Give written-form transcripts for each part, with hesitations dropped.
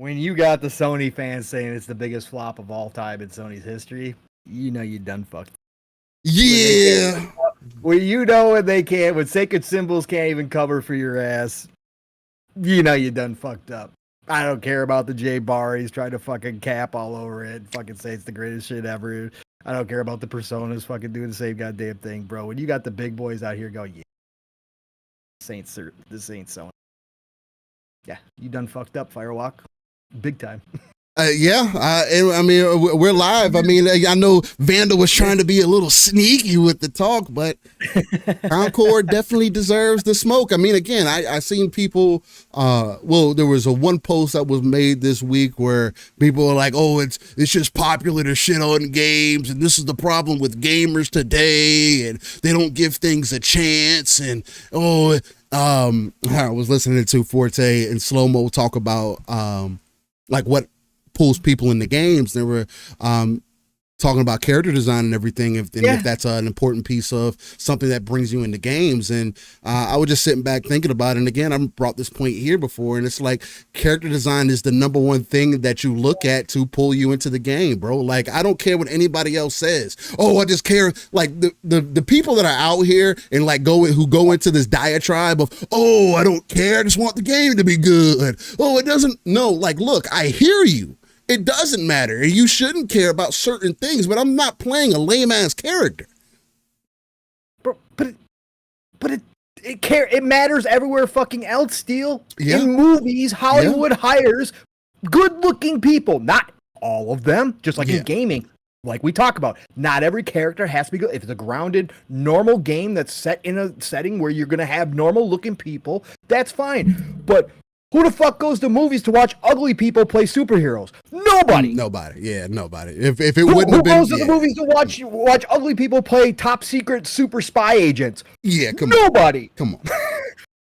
when you got the Sony fans saying it's the biggest flop of all time in Sony's history, you know you done fucked. Yeah. Well, you know when they can't, when sacred symbols can't even cover for your ass, you know you done fucked up. I don't care about the J Bar. He's trying to fucking cap all over it. Fucking say it's the greatest shit ever. I don't care about the personas fucking doing the same goddamn thing, bro. When you got the big boys out here going, yeah, this ain't Sony. Yeah, you done fucked up, Firewalk. Big time. I mean, we're live. I mean, I know Vandal was trying to be a little sneaky with the talk, but Concord definitely deserves the smoke. I mean, again, I seen people, there was one post that was made this week where people are like, oh, it's just popular to shit on games, and this is the problem with gamers today, and they don't give things a chance, and I was listening to Forte and Slow Mo talk about like what pulls people into games. They were talking about character design and everything, if that's an important piece of something that brings you into games. And I was just sitting back thinking about it. And again, I've brought this point here before, and it's like character design is the number one thing that you look at to pull you into the game, bro. Like, I don't care what anybody else says. Oh, I just care. Like the people that are out here and like who go into this diatribe of, oh, I don't care, I just want the game to be good. Oh, it doesn't. No, like, look, I hear you. It doesn't matter. You shouldn't care about certain things, but I'm not playing a lame ass character. But it matters everywhere fucking else, Steel. Yeah. In movies, Hollywood hires good-looking people. Not all of them, just like in gaming. Like we talk about, not every character has to be good. If it's a grounded, normal game that's set in a setting where you're going to have normal-looking people, that's fine. But who the fuck goes to movies to watch ugly people play superheroes? Nobody. Yeah, nobody. If it wouldn't have been, who goes to the movies to watch ugly people play top secret super spy agents? Yeah, nobody. Come on,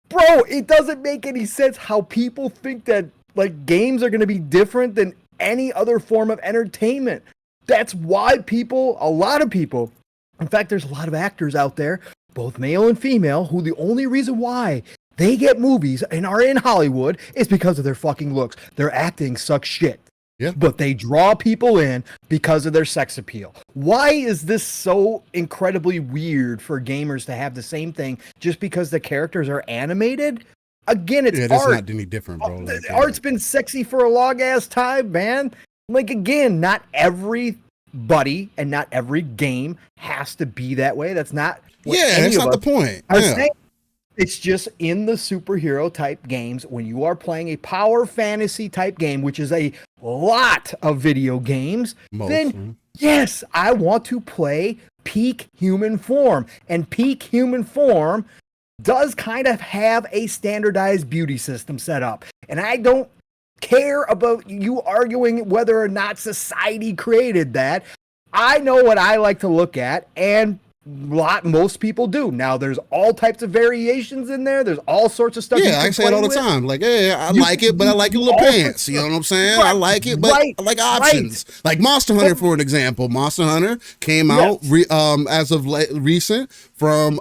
bro. It doesn't make any sense how people think that like games are going to be different than any other form of entertainment. That's why a lot of people, in fact, there's a lot of actors out there, both male and female, who the only reason why they get movies and are in Hollywood is because of their fucking looks. Their acting sucks shit. Yeah. But they draw people in because of their sex appeal. Why is this so incredibly weird for gamers to have the same thing just because the characters are animated? Again, it's art. That's not any different, bro. Like, art's been sexy for a long ass time, man. Like, again, not everybody and not every game has to be that way. That's not what that's not the point. It's just in the superhero type games, when you are playing a power fantasy type game, which is a lot of video games, then yes, I want to play peak human form. And peak human form does kind of have a standardized beauty system set up. And I don't care about you arguing whether or not society created that. I know what I like to look at, and most people do. Now there's all types of variations in there. There's all sorts of stuff. Yeah, I say it all the time. Like, I like it, but I like little pants. You know what I'm saying? Right. I like it, but I like options. Right. Like Monster Hunter, for an example. Monster Hunter came out as of recent from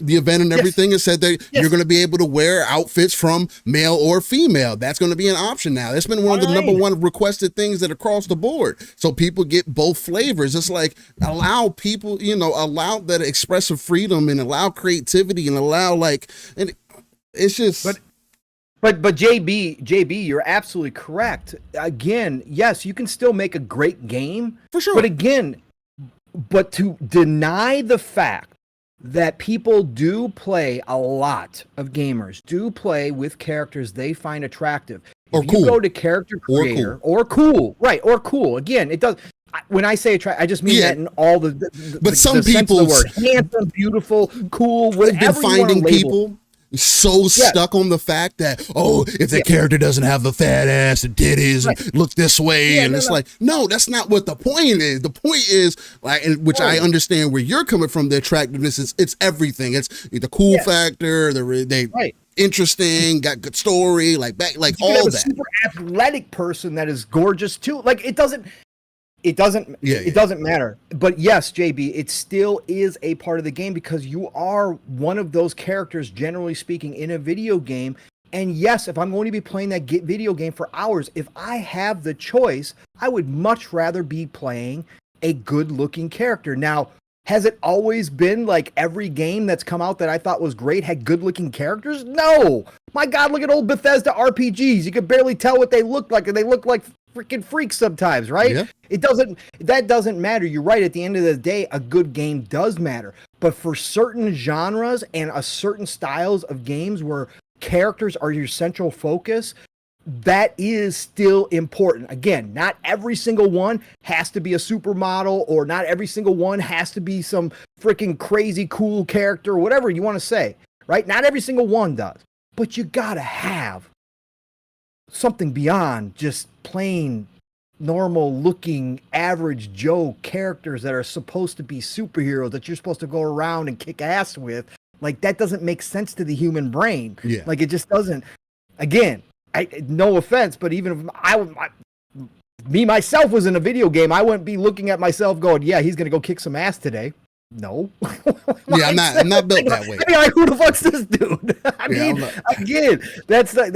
the event and everything, and said that you're going to be able to wear outfits from male or female. That's going to be an option now. It's been one of the number one requested things that across the board. So people get both flavors. It's like allow people, allow that expressive freedom and allow creativity and allow and it's just. But JB, you're absolutely correct. Again, yes, you can still make a great game for sure. But to deny the fact that people do play, a lot of gamers do play with characters they find attractive. Or if cool. You go to character creator or cool. Or cool. Again, it does. When I say attract, I just mean that in all some people, the word. Handsome, beautiful, cool, whatever. Been finding people so stuck on the fact that if the character doesn't have the fat ass and titties and look this way, and it's like, no, that's not what the point is. The point is which I understand where you're coming from. The attractiveness is it's everything. It's the cool factor. Interesting, got good story, all that. A super athletic person that is gorgeous too. Like it doesn't matter. But yes, JB, it still is a part of the game because you are one of those characters, generally speaking, in a video game And yes, if I'm going to be playing that video game for hours, if I have the choice, I would much rather be playing a good-looking character. Now, has it always been like every game that's come out that I thought was great had good-looking characters? No. My God, look at old Bethesda RPGs. You could barely tell what they look like, and they look like freaking freaks sometimes, right? Yeah. That doesn't matter. You're right. At the end of the day, a good game does matter. But for certain genres and a certain styles of games where characters are your central focus, that is still important. Again, not every single one has to be a supermodel, or not every single one has to be some freaking crazy cool character, or whatever you want to say, right? Not every single one does. But you gotta have something beyond just plain normal looking average Joe characters that are supposed to be superheroes that you're supposed to go around and kick ass with. Like, that doesn't make sense to the human brain. Yeah. Like, it just doesn't. Again, no offense, but even if me myself was in a video game, I wouldn't be looking at myself going, yeah, he's gonna go kick some ass today. No. Yeah, I'm not built that way. I mean, like, who the fuck's this dude? I mean,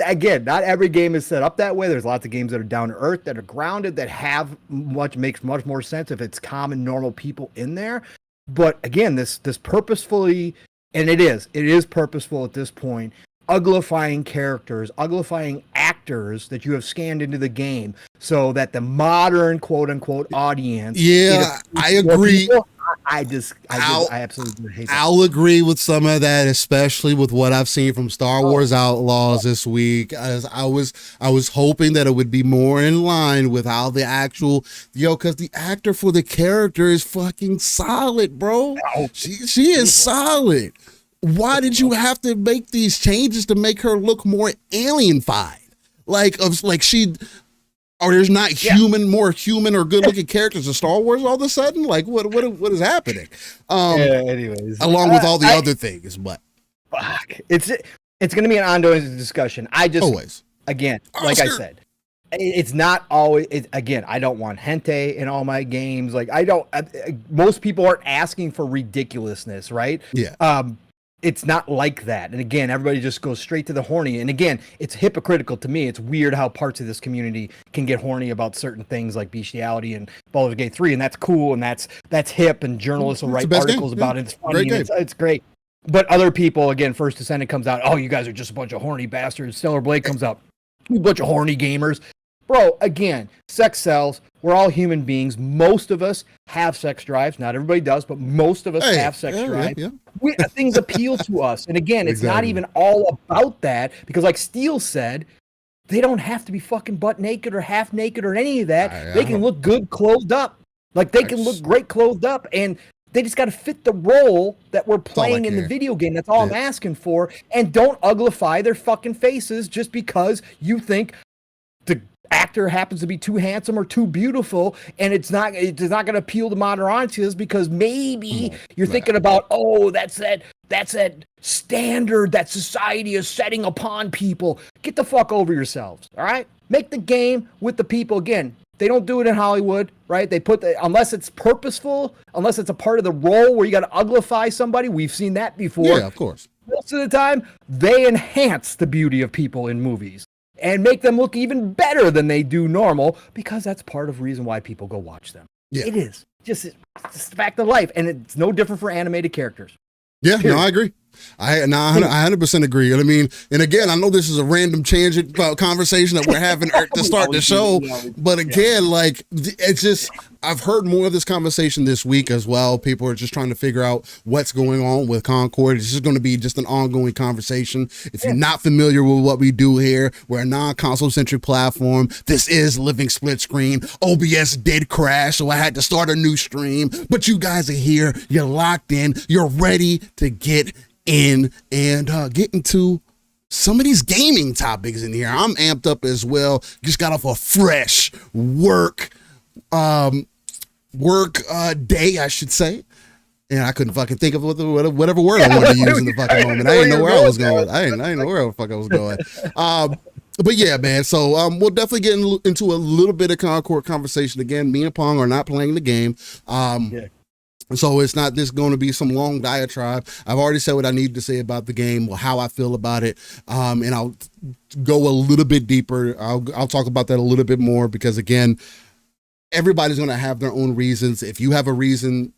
again, not every game is set up that way. There's lots of games that are down to earth, that are grounded, that makes much more sense if it's common, normal people in there. But again, this purposefully, and it is purposeful at this point, uglifying characters, uglifying actors that you have scanned into the game so that the modern quote unquote audience. Yeah, I agree. I absolutely hate that. I'll agree with some of that, especially with what I've seen from Star Wars Outlaws this week. As I was hoping that it would be more in line with how the actual, because the actor for the character is fucking solid, bro. She is solid. Why did you have to make these changes to make her look more alien-fied? Or there's not more human or good-looking characters in Star Wars all of a sudden? Like, what is happening? Anyways. Along with all the other things, but. Fuck. It's going to be an ongoing discussion. Always. Again, like I said, it's not always, again, I don't want hentai in all my games. Like, most people aren't asking for ridiculousness, right? Yeah. It's not like that. And again, everybody just goes straight to the horny. And again, it's hypocritical to me. It's weird how parts of this community can get horny about certain things like bestiality and Baldur's Gate 3, and that's cool, and that's hip, and journalists will write articles about it. It's funny, and it's great. But other people, again, First Descendant comes out, oh, you guys are just a bunch of horny bastards. Stellar Blade comes out, you bunch of horny gamers. Bro, again, sex sells. We're all human beings. Most of us have sex drives. Not everybody does, but most of us have sex drives. Yeah. Things appeal to us. And again, it's not even all about that, because like Steele said, they don't have to be fucking butt naked or half naked or any of that. They can look good clothed up. Like, they can look great clothed up, and they just got to fit the role that we're playing in the video game. That's all I'm asking for. And don't uglify their fucking faces just because you think the actor happens to be too handsome or too beautiful, and it's not going to appeal to modern audiences because maybe you're thinking about, that's that standard that society is setting upon people. Get the fuck over yourselves, all right? Make the game with the people. Again, they don't do it in Hollywood, right? They put unless it's purposeful, unless it's a part of the role where you got to uglify somebody. We've seen that before. Yeah, of course. Most of the time, they enhance the beauty of people in movies and make them look even better than they do normal, because that's part of the reason why people go watch them. Yeah. It is. It's the fact of life, and it's no different for animated characters. Yeah, period. No, I agree. I 100% agree. I mean, and again, I know this is a random tangent conversation that we're having to start the show, but again, like, it's just, I've heard more of this conversation this week as well. People are just trying to figure out what's going on with Concord. It's just going to be just an ongoing conversation. If you're not familiar with what we do here, we're a non-console centric platform. This is Living Split Screen. OBS did crash, so I had to start a new stream, but you guys are here. You're locked in. You're ready to get in and get into some of these gaming topics in here. I'm amped up as well. Just got off a fresh work day, I should say. And I couldn't fucking think of whatever word I wanted to use in the fucking moment. I didn't know where I was going. I didn't know where the fuck I was going. But yeah, man. So we'll definitely get into a little bit of Concord conversation again. Me and Pong are not playing the game. So it's not this going to be some long diatribe. I've already said what I need to say about the game, how I feel about it, and I'll go a little bit deeper. I'll talk about that a little bit more because, again, everybody's going to have their own reasons. If you have a reason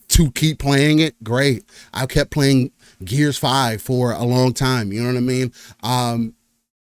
to keep playing it, great. I kept playing Gears 5 for a long time. You know what I mean? And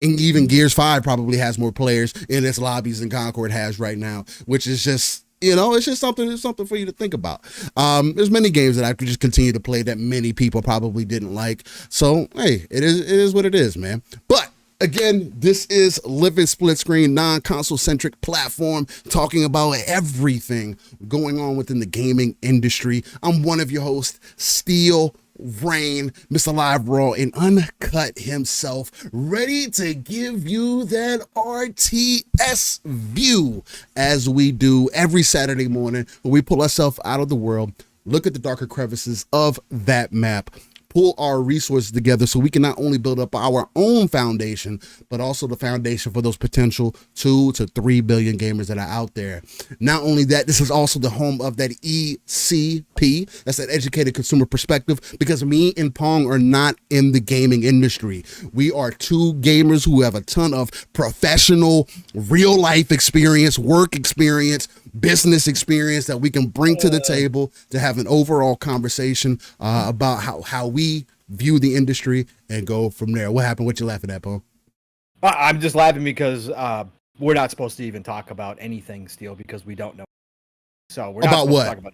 even Gears 5 probably has more players in its lobbies than Concord has right now, which is just, it's just something for you to think about. There's many games that I could just continue to play that many people probably didn't like. So, hey, it is what it is, man. But again, this is Living Split Screen, non-console centric platform talking about everything going on within the gaming industry. I'm one of your hosts, Steel Rain, Mr. Live Raw and Uncut himself, ready to give you that RTS view as we do every Saturday morning when we pull ourselves out of the world, look at the darker crevices of that map, pull our resources together so we can not only build up our own foundation, but also the foundation for those potential 2 to 3 billion gamers that are out there. Not only that, this is also the home of that ECP, that's that educated consumer perspective, because me and Pong are not in the gaming industry. We are two gamers who have a ton of professional, real life experience, work experience, business experience that we can bring to the table to have an overall conversation about how we view the industry and go from there. What happened? What you laughing at, Paul? I'm just laughing because we're not supposed to even talk about anything, Steel, because we don't know. So we're not about supposed what? to talk about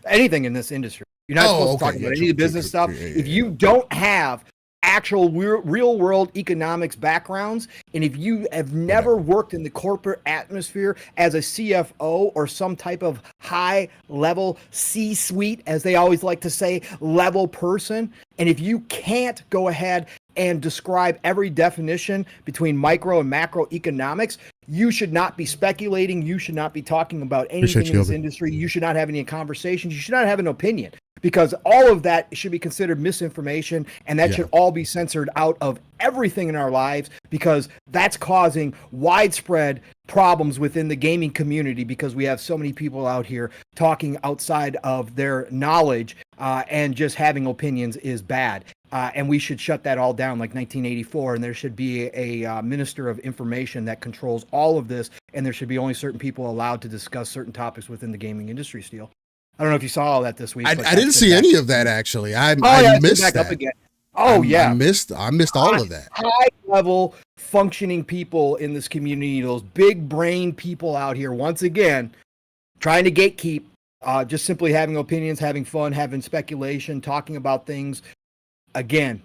anything in this industry. You're not supposed to talk about any business stuff. If you don't have actual real world economics backgrounds, and if you have never worked in the corporate atmosphere as a CFO or some type of high level C-suite, as they always like to say, level person, and if you can't go ahead and describe every definition between micro and macro economics, you should not be speculating. You should not be talking about anything in this industry. You should not have any conversations. You should not have an opinion, because all of that should be considered misinformation, and that should all be censored out of everything in our lives, because that's causing widespread problems within the gaming community, because we have so many people out here talking outside of their knowledge, and just having opinions is bad. And we should shut that all down like 1984, and there should be a minister of information that controls all of this, and there should be only certain people allowed to discuss certain topics within the gaming industry, Steel. I don't know if you saw all that this week. I didn't see any of that, actually. I missed that. Up again. I missed all of that. High level functioning people in this community, those big brain people out here, once again, trying to gatekeep, just simply having opinions, having fun, having speculation, talking about things. Again,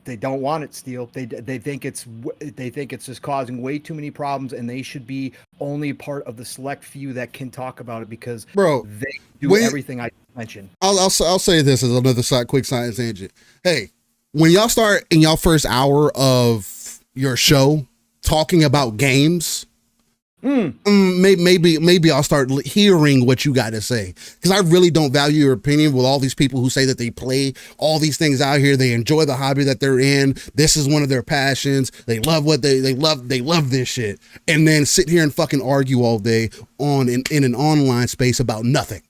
they don't want it, Steel. They think it's just causing way too many problems, and they should be only a part of the select few that can talk about it, because they do everything I mentioned. I'll say this as another quick science tangent. Hey, when y'all start in y'all first hour of your show talking about games, maybe I'll start hearing what you got to say, because I really don't value your opinion with all these people who say that they play all these things out here. They enjoy the hobby that they're in. This is one of their passions. They love what they love this shit, and then sit here and fucking argue all day in an online space about nothing.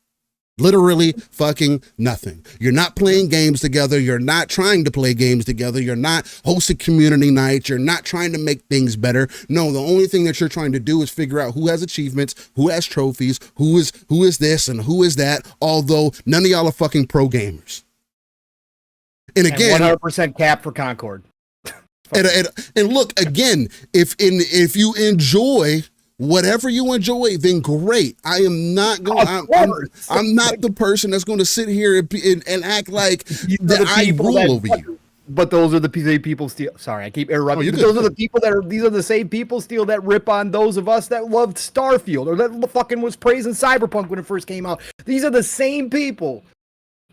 Literally fucking nothing. You're not playing games together. You're not trying to play games together. You're not hosting community nights. You're not trying to make things better. No, the only thing that you're trying to do is figure out who has achievements, who has trophies, who is this and who is that, although none of y'all are fucking pro gamers. And again, 100% cap for Concord. and look, again, if you enjoy whatever you enjoy, then great. I am not going. I'm not the person that's going to sit here and act like that I rule over you. But those are the people, Steel. Sorry, I keep interrupting. Those are the people these are the same people, Steel, that rip on those of us that loved Starfield or that fucking was praising Cyberpunk when it first came out. These are the same people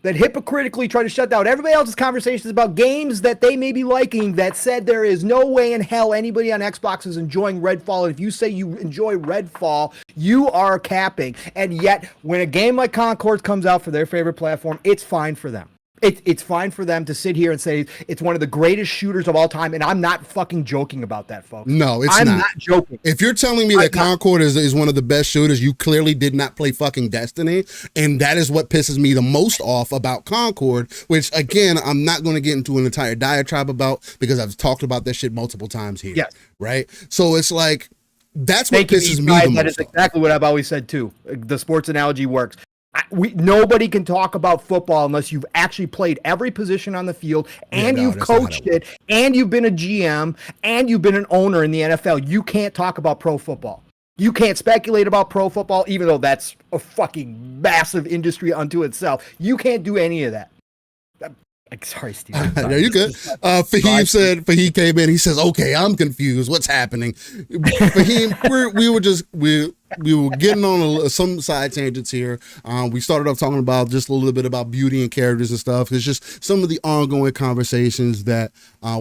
that hypocritically try to shut down everybody else's conversations about games that they may be liking, that said there is no way in hell anybody on Xbox is enjoying Redfall. And if you say you enjoy Redfall, you are capping. And yet, when a game like Concord comes out for their favorite platform, it's fine for them. It's fine for them to sit here and say it's one of the greatest shooters of all time, and I'm not fucking joking about that, folks. No, I'm not joking. If you're telling me that Concord is one of the best shooters, you clearly did not play fucking Destiny, and that is what pisses me the most off about Concord, which, again, I'm not going to get into an entire diatribe about because I've talked about that shit multiple times here. Yes. Right? So it's like, that's what pisses me the most off. That is exactly what I've always said, too. The sports analogy works. Nobody can talk about football unless you've actually played every position on the field and you've coached it and you've been a GM and you've been an owner in the NFL. You can't talk about pro football. You can't speculate about pro football, even though that's a fucking massive industry unto itself. You can't do any of that. Sorry, Steve. No, you good. Fahim came in. He says, "Okay, I'm confused. What's happening?" Fahim, we were getting on some side tangents here. We started off talking about just a little bit about beauty and characters and stuff. It's just some of the ongoing conversations that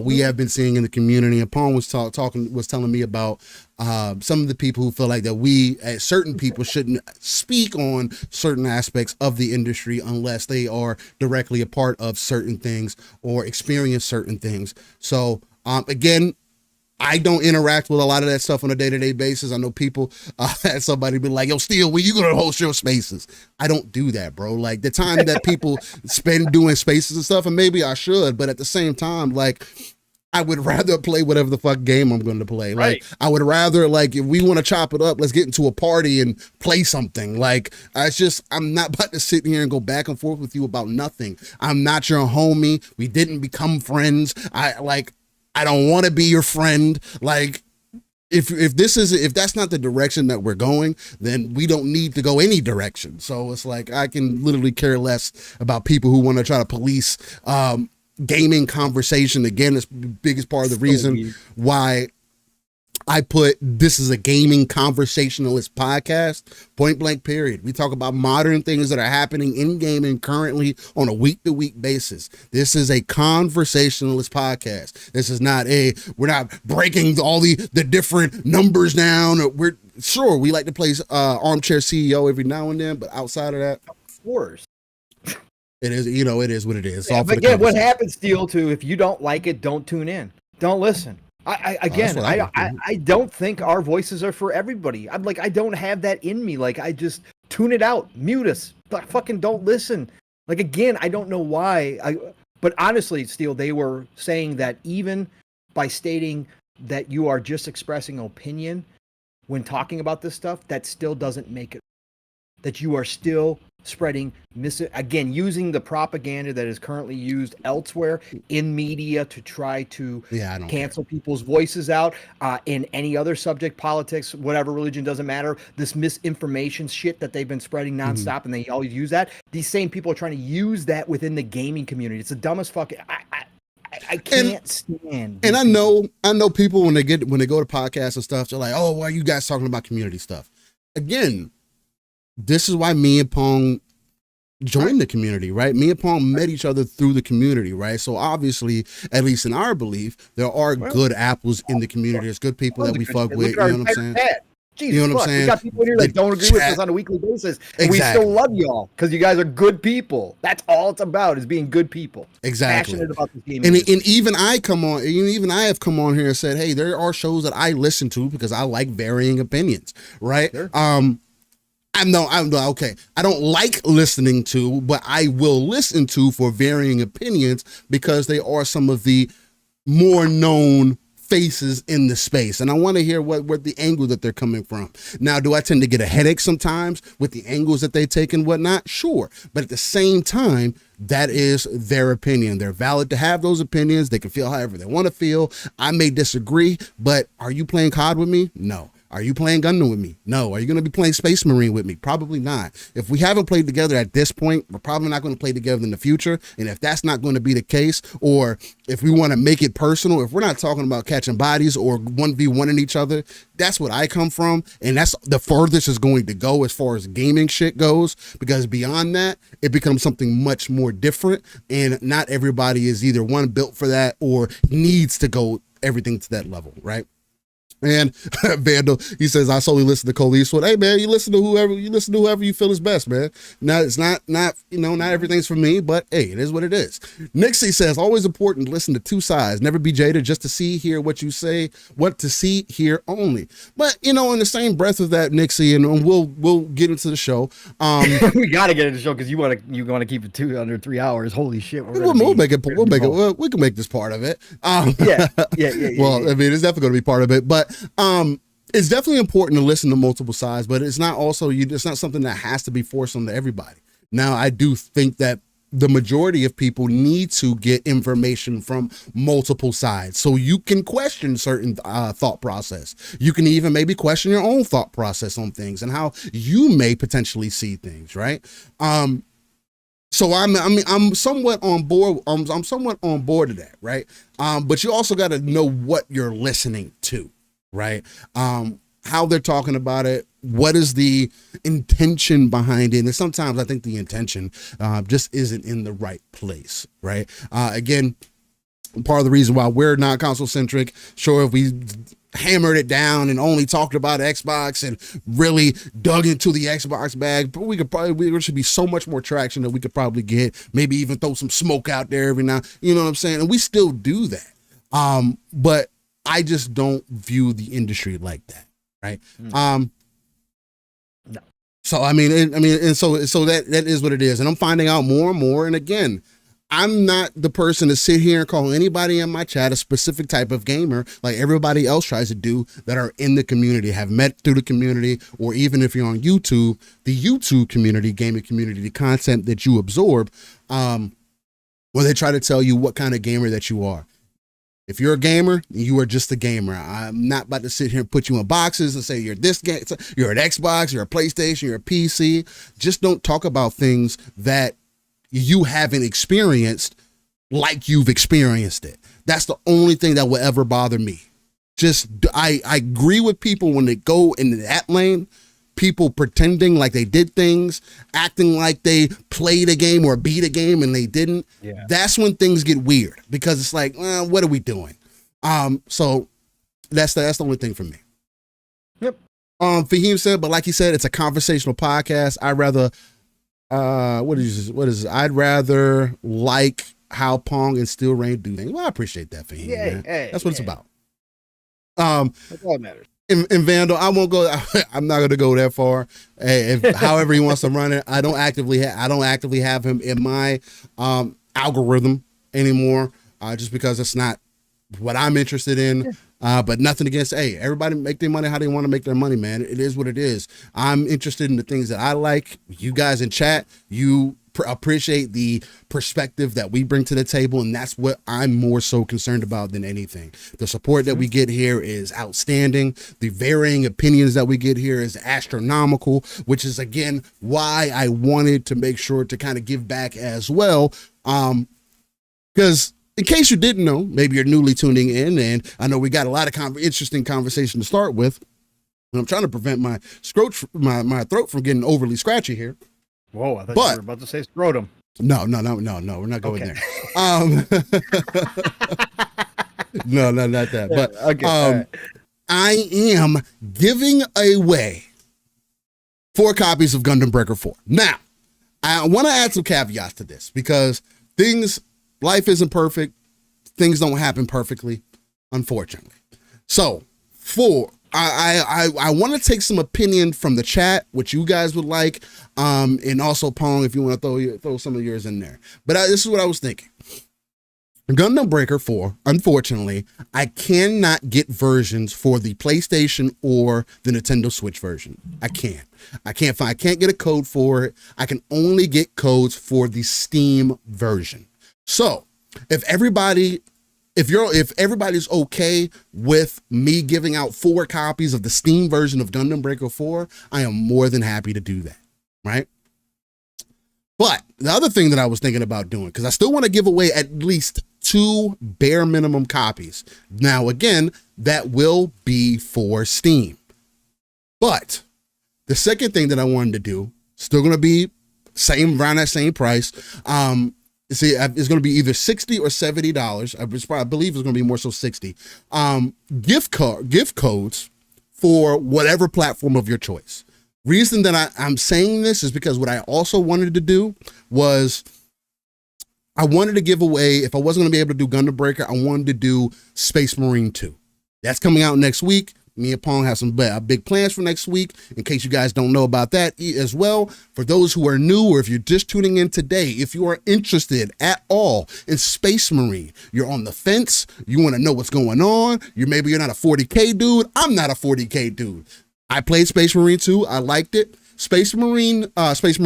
we have been seeing in the community. And Paul was telling me about some of the people who feel like that we, as certain people, shouldn't speak on certain aspects of the industry unless they are directly a part of certain things or experience certain things. So again, I don't interact with a lot of that stuff on a day-to-day basis. I know people had somebody be like, "Yo, Steele, when you gonna host your spaces?" I don't do that, bro. Like, the time that people spend doing spaces and stuff, and maybe I should, but at the same time, like, I would rather play whatever the fuck game I'm going to play. Like, I would rather, like, if we want to chop it up, let's get into a party and play something. Like, I'm not about to sit here and go back and forth with you about nothing. I'm not your homie. We didn't become friends. I don't want to be your friend. Like, if that's not the direction that we're going, then we don't need to go any direction. So it's like, I can literally care less about people who want to try to police gaming conversation. Again, it's the biggest part of the reason why I put this is a gaming conversationalist podcast, point blank period. We talk about modern things that are happening in gaming currently on a week-to-week basis. This is a conversationalist podcast. This is not we're not breaking all the different numbers down. We like to play armchair CEO every now and then, but outside of that, of course. It is, it is what it is. Yeah, but again, what happens, Steele, too, if you don't like it, don't tune in. Don't listen. I don't think our voices are for everybody. I don't have that in me. Like, I just tune it out, mute us, but fucking don't listen. Like, again, I don't know why. But honestly, Steele, they were saying that even by stating that you are just expressing opinion when talking about this stuff, that still doesn't make it. That you are still spreading using the propaganda that is currently used elsewhere in media to try to cancel people's voices out in any other subject, politics, whatever, religion, doesn't matter. This misinformation shit that they've been spreading nonstop, and they always use that. These same people are trying to use that within the gaming community. It's the dumbest fucking. I can't stand. And I know people when they go to podcasts and stuff, they're like, "Oh, why are you guys talking about community stuff?" Again, this is why me and Pong joined the community, right? Me and Pong met each other through the community, right? So obviously, at least in our belief, there are good apples in the community. There's good people that we fuck with. You know what I'm saying? Jesus, you know what I'm saying? We got people in here that don't agree with us on a weekly basis. And we still love y'all because you guys are good people. That's all it's about, is being good people. Exactly. Passionate about this game. And even I have come on here and said, hey, there are shows that I listen to because I like varying opinions, right? Sure. I don't like listening to, but I will listen to for varying opinions because they are some of the more known faces in the space, and I want to hear what the angle that they're coming from. Now, do I tend to get a headache sometimes with the angles that they take and whatnot? Sure, but at the same time, that is their opinion. They're valid to have those opinions. They can feel however they want to feel. I may disagree, but are you playing COD with me? No. Are you playing Gundam with me? No. Are you going to be playing Space Marine with me? Probably not. If we haven't played together at this point, we're probably not going to play together in the future. And if that's not going to be the case, or if we want to make it personal, if we're not talking about catching bodies or 1v1ing each other, that's what I come from. And that's the furthest it's going to go as far as gaming shit goes, because beyond that, it becomes something much more different. And not everybody is either built for that or needs to go everything to that level, right? And Vandal, he says, I solely listen to Cole Eastwood. Hey man, you listen to whoever you feel is best, man. Now it's not not everything's for me, but hey, it is what it is. Nixie says, always important to listen to two sides, never be jaded, just to see, hear what you say, what to see, hear only. But in the same breath of that, Nixie, and we'll get into the show. We gotta get into the show because you want to keep it under 3 hours. Holy shit. We can make this part of it. Yeah. Well, I mean, it's definitely going to be part of it, but it's definitely important to listen to multiple sides, but it's not it's not something that has to be forced onto everybody. Now, I do think that the majority of people need to get information from multiple sides so you can question certain thought process. You can even maybe question your own thought process on things and how you may potentially see things, right? So I'm somewhat on board. I'm somewhat on board to that, right? But you also got to know what you're listening to, right? How they're talking about it. What is the intention behind it? And sometimes I think the intention just isn't in the right place, right? Again, part of the reason why we're not console centric. Sure, if we hammered it down and only talked about Xbox and really dug into the Xbox bag, but there should be so much more traction that we could probably get, maybe even throw some smoke out there every now, you know what I'm saying? And we still do that. But I just don't view the industry like that. Right. No. So, so that is what it is. And I'm finding out more and more. And again, I'm not the person to sit here and call anybody in my chat a specific type of gamer like everybody else tries to do that are in the community, have met through the community, or even if you're on YouTube, the YouTube community, gaming community, the content that you absorb, where they try to tell you what kind of gamer that you are. If you're a gamer, you are just a gamer. I'm not about to sit here and put you in boxes and say you're this game, you're an Xbox, you're a PlayStation, you're a PC. Just don't talk about things that you haven't experienced like you've experienced it. That's the only thing that will ever bother me. I agree with people when they go into that lane, people pretending like they did things, acting like they played a game or beat a game and they didn't. Yeah. That's when things get weird because it's like, well, what are we doing? So that's the only thing for me. Yep. Fahim said, but like he said, it's a conversational podcast. I'd rather, what is this? I'd rather like how Pong and Steel Rain do things. Well, I appreciate that, Fahim. Yeah, man. That's what it's about. That's all that matters. And Vandal, I won't go. I'm not going to go that far. However he wants to run it, I don't actively have him in my algorithm anymore, just because it's not what I'm interested in. But nothing against. Hey, everybody make their money how they want to make their money, man. It is what it is. I'm interested in the things that I like. You guys in chat, you appreciate the perspective that we bring to the table, and that's what I'm more so concerned about than anything. The support that we get here is outstanding. The varying opinions that we get here is astronomical, which is again why I wanted to make sure to kind of give back as well, because in case you didn't know, maybe you're newly tuning in, and I know we got a lot of interesting conversation to start with, and I'm trying to prevent my throat from getting overly scratchy here. Whoa, I thought you were about to say scrotum. No, we're not going there. No, not that. But okay, I am giving away 4 copies of Gundam Breaker 4. Now, I want to add some caveats to this because life isn't perfect. Things don't happen perfectly, unfortunately. So, I want to take some opinion from the chat, which you guys would like, and also Pong, if you want to throw some of yours in there. But this is what I was thinking. Gundam Breaker 4, unfortunately, I cannot get versions for the PlayStation or the Nintendo Switch version. I can't get a code for it. I can only get codes for the Steam version. So if everybody's okay with me giving out 4 copies of the Steam version of Gundam Breaker 4, I am more than happy to do that, right? But the other thing that I was thinking about doing, because I still want to give away at least 2 bare minimum copies. Now, again, that will be for Steam. But the second thing that I wanted to do, still going to be around that same price, See, it's going to be either $60 or $70. I believe it's going to be more so 60. Gift codes for whatever platform of your choice. Reason that I'm saying this is because what I also wanted to do was I wanted to give away, if I wasn't going to be able to do Gundam Breaker, I wanted to do Space Marine 2. That's coming out next week. Me and Pong have some big plans for next week, in case you guys don't know about that as well. For those who are new, or if you're just tuning in today, if you are interested at all in Space Marine, you're on the fence, you want to know what's going on, maybe you're not a 40K dude. I'm not a 40K dude. I played Space Marine 2. I liked it. Space Marine 1, Space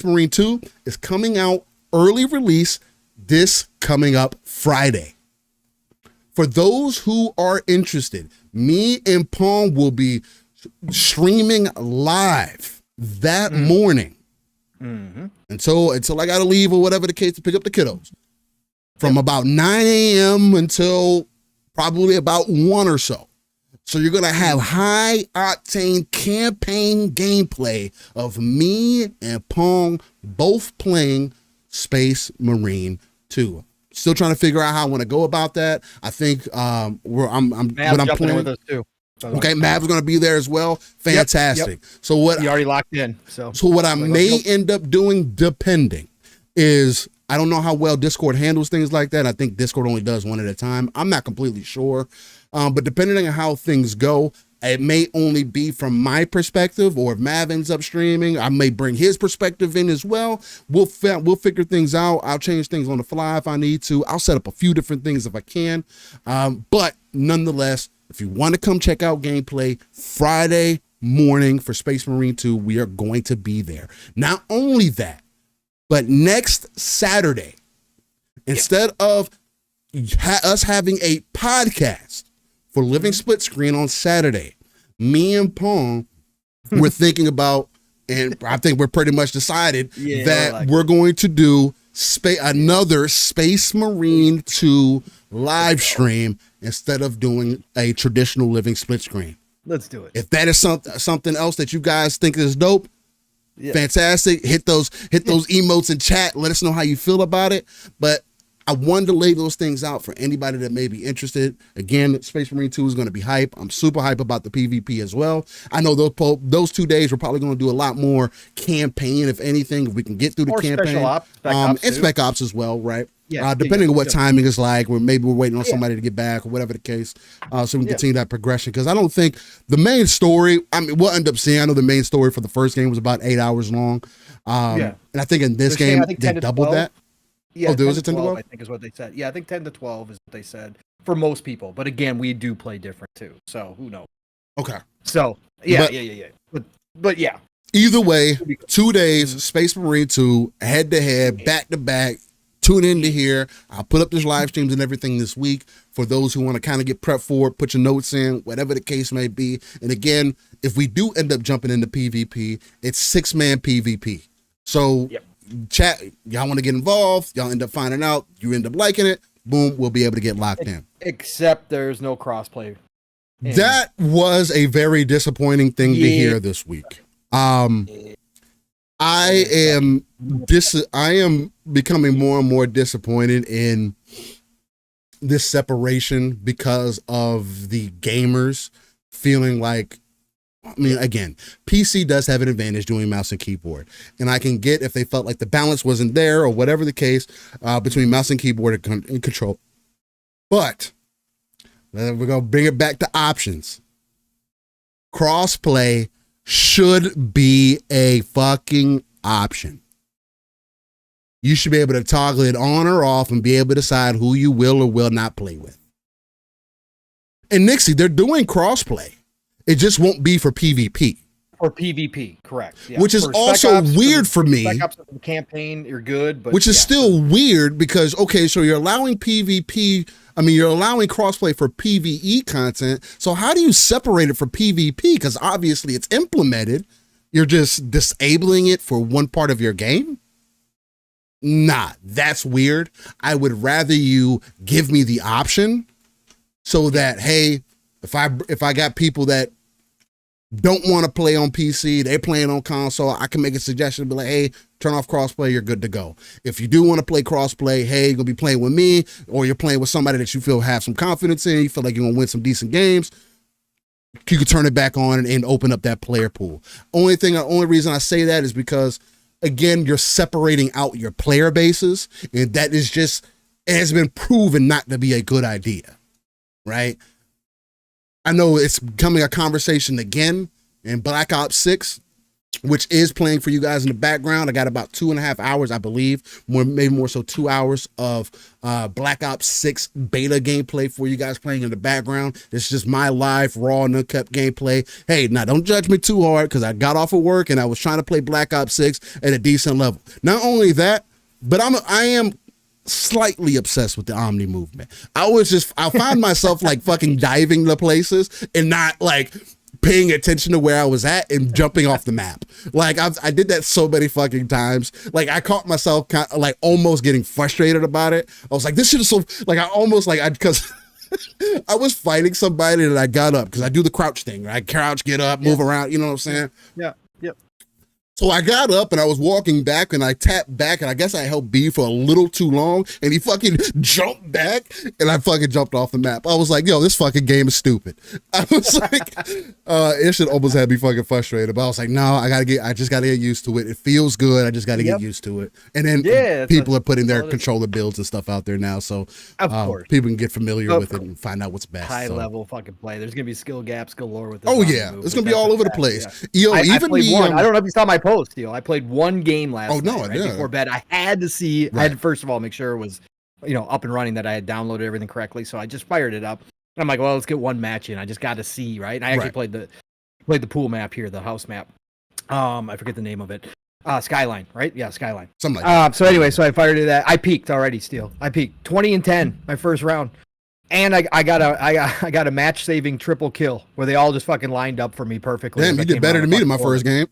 Marine 2 is coming out early release this coming up Friday. For those who are interested, me and Pong will be streaming live that morning until I got to leave or whatever the case to pick up the kiddos. From about 9 a.m. until probably about 1 or so. So you're going to have high octane campaign gameplay of me and Pong both playing Space Marine 2. Still trying to figure out how I want to go about that. I think I'm playing with us too. Okay, Mav's going to be there as well. Fantastic. Yep. So what you already locked in. So what I may end up doing, depending, is I don't know how well Discord handles things like that. I think Discord only does one at a time. I'm not completely sure, but depending on how things go, it may only be from my perspective, or if Mav ends up streaming, I may bring his perspective in as well. We'll figure things out. I'll change things on the fly if I need to. I'll set up a few different things if I can. But nonetheless, if you want to come check out gameplay Friday morning for Space Marine 2, we are going to be there. Not only that, but next Saturday, instead of us having a podcast for Living Split Screen on Saturday, me and Pong were thinking about, and I think we're pretty much decided that we're going to do another Space Marine 2 live stream instead of doing a traditional Living Split Screen. Let's do it. If that is something else that you guys think is dope, fantastic. Hit those emotes in chat. Let us know how you feel about it. But I wanted to lay those things out for anybody that may be interested. Again, Space Marine 2 is going to be hype. I'm super hype about the PvP as well. I know those 2 days we're probably going to do a lot more campaign, if anything, if we can get through the campaign. Special ops, Spec Ops and Spec Ops as well, right? Yeah, depending on what timing is like, or maybe we're waiting on somebody to get back or whatever the case, so we can continue that progression. Because I don't think the main story, we'll end up seeing, I know the main story for the first game was about 8 hours long. And I think in this game, they doubled that. Yeah, there was a 10 to 12? I think is what they said. Yeah, I think 10 to 12 is what they said for most people. But again, we do play different too. So who knows? Okay. So, yeah. But yeah. Either way, 2 days, Space Marine 2, head to head, back to back. Tune in to here. I'll put up this live streams and everything this week for those who want to kind of get prepped for it, put your notes in, whatever the case may be. And again, if we do end up jumping into PvP, it's 6-man PvP. So chat, y'all want to get involved, y'all end up finding out, you end up liking it, boom, we'll be able to get locked in. Except there's no crossplay. That was a very disappointing thing to hear this week. I am becoming more and more disappointed in this separation because of the gamers feeling like, again, PC does have an advantage doing mouse and keyboard. And I can get if they felt like the balance wasn't there or whatever the case between mouse and keyboard and control. But we're going to bring it back to options. Crossplay should be a fucking option. You should be able to toggle it on or off and be able to decide who you will or will not play with. And Nixie, they're doing crossplay. It just won't be for PvP. For PvP, correct. Yeah. Which is also weird for me. Spec Ops campaign, you're good. But which is still weird because, okay, so you're allowing PvP, you're allowing crossplay for PvE content. So how do you separate it for PvP? Because obviously it's implemented. You're just disabling it for one part of your game? Nah, that's weird. I would rather you give me the option so that, hey, if I got people that don't want to play on PC, they're playing on console, I can make a suggestion and be like, hey, turn off crossplay, you're good to go. If you do want to play crossplay, hey, you're going to be playing with me, or you're playing with somebody that you feel have some confidence in, you feel like you're going to win some decent games, you can turn it back on and open up that player pool. Only reason I say that is because, again, you're separating out your player bases, and that is just, it has been proven not to be a good idea, right? I know it's becoming a conversation again in Black Ops 6, which is playing for you guys in the background. I got about 2.5 hours, I believe, maybe more so 2 hours of Black Ops 6 beta gameplay for you guys playing in the background. It's just my live, raw, and uncut gameplay. Hey, now don't judge me too hard because I got off of work and I was trying to play Black Ops 6 at a decent level. Not only that, but I am slightly obsessed with the Omni movement. I find myself like fucking diving to places and not like paying attention to where I was at and jumping off the map. Like I did that so many fucking times. Like I caught myself kind of like almost getting frustrated about it. I was like, this shit is so like because I was fighting somebody and I got up because I do the crouch thing, right? Crouch, get up, move around. You know what I'm saying? Yeah. Yep. So I got up and I was walking back and I tapped back and I guess I held B for a little too long and he fucking jumped back and I fucking jumped off the map. I was like, yo, this fucking game is stupid. I was like, it should almost have me fucking frustrated. But I was like, no, I just gotta get used to it. It feels good. I just gotta get used to it. And then people are putting their controller builds and stuff out there now. So people can get familiar with it and find out what's best. High level fucking play. There's gonna be skill gaps galore with this. Oh yeah. It's gonna be all over the place. Yo, I don't know if you saw my post, I played one game last night yeah. before bed. I had to see, I had to first of all make sure it was, up and running, that I had downloaded everything correctly. So I just fired it up. And I'm like, well, let's get one match in. I just got to see, right? And I actually played the pool map here, the house map. I forget the name of it. Skyline, right? Yeah, Skyline. Something like that. So anyway, so I fired it at, I peaked already, Steel. I peaked 20-10 my first round. And I got a match saving triple kill where they all just fucking lined up for me perfectly. Damn, you did better than me in my first game.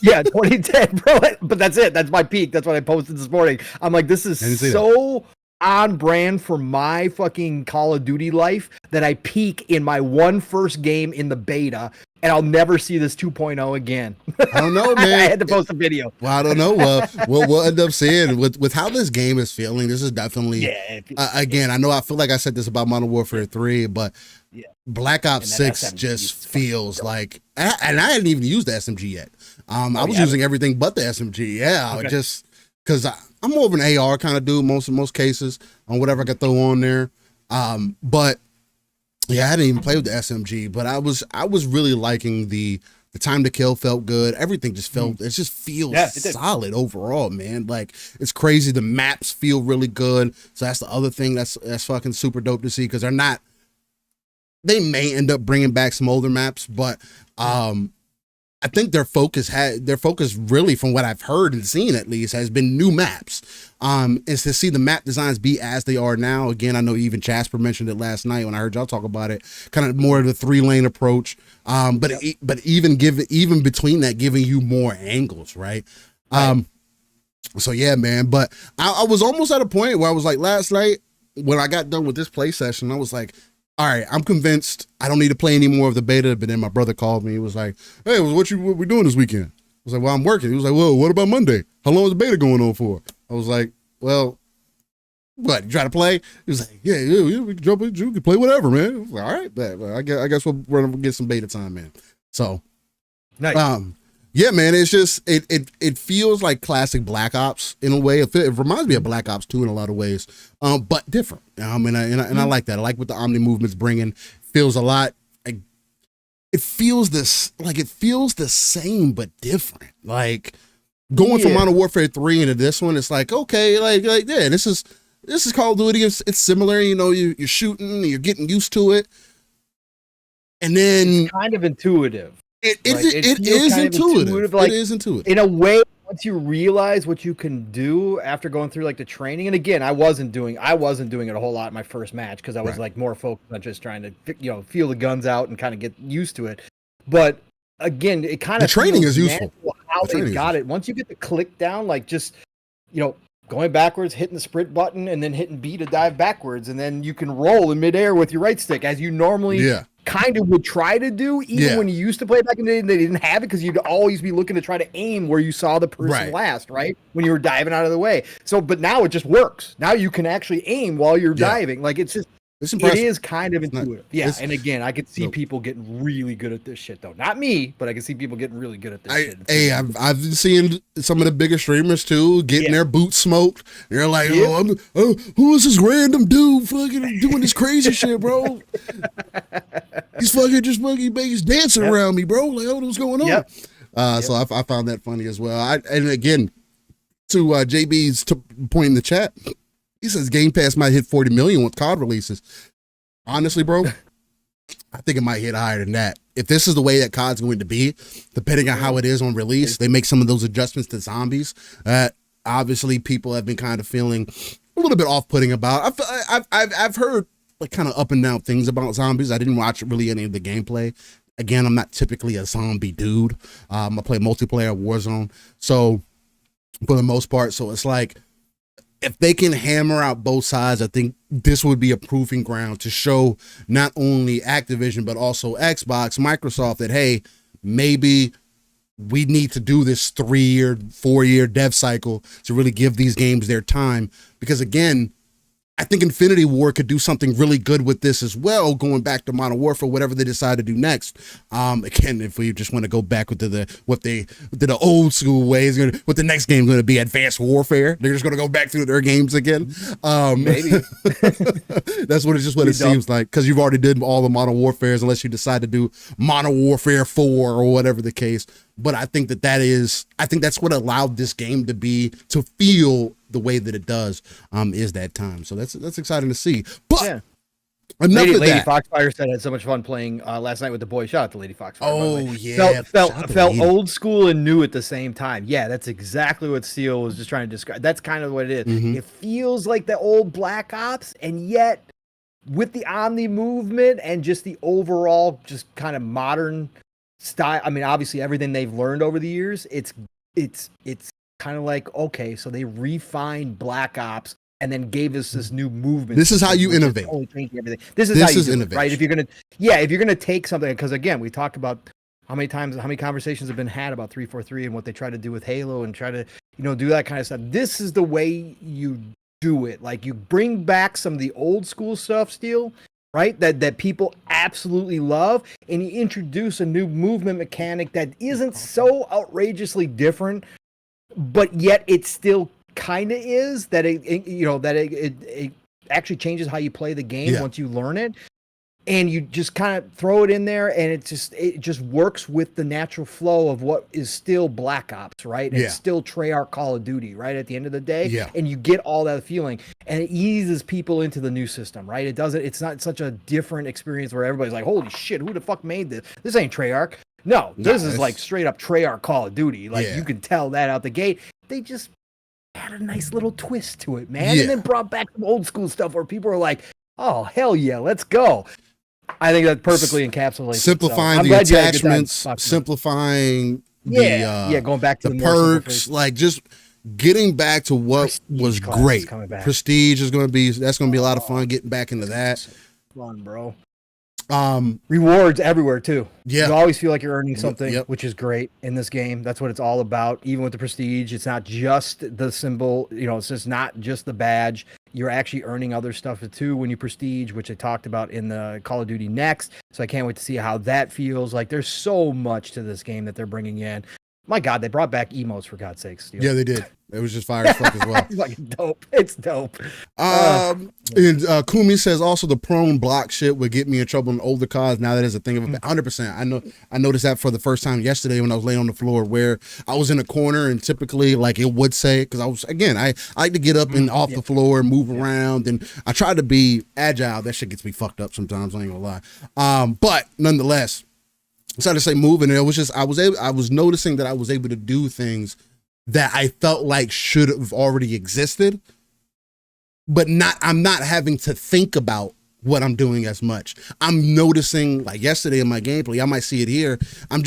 Yeah, 2010, bro. But that's it. That's my peak. That's what I posted this morning. I'm like, this is so on brand for my fucking Call of Duty life that I peak in my first game in the beta, and I'll never see this 2.0 again. I don't know, man. I had to post a video. Well, I don't know. We'll end up seeing with how this game is feeling. This is definitely again. I feel like I said this about Modern Warfare 3, but Black Ops 6 just feels like, and I hadn't even used the SMG yet. I was using everything but the SMG. Yeah, just because I'm more of an AR kind of dude most cases on whatever I could throw on there. But yeah, I hadn't even played with the SMG, but I was really liking the time to kill. Felt good. Everything just felt, it just feels solid overall, man. Like, it's crazy. The maps feel really good. So that's the other thing that's fucking super dope to see, because they may end up bringing back some older maps, but I think their focus really, from what I've heard and seen at least, has been new maps. Is to see the map designs be as they are now. Again, I know even Jasper mentioned it last night when I heard y'all talk about it, kind of more of the 3-lane approach. But even between that, giving you more angles, right? So yeah, man. But I was almost at a point where I was like, last night when I got done with this play session, I was like, all right, I'm convinced I don't need to play any more of the beta. But then my brother called me. He was like, hey, what we doing this weekend? I was like, well, I'm working. He was like, well, what about Monday? How long is the beta going on for? I was like, well, what, you try to play? He was like, yeah, we can jump in, you can play whatever, man. I was like, all right, but I guess we're gonna get some beta time, man. So, nice. Yeah, man, it's just, it feels like classic Black Ops in a way. It reminds me of Black Ops 2 in a lot of ways, but different. And I like that. I like what the Omni movement's bringing. Feels a lot. It feels the same but different. Like going from Modern Warfare 3 into this one, it's like, okay, yeah, this is Call of Duty. It's similar. You're shooting, you're getting used to it, and then it's kind of intuitive. It is intuitive. Like, it is intuitive. In a way, once you realize what you can do after going through like the training, and again, I wasn't doing it a whole lot in my first match because I was like more focused on just trying to feel the guns out and kind of get used to it. But again, it kind of, the training is useful. How they got it. Once you get the click down, like just going backwards, hitting the sprint button, and then hitting B to dive backwards, and then you can roll in midair with your right stick as you normally kind of would try to do, even when you used to play back in the day and they didn't have it, because you'd always be looking to try to aim where you saw the person last, right? When you were diving out of the way. So, but now it just works. Now you can actually aim while you're diving. Like, it's just, it is kind of intuitive. And again, I could see people getting really good at this shit, though. Not me, but I can see people getting really good at this shit. Hey, I've seen some of the bigger streamers too getting their boots smoked. They're like, who is this random dude fucking doing this crazy shit, bro? He's he's dancing around me, bro. Like, what's going on? So I found that funny as well. And again, to JB's point in the chat, he says Game Pass might hit 40 million with COD releases. Honestly, bro, I think it might hit higher than that. If this is the way that COD's going to be, depending on how it is on release, they make some of those adjustments to zombies that obviously people have been kind of feeling a little bit off-putting about. I've heard like kind of up and down things about zombies. I didn't watch really any of the gameplay. Again, I'm not typically a zombie dude. I play multiplayer Warzone, so for the most part, so it's like, if they can hammer out both sides, I think this would be a proving ground to show not only Activision, but also Xbox, Microsoft, that, hey, maybe we need to do this 3-year, 4-year dev cycle to really give these games their time. Because again, I think Infinity Ward could do something really good with this as well, going back to Modern Warfare, whatever they decide to do next. Again, if we just want to go back with the old school ways, what the next game is going to be, Advanced Warfare. They're just going to go back through their games again. Maybe. That's what it seems like, because you've already did all the Modern Warfares, unless you decide to do Modern Warfare 4 or whatever the case. But I think that's what allowed this game to feel the way that it does, is that time. So that's exciting to see. But enough of Lady that. Foxfire said I had so much fun playing last night with the boys. Shout out to Lady Foxfire. Oh yeah, felt old school and new at the same time. Yeah, that's exactly what Seal was just trying to describe. That's kind of what it is. Mm-hmm. It feels like the old Black Ops, and yet with the Omni movement and just the overall just kind of modern style. I mean, obviously everything they've learned over the years, it's kind of like, okay, so they refined Black Ops and then gave us this new movement. This is how you innovate. This is how you do it, right? If you're gonna take something, because again, we talked about how many conversations have been had about 343 and what they try to do with Halo and try to, do that kind of stuff. This is the way you do it. Like, you bring back some of the old school stuff still, right? That people absolutely love, and you introduce a new movement mechanic that isn't so outrageously different, but yet it still kind of is, that it actually changes how you play the game once you learn it, and you just kind of throw it in there, and it just works with the natural flow of what is still Black Ops, right? It's still Treyarch Call of Duty, right? At the end of the day, and you get all that feeling, and it eases people into the new system, right? It's not such a different experience where everybody's like, holy shit, who the fuck made this? This ain't Treyarch. No, this is like straight up Treyarch Call of Duty. Like, you can tell that out the gate. They just had a nice little twist to it, man. And then brought back some old school stuff where people are like, oh, hell yeah, let's go. I think that perfectly encapsulates simplifying the attachments, simplifying going back to the perks, like just getting back to what Prestige was great. Prestige is going to be a lot of fun, getting back into that. Fun, bro. Rewards everywhere too. You always feel like you're earning something, which is great in this game. That's what it's all about. Even with the Prestige, it's not just the symbol, it's just not just the badge. You're actually earning other stuff too when you Prestige, which I talked about in the Call of Duty Next. So I can't wait to see how that feels. Like, there's so much to this game that they're bringing in. My God, they brought back emotes, for God's sakes. Yeah, they did. It was just fire as fuck as well. It's fucking dope. It's dope. And Kumi says also the prone block shit would get me in trouble in older CODs. Now that is a thing of 100%. I noticed that for the first time yesterday when I was laying on the floor, where I was in a corner, and typically like it would say, because I like to get up and off the floor and move around, and I try to be agile. That shit gets me fucked up sometimes, I ain't gonna lie. But nonetheless, I started to say moving, and it was just I was noticing that I was able to do things that I felt like should have already existed, but I'm not having to think about what I'm doing as much. I'm noticing, like yesterday in my gameplay, I might see it here. I'm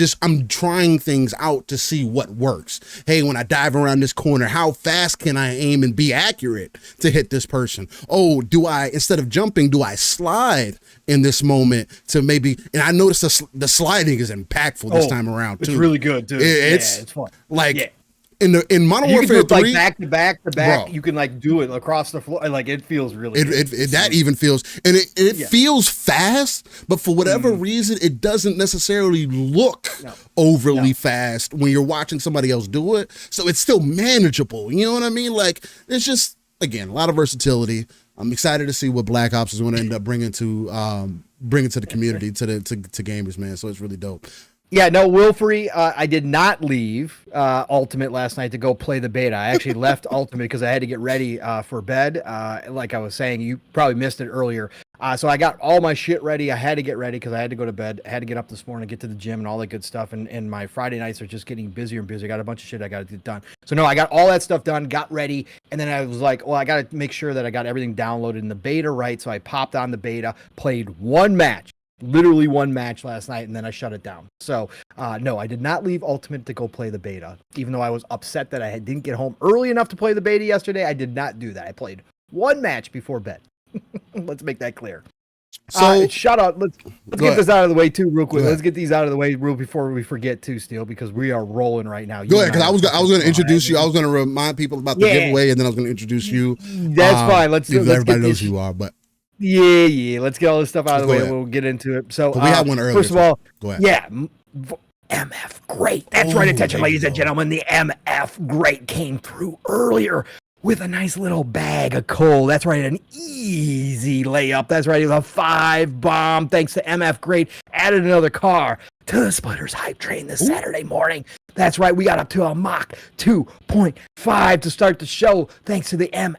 trying things out to see what works. Hey, when I dive around this corner, how fast can I aim and be accurate to hit this person? Oh, instead of jumping, do I slide in this moment to maybe, and I noticed the sliding is impactful this time around too. It's really good, dude. It's fun. Like, in Modern Warfare 3, like back to back to back, bro, you can like do it across the floor. Like it feels really good. That even feels, and it feels fast, but for whatever reason, it doesn't necessarily look overly fast when you're watching somebody else do it. So it's still manageable. You know what I mean? Like, it's just, again, a lot of versatility. I'm excited to see what Black Ops is going to end up bringing to the community, to gamers, man. So it's really dope. Yeah, no, Wilfrey, I did not leave Ultimate last night to go play the beta. I actually left Ultimate because I had to get ready for bed. Like I was saying, you probably missed it earlier. So I got all my shit ready. I had to get ready because I had to go to bed. I had to get up this morning, get to the gym and all that good stuff. And my Friday nights are just getting busier and busier. I got a bunch of shit I got to get done. So no, I got all that stuff done, got ready. And then I was like, well, I got to make sure that I got everything downloaded in the beta right. So I popped on the beta, played one match. Literally one match last night, and then I shut it down. So, no, I did not leave Ultimate to go play the beta. Even though I was upset that I didn't get home early enough to play the beta yesterday, I did not do that. I played one match before bed. Let's make that clear. So, shut up. Let's get this out of the way, too, real quick. Let's get these out of the way real before we forget, too, Steele, because we are rolling right now. Go ahead, because I was going to introduce you. I was going to remind people about the giveaway, and then I was going to introduce you. That's fine. Let's everybody knows who you are, but. Yeah. Let's get all this stuff out of the way. We'll get into it. So we had one earlier. First of all, go ahead. Yeah, MF Great. That's right. Attention, ladies and gentlemen. The MF Great came through earlier with a nice little bag of coal. That's right. An easy layup. That's right. It was a 5 bomb. Thanks to MF Great. Added another car to the Splitters hype train this Saturday morning. That's right. We got up to a Mach 2.5 to start the show. Thanks to the MF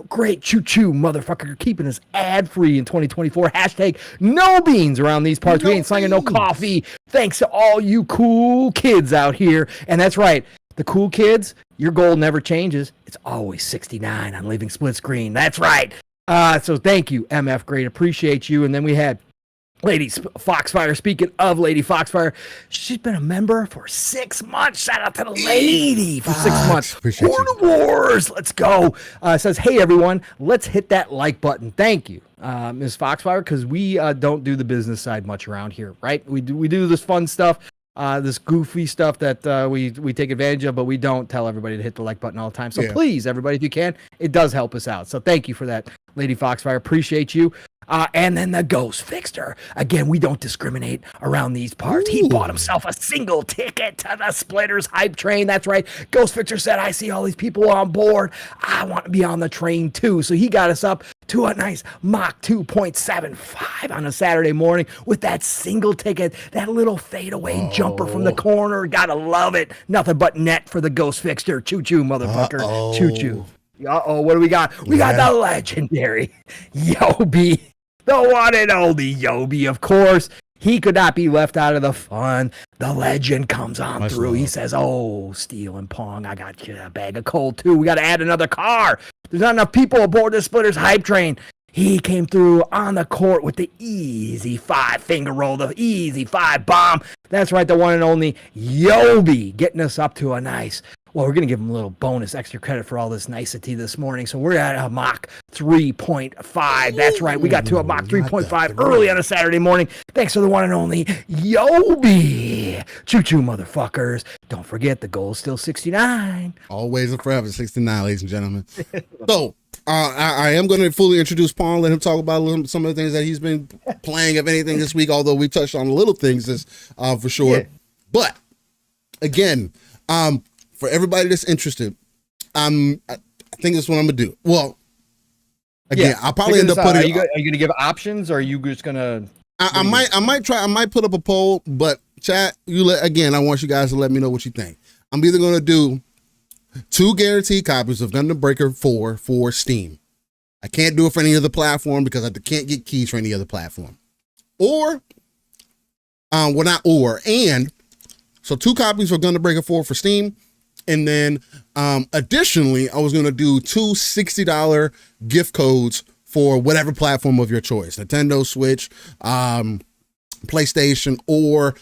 Great choo-choo motherfucker keeping us ad-free in 2024. Hashtag no beans around these parts. We ain't slanging no coffee. Thanks to all you cool kids out here. And that's right. The cool kids, your goal never changes. It's always 69 on Living Split Screen. That's right. So thank you, MF Great. Appreciate you. And then we had Lady Foxfire. Speaking of Lady Foxfire, she's been a member for 6 months. Shout out to the lady for 6 months. Horde of Wars. Let's go. Says, hey, everyone, let's hit that like button. Thank you, Ms. Foxfire, because we don't do the business side much around here, right? We do this fun stuff. This goofy stuff that we take advantage of, but we don't tell everybody to hit the like button all the time. So please, everybody, if you can, it does help us out. So thank you for that, Lady Foxfire. Appreciate you. And then the Ghost Fixter. Again, we don't discriminate around these parts. He bought himself a single ticket to the Splitters hype train. That's right. Ghost Fixter said, I see all these people on board. I want to be on the train too. So he got us up to a nice Mach 2.75 on a Saturday morning with that single ticket, that little fadeaway jumper from the corner. Gotta love it. Nothing but net for the Ghost Fixter. Choo-choo, motherfucker. Choo-choo. What do we got? We got the legendary Yobi. The one and only Yobi, of course. He could not be left out of the fun. The legend comes on through. He says, oh, Steel and Pong, I got you a bag of coal, too. We got to add another car. There's not enough people aboard the Splitters hype train. He came through on the court with the easy 5 finger roll, the easy 5 bomb. That's right, the one and only Yobi getting us up to a nice. Well, we're going to give him a little bonus extra credit for all this nicety this morning. So we're at a Mach 3.5. That's right. We got to a Mach 3.5 early on a Saturday morning. Thanks to the one and only Yobi. Choo-choo, motherfuckers. Don't forget, the goal is still 69. Always and forever 69, ladies and gentlemen. So I am going to fully introduce Paul, let him talk about some of the things that he's been playing, if anything, this week, although we touched on little things for sure. Yeah. But, again, for everybody that's interested, I think that's what I'm gonna do. Well, again, I'll probably end up putting. Are you gonna give options, or are you just gonna? I might put up a poll, but chat. I want you guys to let me know what you think. I'm either gonna do 2 guaranteed copies of Gundam Breaker 4 for Steam. I can't do it for any other platform because I can't get keys for any other platform. So 2 copies of Gundam Breaker 4 for Steam. And then additionally, I was going to do 2 $60 gift codes for whatever platform of your choice, Nintendo, Switch, PlayStation, or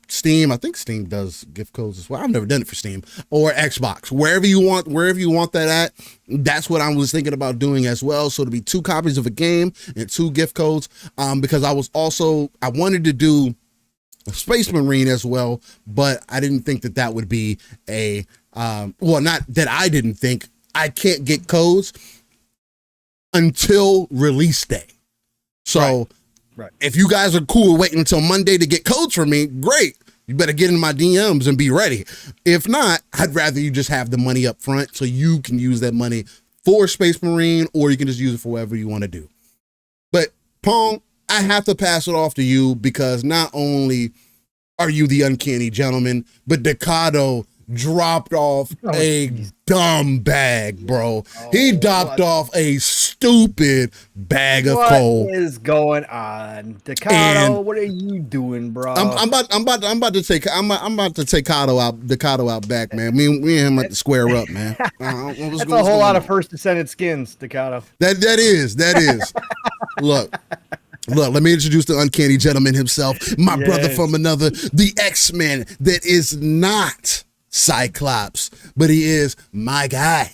Steam. I think Steam does gift codes as well. I've never done it for Steam, or Xbox. Wherever you want that at, that's what I was thinking about doing as well. So to be 2 copies of a game and 2 gift codes, because I wanted to do Space Marine as well, but I didn't think that would be a not that I didn't think. I can't get codes until release day. So right. If you guys are cool waiting until Monday to get codes from me, great. You better get in my DMs and be ready. If not, I'd rather you just have the money up front so you can use that money for Space Marine, or you can just use it for whatever you want to do. But Pong, I have to pass it off to you because not only are you the uncanny gentleman, but Decado dropped off a dumb bag, bro. He dropped off a stupid bag of coal. What is going on, Decado? What are you doing, bro? I'm about to take Decado out back, man. Me and him have to square up, man. That's a whole lot of First Descendant skins, Decado. That is. Look, let me introduce the uncanny gentleman himself, my brother from another, the X-Men that is not Cyclops, but he is my guy,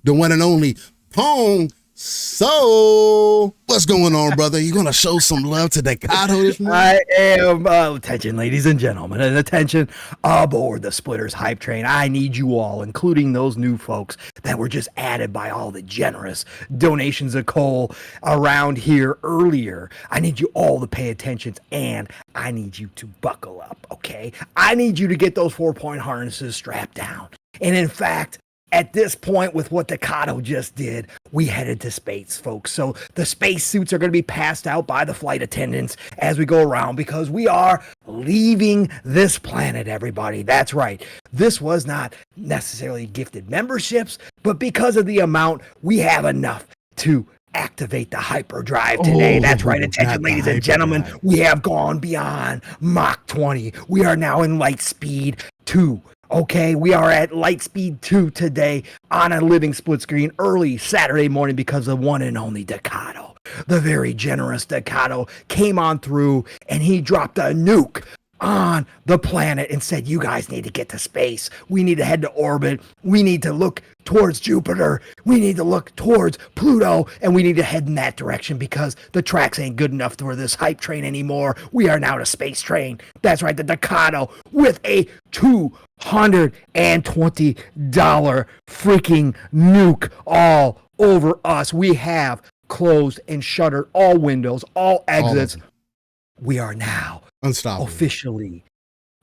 the one and only Pong. So, what's going on, brother? You gonna show some love to Decado this morning? I am. Attention, ladies and gentlemen, and attention aboard the Splitters hype train. I need you all, including those new folks that were just added by all the generous donations of coal around here earlier. I need you all to pay attention, and I need you to buckle up, okay? I need you to get those 4-point harnesses strapped down. And in fact, at this point, with what Decado just did, we headed to space, folks. So the space suits are going to be passed out by the flight attendants as we go around because we are leaving this planet, everybody. That's right. This was not necessarily gifted memberships, but because of the amount, we have enough to activate the hyperdrive today. That's right. Attention, ladies and gentlemen. We have gone beyond Mach 20. We are now in light speed 2. Okay, we are at light speed 2 today on a living split screen early Saturday morning because the one and only Decado, the very generous Decado, came on through and he dropped a nuke on the planet and said, you guys need to get to space. We need to head to orbit. We need to look towards Jupiter. We need to look towards Pluto, and we need to head in that direction because the tracks ain't good enough for this hype train anymore. We are now the space train. That's right, the Decado with a $220 freaking nuke all over us. We have closed and shuttered all windows, all exits. We are now unstoppable, officially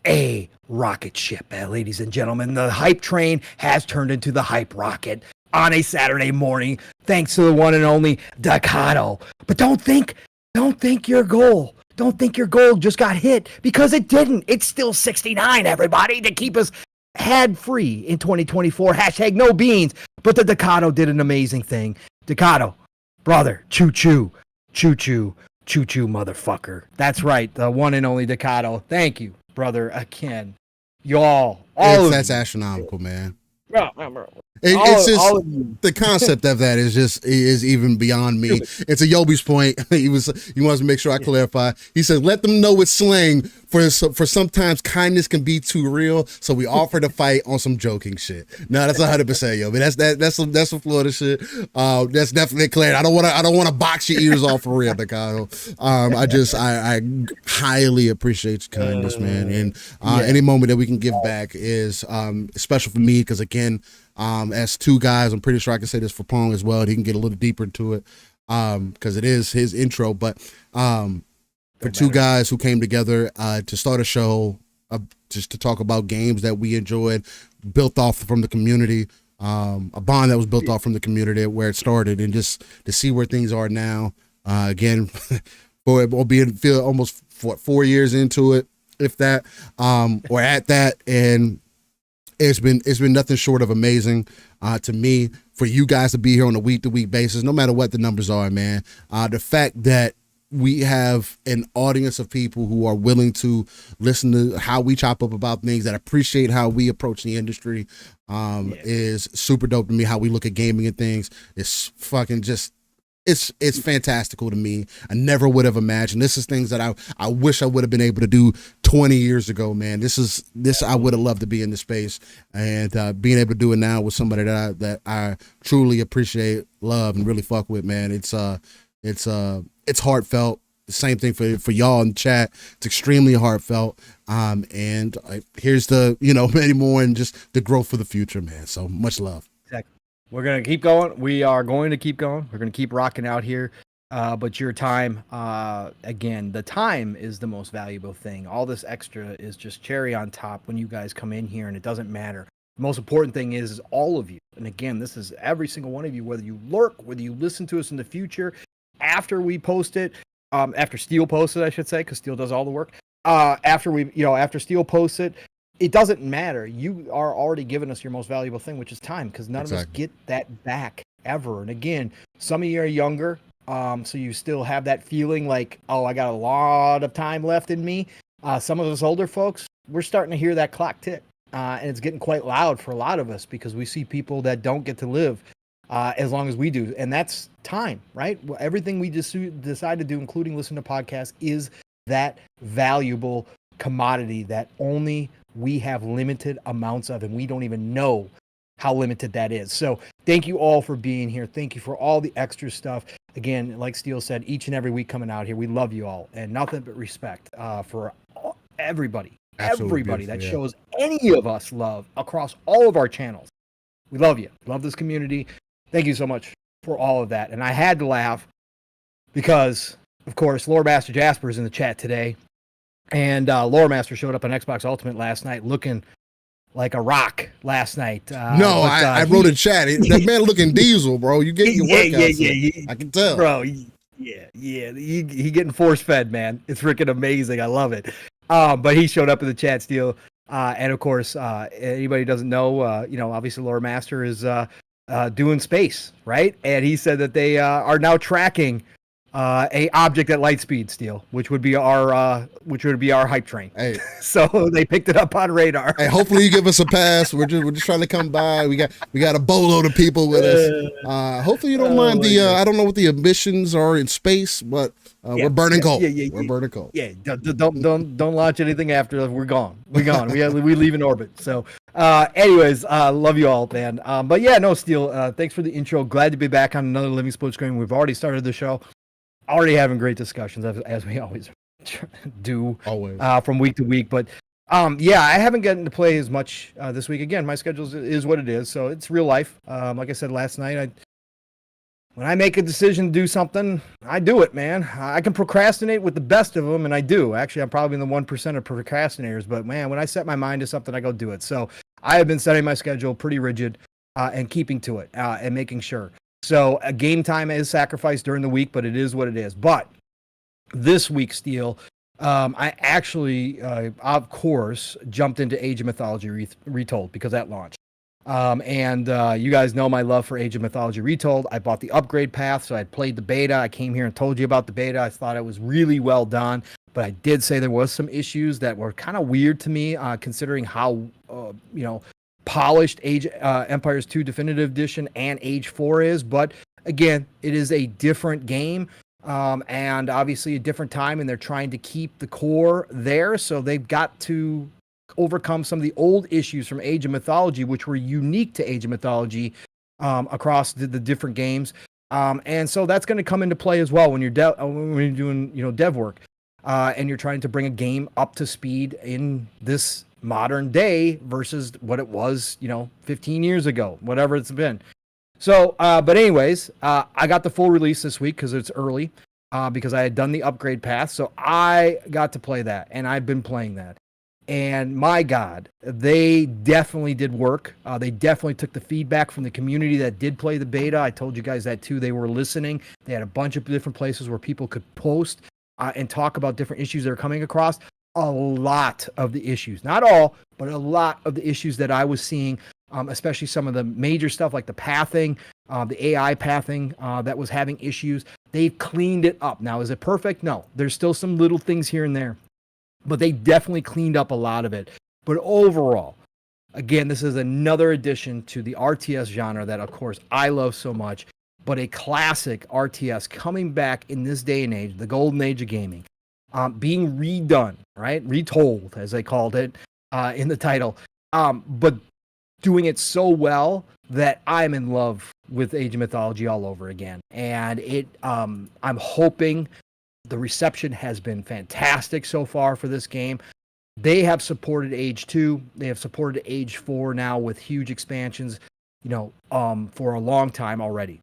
a rocket ship, ladies and gentlemen. The hype train has turned into the hype rocket on a Saturday morning, thanks to the one and only Decado. But don't think your goal just got hit, because it didn't. It's still 69, everybody, to keep us head-free in 2024. Hashtag no beans. But the Decado did an amazing thing. Decado, brother, choo-choo, choo-choo, choo-choo, motherfucker. That's right, the one and only Decado. Thank you, brother, again. Y'all, that's astronomical, man. It's just the concept of that is even beyond me. It's a Yobi's point. He wants to make sure I clarify. He said, "Let them know it's slang for sometimes kindness can be too real, so we offer to fight on some joking shit." No, that's 100% Yobi. That's some Florida shit. That's definitely clear. I don't want to box your ears off for real, Decado. I highly appreciate your kindness, man, and any moment that we can give back is special for me because again. As two guys, I'm pretty sure I can say this for Pong as well. He can get a little deeper into it because it is his intro. But for two guys who came together to start a show, just to talk about games that we enjoyed, built off from the community, a bond that was built off from the community where it started, and just to see where things are now. Again, for it being almost 4 years into it, if that, or at that, and. It's been nothing short of amazing to me for you guys to be here on a week-to-week basis, no matter what the numbers are, man. The fact that we have an audience of people who are willing to listen to how we chop up about things, that appreciate how we approach the industry, is super dope to me. How we look at gaming and things, it's fucking just it's fantastical to me. I never would have imagined. This is things that I wish I would have been able to do 20 years ago, man. This I would have loved to be in this space, and being able to do it now with somebody that I truly appreciate, love, and really fuck with, man. It's heartfelt. The same thing for y'all in the chat. It's extremely heartfelt. And here's the, many more, and just the growth for the future, man. So much love. Exactly. We're going to keep going. We are going to keep going. We're going to keep rocking out here. But your time, again, the time is the most valuable thing. All this extra is just cherry on top when you guys come in here, and it doesn't matter. The most important thing is all of you. And again, this is every single one of you, whether you lurk, whether you listen to us in the future, after we post it, after Steel posts it, I should say, because Steel does all the work. After Steel posts it, it doesn't matter. You are already giving us your most valuable thing, which is time, because none of us get that back ever. And again, some of you are younger, so you still have that feeling like, oh, I got a lot of time left in me. Some of us older folks, we're starting to hear that clock tick, and it's getting quite loud for a lot of us, because we see people that don't get to live as long as we do, and that's time, right? Everything we just decide to do, including listen to podcasts, is that valuable commodity that only we have limited amounts of, and we don't even know how limited that is. So thank you all for being here. Thank you for all the extra stuff. Again, like Steele said, each and every week coming out here, we love you all, and nothing but respect for everybody. Absolutely everybody that shows any of us love across all of our channels. We love you. Love this community. Thank you so much for all of that. And I had to laugh because, of course, Lore Master Jasper is in the chat today. And Lore Master showed up on Xbox Ultimate last night looking like a rock last night. I wrote a chat. That man looking diesel, bro. You getting your workouts. I can tell. Bro, he getting force-fed, man. It's freaking amazing. I love it. But he showed up in the chat still. And, of course, anybody who doesn't know, obviously Lore Master is doing space, right? And he said that they are now tracking a object at light speed, Steel, which would be our hype train. Hey, so they picked it up on radar. Hey, hopefully you give us a pass. We're just trying to come by. We got a boatload of people with us. Hopefully you don't mind I don't know what the emissions are in space, but we're burning coal. We're burning coal. Yeah, don't launch anything after we're gone. We're gone. we leave in orbit. So anyways, love you all, man. But yeah, no, Steel, thanks for the intro. Glad to be back on another Living Split Screen. We've already started the show. Already having great discussions as we always do from week to week. But I haven't gotten to play as much this week. Again, my schedule is what it is, so it's real life. Like I said last night, when I make a decision to do something, I do it, man. I can procrastinate with the best of them, and I do. Actually, I'm probably in the 1% of procrastinators, but man, when I set my mind to something, I go do it. So I have been setting my schedule pretty rigid and keeping to it and making sure. So a game time is sacrificed during the week, but it is what it is. But this week, Steel, I actually, of course, jumped into Age of Mythology Retold because that launched. You guys know my love for Age of Mythology Retold. I bought the upgrade path, so I played the beta. I came here and told you about the beta. I thought it was really well done, but I did say there was some issues that were kind of weird to me, considering how, polished Empires 2 Definitive Edition and Age 4 is. But again, it is a different game and obviously a different time, and they're trying to keep the core there. So they've got to overcome some of the old issues from Age of Mythology, which were unique to Age of Mythology across the different games. And so that's going to come into play as well when you're doing dev work and you're trying to bring a game up to speed in this modern day versus what it was 15 years ago, whatever it's been. So but anyways, I got the full release this week because it's early, because I had done the upgrade path, so I got to play that, and I've been playing that, and my god, they definitely did work. They definitely took the feedback from the community that did play the beta. I told you guys that too. They were listening. They had a bunch of different places where people could post and talk about different issues they're coming across. A lot of the issues, not all, but a lot of the issues that I was seeing, especially some of the major stuff like the pathing, the AI pathing that was having issues, they've cleaned it up. Now, is it perfect? No. There's still some little things here and there, but they definitely cleaned up a lot of it. But overall, again, this is another addition to the RTS genre that, of course, I love so much. but a classic RTS coming back in this day and age, the golden age of gaming, being redone, right? Retold, as they called it in the title, but doing it so well that I'm in love with Age of Mythology all over again. And I'm hoping the reception has been fantastic so far for this game. They have supported Age 2. They have supported Age 4 now with huge expansions, for a long time already.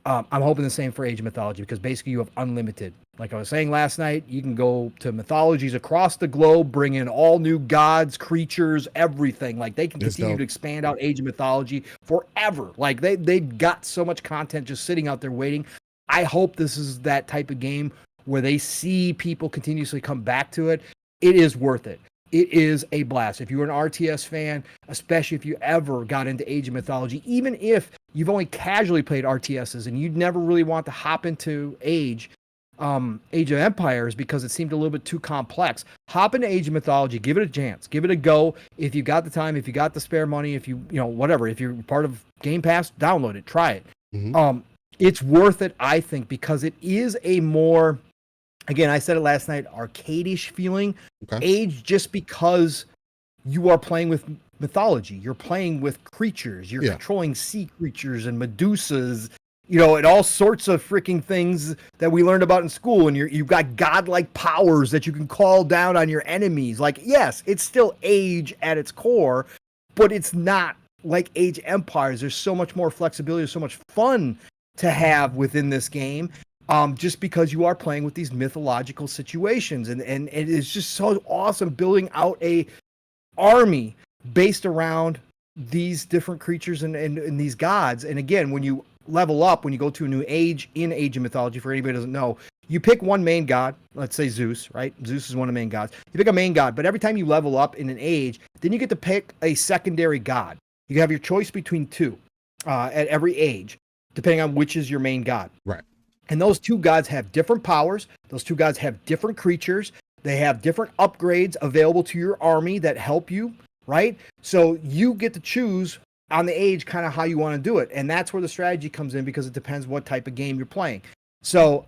I'm hoping the same for Age of Mythology, because basically you have unlimited. Like I was saying last night, you can go to mythologies across the globe, bring in all new gods, creatures, everything. Like they can continue to expand out Age of Mythology forever. Like they got so much content just sitting out there waiting. I hope this is that type of game where they see people continuously come back to it. It is worth it. It is a blast. If you're an RTS fan, especially if you ever got into Age of Mythology, even if you've only casually played RTSs and you'd never really want to hop into Age of Empires because it seemed a little bit too complex, hop into Age of Mythology, give it a chance, give it a go. If you got the time, if you got the spare money, if whatever, if you're part of Game Pass, download it, try it. Mm-hmm. It's worth it, I think, because it is a more, again, I said it last night, arcade-ish feeling. Okay. Age, just because you are playing with mythology. You're playing with creatures. You're controlling sea creatures and Medusas, and all sorts of freaking things that we learned about in school. And you've got godlike powers that you can call down on your enemies. Like, yes, it's still Age at its core, but it's not like Age Empires. There's so much more flexibility. There's so much fun to have within this game. Just because you are playing with these mythological situations, and it is just so awesome building out a army based around these different creatures and these gods. And again, when you level up, when you go to a new age in Age of Mythology, for anybody who doesn't know, you pick one main god. Let's say Zeus, right? Zeus is one of the main gods. You pick a main god, but every time you level up in an age, then you get to pick a secondary god. You have your choice between two at every age, depending on which is your main god. Right. And those two gods have different powers. Those two gods have different creatures. They have different upgrades available to your army that help you, right? So you get to choose on the age kind of how you want to do it. And that's where the strategy comes in, because it depends what type of game you're playing. So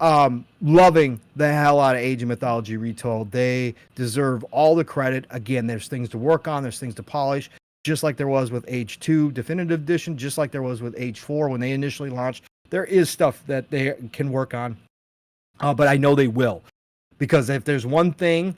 loving the hell out of Age of Mythology Retold. They deserve all the credit. Again, there's things to work on. There's things to polish, just like there was with Age 2 Definitive Edition, just like there was with Age 4 when they initially launched. There is stuff that they can work on, but I know they will, because if there's one thing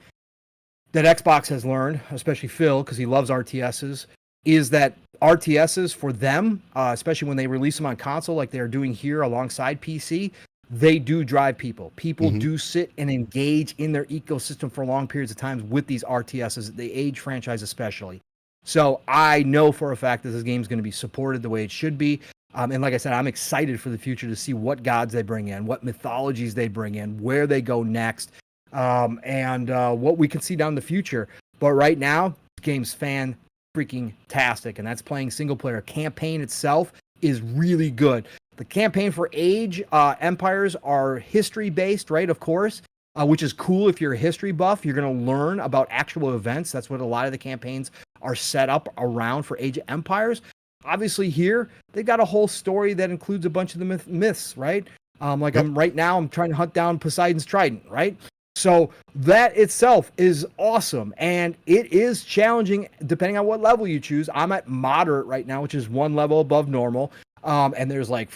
that Xbox has learned, especially Phil, because he loves RTSs, is that RTSs for them, especially when they release them on console like they're doing here alongside PC, they do drive people. People do sit and engage in their ecosystem for long periods of time with these RTSs, the Age franchise especially. So I know for a fact that this game is going to be supported the way it should be. And like I said, I'm excited for the future to see what gods they bring in, what mythologies they bring in, where they go next, and what we can see down the future. But right now, this game's fan-freaking-tastic, and that's playing single-player. Campaign itself is really good. The campaign for Age Empires are history-based, right, of course, which is cool if you're a history buff. You're going to learn about actual events. That's what a lot of the campaigns are set up around for Age of Empires. Obviously here, they've got a whole story that includes a bunch of the myths, right? I'm trying to hunt down Poseidon's trident, right? So that itself is awesome, and it is challenging depending on what level you choose. I'm at moderate right now, which is one level above normal, and there's like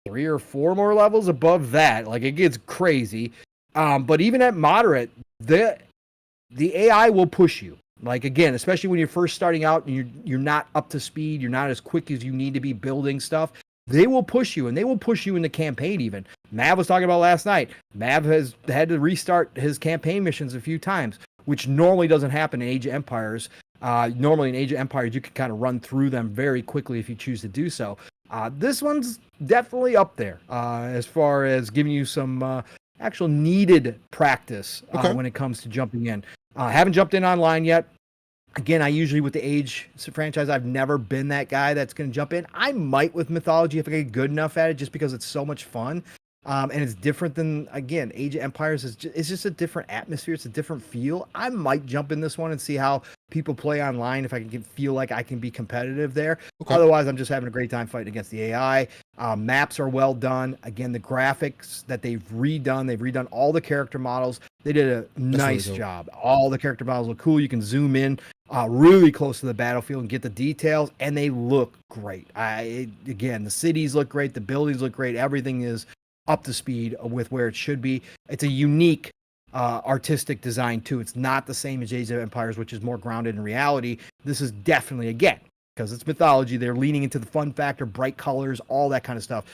3 or 4 more levels above that. Like, it gets crazy, but even at moderate, the AI will push you. Like, again, especially when you're first starting out and you're not up to speed, you're not as quick as you need to be building stuff, they will push you, and they will push you in the campaign even. Mav was talking about last night. Mav has had to restart his campaign missions a few times, which normally doesn't happen in Age of Empires. Normally in Age of Empires, you can kind of run through them very quickly if you choose to do so. This one's definitely up there as far as giving you some actual needed practice when it comes to jumping in. Haven't jumped in online yet. Again, I usually, with the Age franchise, I've never been that guy that's going to jump in. I might with Mythology if I get good enough at it, just because it's so much fun. And it's different than, again, Age of Empires it's just a different atmosphere. It's a different feel. I might jump in this one and see how people play online, if I can feel like I can be competitive there. Okay. Otherwise, I'm just having a great time fighting against the AI. Maps are well done. Again, the graphics that they've redone all the character models. They did a nice job. All the character models look cool. You can zoom in really close to the battlefield and get the details, and they look great. Again, the cities look great. The buildings look great. Everything is up to speed with where it should be. It's a unique artistic design too. It's not the same as Age of Empires, which is more grounded in reality. This is definitely, again, because it's mythology, they're leaning into the fun factor, bright colors, all that kind of stuff.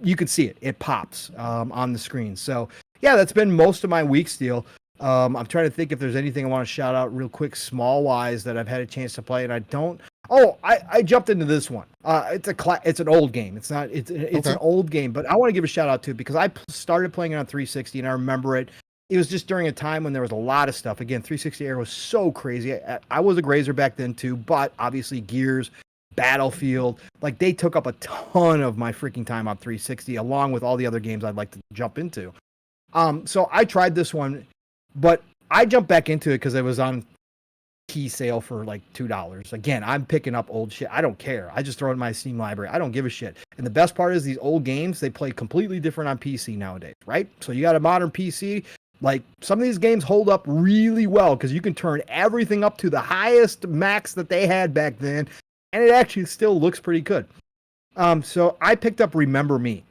You can see it. It pops on the screen. So, yeah, that's been most of my week, Steel. I'm trying to think if there's anything I want to shout out real quick, small-wise, that I've had a chance to play, and I don't. Oh, I jumped into this one. It's an old game. It's an old game, but I want to give a shout-out to it because I started playing it on 360, and I remember it. It was just during a time when there was a lot of stuff. Again, 360 era was so crazy. I was a grazer back then too, but obviously Gears, Battlefield, like they took up a ton of my freaking time on 360, along with all the other games I'd like to jump into. So I tried this one, but I jumped back into it because it was on key sale for like $2. Again, I'm picking up old shit. I don't care. I just throw it in my Steam library. I don't give a shit. And the best part is these old games, they play completely different on PC nowadays, right? So you got a modern PC. Like some of these games hold up really well because you can turn everything up to the highest max that they had back then, and it actually still looks pretty good. So I picked up Remember Me.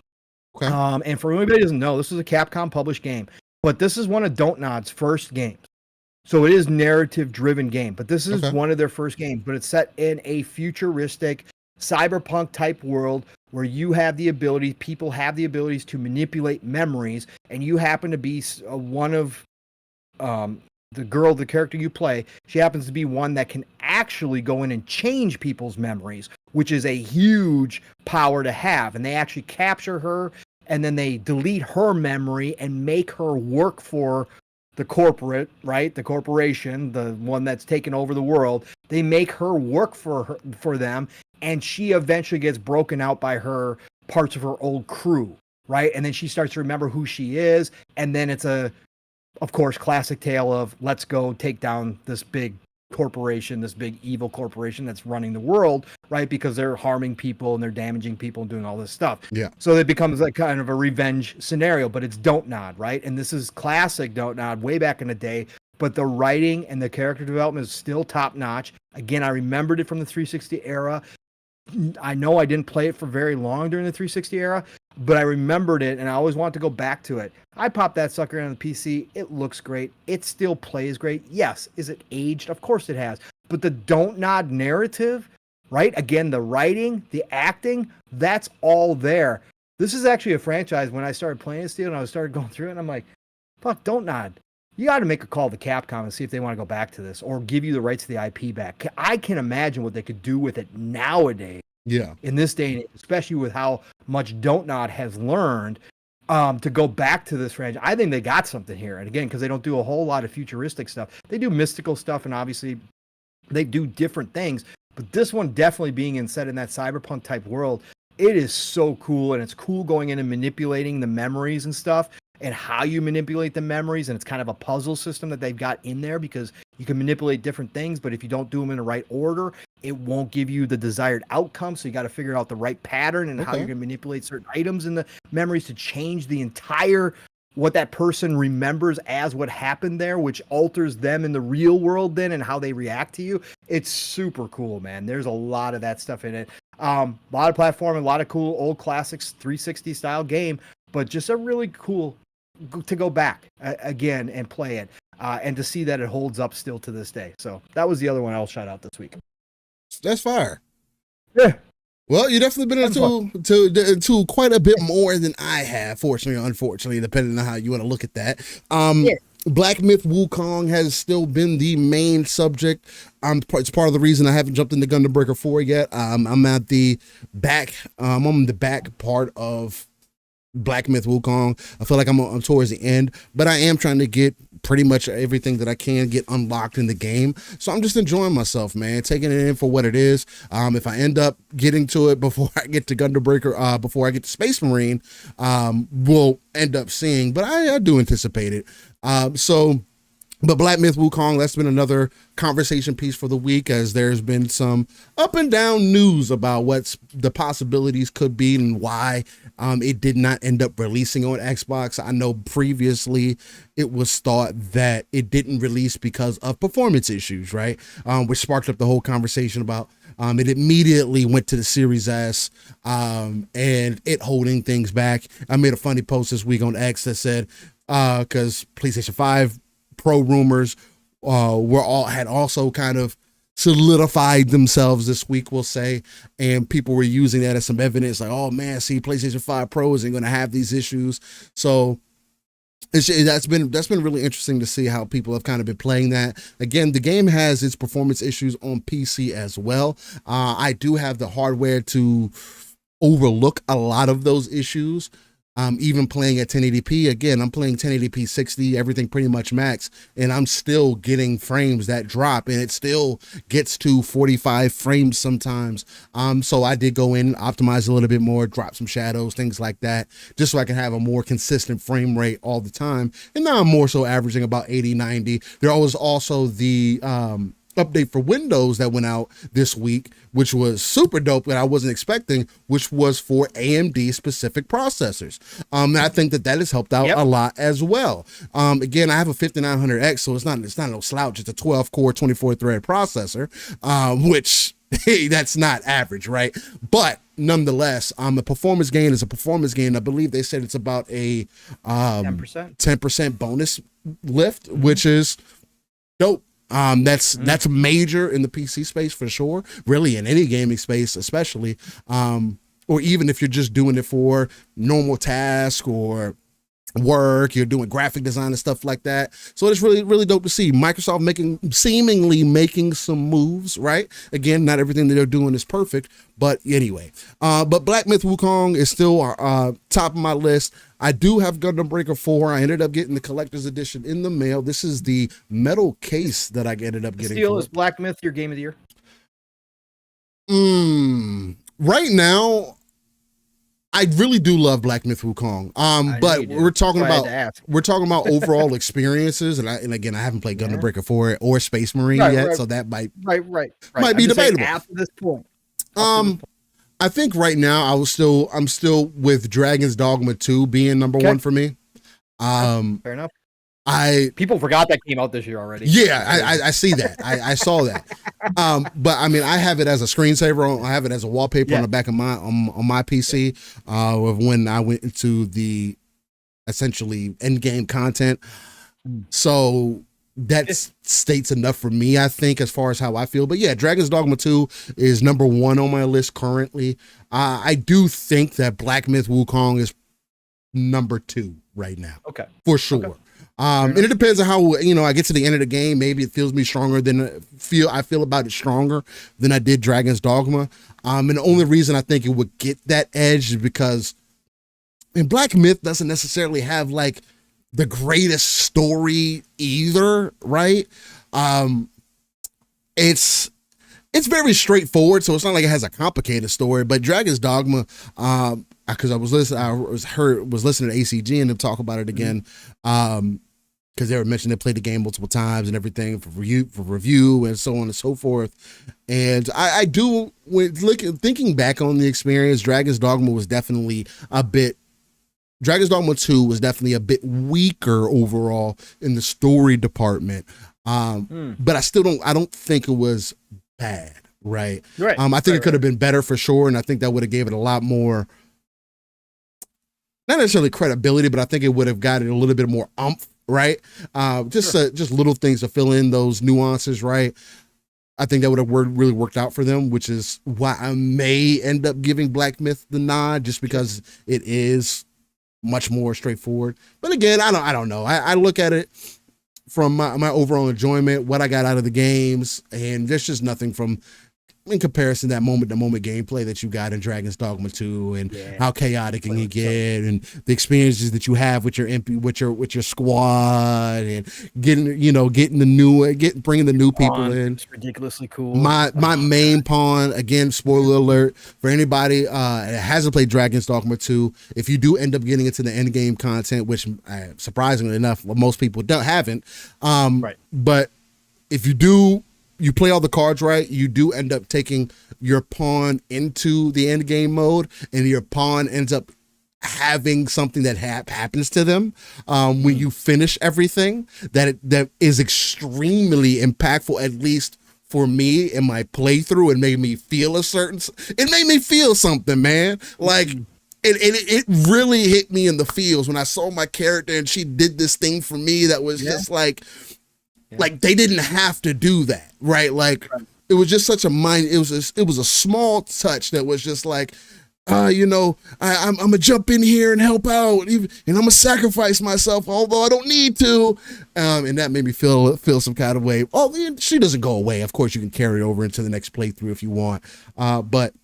Okay. And for anybody who doesn't know, this is a Capcom published game, but this is one of Don't Nod's first games. So it is narrative driven game, but this is one of their first games, but it's set in a futuristic cyberpunk type world where you have the ability, people have the abilities to manipulate memories, and you happen to be one of the character you play. She happens to be one that can actually go in and change people's memories, which is a huge power to have. And they actually capture her, and then they delete her memory and make her work for the corporate, right? The corporation, the one that's taken over the world. They make her work for them, and she eventually gets broken out by her parts of her old crew, right? And then she starts to remember who she is, and then it's of course, classic tale of let's go take down this big corporation, this big evil corporation that's running the world, right? Because they're harming people and they're damaging people and doing all this stuff. Yeah. So it becomes like kind of a revenge scenario, but it's Don't Nod, right? And this is classic Don't Nod way back in the day, but the writing and the character development is still top notch. Again, I remembered it from the 360 era. I know I didn't play it for very long during the 360 era, but I remembered it and I always wanted to go back to it. I popped that sucker on the PC. It looks great. It still plays great. Yes. Is it aged? Of course it has. But the Don't Nod narrative, right? Again, the writing, the acting, that's all there. This is actually a franchise. When I started playing it, Steel, and I started going through it, and I'm like, fuck, Don't Nod. You got to make a call to Capcom and see if they want to go back to this or give you the rights to the IP back. I can imagine what they could do with it nowadays. Yeah. In this day and age, especially with how much Don't Nod has learned to go back to this franchise. I think they got something here. And again, because they don't do a whole lot of futuristic stuff. They do mystical stuff, and obviously they do different things. But this one definitely being set in that cyberpunk type world, it is so cool. And it's cool going in and manipulating the memories and stuff, and how you manipulate the memories. And it's kind of a puzzle system that they've got in there because you can manipulate different things, but if you don't do them in the right order, it won't give you the desired outcome. So you got to figure out the right pattern and how you're going to manipulate certain items in the memories to change the entire, what that person remembers as what happened there, which alters them in the real world then and how they react to you. It's super cool, man. There's a lot of that stuff in it. A lot of platform, a lot of cool old classics, 360 style game, but just a really cool to go back again and play it and to see that it holds up still to this day. So that was the other one I'll shout out this week. That's fire. Yeah. Well, you definitely been into quite a bit more than I have, fortunately or unfortunately, depending on how you want to look at that. Black Myth Wukong has still been the main subject. It's part of the reason I haven't jumped into Gundam Breaker 4 yet. I'm at the back. I'm on the back part of Black Myth Wukong. I feel like I'm towards the end, but I am trying to get pretty much everything that I can get unlocked in the game. So I'm just enjoying myself, man, taking it in for what it is. If I end up getting to it before I get to Gundam Breaker, before I get to Space Marine, we'll end up seeing, but I do anticipate it. So But Black Myth Wukong, that's been another conversation piece for the week, as there's been some up and down news about what the possibilities could be and why it did not end up releasing on Xbox. I know previously it was thought that it didn't release because of performance issues, right? Which sparked up the whole conversation about it immediately went to the Series S and it holding things back. I made a funny post this week on X that said, because PlayStation 5 Pro rumors had also kind of solidified themselves this week, we'll say, and people were using that as some evidence, like, oh man, see, PlayStation 5 Pro isn't going to have these issues. So that's been really interesting to see how people have kind of been playing that. Again, the game has its performance issues on PC as well. I do have the hardware to overlook a lot of those issues. Even playing at 1080p, again, I'm playing 1080p 60, everything pretty much max, and I'm still getting frames that drop, and it still gets to 45 frames sometimes. So I did go in, optimize a little bit more, drop some shadows, things like that, just so I can have a more consistent frame rate all the time. And now I'm more so averaging about 80, 90. There was also the update for Windows that went out this week, which was super dope that I wasn't expecting, which was for AMD specific processors. And I think that has helped out a lot as well. Again, I have a 5900X, so it's not no slouch. It's a 12 core, 24 thread processor, which hey, that's not average, right? But nonetheless, a performance gain is a performance gain. I believe they said it's about a 10% bonus lift, which is dope. That's major in the PC space for sure, really in any gaming space, especially, or even if you're just doing it for normal tasks or work, you're doing graphic design and stuff like that. So it's really, really dope to see Microsoft seemingly making some moves, right? Again, not everything that they're doing is perfect, but anyway, but Black Myth Wukong is still top of my list. I do have Gundam Breaker 4. I ended up getting the collector's edition in the mail. This is the metal case that I ended up getting. Still, is Black Myth your game of the year? Right now, I really do love Black Myth Wukong. But we're talking about overall experiences, and again, I haven't played Gundam Breaker 4 or Space Marine yet, so that might be debatable after this point. I think right now I'm still with Dragon's Dogma 2 being number one for me. Fair enough. People forgot that came out this year already. Yeah, I see that. I saw that. But I mean, I have it as a screensaver. I have it as a wallpaper on the back of on my PC. When I went into the essentially end game content, so that states enough for me, I think, as far as how I feel. But yeah, Dragon's Dogma 2 is number one on my list currently. I do think that Black Myth Wukong is number 2 right now. Okay, for sure. Okay. And it depends on how, I get to the end of the game. Maybe it feels me stronger than I feel about it stronger than I did Dragon's Dogma. And the only reason I think it would get that edge is because Black Myth doesn't necessarily have like the greatest story either, right? It's very straightforward, so it's not like it has a complicated story. But Dragon's Dogma, because I was listening to ACG and them talk about it again, because they were mentioning they played the game multiple times and everything for review and so on and so forth. And I do, thinking back on the experience, Dragon's Dogma 2 was definitely a bit weaker overall in the story department. But I don't think it was bad, right? I think it could have been better for sure, and I think that would have gave it a lot more, not necessarily credibility, but I think it would have got it a little bit more oomph, right? Just little things to fill in those nuances, right? I think that would have really worked out for them, which is why I may end up giving Black Myth the nod, just because it is much more straightforward. But again, I don't know. I look at it from my overall enjoyment, what I got out of the games, and there's just nothing from in comparison, that moment-to-moment gameplay that you got in Dragon's Dogma 2, and how chaotic it can get, and the experiences that you have with your squad, and bringing the new people in. It's ridiculously cool. My main pawn, again, spoiler alert for anybody that hasn't played Dragon's Dogma 2. If you do end up getting into the end game content, which surprisingly enough, most people haven't, but if you do. You play all the cards right, you do end up taking your pawn into the end game mode, and your pawn ends up having something that happens to them when you finish everything that is extremely impactful, at least for me in my playthrough. It made me feel something, man. Like it really hit me in the feels when I saw my character and she did this thing for me that was just like they didn't have to do that, right? Like it was just such a it was a small touch that was just like, I'm gonna jump in here and help out, and I'm gonna sacrifice myself, although I don't need to. And that made me feel some kind of way. Oh, she doesn't go away. Of course, you can carry it over into the next playthrough if you want. But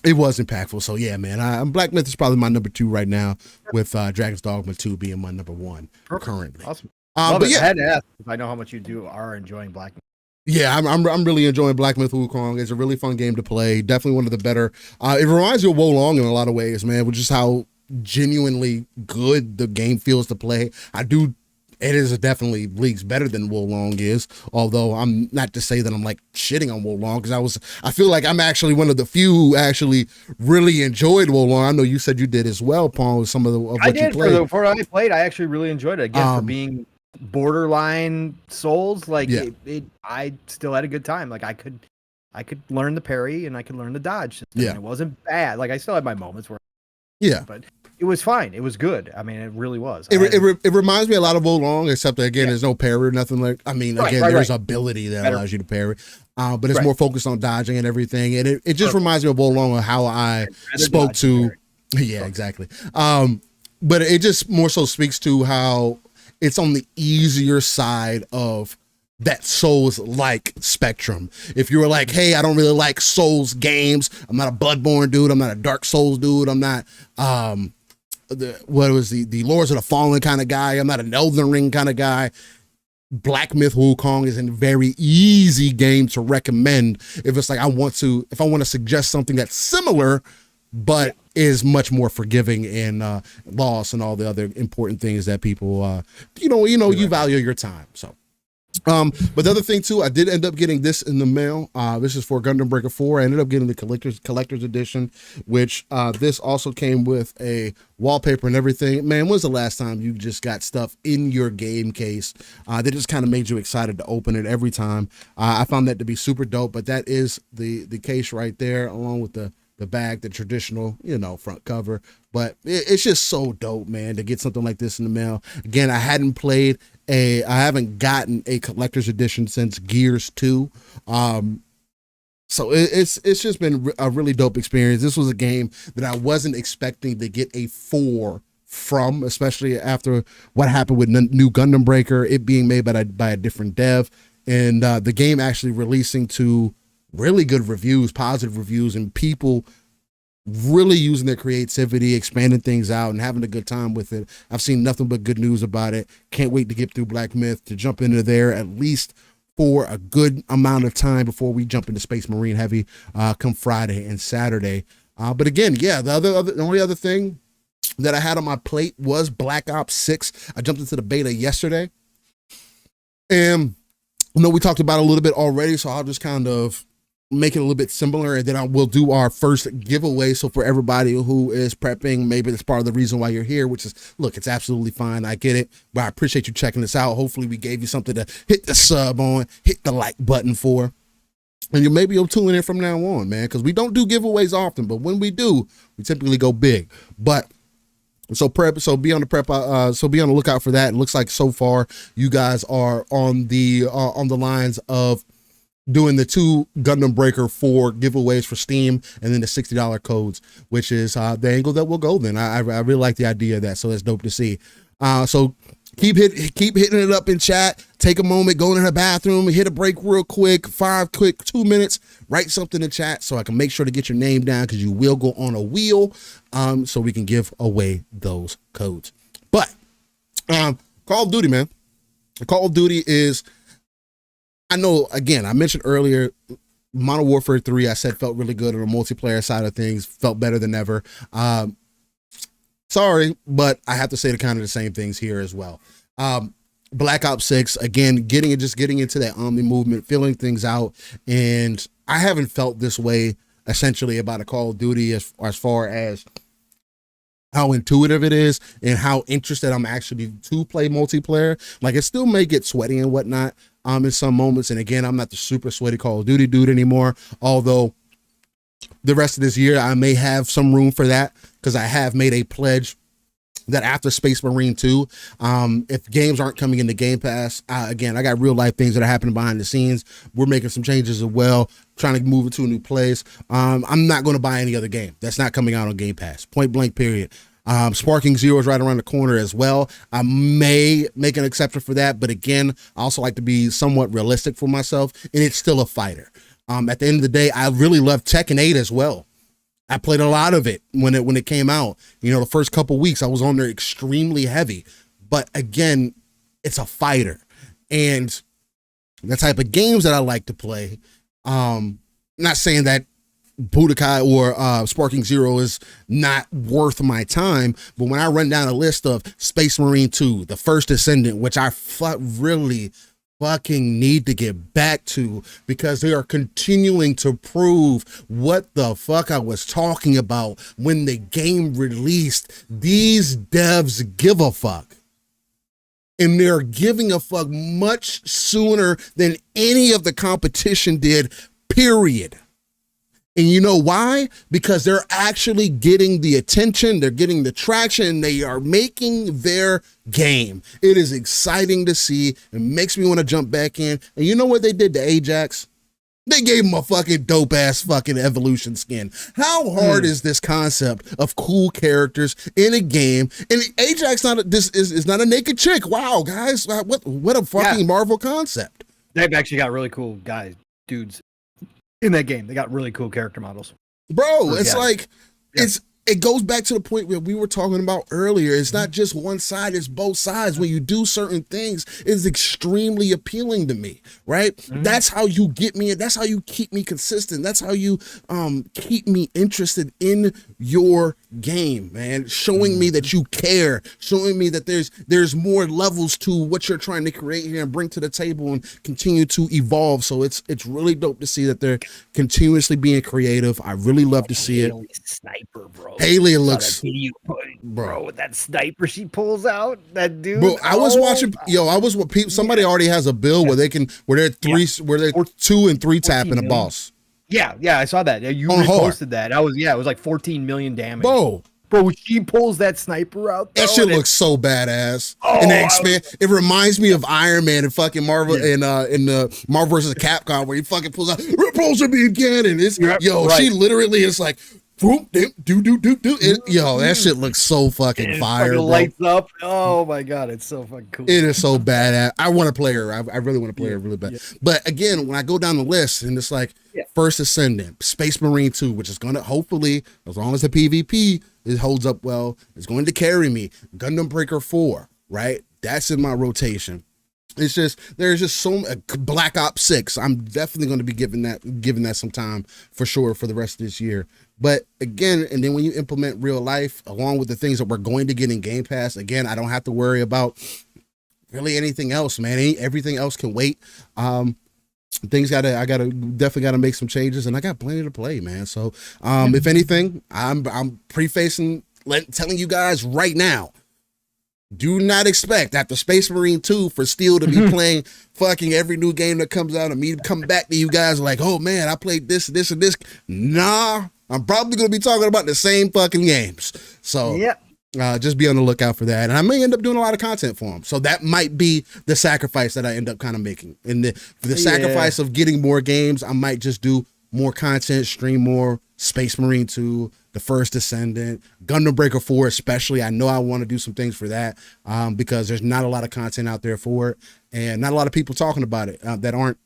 it was impactful. So yeah, man, Black Myth is probably my number 2 right now, with Dragon's Dogma 2 being my number 1 currently. Awesome. But I had to ask if I know how much you are enjoying Black Myth. Yeah, I'm really enjoying Black Myth Wukong. It's a really fun game to play. Definitely one of the better. It reminds me of Wo Long in a lot of ways, man, which is how genuinely good the game feels to play. It is definitely leagues better than Wo Long is, although I'm not to say that I'm like shitting on Wo Long, because I feel like I'm actually one of the few who actually really enjoyed Wo Long. I know you said you did as well, Paul, with some of what you played. For what I played, I actually really enjoyed it. Again, for being borderline Souls, I still had a good time. Like I could learn the parry and I could learn the dodge system. Yeah, it wasn't bad. Like I still had my moments where but it was fine. It was good. I mean, it really was. It reminds me a lot of Wo Long, except that, again, there's no parry or nothing like. I mean, there's ability that allows you to parry, but it's more focused on dodging and everything. And it just reminds me of Wo Long, of how I spoke to. Yeah, exactly. But it just more so speaks to how it's on the easier side of that Souls-like spectrum. If you were like, hey, I don't really like Souls games, I'm not a Bloodborne dude, I'm not a Dark Souls dude, I'm not the Lords of the Fallen kind of guy, I'm not an Elden Ring kind of guy, Black Myth Wukong is a very easy game to recommend if it's like if I want to suggest something that's similar but is much more forgiving in loss and all the other important things that people you value your time. So but the other thing too, I did end up getting this in the mail. This is for Gundam Breaker 4. I ended up getting the collector's edition, which this also came with a wallpaper and everything. Man, when's the last time you just got stuff in your game case that just kind of made you excited to open it every time? I found that to be super dope. But that is the case right there, along with the bag, the traditional, front cover. But it's just so dope, man, to get something like this in the mail. Again, I haven't gotten a collector's edition since Gears 2. So it's just been a really dope experience. This was a game that I wasn't expecting to get a 4 from, especially after what happened with new Gundam Breaker, it being made by a different dev, and the game actually releasing to really good reviews, positive reviews, and people really using their creativity, expanding things out, and having a good time with it. I've seen nothing but good news about it. Can't wait to get through Black Myth, to jump into there at least for a good amount of time before we jump into Space Marine Heavy come Friday and Saturday. But again, the only other thing that I had on my plate was Black Ops 6. I jumped into the beta yesterday, and we talked about it a little bit already, so I'll just kind of make it a little bit similar, and then I will do our first giveaway. So for everybody who is prepping, maybe that's part of the reason why you're here, which is, look, it's absolutely fine. I get it, but I appreciate you checking this out. Hopefully we gave you something to hit the sub on, hit the like button for, and maybe you'll tune in from now on, man, because we don't do giveaways often, but when we do, we typically go big. But so be on the lookout for that. It looks like so far you guys are on the lines of doing the 2 Gundam Breaker 4 giveaways for Steam, and then the $60 codes, which is the angle that we'll go then. I really like the idea of that, so that's dope to see. So keep hitting it up in chat. Take a moment, go in the bathroom, hit a break real quick, 2 minutes, write something in chat so I can make sure to get your name down, because you will go on a wheel, so we can give away those codes. But Call of Duty, man. Call of Duty is, I know, again, I mentioned earlier, Modern Warfare 3, I said felt really good on the multiplayer side of things, felt better than ever. Sorry, but I have to say kind of the same things here as well. Black Ops 6, again, getting into that Omni movement, filling things out, and I haven't felt this way essentially about a Call of Duty as far as how intuitive it is and how interested I'm actually to play multiplayer. Like, it still may get sweaty and whatnot in some moments, and again, I'm not the super sweaty Call of Duty dude anymore, although the rest of this year I may have some room for that, because I have made a pledge that after Space Marine 2, if games aren't coming into Game Pass, again, I got real life things that are happening behind the scenes. We're making some changes as well, trying to move it to a new place. I'm not going to buy any other game that's not coming out on Game Pass, point blank period. Sparking Zero is right around the corner as well. I may make an exception for that, but again, I also like to be somewhat realistic for myself, and it's still a fighter. At the end of the day, I really love Tekken 8 as well. I played a lot of it when it came out. You know, the first couple weeks I was on there extremely heavy, but again, it's a fighter, and the type of games that I like to play. Not saying that Budokai or Sparking Zero is not worth my time, but when I run down a list of Space Marine 2, The First Descendant, which I really fucking need to get back to, because they are continuing to prove what the fuck I was talking about when the game released. These devs give a fuck, and they're giving a fuck much sooner than any of the competition did, period. And you know why? Because they're actually getting the attention, they're getting the traction, they are making their game. It is exciting to see. It makes me want to jump back in. And you know what they did to Ajax? They gave him a fucking dope ass fucking evolution skin. How hard is this concept of cool characters in a game? And Ajax is not a naked chick. Wow, guys, what a fucking Marvel concept. They've actually got really cool dudes in that game. They got really cool character models. Bro, it's like, it goes back to the point where we were talking about earlier. It's not just one side, it's both sides. When you do certain things, it's extremely appealing to me, right? That's how you get me, and that's how you keep me consistent. That's how you keep me interested in your game, man. Showing me that you care, showing me that there's more levels to what you're trying to create here and bring to the table and continue to evolve. So it's really dope to see that they're continuously being creative. I really love to see it. Sniper, bro. Haley looks, bro, with that sniper she pulls out, that dude. Bro, I was watching. Somebody already has a bill where they're 2 and 3 tapping a boss. Yeah, I saw that. You reposted that. It was like 14 million damage. Bro, she pulls that sniper out. That shit looks so badass. And it reminds me of Iron Man and fucking Marvel in the Marvel vs. Capcom, where he fucking pulls out repulsor beam cannon. She literally is like, that shit looks so fucking fire, bro. Lights up. Oh my god, it's so fucking cool. It is so badass. I want to play her. I really want to play her really bad. But again, when I go down the list, and it's like First Ascendant, Space Marine 2, which is going to hopefully, as long as the PvP it holds up well, is going to carry me. Gundam Breaker 4, right? That's in my rotation. It's just, there's just so Black Ops 6. I'm definitely going to be giving that some time for sure for the rest of this year. But again, and then when you implement real life along with the things that we're going to get in Game Pass, again, I don't have to worry about really anything else, man. Everything else can wait. I definitely gotta make some changes, and I got plenty to play, man. So if anything, I'm prefacing, telling you guys right now, do not expect after Space Marine 2 for Steel to be playing fucking every new game that comes out and me to come back to you guys like, oh man, I played this, and this. Nah, I'm probably going to be talking about the same fucking games. So just be on the lookout for that. And I may end up doing a lot of content for them. So that might be the sacrifice that I end up kind of making. And for the sacrifice of getting more games, I might just do more content, stream more Space Marine 2, The First Descendant, Gundam Breaker 4 especially. I know I want to do some things for that because there's not a lot of content out there for it, and not a lot of people talking about it that aren't,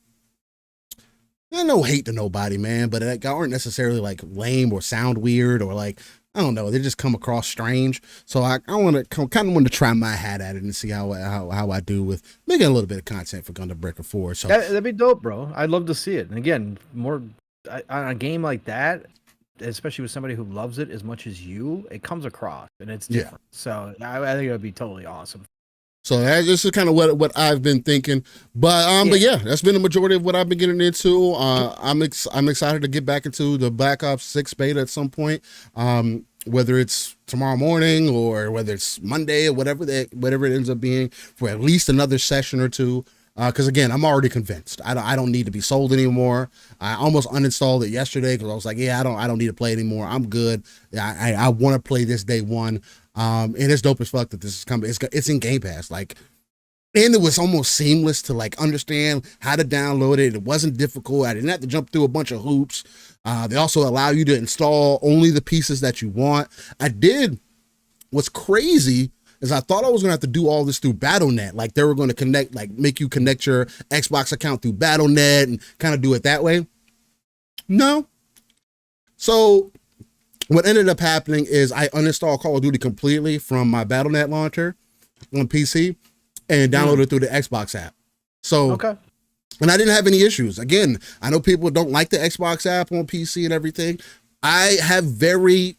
no hate to nobody, man, but aren't necessarily like lame or sound weird or like, I don't know, they just come across strange. So I kind of want to try my hat at it and see how I do with making a little bit of content for Gundam Breaker 4. So that'd be dope, bro. I'd love to see it. And again, more on a game like that, especially with somebody who loves it as much as you, it comes across and it's different. So I think it would be totally awesome. So this is kind of what I've been thinking, but yeah, that's been the majority of what I've been getting into. I'm excited to get back into the Black Ops 6 beta at some point, whether it's tomorrow morning or whether it's Monday or whatever it ends up being, for at least another session or two. Because again, I'm already convinced. I don't need to be sold anymore. I almost uninstalled it yesterday because I was like, yeah, I don't need to play anymore. I'm good. I want to play this day one. And it's dope as fuck that this is coming. It's in Game Pass, like, and it was almost seamless to like understand how to download it. It wasn't difficult. I didn't have to jump through a bunch of hoops. They also allow you to install only the pieces that you want. What's crazy is I thought I was gonna have to do all this through BattleNet. Like they were going to connect, like make you connect your Xbox account through BattleNet and kind of do it that way. No. So what ended up happening is I uninstalled Call of Duty completely from my BattleNet launcher on PC and downloaded it through the Xbox app. So, okay. And I didn't have any issues. Again, I know people don't like the Xbox app on PC and everything. I have very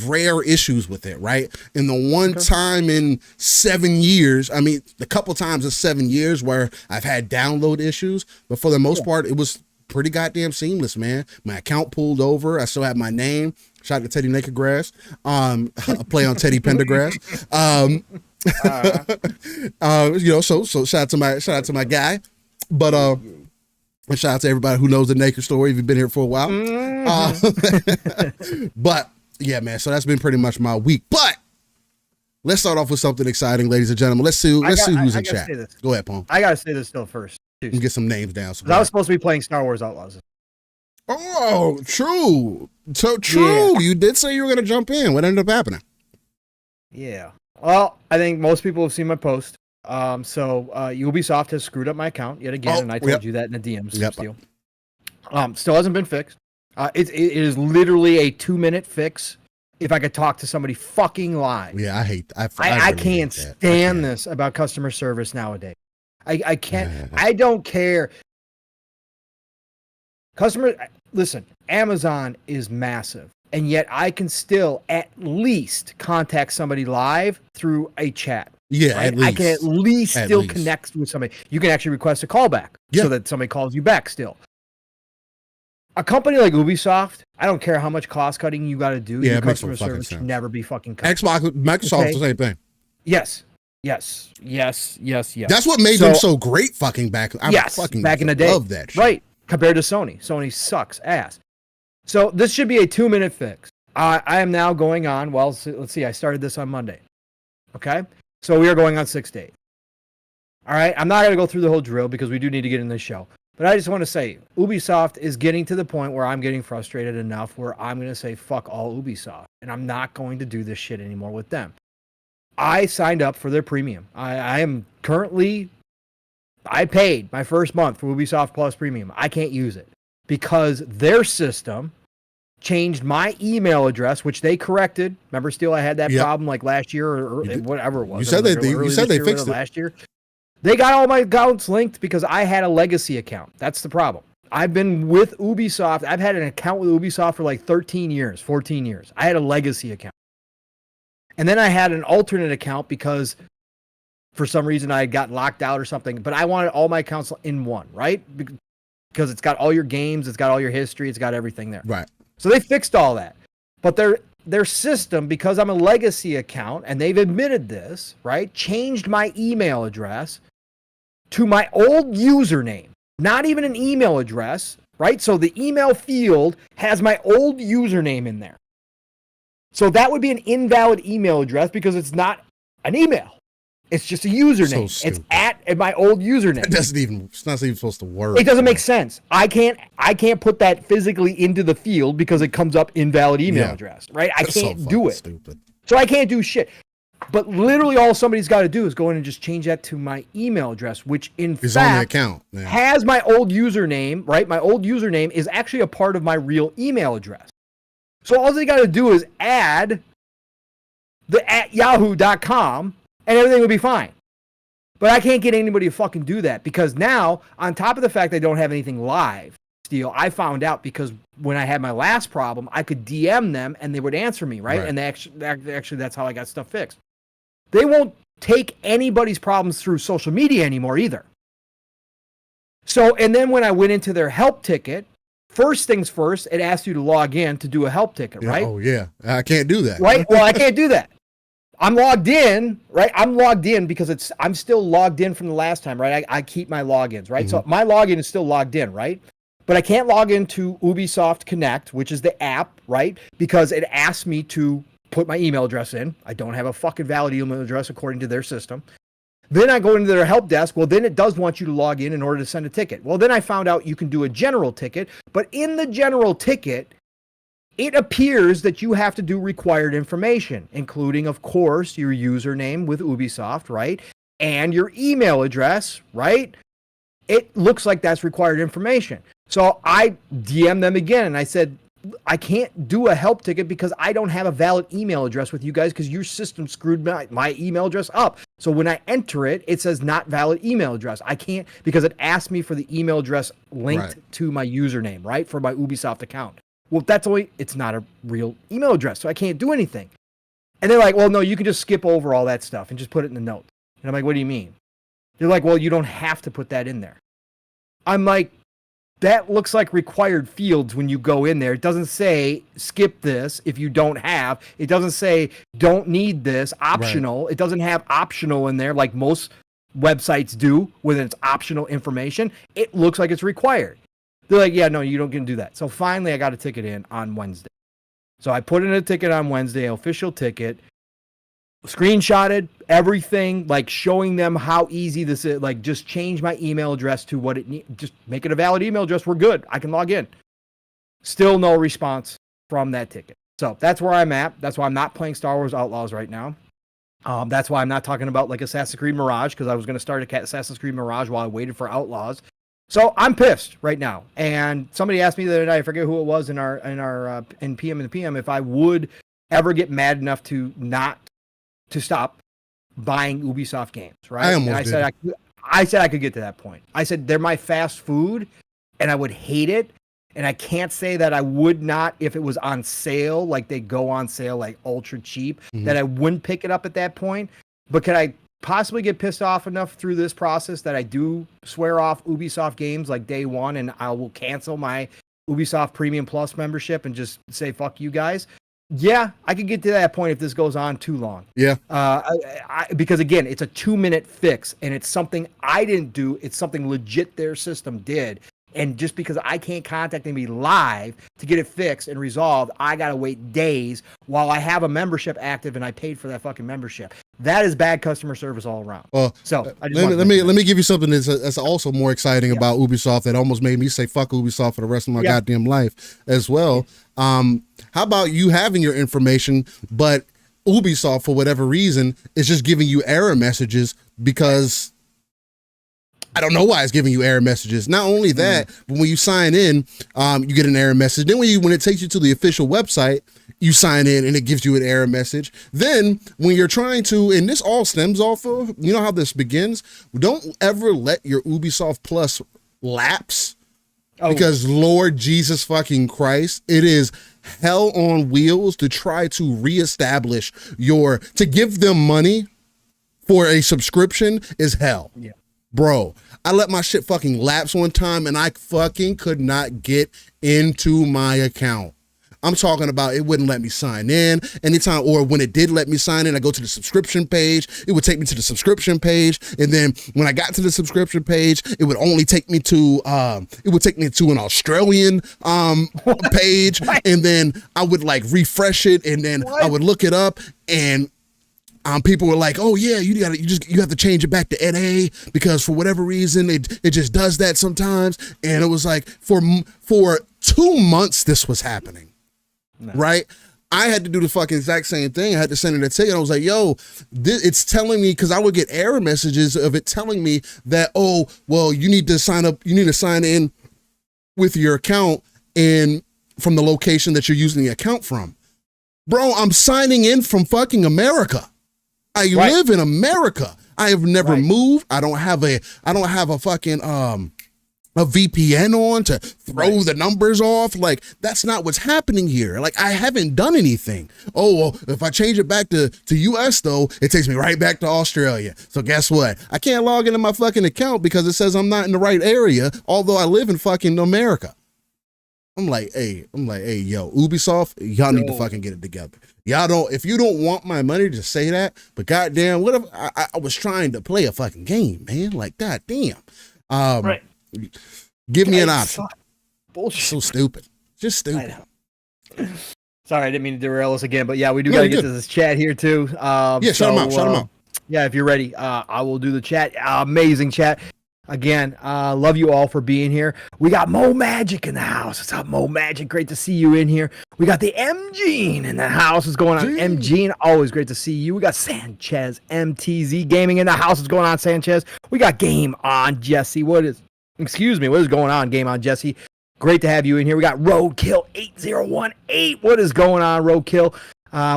rare issues with it, right? And the one time in 7 years, I mean, the couple times in 7 years where I've had download issues, but for the most part, it was pretty goddamn seamless, man. My account pulled over. I still have my name. Shout out to Teddy Nakedgrass. I play on Teddy Pendergrass. So shout out to my guy. But and shout out to everybody who knows the Naked story if you've been here for a while. But yeah, man. So that's been pretty much my week. But let's start off with something exciting, ladies and gentlemen. Let's see who's in chat. Go ahead, Paul. I gotta say this still first. And get some names down. I was supposed to be playing Star Wars Outlaws. Oh, true. So true. Yeah. You did say you were going to jump in. What ended up happening? Yeah. Well, I think most people have seen my post. So Ubisoft has screwed up my account yet again, and I told you that in the DMs. Still hasn't been fixed. It is literally a 2-minute fix. If I could talk to somebody fucking live. Yeah, I can't stand this about customer service nowadays. I can't. I don't care. Listen, Amazon is massive, and yet I can still at least contact somebody live through a chat. Yeah, right? I can at least connect with somebody. You can actually request a callback so that somebody calls you back still. A company like Ubisoft, I don't care how much cost cutting you got to do. Your customer service should never be fucking cut. Microsoft's the same thing. Yes. That's what made them so great fucking back. Back in the day. Love that shit. Right. Compared to Sony. Sony sucks ass. So this should be a 2-minute fix. I am now going on, well, let's see, I started this on Monday. Okay? So we are going on 6 days. All right? I'm not going to go through the whole drill because we do need to get in this show. But I just want to say, Ubisoft is getting to the point where I'm getting frustrated enough where I'm going to say, fuck all Ubisoft. And I'm not going to do this shit anymore with them. I signed up for their premium. I am currently... I paid my first month for Ubisoft Plus Premium. I can't use it because their system changed my email address, which they corrected. Remember, still I had that problem like last year or whatever it was. You said they fixed it last year. They got all my accounts linked because I had a legacy account. That's the problem. I've been with Ubisoft. I've had an account with Ubisoft for like 13 years, 14 years. I had a legacy account. And then I had an alternate account because for some reason I got locked out or something, but I wanted all my accounts in one, right? Because it's got all your games, it's got all your history, it's got everything there. Right. So they fixed all that. But their system, because I'm a legacy account, and they've admitted this, right, changed my email address to my old username. Not even an email address, right? So the email field has my old username in there. So that would be an invalid email address because it's not an email. It's just a username. It's at my old username. It's not even supposed to work. It doesn't make sense. I I can't put that physically into the field because it comes up invalid email address, right? I can't do it. Stupid. So I can't do shit. But literally all somebody's got to do is go in and just change that to my email address, which in fact on the account, has my old username, right? My old username is actually a part of my real email address. So all they got to do is add the @yahoo.com and everything will be fine. But I can't get anybody to fucking do that because now, on top of the fact they don't have anything live, Steel, I found out because when I had my last problem, I could DM them and they would answer me, right? And they actually that's how I got stuff fixed. They won't take anybody's problems through social media anymore either. So, and then when I went into their help ticket, first things first, it asks you to log in to do a help ticket, right? Oh, yeah. I can't do that. Right? Well, I can't do that. I'm logged in, right? I'm logged in because I'm still logged in from the last time, right? I keep my logins, right? So my login is still logged in, right? But I can't log into Ubisoft Connect, which is the app, right? Because it asks me to put my email address in. I don't have a fucking valid email address according to their system. Then I go into their help desk. Well, then it does want you to log in order to send a ticket. Well, then I found out you can do a general ticket, but in the general ticket, it appears that you have to do required information, including, of course, your username with Ubisoft, right? And your email address, right? It looks like that's required information. So I DM them again and I said, I can't do a help ticket because I don't have a valid email address with you guys because your system screwed my email address up. So when I enter it, it says not valid email address. I can't because it asked me for the email address linked to my username, right? For my Ubisoft account. Well, it's not a real email address, so I can't do anything. And they're like, well, no, you can just skip over all that stuff and just put it in the notes. And I'm like, what do you mean? They're like, well, you don't have to put that in there. I'm like, that looks like required fields when you go in there. It doesn't say skip this if you don't have. It doesn't say don't need this, optional. Right. It doesn't have optional in there like most websites do when it's optional information. It looks like it's required. They're like, yeah, no, you don't get to do that. So finally I got a ticket in on Wednesday. So I put in a ticket on Wednesday, official ticket, screenshotted everything, like showing them how easy this is. Like, just change my email address to what it needs. Just make it a valid email address. We're good. I can log in. Still no response from that ticket. So that's where I'm at. That's why I'm not playing Star Wars Outlaws right now. That's why I'm not talking about like Assassin's Creed Mirage, because I was going to start Assassin's Creed Mirage while I waited for Outlaws. So I'm pissed right now. And somebody asked me the other night, I forget who it was in PM and the PM, if I would ever get mad enough to stop buying Ubisoft games, right? I said I could get to that point. I said they're my fast food and I would hate it. And I can't say that I would not if it was on sale, like they go on sale like ultra cheap, that I wouldn't pick it up at that point. But could I possibly get pissed off enough through this process that I do swear off Ubisoft games like day one and I will cancel my Ubisoft Premium Plus membership and just say, fuck you guys? Yeah, I could get to that point if this goes on too long. Yeah. Because again, it's a 2-minute fix and it's something I didn't do. It's something legit their system did. And just because I can't contact anybody live to get it fixed and resolved, I got to wait days while I have a membership active and I paid for that fucking membership. That is bad customer service all around. Well, so let me give you something that's also more exciting about Ubisoft that almost made me say fuck Ubisoft for the rest of my goddamn life as well. How about you having your information, but Ubisoft, for whatever reason, is just giving you error messages because I don't know why it's giving you error messages. Not only that, but when you sign in, you get an error message. Then when it takes you to the official website, you sign in and it gives you an error message. Then when you're trying to, and this all stems off of, you know how this begins? Don't ever let your Ubisoft Plus lapse. Because Lord Jesus fucking Christ, it is hell on wheels to try to reestablish to give them money for a subscription is hell. Yeah. Bro, I let my shit fucking lapse one time and I fucking could not get into my account. I'm talking about it wouldn't let me sign in anytime, or when it did let me sign in, I go to the subscription page, it would take me to the subscription page, and then when I got to the subscription page, it would only take me to an Australian page, and then I would like refresh it, and then I would look it up, and people were like, "Oh yeah, you have to change it back to NA because for whatever reason it just does that sometimes." And it was like for 2 months this was happening, right? I had to do the fucking exact same thing. I had to send it a ticket. I was like, "Yo, it's telling me," because I would get error messages of it telling me that, "Oh, well, you need to sign up. You need to sign in with your account and from the location that you're using the account from." Bro, I'm signing in from fucking America. I live in America. I have never moved. I don't have a fucking a VPN on to throw the numbers off. Like, that's not what's happening here. Like, I haven't done anything. Oh, well, if I change it back to US though, it takes me right back to Australia. So guess what? I can't log into my fucking account because it says I'm not in the right area, although I live in fucking America. I'm like, hey, yo, Ubisoft, y'all need to fucking get it together. Y'all don't, if you don't want my money, just say that. But goddamn, what if I was trying to play a fucking game, man? Like, goddamn. Right. Give me an option. Bullshit. So stupid. Just stupid. Sorry, I didn't mean to derail us again, but yeah, we do got to get to this chat here too. Shut him out. Yeah, if you're ready, I will do the chat. Amazing chat. Again, love you all for being here. We got Mo Magic in the house. What's up, Mo Magic? Great to see you in here. We got the M-Gene in the house. What's going on, M-Gene? Always great to see you. We got Sanchez, MTZ Gaming in the house. What's going on, Sanchez? We got Game On Jesse. What is going on, Game On Jesse? Great to have you in here. We got Roadkill 8018. What is going on, Roadkill?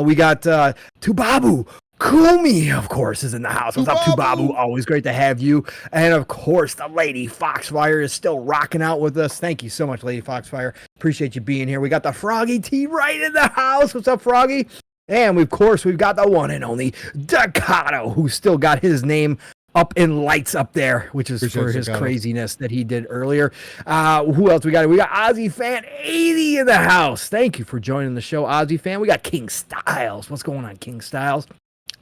We got Tubabu Kumi, of course, is in the house. What's up, Tubabu? Always great to have you. And, of course, the Lady Foxfire is still rocking out with us. Thank you so much, Lady Foxfire. Appreciate you being here. We got the Froggy T right in the house. What's up, Froggy? And, of course, we've got the one and only Dakato, who's still got his name up in lights up there, which is for his craziness that he did earlier. Who else we got? We got Ozzy Fan 80 in the house. Thank you for joining the show, Ozzy Fan. We got King Styles. What's going on, King Styles?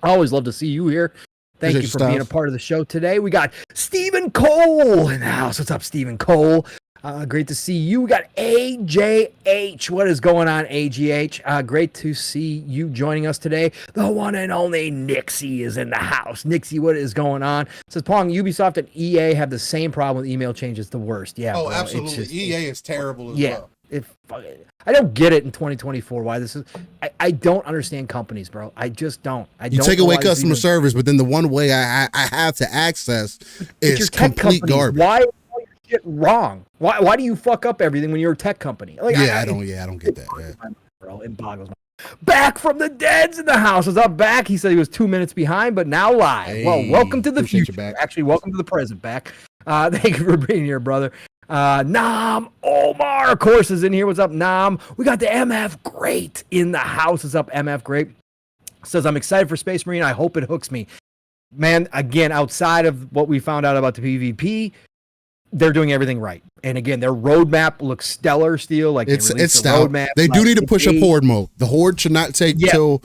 I always love to see you here. Thank you for being a part of the show today. We got Stephen Cole in the house. What's up, Stephen Cole? Great to see you. We got AJH. What is going on, AGH? Great to see you joining us today. The one and only Nixie is in the house. Nixie, what is going on? It says, Pong, Ubisoft and EA have the same problem with email changes. The worst. Yeah. Oh, bro, absolutely. EA is terrible as well. I don't get it in 2024 why this is. I don't understand companies, bro. I just don't. You take away customer service, but then the one way I have to access is complete garbage. Why is all your shit wrong? Why do you fuck up everything when you're a tech company? Like, I don't get that. Yeah. Bro, it boggles my. Back from the dead's in the house. Is up back. He said he was 2 minutes behind, but now live. Hey, well, welcome to the future. Actually, welcome to the present. Back. Thank you for being here, brother. Nam Omar, of course, is in here. What's up, Nam? We got the MF Great in the house. What's up, MF Great? Says, I'm excited for Space Marine. I hope it hooks me. Man, again, outside of what we found out about the PvP, they're doing everything right. And again, their roadmap looks stellar still. Like it's stellar. They do need to push up Horde mode. The Horde should not take till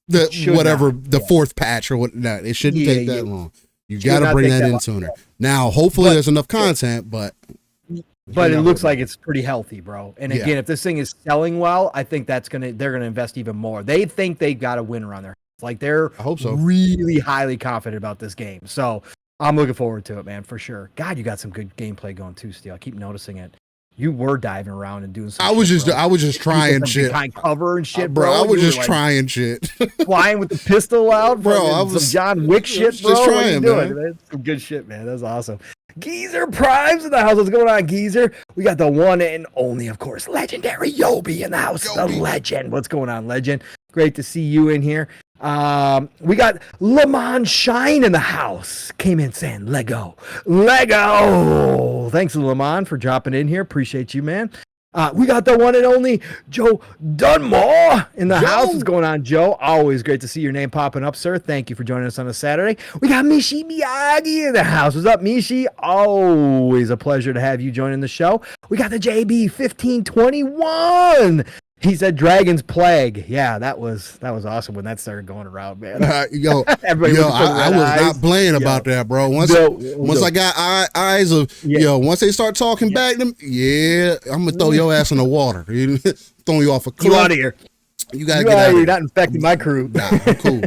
the fourth patch or what. No, it shouldn't take that long. You got to bring that in sooner. Now, hopefully there's enough content, but it looks like it's pretty healthy, bro. And again, if this thing is selling well, I think they're gonna invest even more. They think they got a winner on their hands. Like I hope so. Really highly confident about this game. So I'm looking forward to it, man, for sure. God, you got some good gameplay going too, Steel. I keep noticing it. You were diving around and doing some I was just trying shit. Behind cover and shit, bro. I was just trying shit. Flying with the pistol out, bro. I was some John Wick shit, bro. Just trying, man. Some good shit, man. That's awesome. Geezer Primes in the house. What's going on, Geezer? We got the one and only, of course, legendary Yobi in the house. The legend. What's going on, legend? Great to see you in here. We got Lamont Shine in the house. Came in saying Lego. Thanks, Lamont, for dropping in here. Appreciate you, man. We got the one and only Joe Dunmore in the house. What's going on, Joe? Always great to see your name popping up, sir. Thank you for joining us on a Saturday. We got Mishi Miyagi in the house. What's up, Mishi? Always a pleasure to have you joining the show. We got the JB 1521. He said Dragon's Plague. Yeah, that was awesome when that started going around, man. I was not playing about that, bro. Once I got eyes of, once they start talking back to me, I'm going to throw your ass in the water. Throwing you off a cliff. You out of here. You gotta get out of here. You're not infecting my crew. Nah, I'm cool.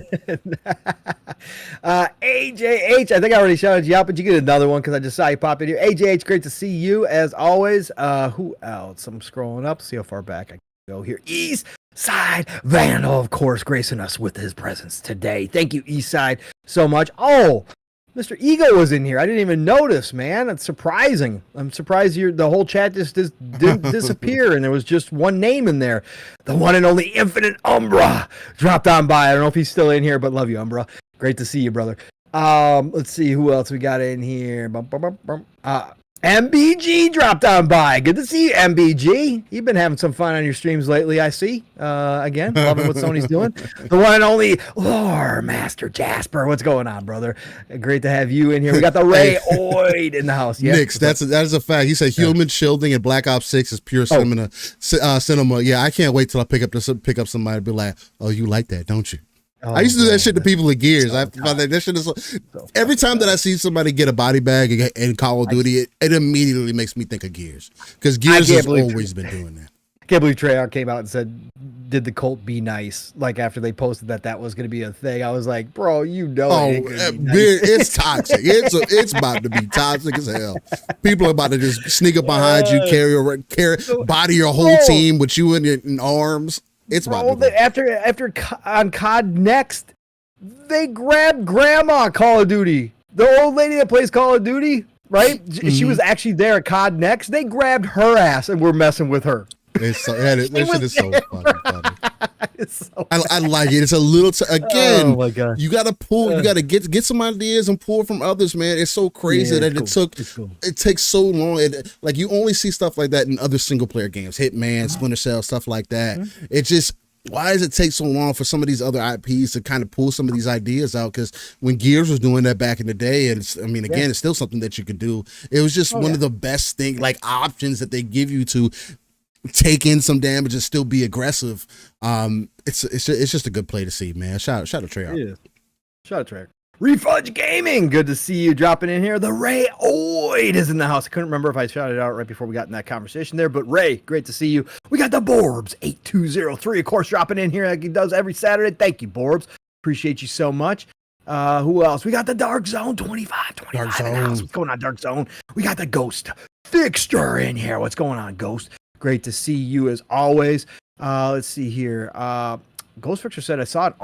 AJH, I think I already shouted you out, but you get another one because I just saw you pop in here. AJH, great to see you as always. Who else? I'm scrolling up, see how far back I can go here. East Side Vandal, of course, gracing us with his presence today. Thank you, East Side, so much. Oh, Mr. Ego was in here. I didn't even notice, man. It's surprising. I'm surprised the whole chat just didn't disappear, and there was just one name in there. The one and only Infinite Umbra dropped on by. I don't know if he's still in here, but love you, Umbra. Great to see you, brother. Let's see who else we got in here. MBG dropped on by. Good to see you, MBG. You've been having some fun on your streams lately, I see. Again, loving what Sony's doing. The one and only Lore Master Jasper. What's going on, brother? Great to have you in here. We got the Ray Oid in the house. Yeah, Nix, that is a fact. He said human shielding in Black Ops 6 is pure cinema. Yeah, I can't wait till I pick up somebody and be like, oh, you like that, don't you? Oh, I used to do that shit to people in Gears. That shit is every time that I see somebody get a body bag in Call of Duty, it immediately makes me think of Gears, because Gears has always been doing that. I can't believe Treyarch came out and said, "Did the cult be nice?" Like after they posted that was going to be a thing. I was like, "Bro, you know, it's toxic. It's about to be toxic as hell. People are about to just sneak up behind you, body your whole team with you in arms." It's after on COD Next, they grabbed Grandma Call of Duty. The old lady that plays Call of Duty, right? Mm-hmm. She was actually there at COD Next. They grabbed her ass and were messing with her. That shit is so funny. I like it. It's a little again. Oh my God. You gotta pull. You gotta get some ideas and pull from others, man. It's so crazy that it takes so long. Like you only see stuff like that in other single player games, Hitman, Splinter Cell, stuff like that. Mm-hmm. It just, why does it take so long for some of these other IPs to kind of pull some of these ideas out? Because when Gears was doing that back in the day, and it's still something that you could do. It was just one of the best things, like options that they give you to take in some damage and still be aggressive. It's just a good play to see, man. Shout out to Treyarch. Yeah. Shout out to Treyarch. Refudge Gaming, good to see you dropping in here. The Ray Oid is in the house. I couldn't remember if I shouted out right before we got in that conversation there, but Ray, great to see you. We got the Borbs 8203, of course, dropping in here like he does every Saturday. Thank you, Borbs. Appreciate you so much. Who else? We got the Dark Zone 25 in the house. What's going on, Dark Zone? We got the Ghost Fixture in here. What's going on, Ghost? Great to see you as always. Let's see here. Ghost Fixture said, I saw an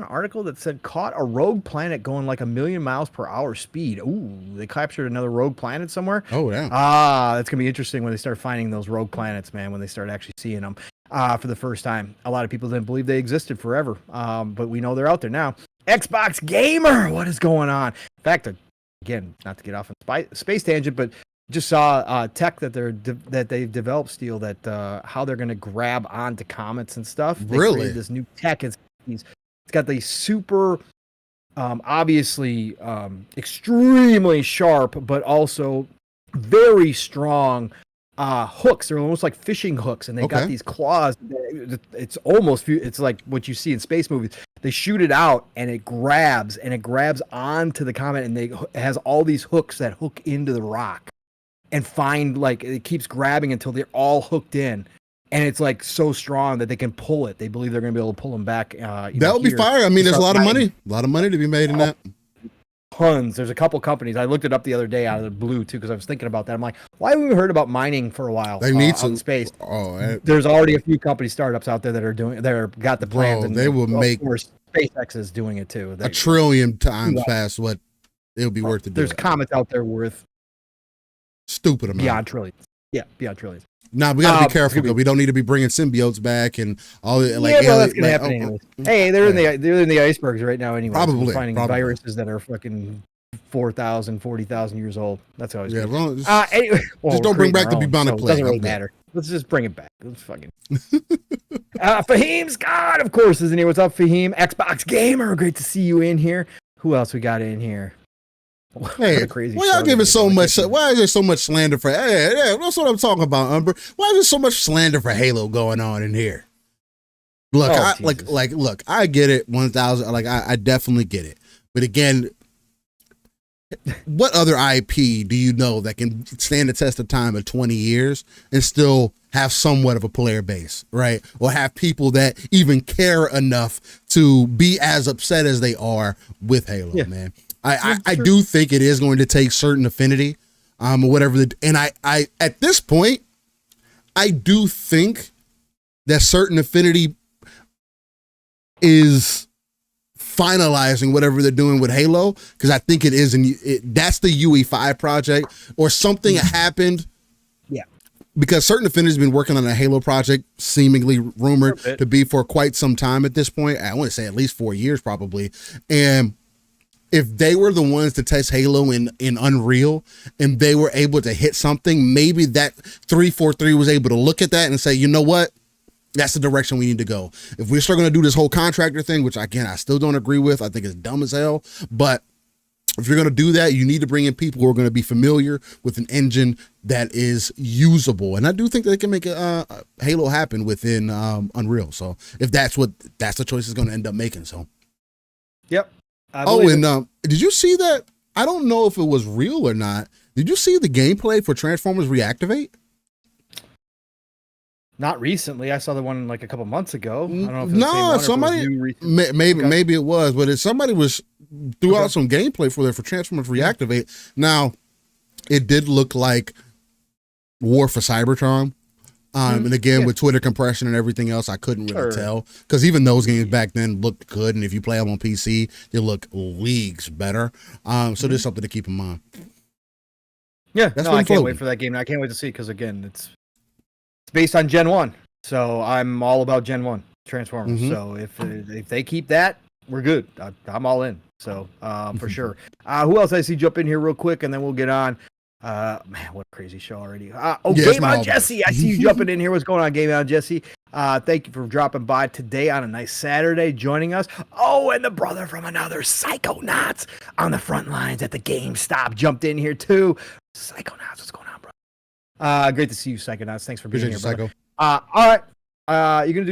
article that said caught a rogue planet going like 1,000,000 miles per hour speed. Ooh, they captured another rogue planet somewhere. Oh, yeah. That's gonna be interesting when they start finding those rogue planets, man. When they start actually seeing them for the first time. A lot of people didn't believe they existed forever, but we know they're out there now. Xbox Gamer, what is going on? In fact, again, not to get off on space tangent, but just saw tech that they've developed, Steel, that how they're going to grab onto comets and stuff. They created this new tech. It's got these super, obviously extremely sharp, but also very strong hooks. They're almost like fishing hooks, and they got these claws. It's like what you see in space movies. They shoot it out, and it grabs onto the comet, and it has all these hooks that hook into the rock. And it keeps grabbing until they're all hooked in, and it's like so strong that they can pull it. They believe they're going to be able to pull them back. That would be fire. I mean, there's a lot of money to be made in that. Tons. There's a couple companies. I looked it up the other day out of the blue too, because I was thinking about that. I'm like, why haven't we heard about mining for a while? They need some space. There's already a few company startups out there that are got the plans, and they will make. SpaceX is doing it too. $1 trillion times past what it would be worth to do. There's comets out there worth stupid amount. Beyond trillions. Yeah, beyond trillions. Nah, we gotta be careful though. We don't need to be bringing symbiotes back and all. That's gonna happen anyways. Hey, they're in the icebergs right now anyway. Probably We're finding viruses that are fucking 4,000, 40,000 years old. That's always good. Well, anyway, just don't bring back the bubonic plague. Doesn't really matter. Let's just bring it back. Let's fucking. Fahim Scott, of course, is in here. What's up, Fahim? Xbox Gamer, great to see you in here. Who else we got in here? Hey, why y'all giving so much? Why is there so much slander for? Hey, that's what I'm talking about, Umber. Why is there so much slander for Halo going on in here? Look, look, I get it. 1,000. Like, I definitely get it. But again, what other IP do you know that can stand the test of time of 20 years and still have somewhat of a player base, right? Or have people that even care enough to be as upset as they are with Halo, man. I do think it is going to take certain affinity, or whatever. And I at this point, I do think that certain affinity is finalizing whatever they're doing with Halo, because I think it is, that's the UE5 project or something happened. Yeah. Because certain affinity's been working on a Halo project, seemingly rumored to be for quite some time at this point. I want to say at least 4 years probably. And if they were the ones to test Halo in Unreal and they were able to hit something, maybe that 343 was able to look at that and say, you know what? That's the direction we need to go. If we're still going to do this whole contractor thing, which again, I still don't agree with, I think it's dumb as hell, but if you're going to do that, you need to bring in people who are going to be familiar with an engine that is usable. And I do think that they can make a Halo happen within Unreal. So if that's the choice is going to end up making. So. Yep. Did you see that? I don't know if it was real or not. Did you see the gameplay for Transformers Reactivate? Not recently. I saw the one like a couple months ago. I don't know if it was somebody maybe it was, but somebody threw out some gameplay for Transformers Reactivate. Now, it did look like War for Cybertron. And again, with Twitter compression and everything else, I couldn't really tell, because even those games back then looked good, and if you play them on PC, they look leagues better. So there's something to keep in mind. Yeah, I can't wait for that game. I can't wait to see, because again, it's based on Gen 1, so I'm all about Gen 1 Transformers. So if they keep that, we're good. I'm all in. So for sure. Who else I see jump in here real quick, and then we'll get on. Man, what a crazy show already. Game On Jesse. I see you jumping in here. What's going on, Game On Jesse? Thank you for dropping by today on a nice Saturday, joining us. Oh, and the brother from another, Psychonauts, on the front lines at the GameStop, jumped in here too. Psychonauts, what's going on, bro? Great to see you, Psychonauts. Thanks for being here, brother. All right. You gonna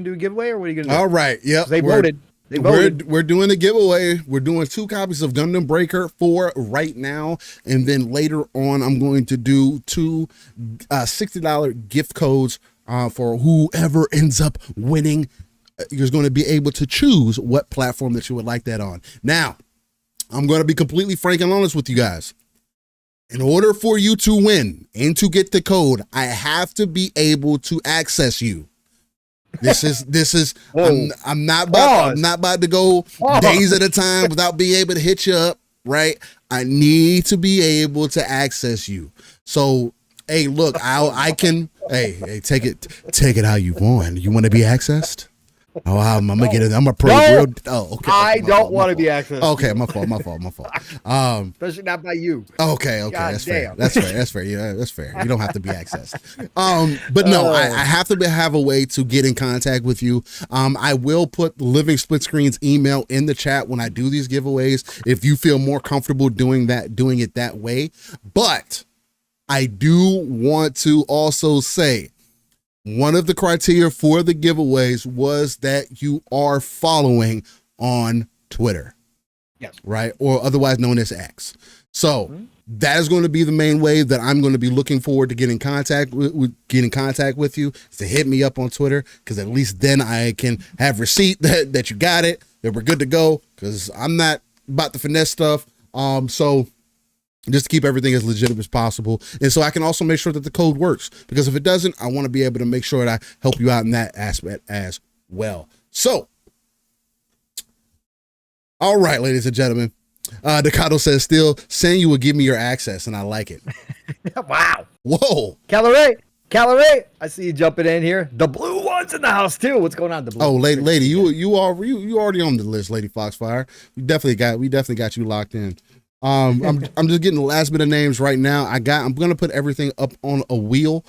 do a giveaway, or what are you gonna do? All right. Yep. They voted. We're doing a giveaway. We're doing 2 copies of Gundam Breaker for right now, and then later on, I'm going to do 2 $60 gift codes for whoever ends up winning. You're going to be able to choose what platform that you would like that on. Now, I'm going to be completely frank and honest with you guys. In order for you to win and to get the code, I have to be able to access you. This is I'm not about to go days at a time without being able to hit you up, right? I need to be able to access you. So, hey, look, I can take it how you want. You want to be accessed? Oh, I'm gonna get it. I'm a pro. Okay. I don't want to be accessed. Okay, my fault. Especially not by you. Okay, that's fair. That's fair. Yeah, that's fair. You don't have to be accessed. But no, I have to have a way to get in contact with you. I will put Living Split Screen's email in the chat when I do these giveaways, if you feel more comfortable doing it that way. But I do want to also say, one of the criteria for the giveaways was that you are following on Twitter. Yes. Right? Or otherwise known as X. So that is going to be the main way that I'm going to be looking forward to getting in contact with you, is to hit me up on Twitter, because at least then I can have receipt that you got it, that we're good to go, because I'm not about the finesse stuff. So just to keep everything as legitimate as possible. And so I can also make sure that the code works, because if it doesn't, I want to be able to make sure that I help you out in that aspect as well. So, all right, ladies and gentlemen, Decado says, still saying you will give me your access, and I like it. Wow. Whoa. Calorie, I see you jumping in here. The blue one's in the house too. What's going on? The blue. Oh, lady, you already on the list, Lady Foxfire. We definitely got you locked in. I'm just getting the last bit of names right now. I'm going to put everything up on a wheel,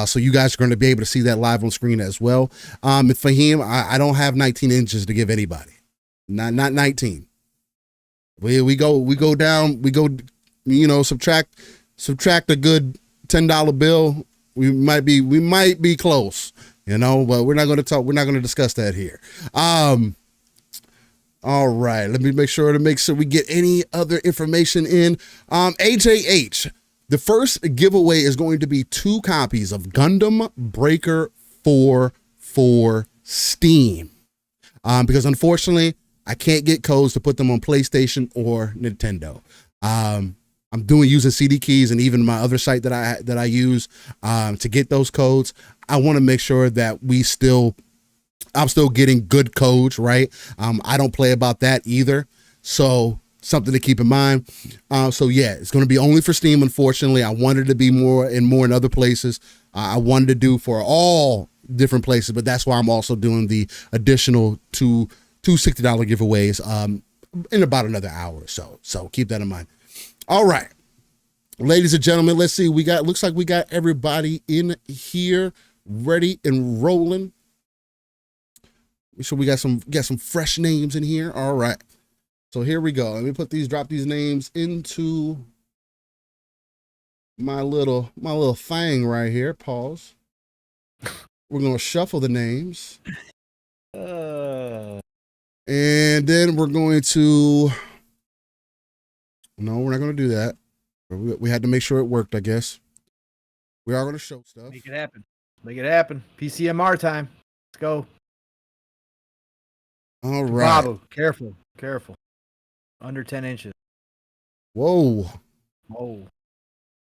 so you guys are going to be able to see that live on screen as well. Fahim, I don't have 19 inches to give anybody. Not 19. We go down, subtract a good $10 bill. We might be close, but we're not going to discuss that here. All right, let me make sure we get any other information in. AJH, The first giveaway is going to be 2 copies of Gundam Breaker 4 for Steam. Because unfortunately, I can't get codes to put them on PlayStation or Nintendo. I'm using CD keys and even my other site that I use to get those codes. I want to make sure that I'm still getting good codes, right? I don't play about that either. So something to keep in mind. So yeah, it's going to be only for Steam. Unfortunately, I wanted to be more in other places. I wanted to do for all different places, but that's why I'm also doing the additional two $60 giveaways in about another hour or so. So keep that in mind. All right, ladies and gentlemen, let's see. Looks like we got everybody in here ready and rolling. So we got some fresh names in here. All right. So here we go. Let me drop these names into my little thing right here. Pause. We're going to shuffle the names. And then we're going to, no, we're not going to do that. We had to make sure it worked, I guess. We are going to show stuff. Make it happen. Make it happen. PCMR time. Let's go. All right. Bravo. Careful. Under 10 inches. Whoa. All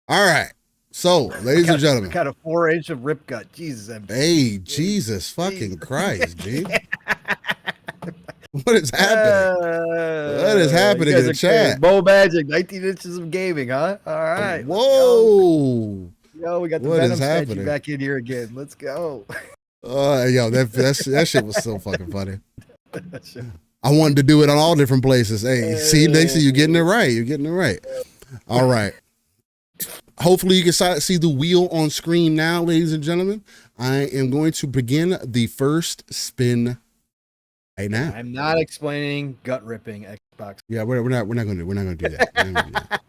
right. So, ladies and gentlemen. Got a 4-inch of rip gut. Jesus. Hey, Jesus fucking Christ, G. What is happening? What is happening in the chat? Bow Magic, 19 inches of gaming, huh? All right. Whoa. Yo, we got the Venom statue back in here again. Let's go. Yo, that shit was so fucking funny. I wanted to do it on all different places. Hey, see, next thing you're getting it right. All right. Hopefully you can see the wheel on screen now, ladies and gentlemen. I am going to begin the first spin right now. I'm not explaining gut ripping Xbox. Yeah, we're not going to do that.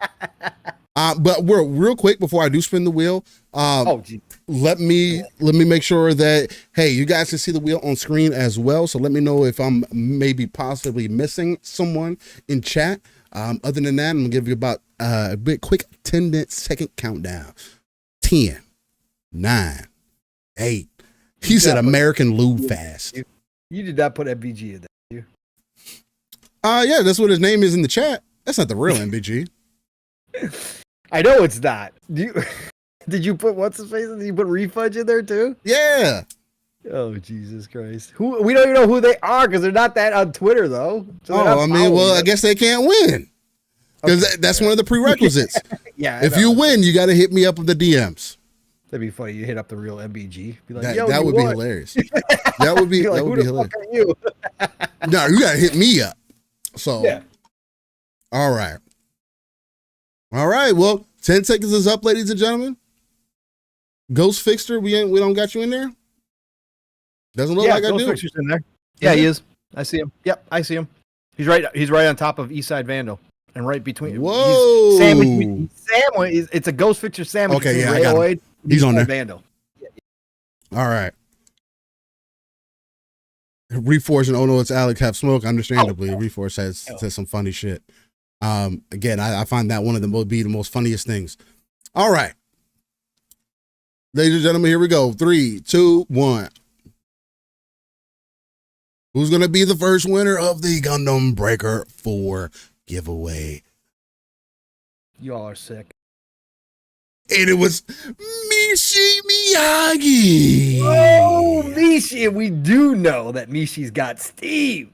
But we're real quick before I do spin the wheel. Let me make sure that, hey, you guys can see the wheel on screen as well. So let me know if I'm maybe possibly missing someone in chat. Other than that, I'm gonna give you about a bit quick 10-second countdown. 10, 9, 8. He said American Lube Fast. You did not put MBG in there, did you? Yeah, that's what his name is in the chat. That's not the real MBG. I know it's not. Did you put what's his face? Did you put Refudge in there too? Yeah. Oh, Jesus Christ. We don't even know who they are because they're not that on Twitter though. So I guess they can't win. Because that's one of the prerequisites. Yeah. If you win, you got to hit me up with the DMs. That'd be funny. You hit up the real MBG. Be like, that would be hilarious. That would be like, that would be hilarious. Fuck are you? No, you got to hit me up. So, yeah. All right. Well, 10 seconds is up, ladies and gentlemen. Ghost Fixter, we don't got you in there? Doesn't look like I do. Ghost Fixer's in there. Yeah, he is. I see him. Yep, I see him. He's right on top of Eastside Vandal. And right between. Whoa. It's a Ghost Fixer sandwich. Okay, yeah, I got him. He's on there. Vandal. Yeah. All right. Reforce and oh no, it's Alex have smoke. Understandably, Reforce says some funny shit. Again, I find that one of the most funniest things. All right. Ladies and gentlemen, here we go. 3, 2, 1. Who's going to be the first winner of the Gundam Breaker 4 giveaway? Y'all are sick. And it was Mishi Miyagi. Oh, Mishi. We do know that Mishi's got Steam.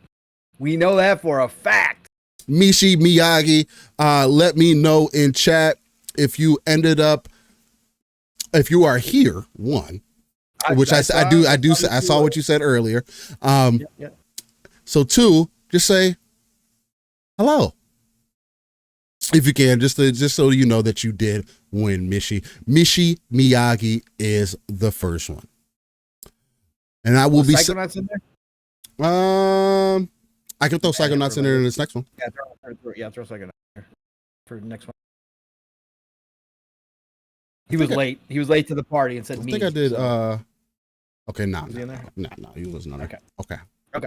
We know that for a fact. Mishi Miyagi, let me know in chat if you are here, one, which I saw what you said earlier. So 2, just say hello. If you can, just so you know that you did win, Mishi. Mishi Miyagi is the first one. And I will be Psychonauts in there? I can throw Psychonauts in there in this next one. Yeah, throw Psychonauts in there for the next one. He was late. He was late to the party and said, I think I did. Okay, no, he wasn't on there. Okay. All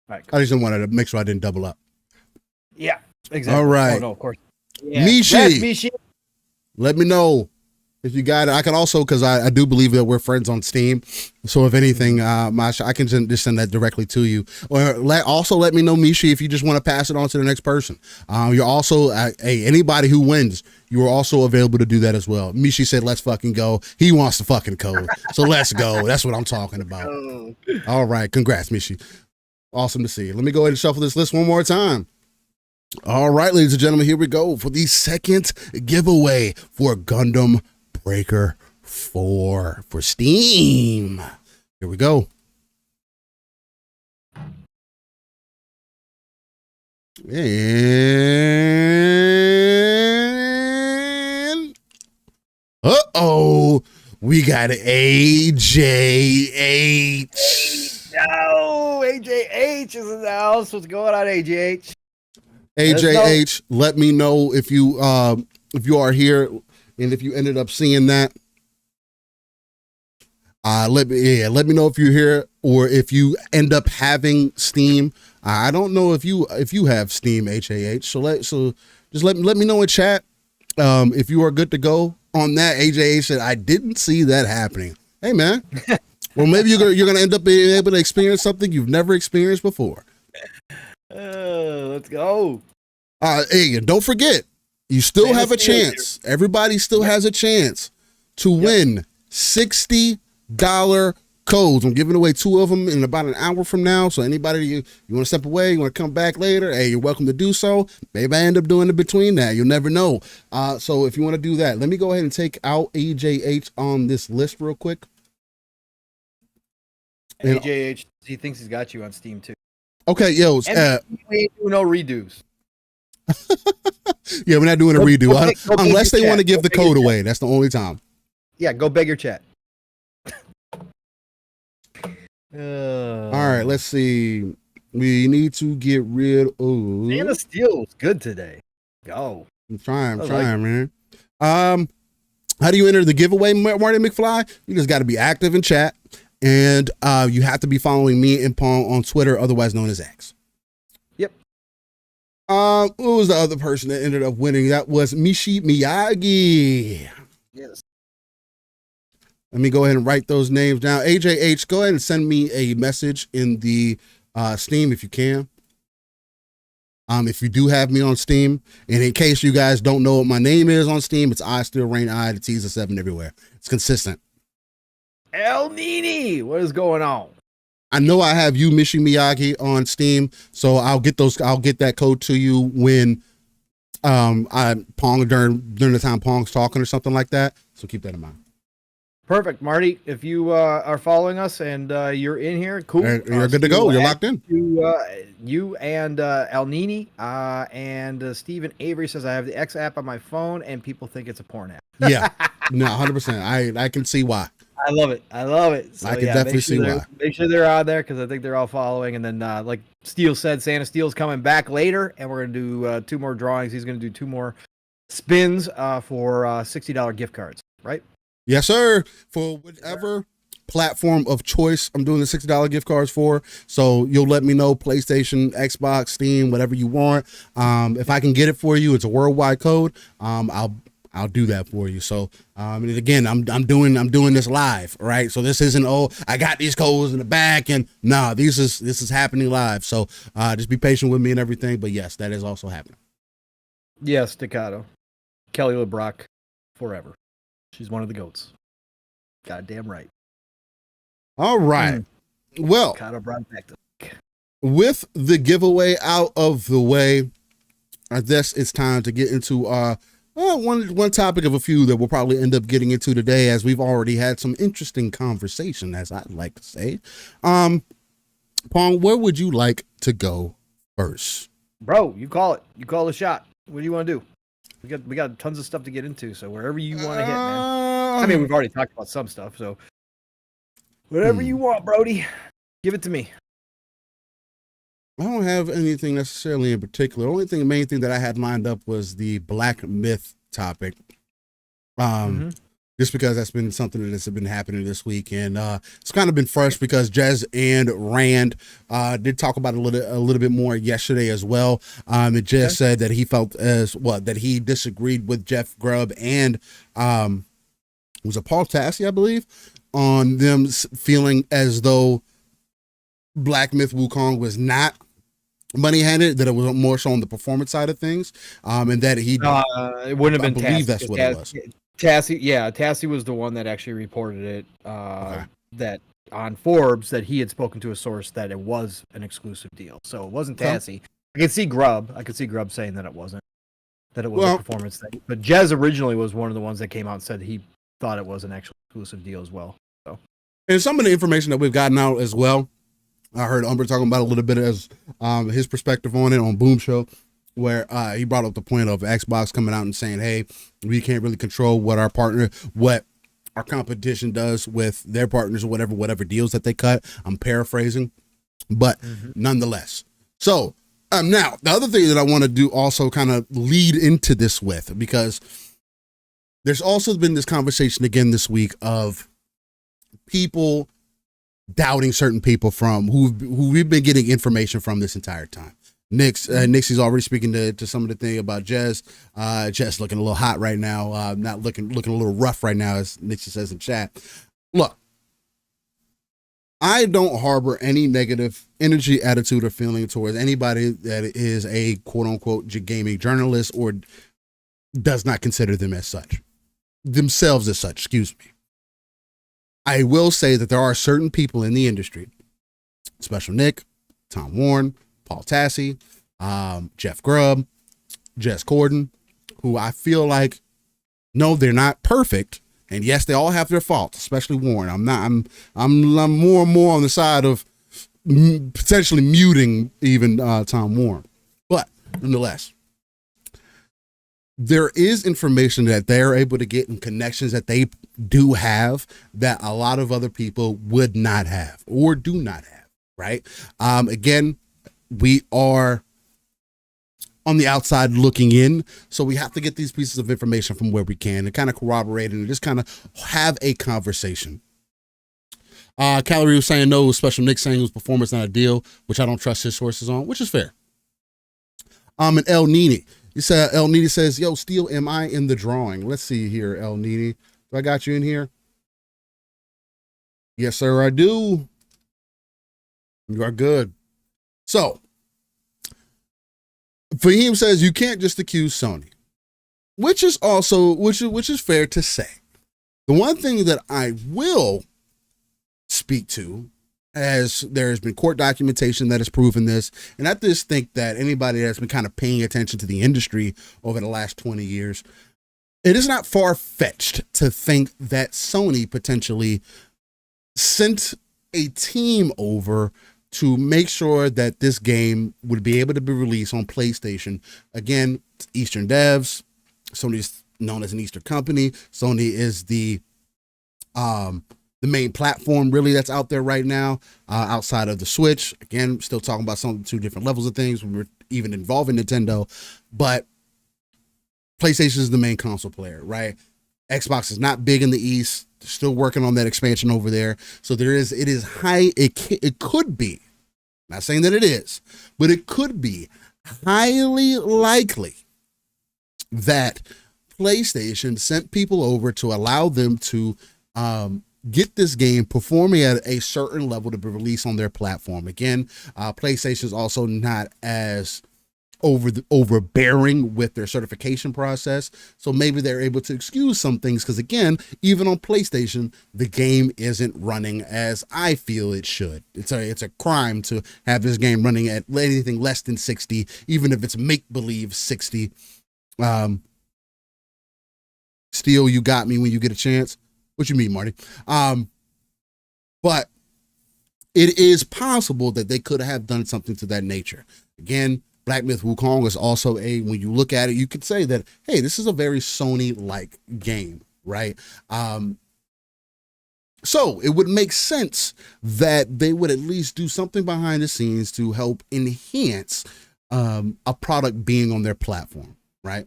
right. I just wanted to make sure I didn't double up. Yeah, exactly. All right. Oh, no, of course. Yeah. Mishi. Mishi. let me know if you got it. I can also, because I do believe that we're friends on Steam. So if anything, I can just send that directly to you. Or let me know, Mishi, if you just want to pass it on to the next person. You're also, hey, anybody who wins, you are also available to do that as well. Mishi said, let's fucking go. He wants the fucking code. So let's go. That's what I'm talking about. All right. Congrats, Mishi. Awesome to see you. Let me go ahead and shuffle this list one more time. All right, ladies and gentlemen, here we go for the second giveaway for Gundam Breaker 4 for Steam. Here we go. And we got AJH. No, AJH is in the house. What's going on, AJH? AJH, let me know if you are here and if you ended up seeing that. Let me know if you're here or if you end up having Steam. I don't know if you have Steam, HAH. So just let me know in chat if you are good to go on that. AJH said I didn't see that happening. Hey man, well maybe you're gonna end up being able to experience something you've never experienced before. Let's go. Hey, don't forget, you still have a chance. Everybody still has a chance to win $60 codes. I'm giving away 2 of them in about an hour from now. So anybody you want to step away, you want to come back later, hey, you're welcome to do so. Maybe I end up doing it between that. You'll never know. So if you want to do that, let me go ahead and take out AJH on this list real quick. AJH, he thinks he's got you on Steam too. Okay, yo. We ain't doing no redos. Yeah, we're not doing a redo unless they want to give the code away. That's the only time. Yeah, go beg your chat. All right, let's see. We need to get rid of. Man of Steel is good today. Go. I'm trying, man. How do you enter the giveaway, Marty McFly? You just got to be active in chat, and you have to be following me and Pong on Twitter, otherwise known as X. Yep. Who was the other person that ended up winning? That was Mishi Miyagi. Yes. Let me go ahead and write those names down. AJH, go ahead and send me a message in the Steam if you can. If you do have me on Steam, and in case you guys don't know what my name is on Steam, it's I Still Rain I. The T's a 7 everywhere. It's consistent. El Nini, what is going on? I know I have you, Mishi Miyagi, on Steam, so I'll get that code to you when Pong during the time Pong's talking or something like that. So keep that in mind. Perfect, Marty. If you are following us and you're in here, cool. You're good to go. You're locked in. You and El Nini and Stephen Avery says I have the X app on my phone and people think it's a porn app. Yeah, no, 100%. I can see why. I love it. So, I can definitely see why. Make sure they're on there because I think they're all following. And then, like Steele said, Santa Steele's coming back later, and we're gonna do 2 more drawings. He's gonna do 2 more spins for $60 gift cards, right? Yes, sir. For whatever platform of choice I'm doing the $60 gift cards for. So you'll let me know, PlayStation, Xbox, Steam, whatever you want. If I can get it for you, it's a worldwide code. I'll do that for you. So, and again, I'm doing this live, right? So this isn't, I got these codes in the back, and this is happening live. So, just be patient with me and everything. But yes, that is also happening. Yes, Staccato. Kelly LeBrock, forever. She's one of the GOATs. Goddamn right. All right. Well, with the giveaway out of the way, I guess it's time to get into one topic of a few that we'll probably end up getting into today, as we've already had some interesting conversation, as I'd like to say. Pong, where would you like to go first? Bro, you call it. You call the shot. What do you want to do? We got tons of stuff to get into, so wherever you want to hit, man. I mean, we've already talked about some stuff, so whatever you want, Brody, give it to me. I don't have anything necessarily in particular. The main thing that I had lined up was the Black Myth topic. just because that's been something that's been happening this week. And it's kind of been fresh because Jez and Rand did talk about it a little bit more yesterday as well. And Jez said that he felt that he disagreed with Jeff Grubb and was it Paul Tassi, I believe, on them feeling as though Black Myth Wukong was not money-handed, that it was more so on the performance side of things, and that he it wouldn't have been I believe Tassi, that's what it was. Tassi was the one that actually reported it, that on Forbes, that he had spoken to a source that it was an exclusive deal. So it wasn't Tassi. I could see Grubb saying that it wasn't, that it was a performance thing. But Jez originally was one of the ones that came out and said he thought it was an actual exclusive deal as well. So, and some of the information that we've gotten out as well, I heard Umber talking about a little bit as his perspective on it on Boom Show, where he brought up the point of Xbox coming out and saying, hey, we can't really control what our competition does with their partners or whatever deals that they cut. I'm paraphrasing, but nonetheless. So now the other thing that I want to do also kind of lead into this with, because there's also been this conversation again this week of people doubting certain people from who we've been getting information from this entire time. Nixie's already speaking to some of the thing about Jez. Jez looking a little hot right now. Not looking a little rough right now, as Nixie says in chat. Look, I don't harbor any negative energy, attitude, or feeling towards anybody that is a quote unquote gaming journalist or does not consider themselves as such. Excuse me. I will say that there are certain people in the industry, Special Nick, Tom Warren, Paul Tassi, Jeff Grubb, Jess Corden, who I feel like, no, they're not perfect. And yes, they all have their faults, especially Warren. I'm more and more on the side of potentially muting even Tom Warren. But nonetheless, there is information that they're able to get and connections that they do have that a lot of other people would not have or do not have, right? Again, we are on the outside looking in, so we have to get these pieces of information from where we can and kind of corroborate and just kind of have a conversation. Calorie was saying no, Special Nick saying it was performance, not a deal, which I don't trust his sources on, which is fair. And El Nini. El Nini says, yo, Steel, am I in the drawing? Let's see here, El Nini. Do I got you in here? Yes, sir, I do. You are good. So, Fahim says you can't just accuse Sony, which is fair to say. The one thing that I will speak to, as there has been court documentation that has proven this, and I just think that anybody that's been kind of paying attention to the industry over the last 20 years, it is not far-fetched to think that Sony potentially sent a team over to make sure that this game would be able to be released on PlayStation. Again, Eastern devs. Sony's known as an Eastern company. Sony is the main platform really that's out there right now, outside of the Switch. Again, still talking about two different levels of things. We're even involving Nintendo, but PlayStation is the main console player, right? Xbox is not big in the East. They're still working on that expansion over there. So it could be, not saying that it is, but it could be highly likely that PlayStation sent people over to allow them to get this game performing at a certain level to be released on their platform. Again, PlayStation is also not as overbearing with their certification process, so maybe they're able to excuse some things, because again, even on PlayStation, the game isn't running as I feel it should. It's a crime to have this game running at anything less than 60, even if it's make-believe 60. Steel, you got me when you get a chance. What you mean, Marty? But it is possible that they could have done something to that nature. Again, Black Myth Wukong is also when you look at it, you could say that, hey, this is a very Sony-like game, right? So it would make sense that they would at least do something behind the scenes to help enhance a product being on their platform, right?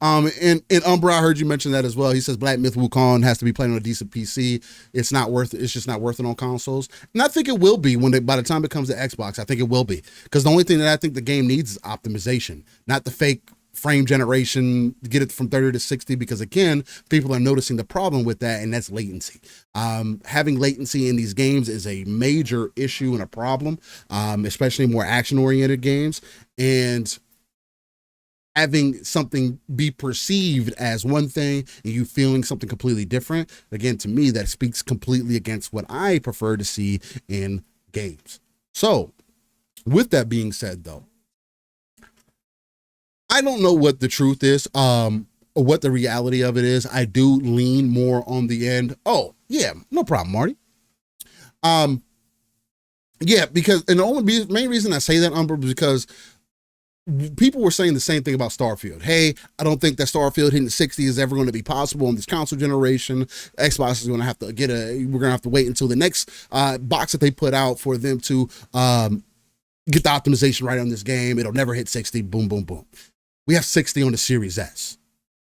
And Umbra, I heard you mention that as well. He says Black Myth Wukong has to be played on a decent PC. It's just not worth it on consoles. And I think it will be by the time it comes to Xbox. I think it will be, because the only thing that I think the game needs is optimization, not the fake frame generation to get it from 30 to 60, because again, people are noticing the problem with that, and that's latency. Having latency in these games is a major issue and a problem, especially more action oriented games, and having something be perceived as one thing and you feeling something completely different, again, to me, that speaks completely against what I prefer to see in games. So with that being said, though, I don't know what the truth is, or what the reality of it is. I do lean more on the end. Oh yeah, no problem, Marty. Yeah, because, and the main reason I say that, Umber, is because people were saying the same thing about Starfield. Hey, I don't think that Starfield hitting 60 is ever going to be possible on this console generation. Xbox is going to have to we're going to have to wait until the next box that they put out for them to get the optimization right on this game. It'll never hit 60. Boom, boom, boom. We have 60 on the Series S.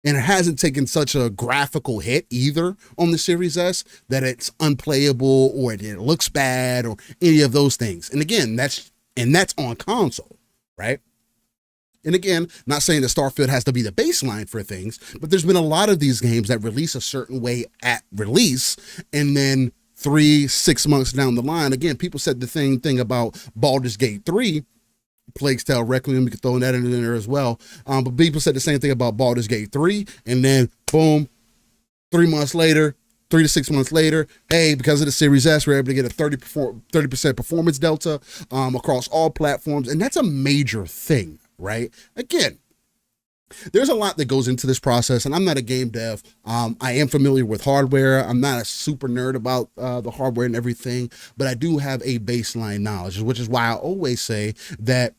And it hasn't taken such a graphical hit either on the Series S that it's unplayable or it looks bad or any of those things. And again, that's on console, right? And again, not saying that Starfield has to be the baseline for things, but there's been a lot of these games that release a certain way at release, and then 3-6 months down the line, again, people said the same thing about Baldur's Gate 3, Plague's Tale Requiem, we could throw that in there as well. But people said the same thing about Baldur's Gate 3, and then boom, 3 months later, 3 to 6 months later, hey, because of the Series S, we're able to get a 30% performance delta across all platforms, and that's a major thing, right? Again, there's a lot that goes into this process, and I'm not a game dev. I am familiar with hardware. I'm not a super nerd about the hardware and everything, but I do have a baseline knowledge, which is why I always say that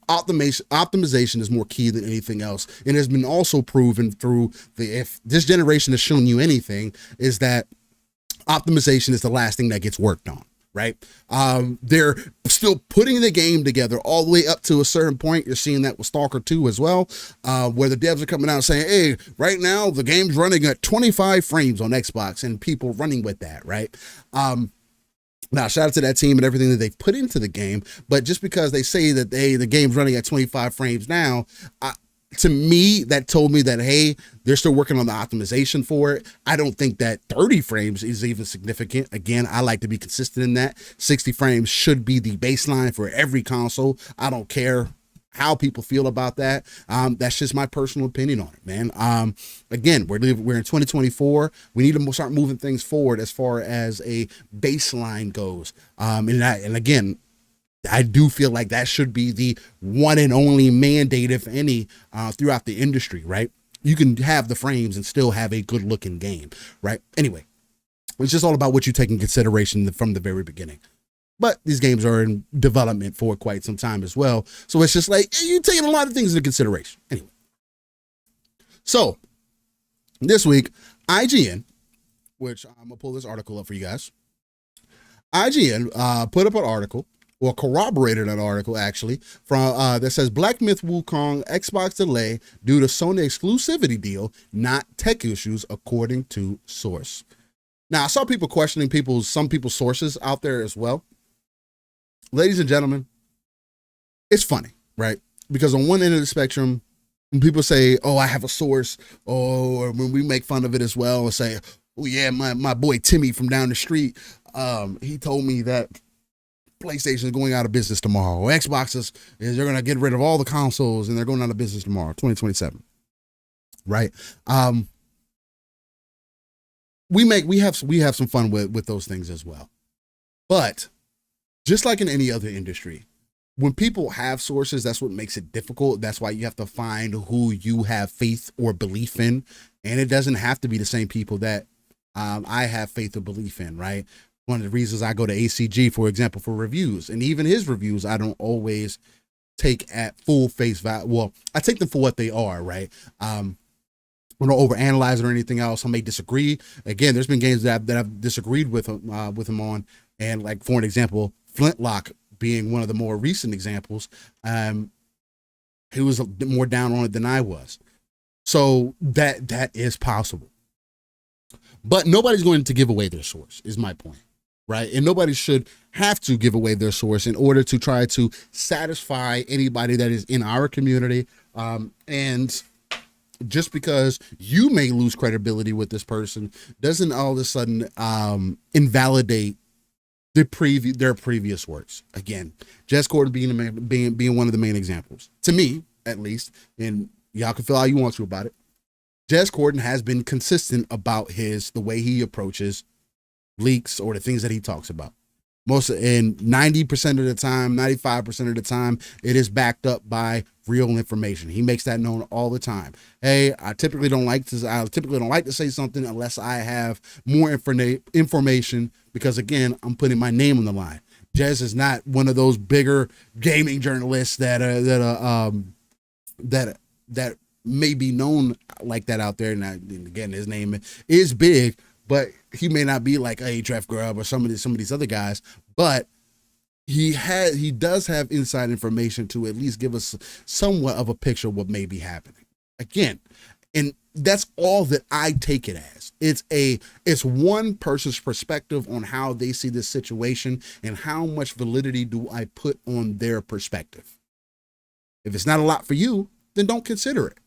optimization is more key than anything else. And has been also proven through if this generation has shown you anything, is that optimization is the last thing that gets worked on, right? They're still putting the game together all the way up to a certain point. You're seeing that with Stalker 2 as well, where the devs are coming out saying, hey, right now the game's running at 25 frames on Xbox, and people running with that, right? Now, shout out to that team and everything that they've put into the game, but just because they say that the game's running at 25 frames now, to me, that told me that, hey, they're still working on the optimization for it. I don't think that 30 frames is even significant. Again, I like to be consistent in that. 60 frames should be the baseline for every console. I don't care how people feel about that. That's just my personal opinion on it, man. Again, we're in 2024. We need to start moving things forward as far as a baseline goes. And again, I do feel like that should be the one and only mandate, if any, throughout the industry, right? You can have the frames and still have a good looking game, right? Anyway, it's just all about what you take in consideration from the very beginning. But these games are in development for quite some time as well. So it's just like, you're taking a lot of things into consideration. Anyway. So this week, IGN, which I'm going to pull this article up for you guys. IGN put up an article, or corroborated an article actually, from that says Black Myth Wukong Xbox delay due to Sony exclusivity deal, not tech issues, according to source. Now, I saw people questioning some people's sources out there as well. Ladies and gentlemen, it's funny, right? Because on one end of the spectrum, when people say, oh, I have a source, or when we make fun of it as well and say, oh yeah, my boy Timmy from down the street, he told me that PlayStation is going out of business tomorrow. Or Xbox is they're going to get rid of all the consoles and they're going out of business tomorrow, 2027, right? We have some fun with those things as well. But just like in any other industry, when people have sources, that's what makes it difficult. That's why you have to find who you have faith or belief in. And it doesn't have to be the same people that I have faith or belief in, right? One of the reasons I go to ACG, for example, for reviews, and even his reviews, I don't always take at full face value. Well, I take them for what they are, right? I don't overanalyze or anything else. I may disagree. Again, there's been games that I've disagreed with him on. And like, for an example, Flintlock being one of the more recent examples, he was more down on it than I was. So that is possible. But nobody's going to give away their source, is my point, right? And nobody should have to give away their source in order to try to satisfy anybody that is in our community. And just because you may lose credibility with this person doesn't all of a sudden invalidate their previous works. Again, Jez Corden being one of the main examples, to me at least, and y'all can feel how you want to about it. Jez Corden has been consistent about the way he approaches leaks or the things that he talks about. And 90% of the time, 95% of the time, it is backed up by real information. He makes that known all the time. Hey, I typically don't like to say something unless I have more information, because again, I'm putting my name on the line. Jez is not one of those bigger gaming journalists that may be known like that out there. And again, his name is big, but he may not be like a Jeff Grubb or some of these other guys, but he does have inside information to at least give us somewhat of a picture of what may be happening. Again, and that's all that I take it as. It's one person's perspective on how they see this situation and how much validity do I put on their perspective. If it's not a lot for you, then don't consider it.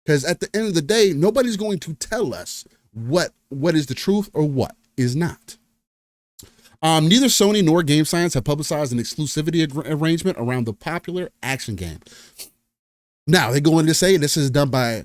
Because at the end of the day, nobody's going to tell us what is the truth or what is not. Neither Sony nor Game Science have publicized an exclusivity arrangement around the popular action game. Now, they go on to say this is done by...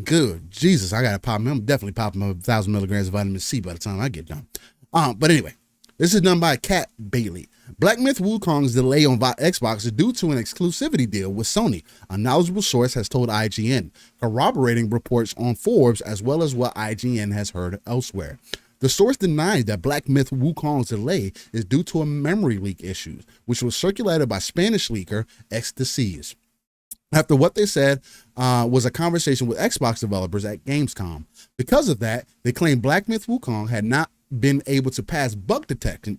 Good Jesus, I gotta pop. I'm definitely popping 1,000 milligrams of vitamin C by the time I get done. But anyway, this is done by Kat Bailey. Black Myth Wukong's delay on Xbox is due to an exclusivity deal with Sony, a knowledgeable source has told IGN, corroborating reports on Forbes as well as what IGN has heard elsewhere. The source denied that Black Myth Wukong's delay is due to a memory leak issue, which was circulated by Spanish leaker Exclusivity. After what they said was a conversation with Xbox developers at Gamescom. Because of that, they claimed Black Myth Wukong had not been able to pass bug detection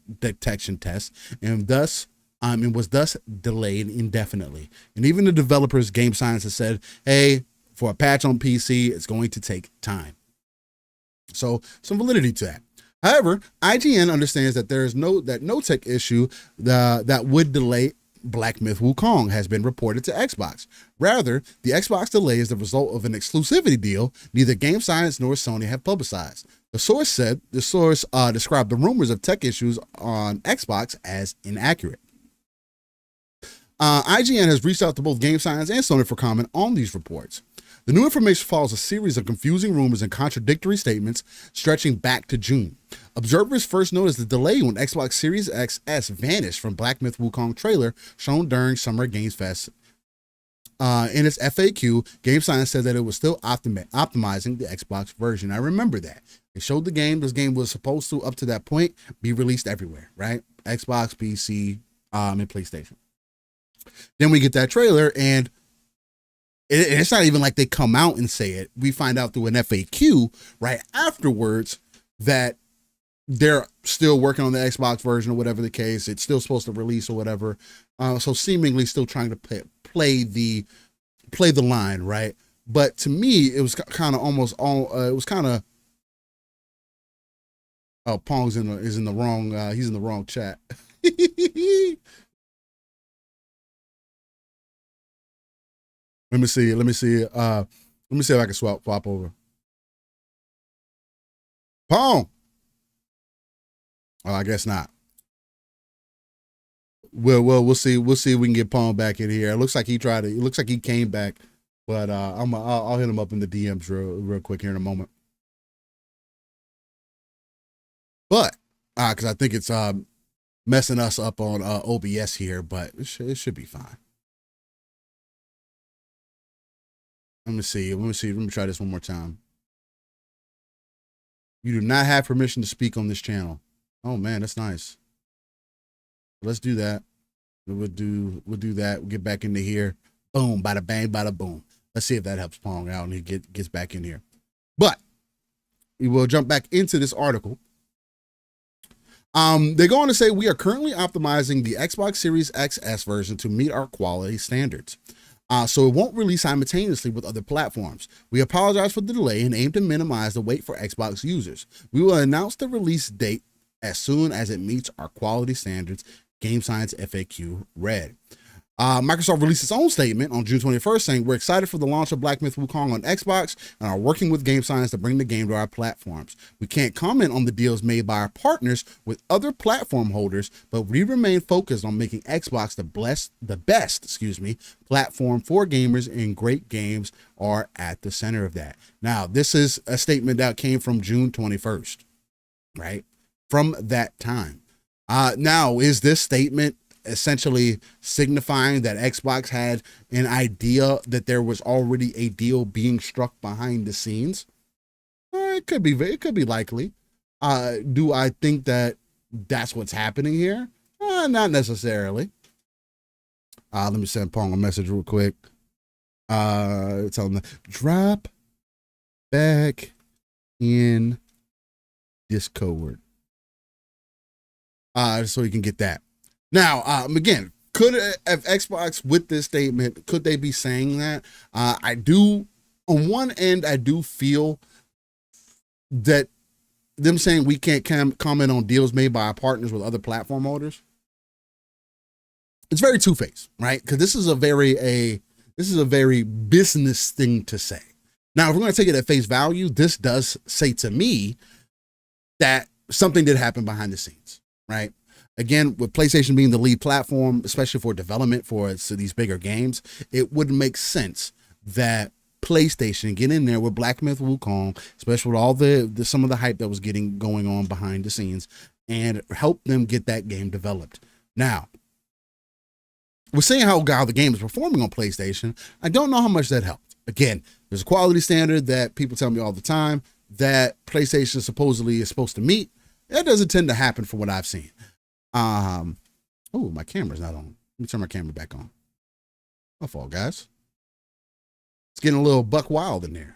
tests and was thus delayed indefinitely. And even the developers, Game Science, has said, hey, for a patch on PC, it's going to take time. So some validity to that. However, IGN understands that there is no tech issue that would delay Black Myth Wukong has been reported to Xbox. Rather, the Xbox delay is the result of an exclusivity deal neither Game Science nor Sony have publicized. The source described the rumors of tech issues on Xbox as inaccurate. IGN has reached out to both Game Science and Sony for comment on these reports. The new information follows a series of confusing rumors and contradictory statements stretching back to June. Observers first noticed the delay when Xbox Series XS vanished from Black Myth Wukong trailer shown during Summer Games Fest. In its FAQ, Game Science said that it was still optimizing the Xbox version. I remember that. They showed the game. This game was supposed to, up to that point, be released everywhere, right? Xbox, PC, and PlayStation. Then we get that trailer, and it's not even like they come out and say it. We find out through an FAQ right afterwards that they're still working on the Xbox version or whatever the case. It's still supposed to release or whatever. So seemingly still trying to play the line, right? But to me, it was kind of almost all. It was kind of. Oh, Pong's is in the wrong. He's in the wrong chat. Let me see. Let me see if I can swap over. Pong. Oh, I guess not. We'll see. We'll see if we can get Pong back in here. It looks like he tried to. It looks like he came back, but I'll hit him up in the DMs real quick here in a moment. But because I think it's messing us up on OBS here, but it should be fine. Let me see. Let me try this one more time. You do not have permission to speak on this channel. Oh man, that's nice. Let's do that. We'll do that. We'll get back into here. Boom, bada bang, bada boom. Let's see if that helps Pong out and he gets back in here. But we will jump back into this article. They go on to say we are currently optimizing the Xbox Series XS version to meet our quality standards. So it won't release simultaneously with other platforms. We apologize for the delay and aim to minimize the wait for Xbox users. We will announce the release date as soon as it meets our quality standards. Game Science FAQ read. Microsoft released its own statement on June 21st saying, we're excited for the launch of Black Myth Wukong on Xbox and are working with Game Science to bring the game to our platforms. We can't comment on the deals made by our partners with other platform holders, but we remain focused on making Xbox the best platform for gamers, and great games are at the center of that. Now, this is a statement that came from June 21st, right? From that time. Now, is this statement essentially signifying that Xbox had an idea that there was already a deal being struck behind the scenes? It could be likely. Do I think that that's what's happening here? Not necessarily. Let me send Pong a message real quick. Tell him to drop back in Discord. So you can get that. Now, again, could have Xbox with this statement, could they be saying that? On one end, I do feel that them saying we can't comment on deals made by our partners with other platform holders, it's very two-faced, right? Because this is a very business thing to say. Now, if we're going to take it at face value, this does say to me that something did happen behind the scenes, right? Again, with PlayStation being the lead platform, especially for development for these bigger games, it would make sense that PlayStation get in there with Black Myth Wukong, especially with all the some of the hype that was going on behind the scenes, and help them get that game developed. Now, we're seeing how the game is performing on PlayStation. I don't know how much that helped. Again, there's a quality standard that people tell me all the time that PlayStation supposedly is supposed to meet. That doesn't tend to happen from what I've seen. My camera's not on. Let me turn my camera back on. My fault, guys. It's getting a little buck wild in there.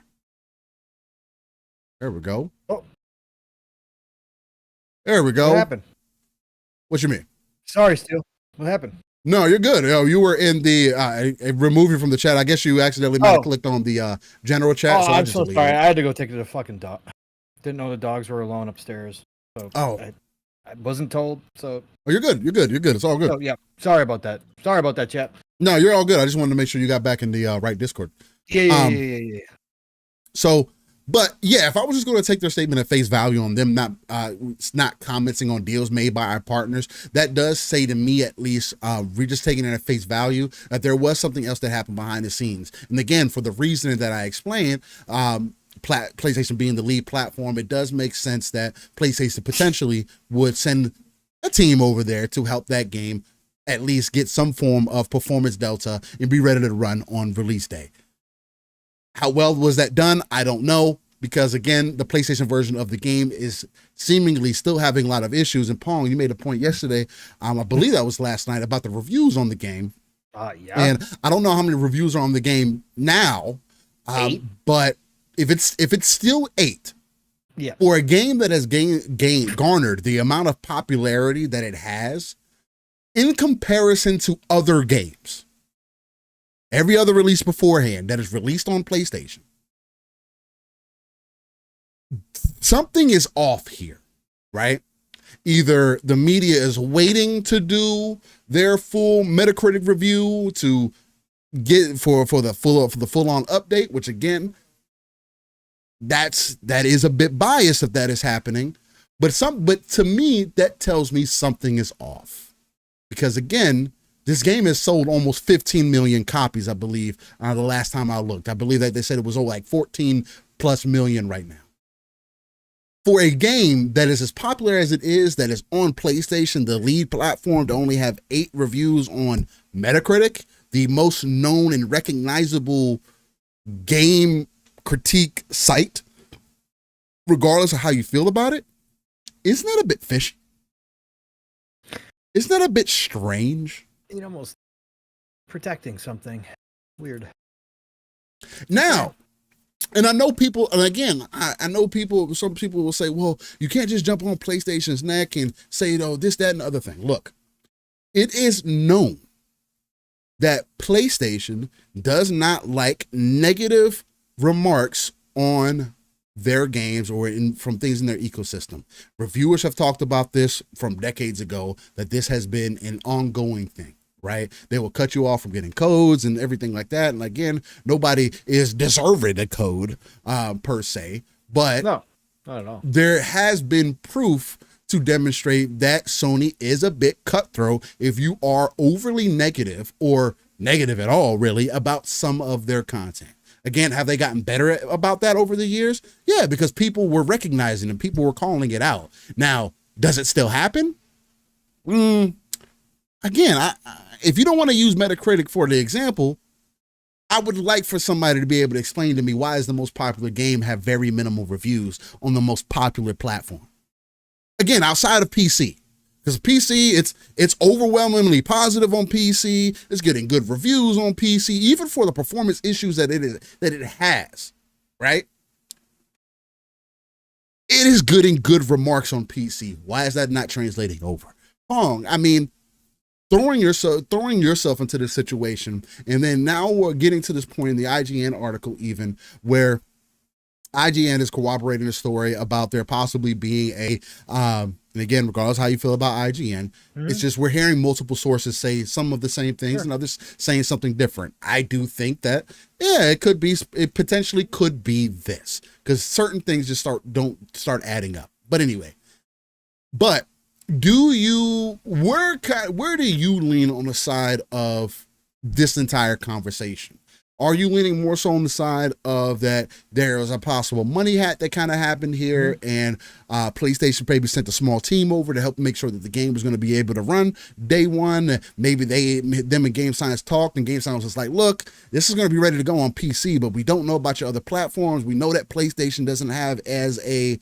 There we go. Oh. There we go. What happened? What you mean? Sorry, Stu. What happened? No, you're good. You were in the remove you from the chat. I guess you accidentally might have clicked on the general chat. Oh, I'm so sorry. I had to go take it to the fucking dog. Didn't know the dogs were alone upstairs. So I wasn't told, so. Oh, you're good. It's all good. Oh, yeah. Sorry about that, chat. No, you're all good. I just wanted to make sure you got back in the right Discord. Yeah. So, but yeah, if I was just going to take their statement at face value on them not commenting on deals made by our partners, that does say to me, at least, we're just taking it at face value, that there was something else that happened behind the scenes. And again, for the reason that I explained, PlayStation being the lead platform, it does make sense that PlayStation potentially would send a team over there to help that game at least get some form of performance delta and be ready to run on release day. How well was that done? I don't know, because again, the PlayStation version of the game is seemingly still having a lot of issues. And Pong, you made a point yesterday, I believe that was last night, about the reviews on the game. Yeah. And I don't know how many reviews are on the game now, but if it's still 8, yeah, for a game that has garnered the amount of popularity that it has in comparison to other games, every other release beforehand that is released on PlayStation, something is off here, right? Either the media is waiting to do their full Metacritic review to get for the full on update, which again, that is a bit biased if that is happening, but to me that tells me something is off, because again, this game has sold almost 15 million copies, I believe. The last time I looked, I believe that they said it was like 14 plus million right now. For a game that is as popular as it is, that is on PlayStation, the lead platform, to only have 8 reviews on Metacritic, the most known and recognizable game critique site, regardless of how you feel about it, isn't that a bit fishy? Isn't that a bit strange? You're almost protecting something weird. Now, and I know people, and again, I know people, some people will say, well, you can't just jump on PlayStation's neck and say, this, that, and the other thing. Look, it is known that PlayStation does not like negative remarks on their games or from things in their ecosystem. Reviewers have talked about this from decades ago, that this has been an ongoing thing, right? They will cut you off from getting codes and everything like that. And again, nobody is deserving a code per se, but no, not at all. There has been proof to demonstrate that Sony is a bit cutthroat if you are overly negative or negative at all, really, about some of their content. Again, have they gotten better about that over the years? Yeah, because people were recognizing and people were calling it out. Now, does it still happen? Again, if you don't want to use Metacritic for the example, I would like for somebody to be able to explain to me why is the most popular game have very minimal reviews on the most popular platform. Again, outside of PC. Because PC, it's overwhelmingly positive on PC. It's getting good reviews on PC, even for the performance issues that it has, right? It is getting good remarks on PC. Why is that not translating over? Pong, I mean, throwing yourself into this situation, and then now we're getting to this point in the IGN article even where IGN is corroborating a story about there possibly being a, and again, regardless how you feel about IGN, it's just we're hearing multiple sources say some of the same things and others saying something different. I do think that, yeah, it potentially could be this, because certain things just don't start adding up. But anyway, where do you lean on the side of this entire conversation? Are you leaning more so on the side of that there was a possible money hat that kind of happened here, and PlayStation maybe sent a small team over to help make sure that the game was going to be able to run day one? Maybe them and Game Science talked, and Game Science was like, look, this is going to be ready to go on PC, but we don't know about your other platforms. We know that PlayStation doesn't have as a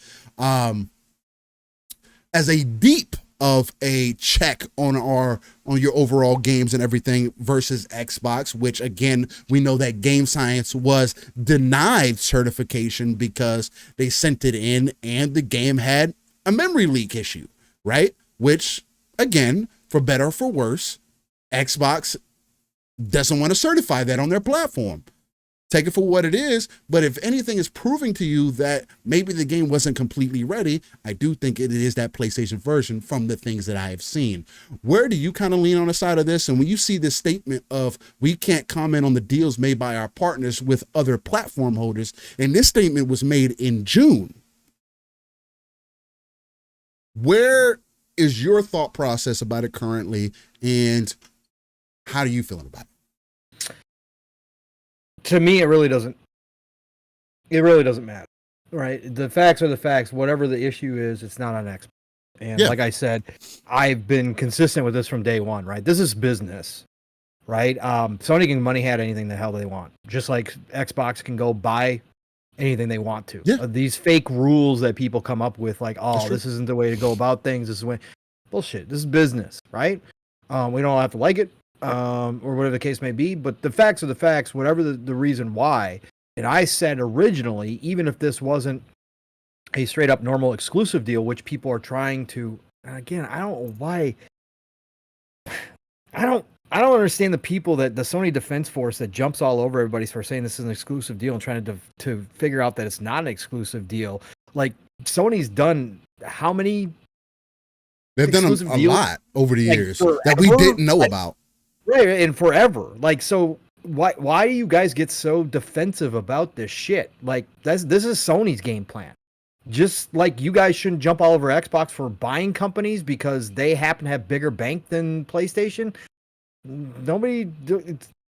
deep of a check on your overall games and everything versus Xbox, which again, we know that Game Science was denied certification because they sent it in and the game had a memory leak issue, right? Which again, for better or for worse, Xbox doesn't want to certify that on their platform. Take it for what it is, but if anything is proving to you that maybe the game wasn't completely ready, I do think it is that PlayStation version from the things that I have seen. Where do you kind of lean on the side of this? And when you see this statement of we can't comment on the deals made by our partners with other platform holders, and this statement was made in June, where is your thought process about it currently, and how are you feeling about it? To me, it really doesn't matter, right? The facts are the facts. Whatever the issue is, it's not on Xbox. And like I said, I've been consistent with this from day one, right? This is business, right? Sony can money hat anything the hell they want, just like Xbox can go buy anything they want to. These fake rules that people come up with, like, oh, this isn't the way to go about things. This is way bullshit. This is business, right? We don't have to like it. Or whatever the case may be, but the facts are the facts, whatever the reason why. And I said originally, even if this wasn't a straight up normal exclusive deal, which people are trying to, and again, I don't know why, I don't understand the people that the Sony Defense Force that jumps all over everybody for saying this is an exclusive deal and trying to figure out that it's not an exclusive deal. Like, Sony's done how many? They've done a lot over the years that we didn't know about. Right, and forever. Like, so why do you guys get so defensive about this shit? Like, this is Sony's game plan. Just like you guys shouldn't jump all over Xbox for buying companies because they happen to have bigger bank than PlayStation.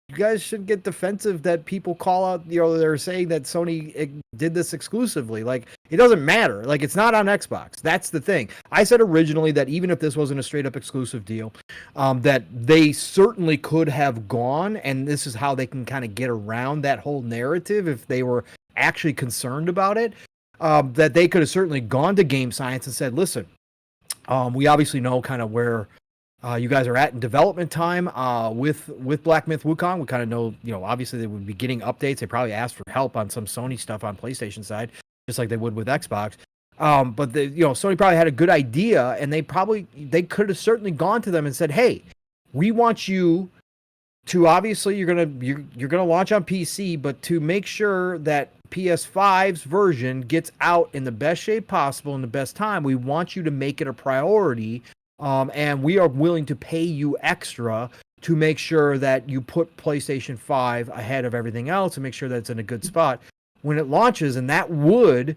You guys should get defensive that people call out, they're saying that Sony did this exclusively. Like, it doesn't matter. Like, it's not on Xbox. That's the thing. I said originally that even if this wasn't a straight up exclusive deal, that they certainly could have gone, and this is how they can kind of get around that whole narrative if they were actually concerned about it, that they could have certainly gone to Game Science and said, listen, we obviously know kind of where you guys are at in development time with Black Myth Wukong. We kind of know, obviously they would be getting updates. They probably asked for help on some Sony stuff on PlayStation side, just like they would with Xbox. But Sony probably had a good idea, and they could have certainly gone to them and said, hey, we want you to obviously you're gonna launch on PC, but to make sure that PS5's version gets out in the best shape possible in the best time, we want you to make it a priority, and we are willing to pay you extra to make sure that you put PlayStation 5 ahead of everything else and make sure that it's in a good spot when it launches. And that would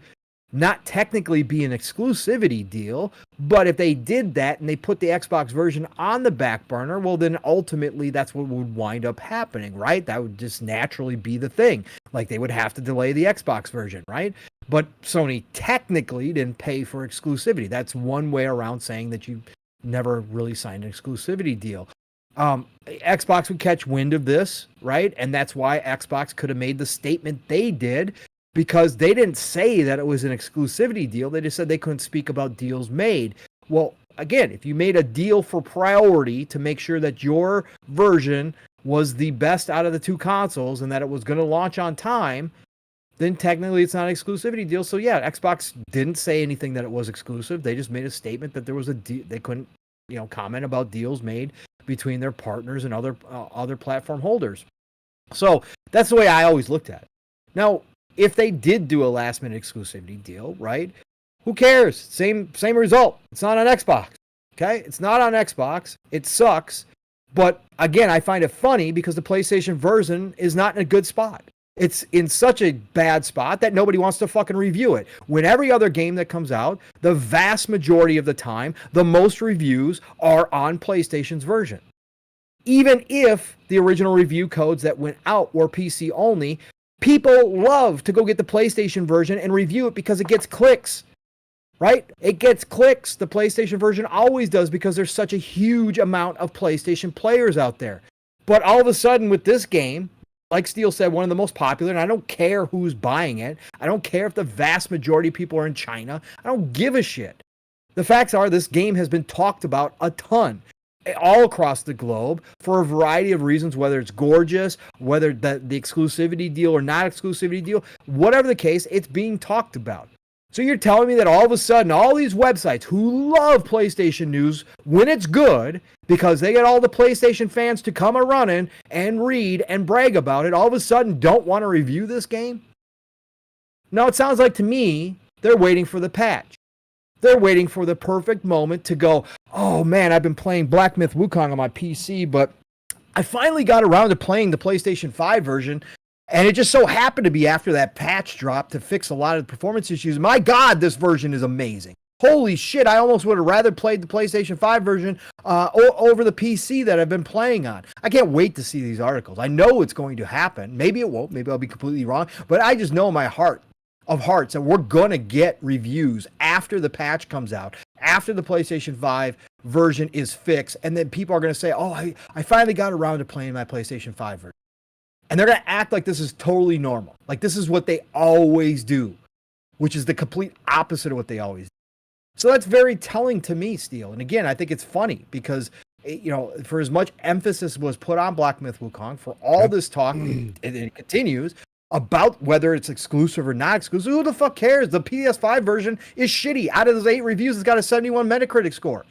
not technically be an exclusivity deal, but if they did that and they put the Xbox version on the back burner, well, then ultimately that's what would wind up happening, right? That would just naturally be the thing. Like, they would have to delay the Xbox version, right? But Sony technically didn't pay for exclusivity. That's one way around saying that you never really signed an exclusivity deal. Xbox would catch wind of this, right? And that's why Xbox could have made the statement they did, because they didn't say that it was an exclusivity deal. They just said they couldn't speak about deals made. Well, again, if you made a deal for priority to make sure that your version was the best out of the two consoles and that it was going to launch on time, then technically it's not an exclusivity deal. So yeah, Xbox didn't say anything that it was exclusive. They just made a statement that there was a deal. They couldn't, comment about deals made between their partners and other platform holders. So that's the way I always looked at it. Now, if they did do a last minute exclusivity deal, right? Who cares? Same result. It's not on Xbox. Okay? It's not on Xbox. It sucks. But again, I find it funny because the PlayStation version is not in a good spot. It's in such a bad spot that nobody wants to fucking review it. When every other game that comes out, the vast majority of the time, the most reviews are on PlayStation's version. Even if the original review codes that went out were PC only, people love to go get the PlayStation version and review it because it gets clicks, right? It gets clicks. The PlayStation version always does because there's such a huge amount of PlayStation players out there. But all of a sudden with this game, like Steele said, one of the most popular, and I don't care who's buying it. I don't care if the vast majority of people are in China. I don't give a shit. The facts are this game has been talked about a ton all across the globe for a variety of reasons, whether it's gorgeous, whether the exclusivity deal or not exclusivity deal, whatever the case, it's being talked about. So you're telling me that all of a sudden, all these websites who love PlayStation news when it's good, because they get all the PlayStation fans to come a-running and read and brag about it, all of a sudden don't want to review this game? No, it sounds like to me, they're waiting for the patch. They're waiting for the perfect moment to go, oh man, I've been playing Black Myth Wukong on my PC, but I finally got around to playing the PlayStation 5 version, and it just so happened to be after that patch drop to fix a lot of the performance issues. My God, this version is amazing. Holy shit, I almost would have rather played the PlayStation 5 version over the PC that I've been playing on. I can't wait to see these articles. I know it's going to happen. Maybe it won't. Maybe I'll be completely wrong. But I just know in my heart of hearts that we're going to get reviews after the patch comes out, after the PlayStation 5 version is fixed, and then people are going to say, oh, I finally got around to playing my PlayStation 5 version. And they're going to act like this is totally normal. Like this is what they always do, which is the complete opposite of what they always do. So that's very telling to me, Steele. And again, I think it's funny because, for as much emphasis was put on Black Myth Wukong, for all this talk, and it continues, about whether it's exclusive or not exclusive, who the fuck cares? The PS5 version is shitty. Out of those 8 reviews, it's got a 71 Metacritic score.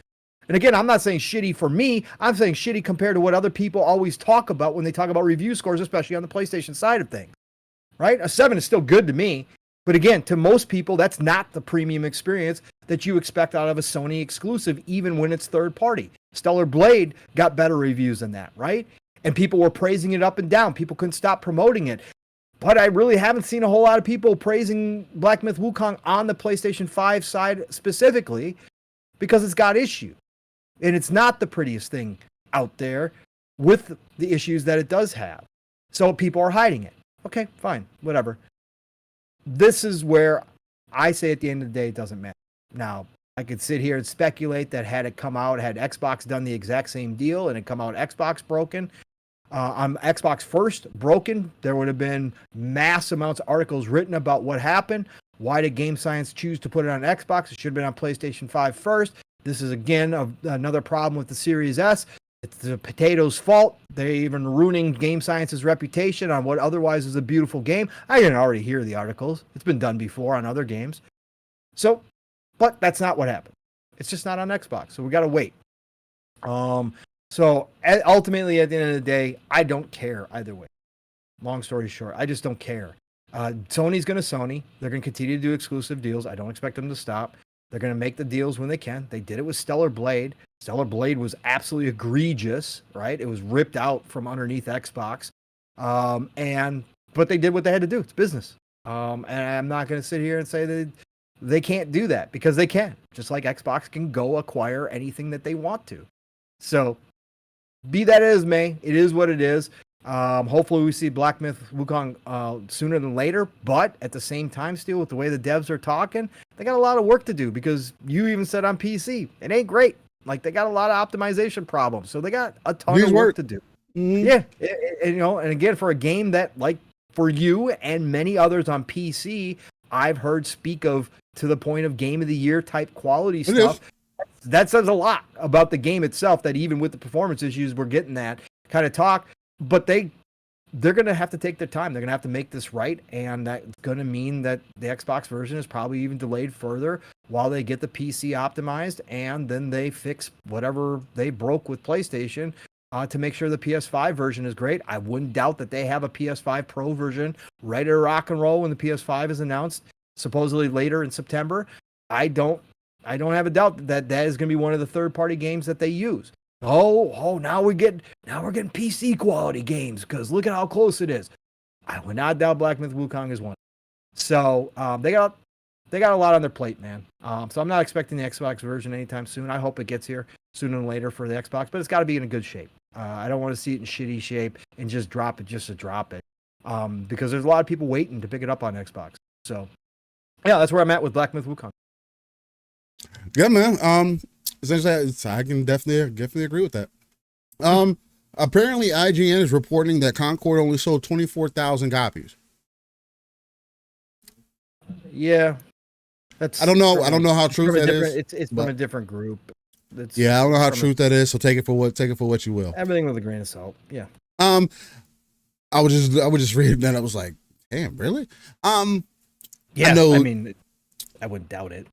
And again, I'm not saying shitty for me. I'm saying shitty compared to what other people always talk about when they talk about review scores, especially on the PlayStation side of things, right? A 7 is still good to me. But again, to most people, that's not the premium experience that you expect out of a Sony exclusive, even when it's third party. Stellar Blade got better reviews than that, right? And people were praising it up and down. People couldn't stop promoting it. But I really haven't seen a whole lot of people praising Black Myth Wukong on the PlayStation 5 side specifically because it's got issues. And it's not the prettiest thing out there with the issues that it does have. So people are hiding it. Okay, fine, whatever. This is where I say at the end of the day, it doesn't matter. Now, I could sit here and speculate that had it come out, had Xbox done the exact same deal and it come out Xbox broken, on Xbox first broken, there would have been mass amounts of articles written about what happened. Why did Game Science choose to put it on Xbox? It should have been on PlayStation 5 first. This is, again, another problem with the Series S. It's the potatoes' fault. They're even ruining Game Science's reputation on what otherwise is a beautiful game. I didn't already hear the articles. It's been done before on other games. So, but that's not what happened. It's just not on Xbox, so we got to wait. So ultimately, at the end of the day, I don't care either way. Long story short, I just don't care. Sony's going to Sony. They're going to continue to do exclusive deals. I don't expect them to stop. They're going to make the deals when they can. They did it with Stellar Blade. Stellar Blade was absolutely egregious, right? It was ripped out from underneath Xbox. But they did what they had to do. It's business. And I'm not going to sit here and say that they can't do that, because they can. Just like Xbox can go acquire anything that they want to. So be that as may, it is what it is. Hopefully we see Black Myth Wukong sooner than later, but at the same time, still, with the way the devs are talking, they got a lot of work to do, because you even said on PC, it ain't great. Like, they got a lot of optimization problems, so they got a ton of work to do. Mm-hmm. Yeah, and again, for a game that, like, for you and many others on PC, I've heard speak of to the point of game of the year type quality stuff. That says a lot about the game itself, that even with the performance issues, we're getting that kind of talk. But they're going to have to take their time. They're going to have to make this right, and that's going to mean that the Xbox version is probably even delayed further while they get the PC optimized, and then they fix whatever they broke with PlayStation to make sure the PS5 version is great. I wouldn't doubt that they have a PS5 Pro version ready to rock and roll when the PS5 is announced, supposedly later in September. I don't have a doubt that is going to be one of the third-party games that they use. Now we're getting PC quality games, because look at how close it is. I would not doubt Black Myth Wukong is one. So they got a lot on their plate, man. So I'm not expecting the Xbox version anytime soon. I hope it gets here sooner than later for the Xbox, but it's got to be in a good shape. I don't want to see it in shitty shape and just drop it just to drop it, because there's a lot of people waiting to pick it up on Xbox. So yeah, that's where I'm at with Black Myth Wukong. Yeah, man. Essentially, I can definitely agree with that. Apparently IGN is reporting that Concord only sold 24,000 copies. Yeah. I don't know how true that is. It's from a different group. I don't know how true that is, so take it for what you will. Everything with a grain of salt. Yeah. I was just reading that. I was like, damn, really? Yeah, I mean, I wouldn't doubt it.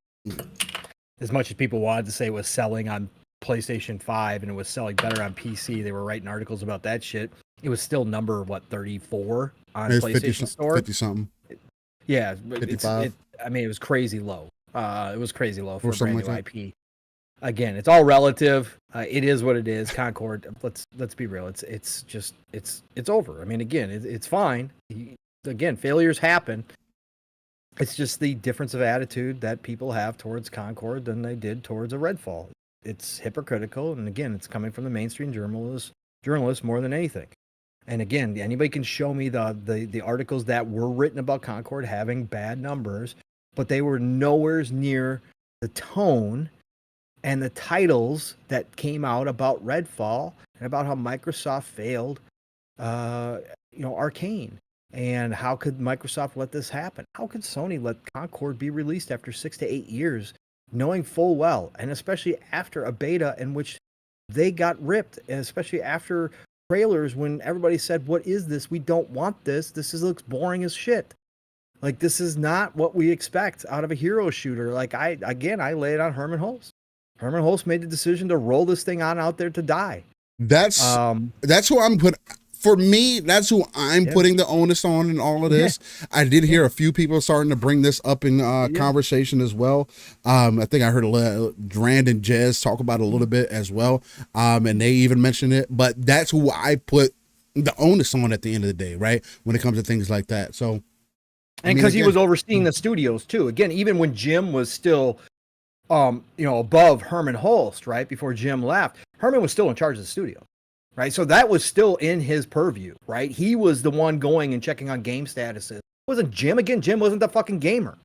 As much as people wanted to say it was selling on PlayStation 5 and it was selling better on PC, they were writing articles about that shit. It was still number 34 on PlayStation Store. 50 something. Yeah, 55. It was crazy low. It was crazy low for a brand new IP. Again, it's all relative. It is what it is. Concord. Let's be real. It's over. I mean, again, it's fine. Again, failures happen. It's just the difference of attitude that people have towards Concord than they did towards a Redfall. It's hypocritical, and again, it's coming from the mainstream journalists more than anything. And again, anybody can show me the articles that were written about Concord having bad numbers, but they were nowhere near the tone and the titles that came out about Redfall and about how Microsoft failed, Arcane. And how could Microsoft let this happen? How could Sony let Concord be released after 6 to 8 years, knowing full well, and especially after a beta in which they got ripped, and especially after trailers when everybody said, "What is this? We don't want this. This looks boring as shit. Like, this is not what we expect out of a hero shooter." Like, I lay it on Herman Hulst. Herman Hulst made the decision to roll this thing out there to die. That's who I'm putting. For me, that's who I'm putting the onus on in all of this. Yeah. I did hear a few people starting to bring this up in conversation as well. I think I heard Drand and Jez talk about it a little bit as well. And they even mentioned it. But that's who I put the onus on at the end of the day, right? When it comes to things like that. So, and because he was overseeing the studios too. Again, even when Jim was still, above Herman Hulst, right? Before Jim left, Herman was still in charge of the studio. Right, so that was still in his purview, right? He was the one going and checking on game statuses. It wasn't Jim. Again, Jim wasn't the fucking gamer,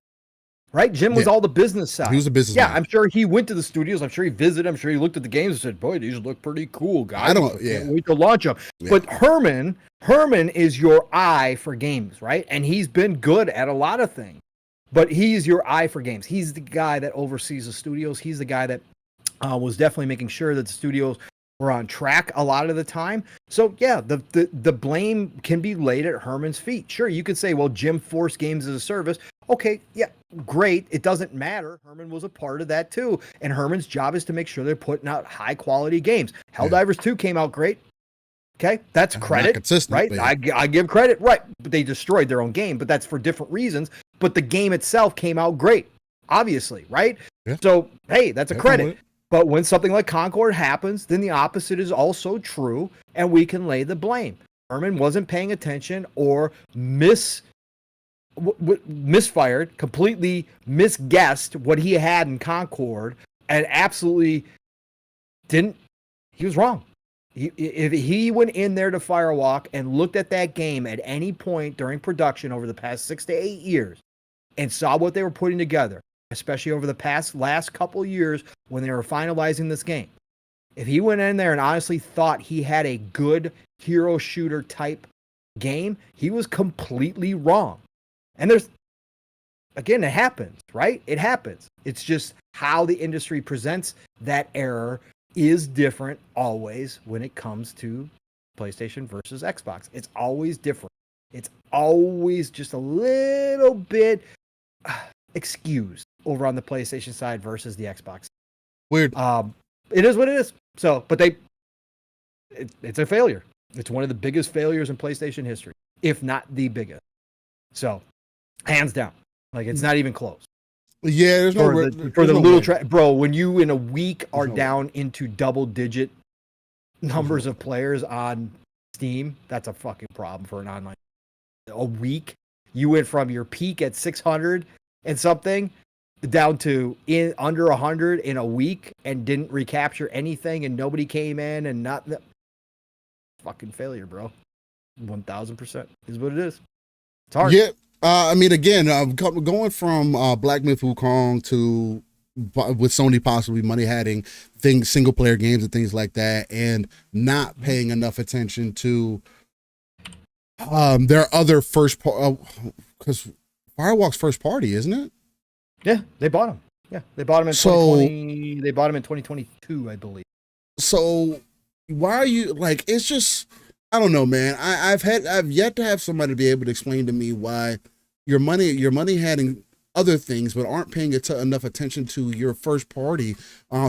right? Jim was all the business side. He was a business man. I'm sure he went to the studios. I'm sure he visited. I'm sure he looked at the games and said, "Boy, these look pretty cool, guys. Can't wait to launch them." Yeah. But Herman is your eye for games, right? And he's been good at a lot of things. But he's your eye for games. He's the guy that oversees the studios. He's the guy that was definitely making sure that the studios were on track a lot of the time. So yeah, the blame can be laid at Herman's feet. Sure, you could say, well, Jim forced games as a service. Okay, yeah, great. It doesn't matter. Herman was a part of that too. And Herman's job is to make sure they're putting out high quality games. Helldivers 2 came out great. Okay, that's credit, consistent, right? but I give credit, right? But they destroyed their own game, but that's for different reasons. But the game itself came out great, obviously, right? Yeah. So, hey, that's a credit. But when something like Concord happens, then the opposite is also true, and we can lay the blame. Herman wasn't paying attention or misfired, completely misguessed what he had in Concord, and absolutely didn't. He was wrong. If he went in there to Firewalk and looked at that game at any point during production over the past 6 to 8 years and saw what they were putting together, especially over the last couple of years when they were finalizing this game, if he went in there and honestly thought he had a good hero shooter type game, he was completely wrong. And again, it happens, right? It happens. It's just how the industry presents that error is different always when it comes to PlayStation versus Xbox. It's always different. It's always just a little bit excused over on the PlayStation side versus the Xbox. Weird. It is what it is. So, but it's a failure. It's one of the biggest failures in PlayStation history, if not the biggest. So, hands down, like it's not even close. Yeah, there's no for the little bro. When you in a week are down into double-digit numbers of players on Steam, that's a fucking problem for an online. A week, you went from your peak at 600 and something down to under 100 in a week and didn't recapture anything, and nobody came in and not fucking failure, bro. 1000% is what it is. It's hard. Yeah. I mean, again, going from Black Myth Wukong to with Sony possibly money having things, single player games and things like that, and not paying enough attention to their other first part, because Firewalk's first party, isn't it? Yeah, they bought him. Yeah, they bought him in 2020. They bought him in 2022, I believe. So why are you like? It's just, I don't know, man. I've yet to have somebody be able to explain to me why your money having other things, but aren't paying enough attention to your first party,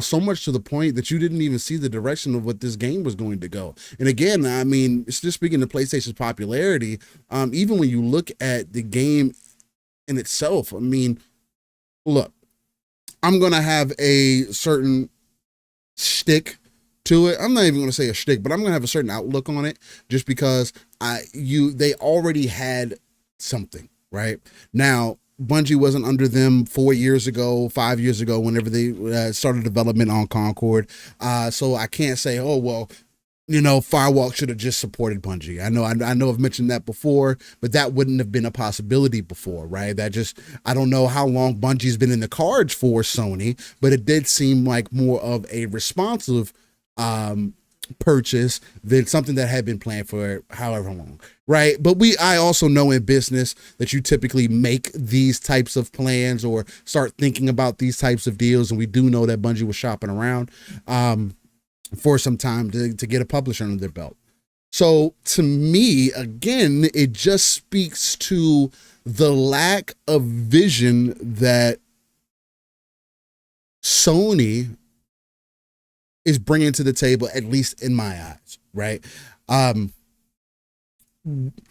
so much to the point that you didn't even see the direction of what this game was going to go. And again, I mean, it's just speaking to PlayStation's popularity. Even when you look at the game in itself, I mean, look, I'm gonna have a certain shtick to it. I'm not even going to say a shtick, but I'm going to have a certain outlook on it just because they already had something, right? Now, Bungie wasn't under them 4 years ago, 5 years ago, whenever they started development on Concord. So I can't say, oh, well, you know, Firewalk should have just supported Bungie. I know I've mentioned that before, but that wouldn't have been a possibility before, right? I don't know how long Bungie's been in the cards for Sony, but it did seem like more of a responsive purchase than something that had been planned for however long, right? But I also know in business that you typically make these types of plans or start thinking about these types of deals, and we do know that Bungie was shopping around for some time to get a publisher under their belt. So to me, again, it just speaks to the lack of vision that Sony is bringing to the table, at least in my eyes, right? There's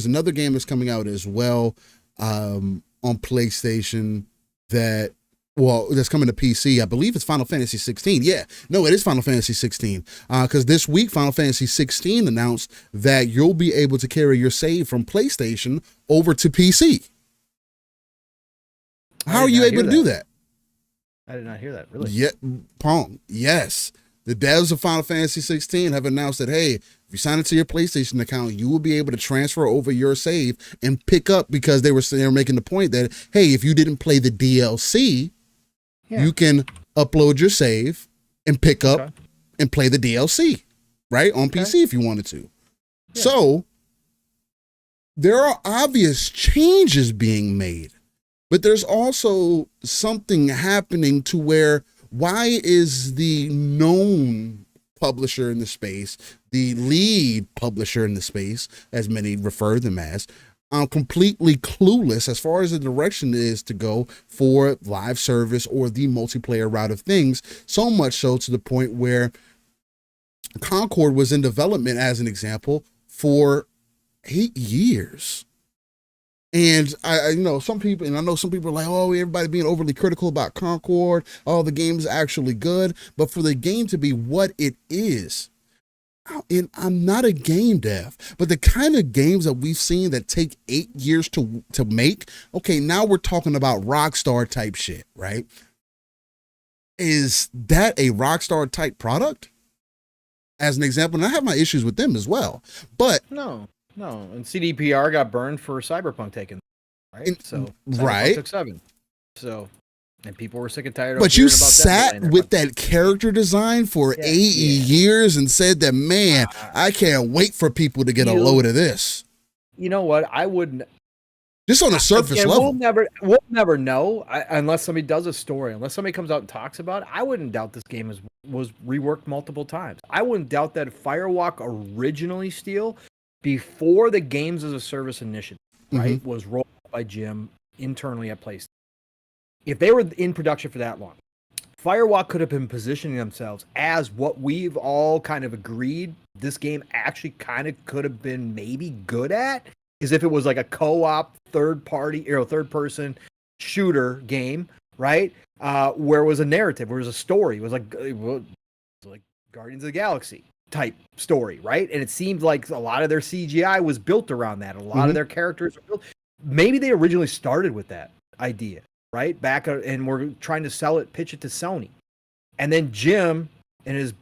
another game that's coming out as well on PlayStation that's coming to PC. I believe it's Final Fantasy 16. Yeah, no, it is Final Fantasy 16. Because this week, Final Fantasy 16 announced that you'll be able to carry your save from PlayStation over to PC. How are you able to do that? I did not hear that, really. Yeah, Pong. Yes. The devs of Final Fantasy 16 have announced that, hey, if you sign into your PlayStation account, you will be able to transfer over your save and pick up, because they were making the point that, hey, if you didn't play the DLC, you can upload your save and pick up and play the DLC, right? On PC if you wanted to. Yeah. So there are obvious changes being made. But there's also something happening to where, why is the known publisher in the space, the lead publisher in the space, as many refer them as, I'm completely clueless as far as the direction is to go for live service or the multiplayer route of things. So much so to the point where Concord was in development, as an example, for 8 years. And I know some people are like, oh, everybody being overly critical about Concord. Oh, the game's actually good. But for the game to be what it is, and I'm not a game dev, but the kind of games that we've seen that take 8 years to make, okay, now we're talking about Rockstar type shit, right? Is that a Rockstar type product? As an example, and I have my issues with them as well, but no, and CDPR got burned for Cyberpunk taking, right? So Cyberpunk took 7. So, and people were sick and tired. But you sat with that character design for 8 years and said that, man, I can't wait for people to get a load of this. You know what? I wouldn't. Just on a surface level. We'll never know unless somebody does a story, unless somebody comes out and talks about it. I wouldn't doubt this game was reworked multiple times. I wouldn't doubt that Firewalk originally, Steel, before the Games as a Service initiative, right, was rolled out by Jim internally at PlayStation. If they were in production for that long, Firewalk could have been positioning themselves as what we've all kind of agreed this game actually kind of could have been maybe good at, is if it was like a co-op third person shooter game, right? Where it was a narrative, where it was a story, it was like Guardians of the Galaxy type story, right? And it seemed like a lot of their CGI was built around that. A lot of their characters were built. Maybe they originally started with that idea, right? And we're trying to pitch it to Sony. And then Jim, in his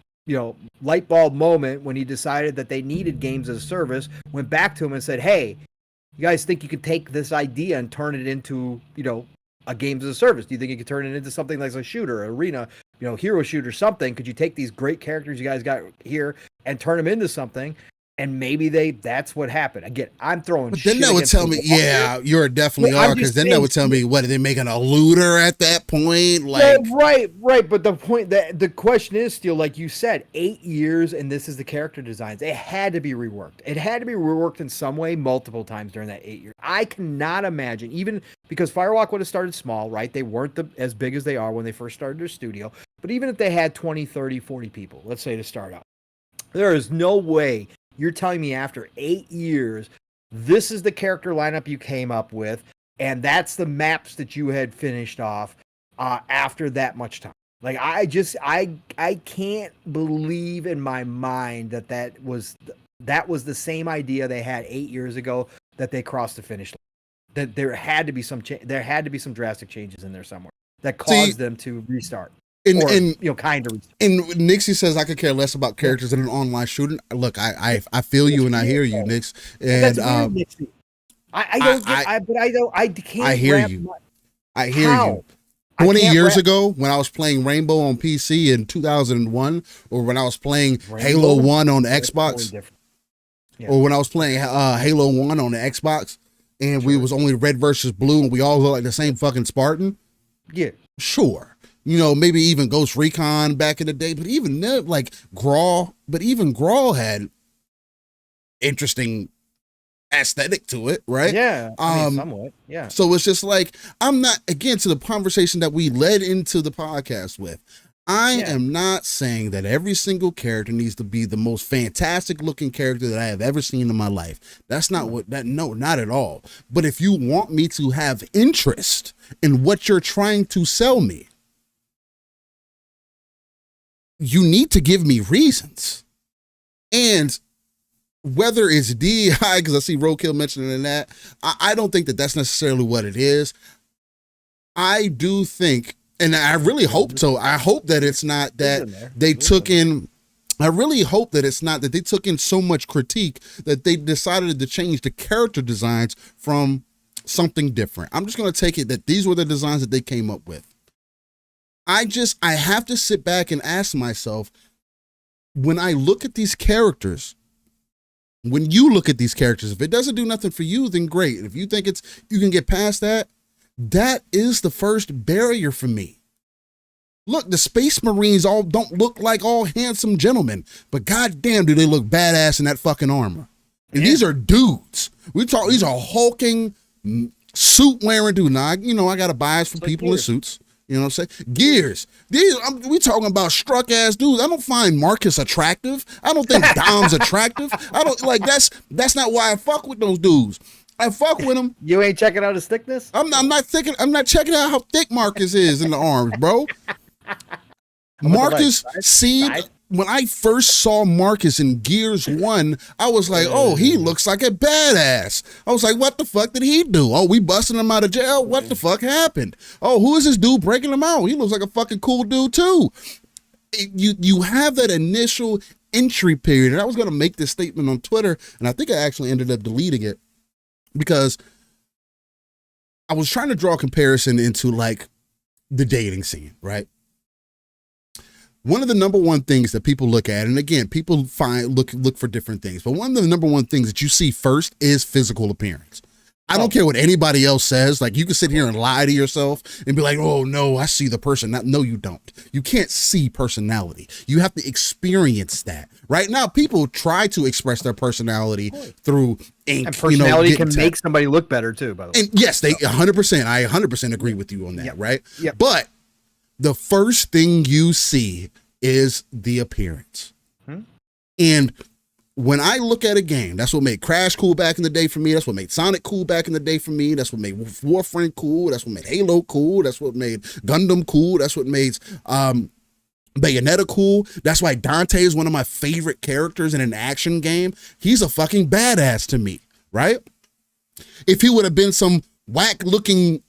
light bulb moment when he decided that they needed games as a service, went back to him and said, hey, you guys think you could take this idea and turn it into, a games as a service? Do you think you could turn it into something like a shooter, arena, hero shooter, something? Could you take these great characters you guys got here and turn them into something? And maybe that's what happened. Again, I'm throwing. But then that would tell me, you're definitely are, because then that would tell me, what are they making a looter at that point? Like, right. But the question is still, like you said, 8 years, and this is the character designs. It had to be reworked. It had to be reworked in some way, multiple times during that 8 years. I cannot imagine, even because Firewalk would have started small, right? They weren't as big as they are when they first started their studio. But even if they had 20, 30, 40 people, let's say, to start out, there is no way you're telling me after 8 years, this is the character lineup you came up with, and that's the maps that you had finished off after that much time. Like, I can't believe in my mind that was the same idea they had 8 years ago that they crossed the finish line. That there had to be some drastic changes in there somewhere that caused them to restart. And Nixie says, I could care less about characters in an online shooting. Look, I feel you and I hear you, Nix. And I hear you. 20 years ago, when I was playing Rainbow on PC in 2001, or when I was playing Halo 1 on the Xbox, or when I was playing Halo 1 on the Xbox, and we was only red versus blue, and we all look like the same fucking Spartan. Yeah, sure. Maybe even Ghost Recon back in the day, but even like Grawl, had interesting aesthetic to it, right? Yeah, somewhat. Yeah. So it's just like, I'm not, again, to the conversation that we led into the podcast with, I am not saying that every single character needs to be the most fantastic looking character that I have ever seen in my life. That's not no, not at all. But if you want me to have interest in what you're trying to sell me, you need to give me reasons. And whether it's DEI, because I see Roadkill mentioning that, I don't think that that's necessarily what it is. I do think, and I really hope so, I hope that it's not that they took in, I really hope that it's not that they took in so much critique that they decided to change the character designs from something different. I'm just going to take it that these were the designs that they came up with. I have to sit back and ask myself, when I look at these characters, when you look at these characters, if it doesn't do nothing for you, then great. If you think you can get past that, that is the first barrier for me. Look, the Space Marines all don't look like all handsome gentlemen, but goddamn do they look badass in that fucking armor. And these are dudes. These are hulking, suit wearing dudes. Now, I got a bias for people in suits. You know what I'm saying? Gears. We talking about struck ass dudes. I don't find Marcus attractive. I don't think Dom's attractive. I don't like that's not why I fuck with those dudes. I fuck with them. You ain't checking out his thickness? I'm not checking out how thick Marcus is in the arms, bro. Marcus seemed when I first saw Marcus in Gears 1, I was like, oh, he looks like a badass. I was like, what the fuck did he do? Oh, we busting him out of jail? What the fuck happened? Oh, who is this dude breaking him out? He looks like a fucking cool dude too. You have that initial entry period. And I was going to make this statement on Twitter, and I think I actually ended up deleting it because I was trying to draw a comparison into like the dating scene, right? One of the number one things that people look at, and again, people look for different things, but one of the number one things that you see first is physical appearance. I don't care what anybody else says. Like, you can sit here and lie to yourself and be like, oh no, I see the person. No, you don't. You can't see personality. You have to experience that. Right now, people try to express their personality through ink. And personality can make somebody look better too, by the way. And yes, they 100%. I 100% agree with you on that, right? Yep. But the first thing you see is the appearance. And when I look at a game, that's what made Crash cool back in the day for me. That's what made Sonic cool back in the day for me. That's what made Warframe cool. That's what made Halo cool. That's what made Gundam cool. That's what made Bayonetta cool. That's why Dante is one of my favorite characters in an action game. He's a fucking badass to me, right? If he would have been some whack looking,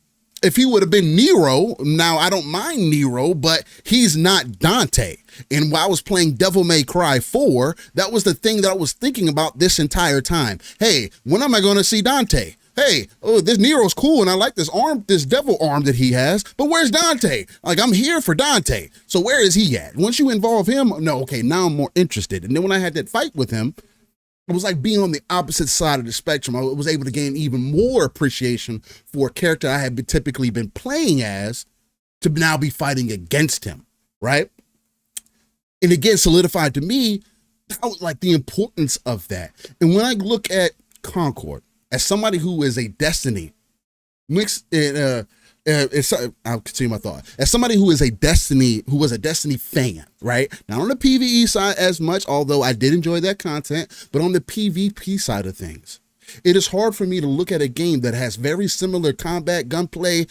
if he would have been Nero, now I don't mind Nero, but he's not Dante. And while I was playing Devil May Cry 4, that was the thing that I was thinking about this entire time. Hey, when am I going to see Dante? Hey, oh, this Nero's cool, and I like this arm, this devil arm that he has, but where's Dante? Like, I'm here for Dante. So where is he at? Once you involve him, no, okay, now I'm more interested. And then when I had that fight with him, it was like being on the opposite side of the spectrum. I was able to gain even more appreciation for a character I had typically been playing as to now be fighting against him, right? And again, solidified to me, like the importance of that. And when I look at Concord as somebody who is a Destiny mixed in, I'll continue my thought. As somebody who was a Destiny fan, right? Not on the PvE side as much, although I did enjoy that content, but on the PvP side of things, it is hard for me to look at a game that has very similar combat, gunplay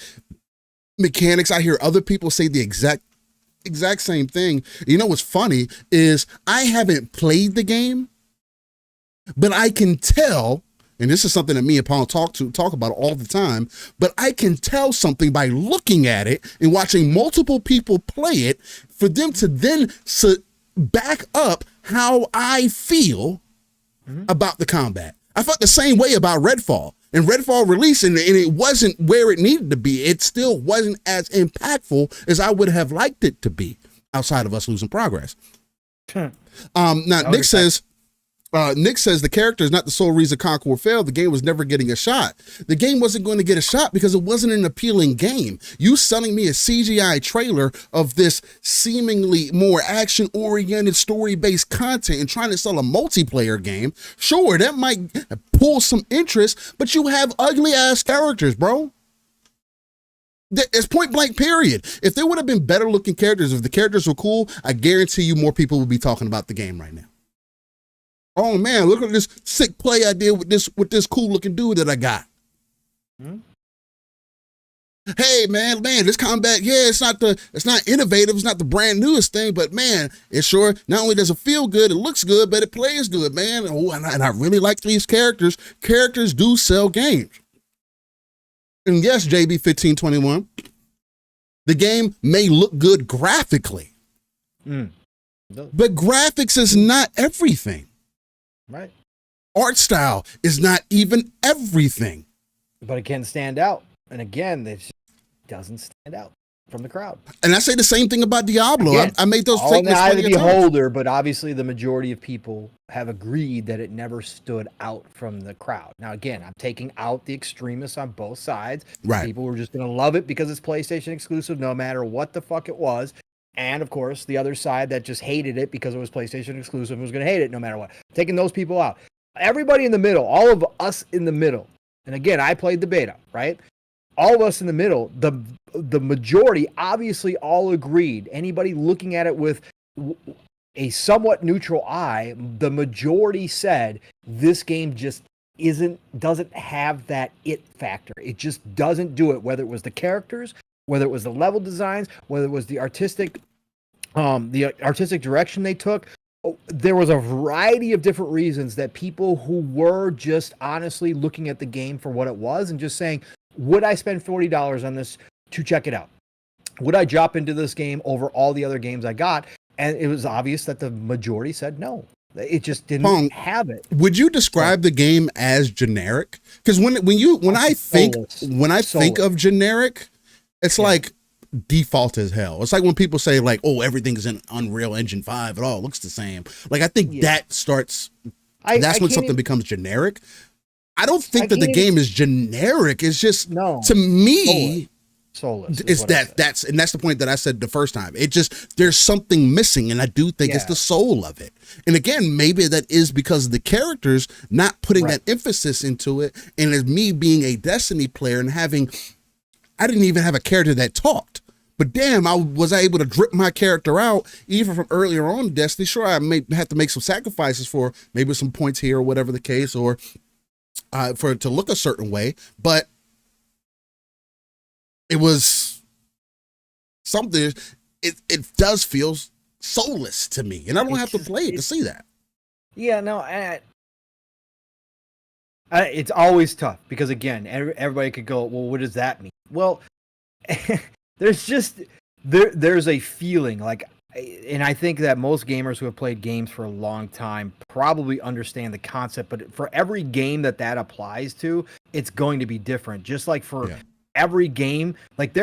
mechanics. I hear other people say the exact same thing. You know what's funny is I haven't played the game, but I can tell. And this is something that me and Paul talk about all the time, but I can tell something by looking at it and watching multiple people play it for them to then back up how I feel about the combat. I felt the same way about Redfall. And Redfall released, and it wasn't where it needed to be. It still wasn't as impactful as I would have liked it to be outside of us losing progress. Now, Nick says the character is not the sole reason Concord failed. The game was never getting a shot. The game wasn't going to get a shot because it wasn't an appealing game. You selling me a CGI trailer of this seemingly more action-oriented, story-based content and trying to sell a multiplayer game, sure, that might pull some interest, but you have ugly-ass characters, bro. It's point blank, period. If there would have been better-looking characters, if the characters were cool, I guarantee you more people would be talking about the game right now. Oh man, look at this sick play I did with this cool looking dude that I got. Hey man, this combat, yeah, it's not innovative, it's not the brand newest thing, but man, it sure not only does it feel good, it looks good, but it plays good, man. Oh, and I really like these characters. Characters do sell games. And yes, JB 1521, the game may look good graphically, but graphics is not everything. Right. Art style is not even everything. But it can stand out. And again, it just doesn't stand out from the crowd. And I say the same thing about Diablo. Again, I made those statements. All in the eye of the beholder, but obviously the majority of people have agreed that it never stood out from the crowd. Now, again, I'm taking out the extremists on both sides. Right. People were just going to love it because it's PlayStation exclusive, no matter what the fuck it was. And of course, the other side that just hated it because it was PlayStation exclusive and was going to hate it no matter what. Taking those people out. everybody in the middle, all of us in the middle, and again, I played the beta, right? All of us in the middle, the majority obviously all agreed. Anybody looking at it with a somewhat neutral eye, the majority said this game just doesn't have that it factor. It just doesn't do it, whether it was the characters, whether it was the level designs, whether it was the artistic direction they took. There was a variety of different reasons that people who were just honestly looking at the game for what it was and just saying, would I spend $40 on this to check it out? Would I drop into this game over all the other games I got? And it was obvious that the majority said no. It just didn't have it. Would you describe the game as generic? Because when I think of generic, it's like default as hell. It's like when people say like, oh, everything's in Unreal Engine 5, it all looks the same. Like I think that starts. That's when something becomes generic. I don't think that the game is generic. It's just to me. Soulless. It's that's the point that I said the first time. It just, there's something missing, and I do think it's the soul of it. And again, maybe that is because of the characters not putting that emphasis into it, and as me being a Destiny player and I didn't even have a character that talked. But damn, I was able to drip my character out even from earlier on in Destiny. Sure, I may have to make some sacrifices for maybe some points here or whatever the case, or for it to look a certain way, but it was something. It does feel soulless to me, and I don't have to play it to see that. Yeah, no, it's always tough because again, everybody could go, well, what does that mean? Well, there's a feeling like, and I think that most gamers who have played games for a long time probably understand the concept, but for every game that applies to, it's going to be different. Just like for every game, like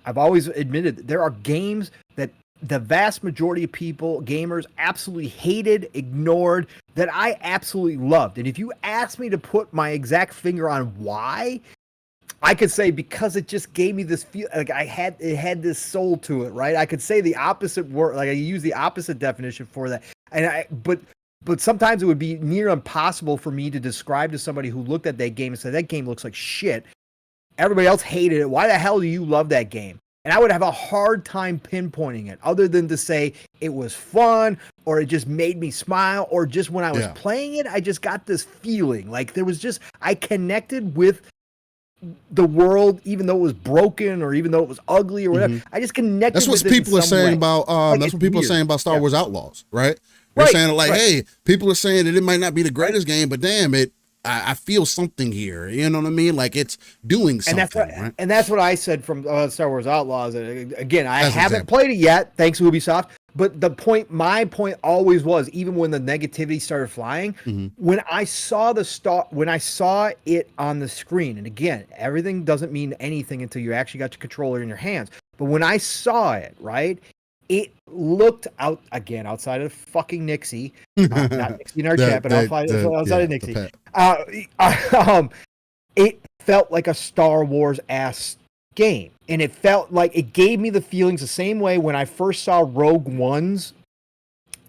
I've always admitted that there are games that the vast majority of gamers absolutely hated, ignored, that I absolutely loved. And if you ask me to put my exact finger on why, I could say because it just gave me this feel, like it had this soul to it, right? I could say the opposite word, like I use the opposite definition for that. But sometimes it would be near impossible for me to describe to somebody who looked at that game and said, that game looks like shit. Everybody else hated it. Why the hell do you love that game? And I would have a hard time pinpointing it, other than to say it was fun, or it just made me smile, or just when I was playing it, I just got this feeling. Like I connected with the world, even though it was broken or even though it was ugly or whatever. I just connected. That's what people are saying about. That's what people are saying about Star Wars Outlaws, right? They're saying like, hey, people are saying that it might not be the greatest game, but damn it. I feel something here, you know what I mean? Like it's doing something, and that's what I said from Star Wars Outlaws. Again, I haven't played it yet, thanks to Ubisoft. But my point always was, even when the negativity started flying, when I saw it on the screen, and again, everything doesn't mean anything until you actually got your controller in your hands. But when I saw it, right, it looked outside of fucking Nixie, not Nixie in our chat, but outside of Nixie. It felt like a Star Wars-ass game, and it felt like it gave me the feelings the same way when I first saw Rogue One's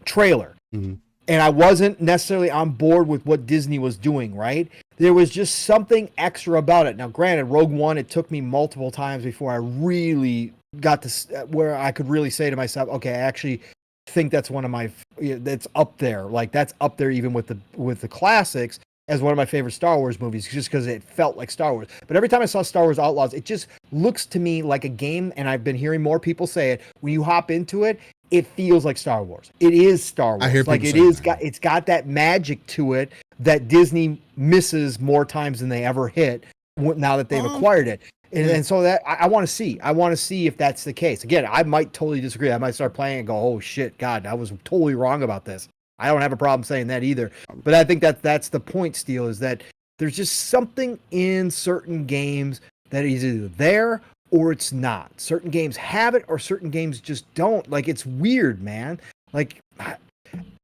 trailer, and I wasn't necessarily on board with what Disney was doing. Right, there was just something extra about it. Now, granted, Rogue One, it took me multiple times before I really got to where I could really say to myself, okay, I actually think that's one of my, that's up there. Like that's up there even with the classics as one of my favorite Star Wars movies, just because it felt like Star Wars. But every time I saw Star Wars Outlaws, it just looks to me like a game, and I've been hearing more people say it, when you hop into it, it feels like Star Wars. It is Star Wars. I hear like it's got that magic to it that Disney misses more times than they ever hit now that they've acquired it. And so that I want to see if that's the case. Again, I might totally disagree. I might start playing and go, oh shit, God, I was totally wrong about this. I don't have a problem saying that either. But I think that's the point, Steele, is that there's just something in certain games that is either there or it's not. Certain games have it or certain games just don't. Like, it's weird, man. Like,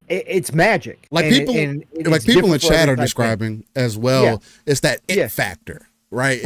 it's magic. Like people in the chat are describing as well. It's that it factor, right?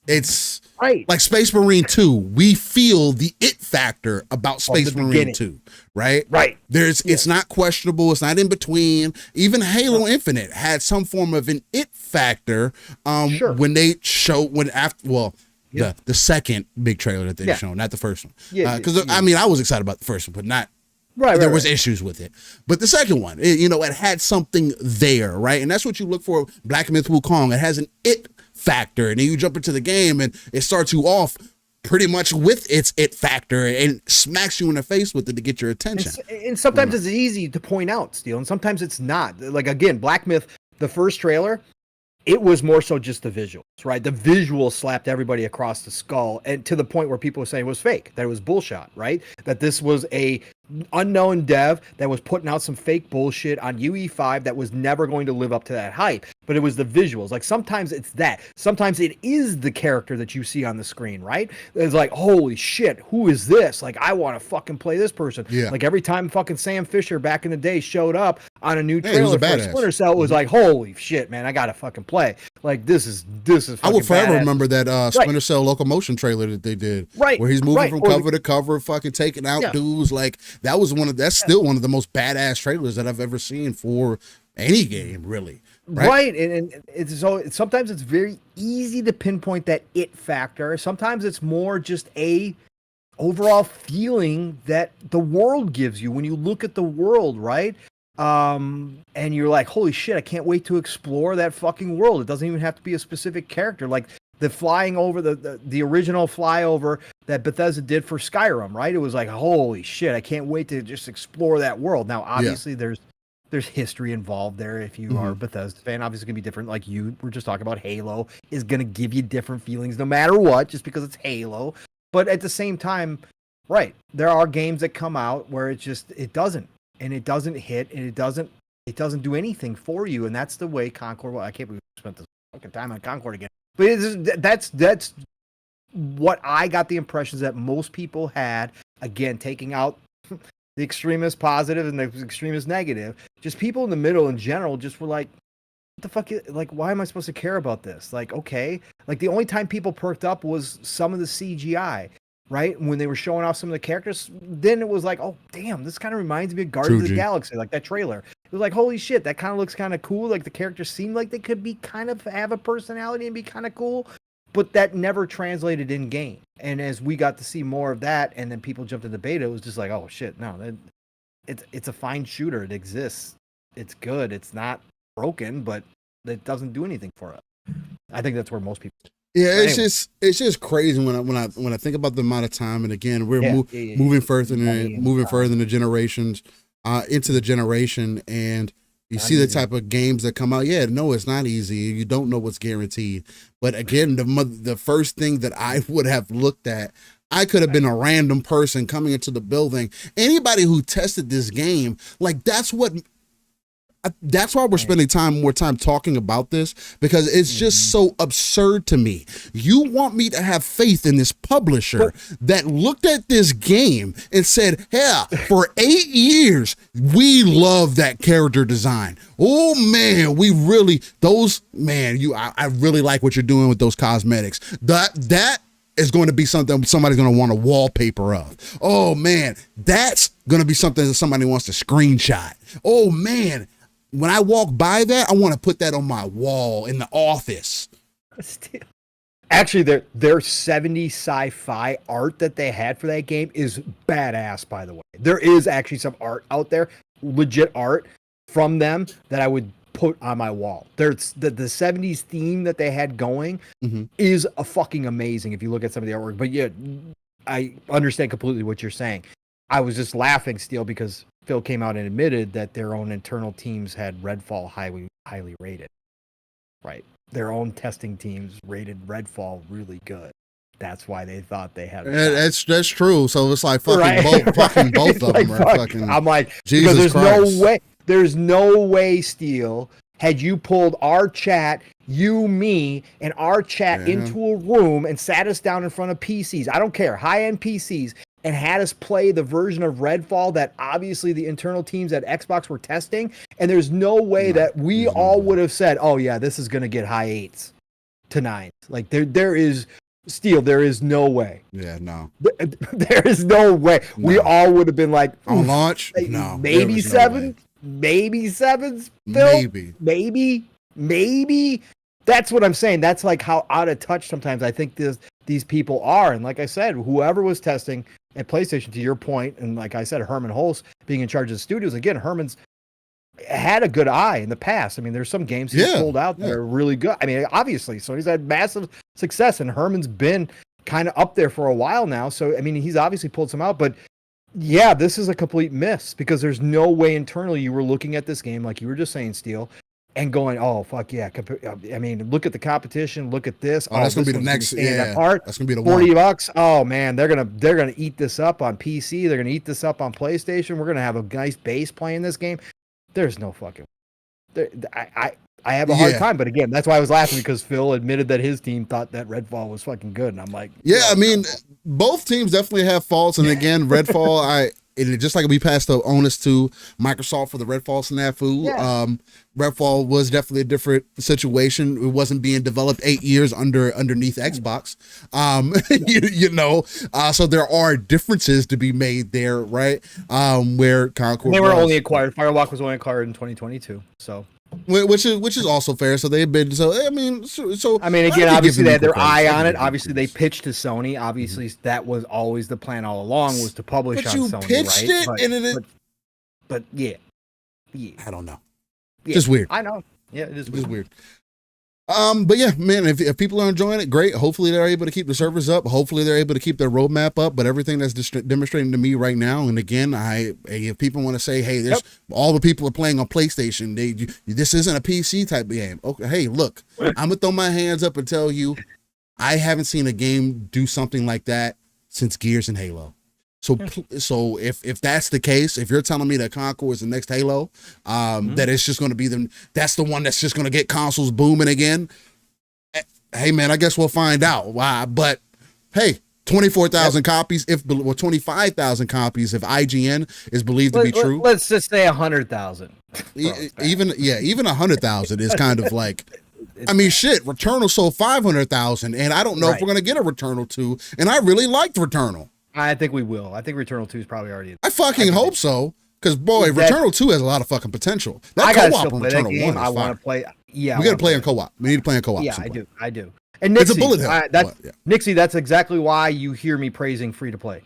It's right. Like Space Marine 2. We feel the it factor about Space Marine 2, right? Right. It's not questionable. It's not in between. Even Halo Infinite had some form of an it factor when they show the second big trailer that they showed, not the first one. Because I mean, I was excited about the first one, but not. There was issues with it, but the second one, it had something there, right? And that's what you look for. Black Myth Wukong, it has an it factor, and then you jump into the game, and it starts you off pretty much with its it factor, and smacks you in the face with it to get your attention. And sometimes it's easy to point out, Steel, and sometimes it's not. Like again, Black Myth, the first trailer, it was more so just the visuals, right? The visuals slapped everybody across the skull, and to the point where people were saying it was fake, that it was bullshit, right? That this was a unknown dev that was putting out some fake bullshit on UE5 that was never going to live up to that hype. But it was the visuals. Like sometimes it's that. Sometimes it is the character that you see on the screen, right? It's like, holy shit, who is this? Like, I want to fucking play this person. Yeah. Like every time fucking Sam Fisher back in the day showed up on a new trailer for Splinter Cell, it was like, holy shit, man, I gotta fucking play. Like this is I will forever remember that Splinter Cell Locomotion trailer that they did. Right. Where he's moving from cover to cover, fucking taking out dudes. Like that's still one of the most badass trailers that I've ever seen for any game, really. Right. And it's sometimes it's very easy to pinpoint that it factor. Sometimes it's more just a overall feeling that the world gives you when you look at the world, right? And you're like, holy shit, I can't wait to explore that fucking world. It doesn't even have to be a specific character. Like the flying over the original flyover that Bethesda did for Skyrim, right? It was like, holy shit, I can't wait to just explore that world. Now, obviously, there's history involved there. If you are a Bethesda fan, obviously going to be different. Like you were just talking about, Halo is going to give you different feelings no matter what, just because it's Halo. But at the same time, right, there are games that come out where it doesn't hit, and it doesn't do anything for you. And that's the way Concord. Well, I can't believe we spent this fucking time on Concord again. But that's what I got the impressions that most people had. Again, taking out the extremist positive and the extremist negative, just people in the middle in general just were like, what the fuck, like, why am I supposed to care about this? Like, okay. Like, the only time people perked up was some of the CGI, right? When they were showing off some of the characters, then it was like, oh, damn, this kind of reminds me of Guardians of the Galaxy, like that trailer. It was like, holy shit, that kind of looks kind of cool. Like, the characters seem like they could be kind of have a personality and be kind of cool. But that never translated in game. And as we got to see more of that, and then people jumped into beta, it was just like, oh shit, no, it's a fine shooter. It exists. It's good. It's not broken, but it doesn't do anything for us. I think that's where most people. Yeah, it's just crazy when I think about the amount of time, and again, we're moving further in the generations, into the generation, and you see the type of games that come out. Yeah, no, it's not easy. You don't know what's guaranteed. But again, the first thing that I would have looked at, I could have been a random person coming into the building. Anybody who tested this game, like that's why we're spending more time talking about this, because it's just so absurd to me. You want me to have faith in this publisher that looked at this game and said, yeah, for 8 years, we love that character design. Oh man, I really like what you're doing with those cosmetics. That is going to be something somebody's going to want a wallpaper of. Oh man, that's going to be something that somebody wants to screenshot. Oh man, when I walk by that, I want to put that on my wall in the office. Actually, their 70s sci-fi art that they had for that game is badass, by the way. There is actually some art out there, legit art from them that I would put on my wall. There's the 70s theme that they had going is a fucking amazing if you look at some of the artwork. But yeah, I understand completely what you're saying. I was just laughing, Steel, because Phil came out and admitted that their own internal teams had Redfall highly rated. Right. Their own testing teams rated Redfall really good. That's why they thought they had. That's true. So it's like fucking both of them are fucking. I'm like, Jesus because Christ. There's no way, Steel, had you pulled our chat, you, me, and our chat into a room and sat us down in front of PCs. I don't care, high-end PCs. And had us play the version of Redfall that obviously the internal teams at Xbox were testing. And there's no way that we all would have said, oh yeah, this is going to get high 8s. to 9s. Like there is Steel. There is no way. Yeah, no. There is no way. No. We all would have been like on launch. No, maybe 7, maybe 7s. Maybe. That's what I'm saying. That's like how out of touch sometimes I think these people are. And like I said, whoever was testing at PlayStation, to your point, and like I said, Herman Hulse being in charge of the studios again. Herman's had a good eye in the past. I mean, there's some games he's pulled out that are really good. I mean, obviously, Sony's had massive success, and Herman's been kind of up there for a while now. So, I mean, he's obviously pulled some out. But yeah, this is a complete miss because there's no way internally you were looking at this game, like you were just saying, Steel, and going, oh, fuck yeah. I mean, look at the competition. Look at this. Oh, that's going to be the next. Yeah, that's going to be the $40. Oh, man, they're gonna eat this up on PC. They're going to eat this up on PlayStation. We're going to have a nice base playing this game. There's no fucking. I have a hard time, but again, that's why I was laughing because Phil admitted that his team thought that Redfall was fucking good, and I'm like, yeah, I mean, both teams definitely have faults, and again, Redfall, just like we passed the onus to Microsoft for the Redfall snafu. Yeah. Redfall was definitely a different situation. It wasn't being developed 8 years underneath Xbox. So there are differences to be made there, right? Where Concord, they were only acquired. Firewalk was only acquired in 2022. So. Which is also fair. So they've been again, obviously they had their eye on it. Obviously they pitched to Sony. Obviously that was always the plan all along, was to publish on Sony. But you pitched it, but yeah, I don't know. Yeah, just weird. I know. Yeah, it is weird. But yeah, man, if people are enjoying it, great. Hopefully they're able to keep the servers up. Hopefully they're able to keep their roadmap up. But everything that's demonstrating to me right now, and again, if people want to say, hey, there's all the people are playing on PlayStation, this isn't a PC type of game. Okay, hey, look, I'm gonna throw my hands up and tell you, I haven't seen a game do something like that since Gears and Halo. So if that's the case, if you're telling me that Concord is the next Halo, that it's just going to be that's the one that's just going to get consoles booming again. Hey man, I guess we'll find out why. But hey, 24,000 copies, 25,000 copies, if IGN is believed to be true. Let's just say 100,000. Even 100,000 is kind of like. I mean, shit, Returnal sold 500,000, and I don't know if we're going to get a Returnal 2, and I really liked Returnal. I think we will. I think Returnal 2 is probably already. I fucking hope so, because boy, Returnal 2 has a lot of fucking potential. That co-op on Returnal 1 is I want to play. Yeah, we got to play in co-op. We need to play in co-op. Yeah, I do. And Nixie, it's a bullet hell. Nixie, that's exactly why you hear me praising free to play.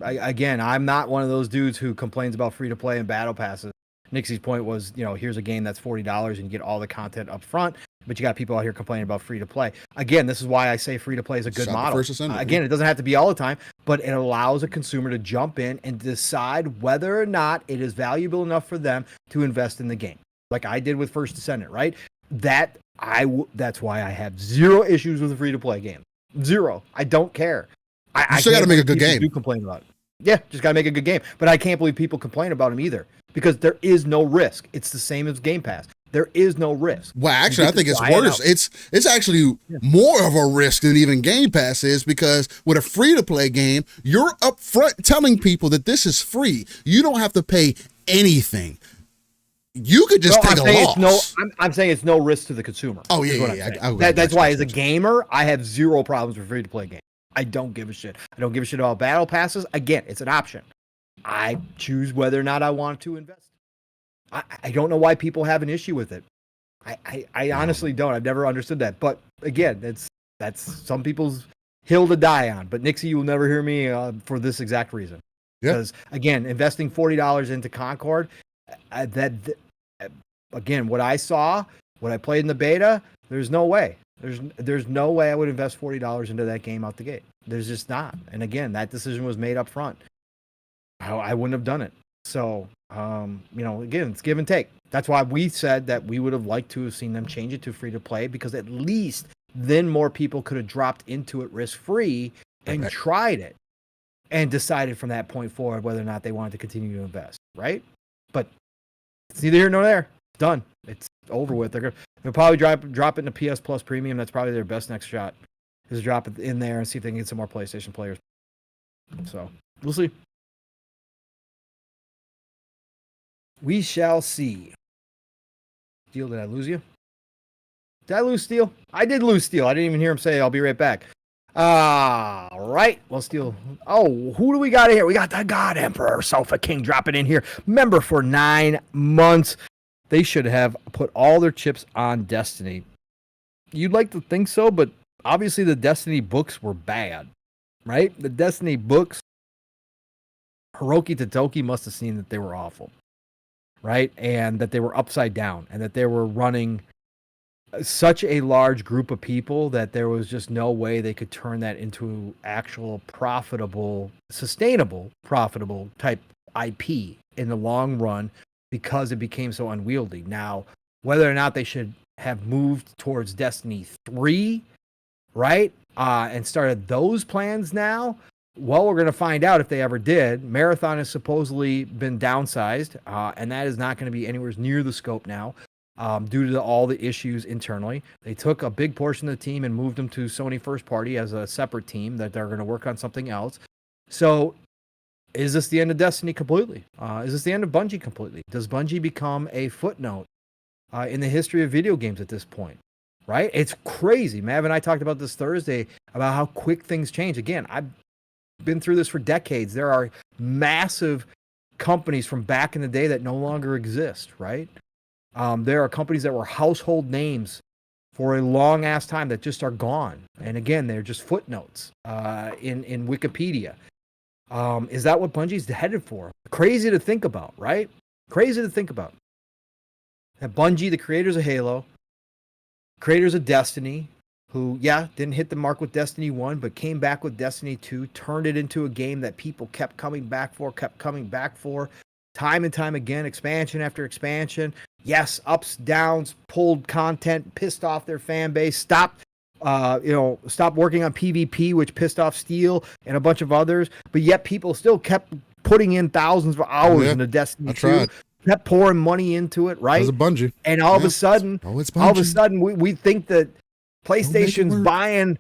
Again, I'm not one of those dudes who complains about free to play and battle passes. Nixie's point was, here's a game that's $40 and you get all the content up front. But you got people out here complaining about free to play. Again, this is why I say free to play is a good model. Again, it doesn't have to be all the time, but it allows a consumer to jump in and decide whether or not it is valuable enough for them to invest in the game. Like I did with First Descendant, right? That's why I have zero issues with a free to play game. Zero. I don't care. I still got to make a good game. Do complain about it. Yeah, just got to make a good game. But I can't believe people complain about them either because there is no risk. It's the same as Game Pass. There is no risk. Well, actually, I think it's worse. It's actually more of a risk than even Game Pass is, because with a free-to-play game, you're up front telling people that this is free. You don't have to pay anything. You could just take a loss. I'm saying it's no risk to the consumer. Oh, yeah. That's why, as a gamer, I have zero problems with free-to-play games. I don't give a shit. I don't give a shit about battle passes. Again, it's an option. I choose whether or not I want to invest. I don't know why people have an issue with it. I honestly don't. I've never understood that. But again, that's some people's hill to die on. But Nixie, you will never hear me for this exact reason. Because again, investing $40 into Concord, again, what I saw, what I played in the beta, there's no way. There's no way I would invest $40 into that game out the gate. There's just not. And again, that decision was made up front. I wouldn't have done it. So, again, it's give and take. That's why we said that we would have liked to have seen them change it to free to play, because at least then more people could have dropped into it risk free and tried it and decided from that point forward whether or not they wanted to continue to invest. Right. But it's neither here nor there. It's done. It's over with. They'll probably drop it into PS Plus Premium. That's probably their best next shot, is drop it in there and see if they can get some more PlayStation players. So we'll see. We shall see. Deal, did I lose you? Did I lose Steel? I did lose Steel. I didn't even hear him say, I'll be right back. All right. Well, Steel. Oh, who do we got here? We got the God Emperor Sofa King dropping in here. Member for 9 months. They should have put all their chips on Destiny. You'd like to think so, but obviously the Destiny books were bad, right? The Destiny books, Hiroki Totoki must have seen that they were awful, right? And that they were upside down and that they were running such a large group of people that there was just no way they could turn that into actual profitable, sustainable, profitable type IP in the long run because it became so unwieldy. Now, whether or not they should have moved towards Destiny 3, right? And started those plans now. Well, we're going to find out if they ever did. Marathon has supposedly been downsized, and that is not going to be anywhere near the scope now due to all the issues internally. They took a big portion of the team and moved them to Sony First Party as a separate team that they're going to work on something else. So is this the end of Destiny completely? Is this the end of Bungie completely? Does Bungie become a footnote in the history of video games at this point? Right? It's crazy. Mav and I talked about this Thursday about how quick things change. Again, I've been through this for decades. There are massive companies from back in the day that no longer exist, right? There are companies that were household names for a long ass time that just are gone. And again, they're just footnotes in Wikipedia. Is that what Bungie's headed for? Crazy to think about, right? Crazy to think about. That Bungie, the creators of Halo, creators of Destiny, who, didn't hit the mark with Destiny 1, but came back with Destiny 2, turned it into a game that people kept coming back for, time and time again, expansion after expansion. Yes, ups, downs, pulled content, pissed off their fan base, stopped working on PvP, which pissed off Steel and a bunch of others, but yet people still kept putting in thousands of hours into Destiny 2. Kept pouring money into it, right? It was a Bungie. And all of a sudden, we think that PlayStation's buying,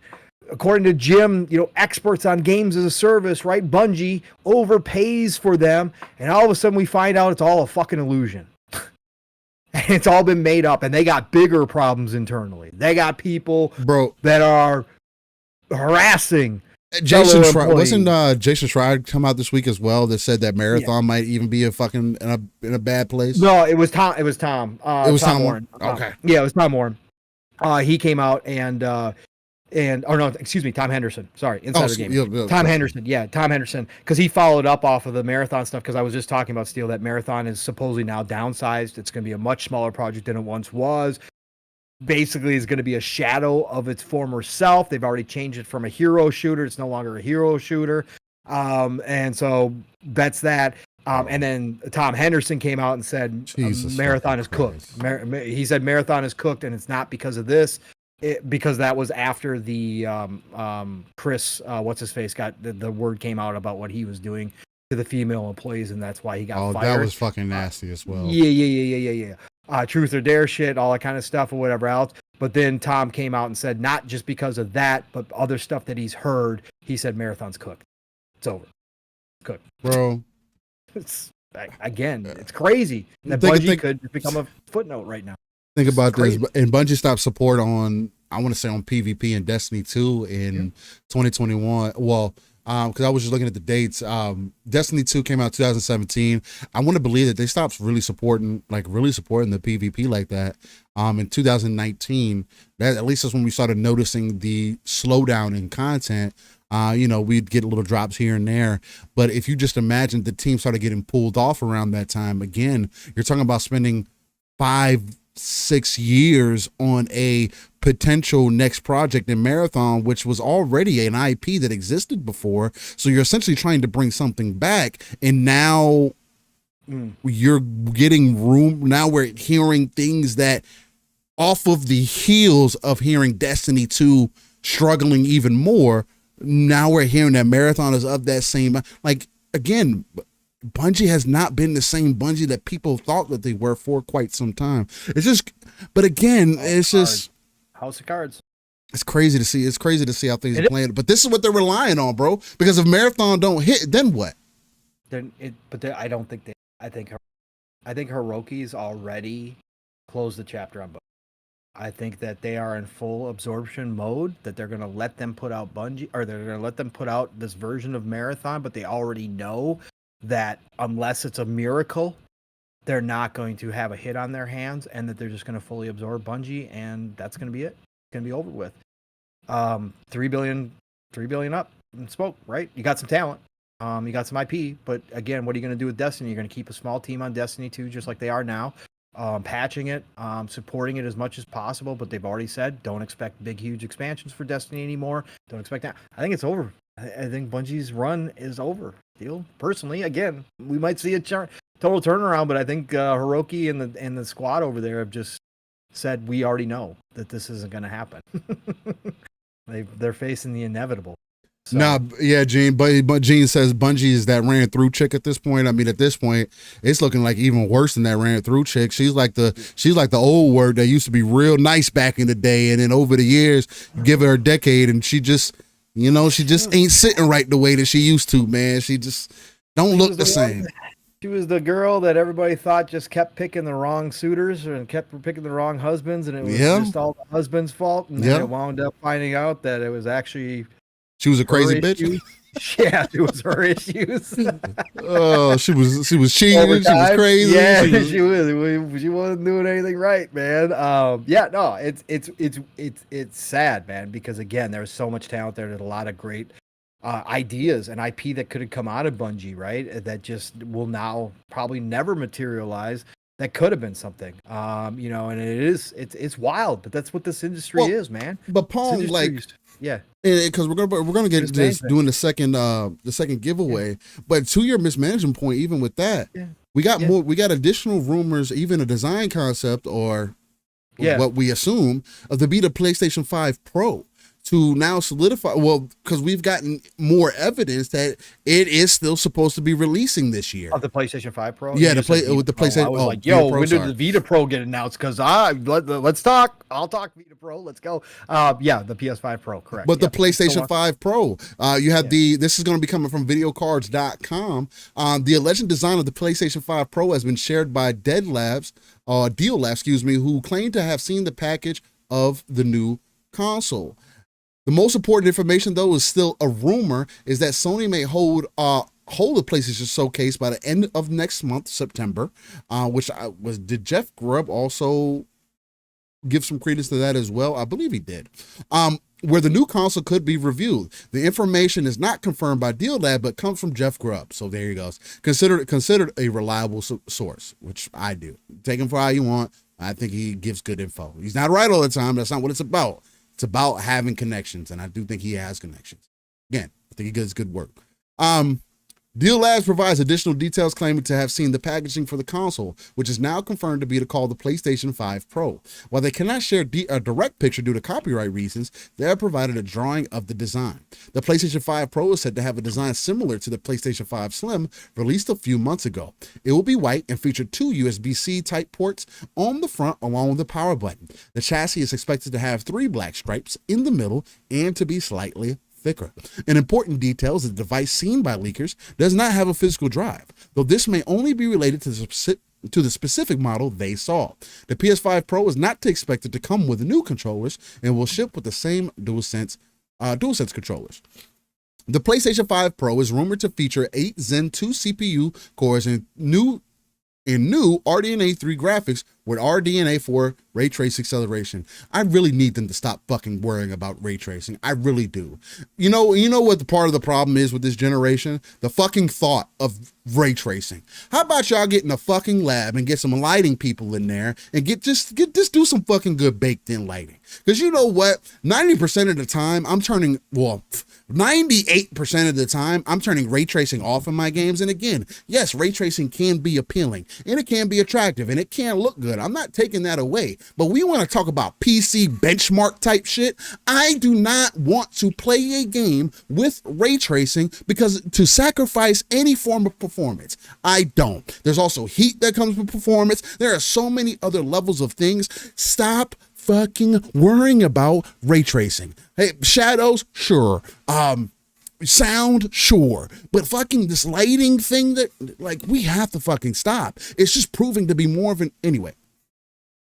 according to Jim, experts on games as a service, right? Bungie overpays for them, and all of a sudden we find out it's all a fucking illusion. And it's all been made up, and they got bigger problems internally. They got people that are harassing. Jason Schreier come out this week as well that said that Marathon might even be a fucking in a bad place? No, it was Tom. It was Tom. It was Tom Warren. Okay. Yeah, it was Tom Warren. He came out Tom Henderson. Sorry, Insider Game. Tom Henderson, because he followed up off of the Marathon stuff. Because I was just talking about Steel that Marathon is supposedly now downsized. It's going to be a much smaller project than it once was. Basically, is going to be a shadow of its former self. They've already changed it from a hero shooter. It's no longer a hero shooter. And so that's that. And then Tom Henderson came out and said Marathon is cooked. He said Marathon is cooked, and it's not because of this. Because that was after the Chris, what's his face, got the word came out about what he was doing to the female employees, and that's why he got fired. That was fucking nasty as well. Yeah. Truth or dare shit, all that kind of stuff or whatever else. But then Tom came out and said, not just because of that, but other stuff that he's heard, he said Marathon's cooked. It's over. It's cooked. Bro. It's crazy that Bungie could become a footnote right now. Think about this. And Bungie stopped support on, I want to say on PvP and Destiny 2 in 2021. Well, because I was just looking at the dates. Destiny 2 came out 2017. I want to believe that they stopped really supporting the PvP like that. In 2019, that at least is when we started noticing the slowdown in content. We'd get little drops here and there. But if you just imagine the team started getting pulled off around that time, again, you're talking about spending 5-6 years on a potential next project in Marathon, which was already an IP that existed before. So you're essentially trying to bring something back, and now you're getting room. Now we're hearing things that off of the heels of hearing Destiny 2 struggling even more. Now we're hearing that Marathon is of that same, again, Bungie has not been the same Bungie that people thought that they were for quite some time. It's just, but again, it's just House of Cards. It's crazy to see. It's crazy to see how things are playing. But this is what they're relying on, bro. Because if Marathon don't hit, then what? I don't think they. I think Hiroki's already closed the chapter on Bungie. I think that they are in full absorption mode, that they're going to let them put out Bungie, or they're going to let them put out this version of Marathon, but they already know that unless it's a miracle, they're not going to have a hit on their hands, and that they're just going to fully absorb Bungie, and that's going to be it. It's going to be over with. 3 billion up in smoke, right? You got some talent. You got some IP, but again, what are you going to do with Destiny? You're going to keep a small team on Destiny 2, just like they are now. Patching it, supporting it as much as possible, but they've already said don't expect big, huge expansions for Destiny anymore. Don't expect that. I think it's over. I think Bungie's run is over. Personally, again, we might see a total turnaround, but I think Hiroki and the squad over there have just said we already know that this isn't going to happen. They're facing the inevitable. So. Nah, yeah, Gene, but Gene says Bungie is that ran through chick at this point. I mean, at this point, it's looking like even worse than that ran through chick. She's like the old word that used to be real nice back in the day, and then over the years, give her a decade, and she just ain't sitting right the way that she used to, man. She just don't look the same. She was the girl that everybody thought just kept picking the wrong suitors and kept picking the wrong husbands, and it was just all the husband's fault, and then it wound up finding out that it was actually. She was a crazy bitch. Yeah, it was her issues. Oh, she was cheating. She was crazy. Yeah, she was. She wasn't doing anything right, man. Yeah, no, it's sad, man, because again, there's so much talent there. There's a lot of great ideas and IP that could have come out of Bungie, right? That just will now probably never materialize. That could have been something, and it's wild, but that's what this industry is, man. But Paul, yeah, because we're gonna get into this doing the second giveaway. But to your mismanagement point, even with that, we got additional rumors, even a design concept or what we assume of the beta PlayStation 5 Pro. To now solidify, because we've gotten more evidence that it is still supposed to be releasing this year. Of the PlayStation 5 Pro? Yeah, with the PlayStation. I was like, yo, when did the Vita Pro get announced? Because let's talk. I'll talk Vita Pro. Let's go. Yeah, the PS5 Pro, correct. But the PlayStation 5 Pro, you have this is going to be coming from videocards.com. The alleged design of the PlayStation 5 Pro has been shared by Deal Labs, who claim to have seen the package of the new console. The most important information, though, is still a rumor, is that Sony may hold a PlayStation Showcase by the end of next month, September, did Jeff Grubb also give some credence to that as well? I believe he did. Where the new console could be reviewed. The information is not confirmed by Deal Lab, but comes from Jeff Grubb. So there he goes. Considered a reliable source, which I do. Take him for how you want. I think he gives good info. He's not right all the time. That's not what it's about. It's about having connections, and I do think he has connections. Again, I think he does good work. Deal Labs provides additional details claiming to have seen the packaging for the console, which is now confirmed to be called the PlayStation 5 Pro. While they cannot share a direct picture due to copyright reasons, they have provided a drawing of the design. The PlayStation 5 Pro is said to have a design similar to the PlayStation 5 Slim, released a few months ago. It will be white and feature 2 USB-C type ports on the front along with the power button. The chassis is expected to have 3 black stripes in the middle and to be slightly thicker. An important detail is that the device seen by leakers does not have a physical drive, though this may only be related to the specific model they saw. The PS5 Pro is not expected to come with new controllers and will ship with the same DualSense controllers. The PlayStation 5 Pro is rumored to feature 8 Zen 2 CPU cores and new RDNA 3 graphics with RDNA 4 ray trace acceleration. I really need them to stop fucking worrying about ray tracing. I really do. You know what the part of the problem is with this generation? The fucking thought of ray tracing. How about y'all get in a fucking lab and get some lighting people in there and just do some fucking good baked in lighting? Because you know what? 90% of the time 98% of the time, I'm turning ray tracing off in my games. And again, yes, ray tracing can be appealing and it can be attractive and it can look good. I'm not taking that away, but we want to talk about PC benchmark type shit. I do not want to play a game with ray tracing because to sacrifice any form of performance. I don't. There's also heat that comes with performance. There are so many other levels of things. Stop fucking worrying about ray tracing. Hey, shadows, sure. Sound, sure. But fucking this lighting thing that, we have to fucking stop. It's just proving to be more of an, anyway,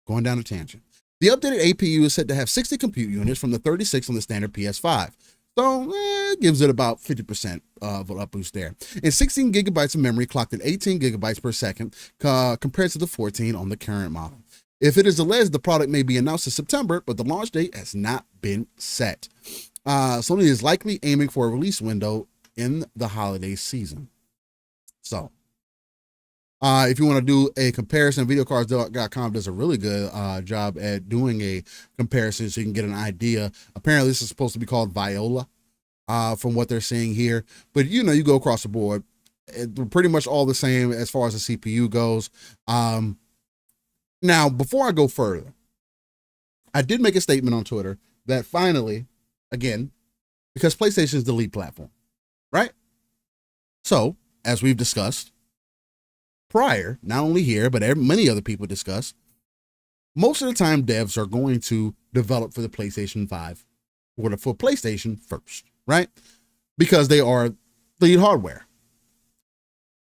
going down a tangent. The updated APU is said to have 60 compute units from the 36 on the standard PS5. So it gives it about 50% of an up boost there. And 16 gigabytes of memory clocked at 18 gigabytes per second compared to the 14 on the current model. If it is alleged, the product may be announced in September, but the launch date has not been set. Sony is likely aiming for a release window in the holiday season. So, if you want to do a comparison, videocards.com does a really good job at doing a comparison so you can get an idea. Apparently, this is supposed to be called Viola from what they're saying here. But, you know, you go across the board, pretty much all the same as far as the CPU goes. Now, before I go further, I did make a statement on Twitter that finally, again, because PlayStation is the lead platform, right? So, as we've discussed prior, not only here, but many other people discuss, most of the time devs are going to develop for the PlayStation 5 or for PlayStation first, right? Because they are lead hardware.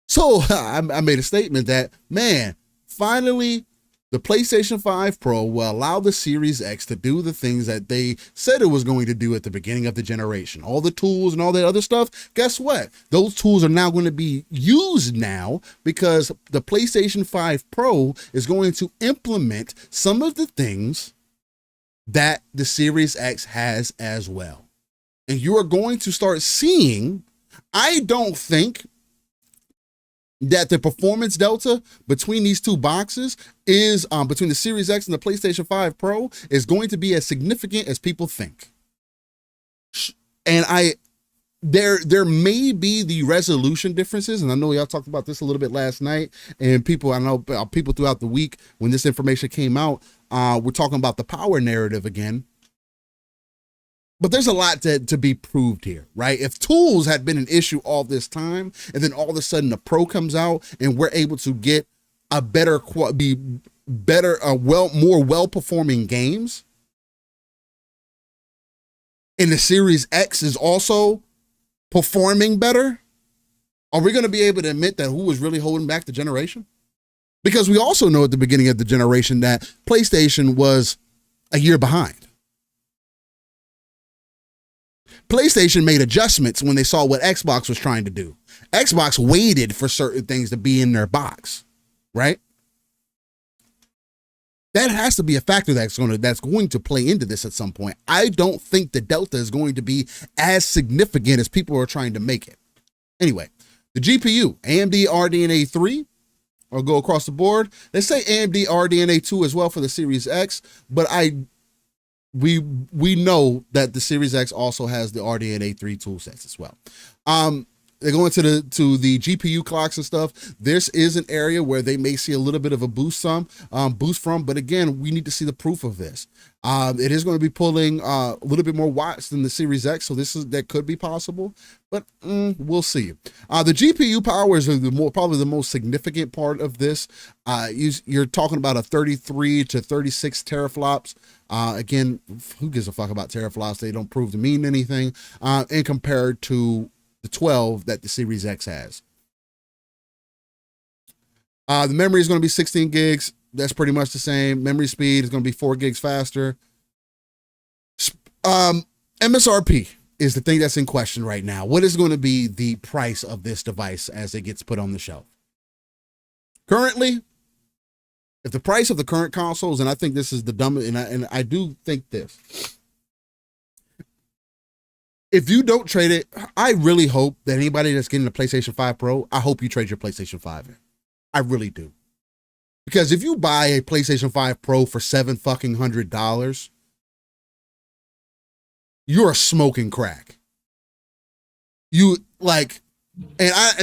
So I made a statement that, man, finally, the PlayStation 5 Pro will allow the Series X to do the things that they said it was going to do at the beginning of the generation. All the tools and all that other stuff, guess what? Those tools are now going to be used now because the PlayStation 5 Pro is going to implement some of the things that the Series X has as well. And you are going to start seeing, I don't think that the performance delta between these two boxes is between the Series X and the PlayStation 5 Pro is going to be as significant as people think. And there may be the resolution differences, and I know y'all talked about this a little bit last night, and people throughout the week when this information came out, we're talking about the power narrative again. But there's a lot to be proved here, right? If tools had been an issue all this time, and then all of a sudden the Pro comes out and we're able to get a more well-performing games, and the Series X is also performing better, are we going to be able to admit that who was really holding back the generation? Because we also know at the beginning of the generation that PlayStation was a year behind. PlayStation made adjustments when they saw what Xbox was trying to do. Xbox waited for certain things to be in their box, right? That has to be a factor that's going to play into this at some point. I don't think the delta is going to be as significant as people are trying to make it. Anyway, the GPU, AMD RDNA 3, I'll go across the board. They say AMD RDNA 2 as well for the Series X, but we know that the Series X also has the RDNA 3 tool sets as well. They're going to the GPU clocks and stuff. This is an area where they may see a little bit of a boost from, but again, we need to see the proof of this. It is going to be pulling a little bit more watts than the Series X, so that could be possible, but we'll see. The GPU power is probably the most significant part of this. You're talking about a 33 to 36 teraflops. Again, who gives a fuck about teraflops? They don't prove to mean anything. And compared to the 12 that the Series X has. The memory is going to be 16 gigs. That's pretty much the same. Memory speed is going to be 4 gigs faster. MSRP is the thing that's in question right now. What is going to be the price of this device as it gets put on the shelf? Currently, if the price of the current consoles, and I think this is the dumbest, and I do think this, if you don't trade it, I really hope that anybody that's getting a PlayStation 5 Pro, I hope you trade your PlayStation 5 in. I really do. Because if you buy a PlayStation 5 Pro for $700, you're smoking crack. You like, I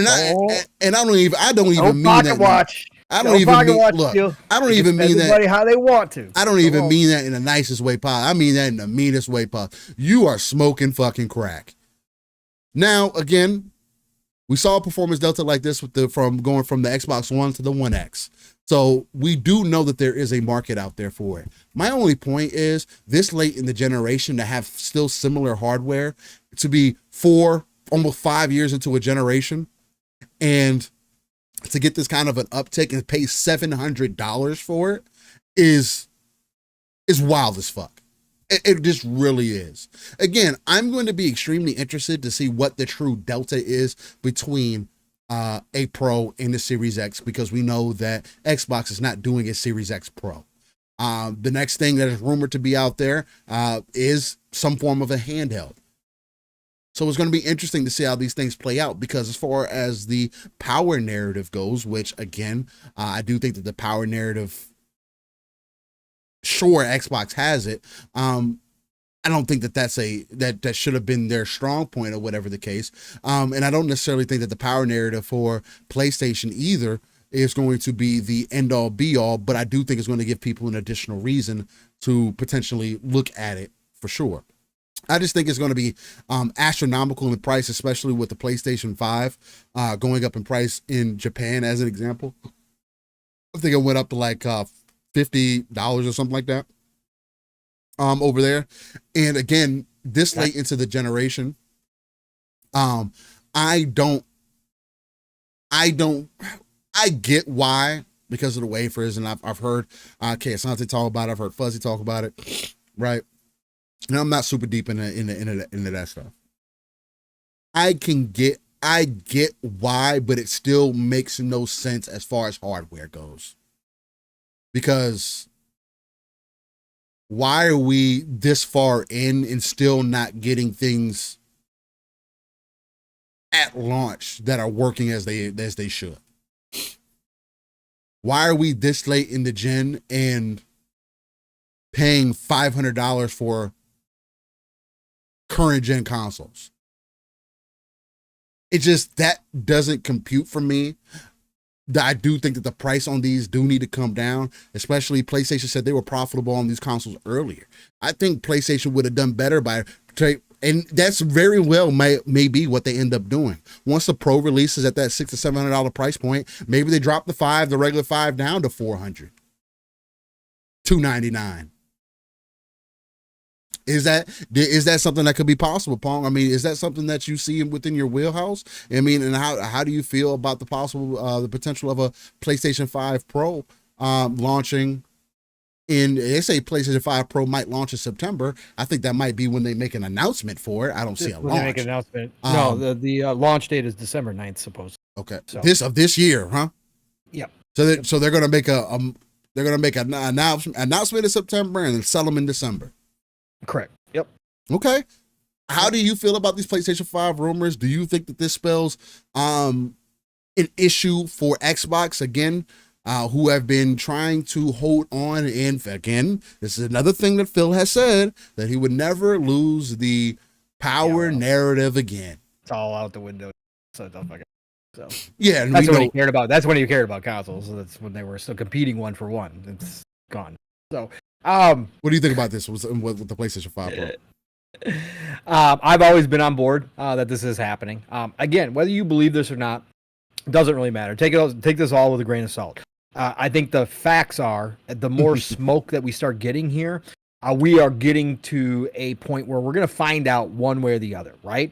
don't even mean that. Watch. I don't even mean, look, I don't even mean that. Everybody how they want to. I don't even mean that in the nicest way possible. I mean that in the meanest way possible. You are smoking fucking crack. Now, again, we saw a performance delta like this from going from the Xbox One to the One X. So we do know that there is a market out there for it. My only point is this late in the generation to have still similar hardware, to be almost 5 years into a generation, and to get this kind of an uptick and pay $700 for it is is wild as fuck. It just really is. Again, I'm going to be extremely interested to see what the true delta is between a Pro and the Series X, because we know that Xbox is not doing a Series X Pro. The next thing that is rumored to be out there is some form of a handheld. So it's going to be interesting to see how these things play out, because as far as the power narrative goes, which again, I do think that the power narrative, sure, Xbox has it. I don't think that that should have been their strong point, or whatever the case. And I don't necessarily think that the power narrative for PlayStation either is going to be the end all be all, but I do think it's going to give people an additional reason to potentially look at it for sure. I just think it's going to be astronomical in price, especially with the PlayStation 5 going up in price in Japan, as an example. I think it went up to like $50 or something like that over there. And again, this late into the generation, I get why, because of the wafers, and I've heard Asante talk about it, I've heard Fuzzy talk about it, right? And I'm not super deep into that stuff. I get why, but it still makes no sense as far as hardware goes. Because why are we this far in and still not getting things at launch that are working as they should? Why are we this late in the gen and paying $500 for current gen consoles? It just, that doesn't compute for me. I do think that the price on these do need to come down, especially PlayStation said they were profitable on these consoles earlier. I think PlayStation would have done better and that's very well may be what they end up doing. Once the Pro releases at that $600 to $700 price point, maybe they drop the regular 5 down to $400, $299. Is that something that could be possible, Pong? I mean, is that something that you see within your wheelhouse? I mean, and how do you feel about the potential of a PlayStation 5 Pro launching in? They say PlayStation 5 Pro might launch in September. I think that might be when they make an announcement for it. I don't see a launch. They make an announcement. No, the launch date is December 9th, supposed. Okay, so. This year, huh? Yep. So they're gonna make an announcement in September and then sell them in December. Correct. Yep. Okay. How do you feel about these PlayStation 5 rumors? Do you think that this spells an issue for Xbox again, who have been trying to hold on? And again, this is another thing that Phil has said, that he would never lose the power narrative again. It's all out the window. So yeah, that's what he cared about. That's when he cared about consoles. So that's when they were still competing one for one. It's gone. So. What do you think about this with the PlayStation 5 Pro? I've always been on board that this is happening. Again, whether you believe this or not, doesn't really matter. Take this all with a grain of salt. I think the facts are, the more smoke that we start getting here, we are getting to a point where we're going to find out one way or the other, right?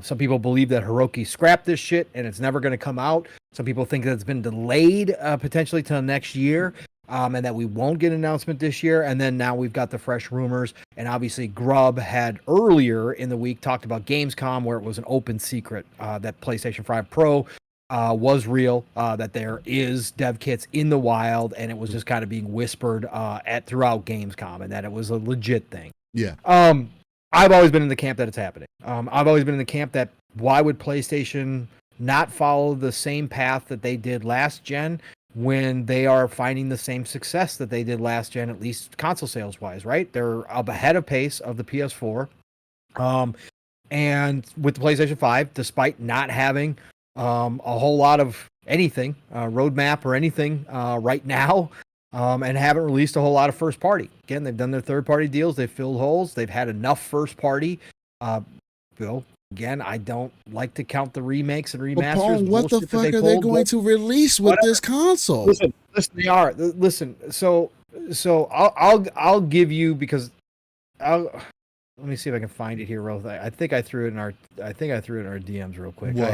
Some people believe that Hiroki scrapped this shit and it's never going to come out. Some people think that it's been delayed potentially till next year. And that we won't get an announcement this year. And then now we've got the fresh rumors. And obviously Grubb had earlier in the week talked about Gamescom, where it was an open secret that PlayStation 5 Pro was real, that there is dev kits in the wild, and it was just kind of being whispered throughout Gamescom, and that it was a legit thing. Yeah. I've always been in the camp that it's happening. I've always been in the camp that why would PlayStation not follow the same path that they did last gen, when they are finding the same success that they did last gen, at least console sales wise, right? They're up ahead of pace of the PS4. And with the PlayStation 5, despite not having a whole lot of anything, roadmap or anything right now, and haven't released a whole lot of first party. Again, they've done their third party deals. They've filled holes. They've had enough first party. Bill, again, I don't like to count the remakes and remasters. Paul, what the fuck are they going to release with this console? Listen, they are. Listen, so I'll give you, because let me see if I can find it here real quick. I think I threw it in our DMs real quick. What?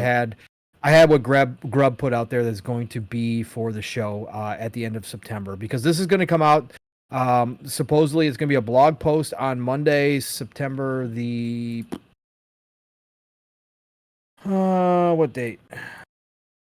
I had what Grubb put out there that's going to be for the show at the end of September, because this is going to come out Supposedly it's going to be a blog post on Monday, September the what date?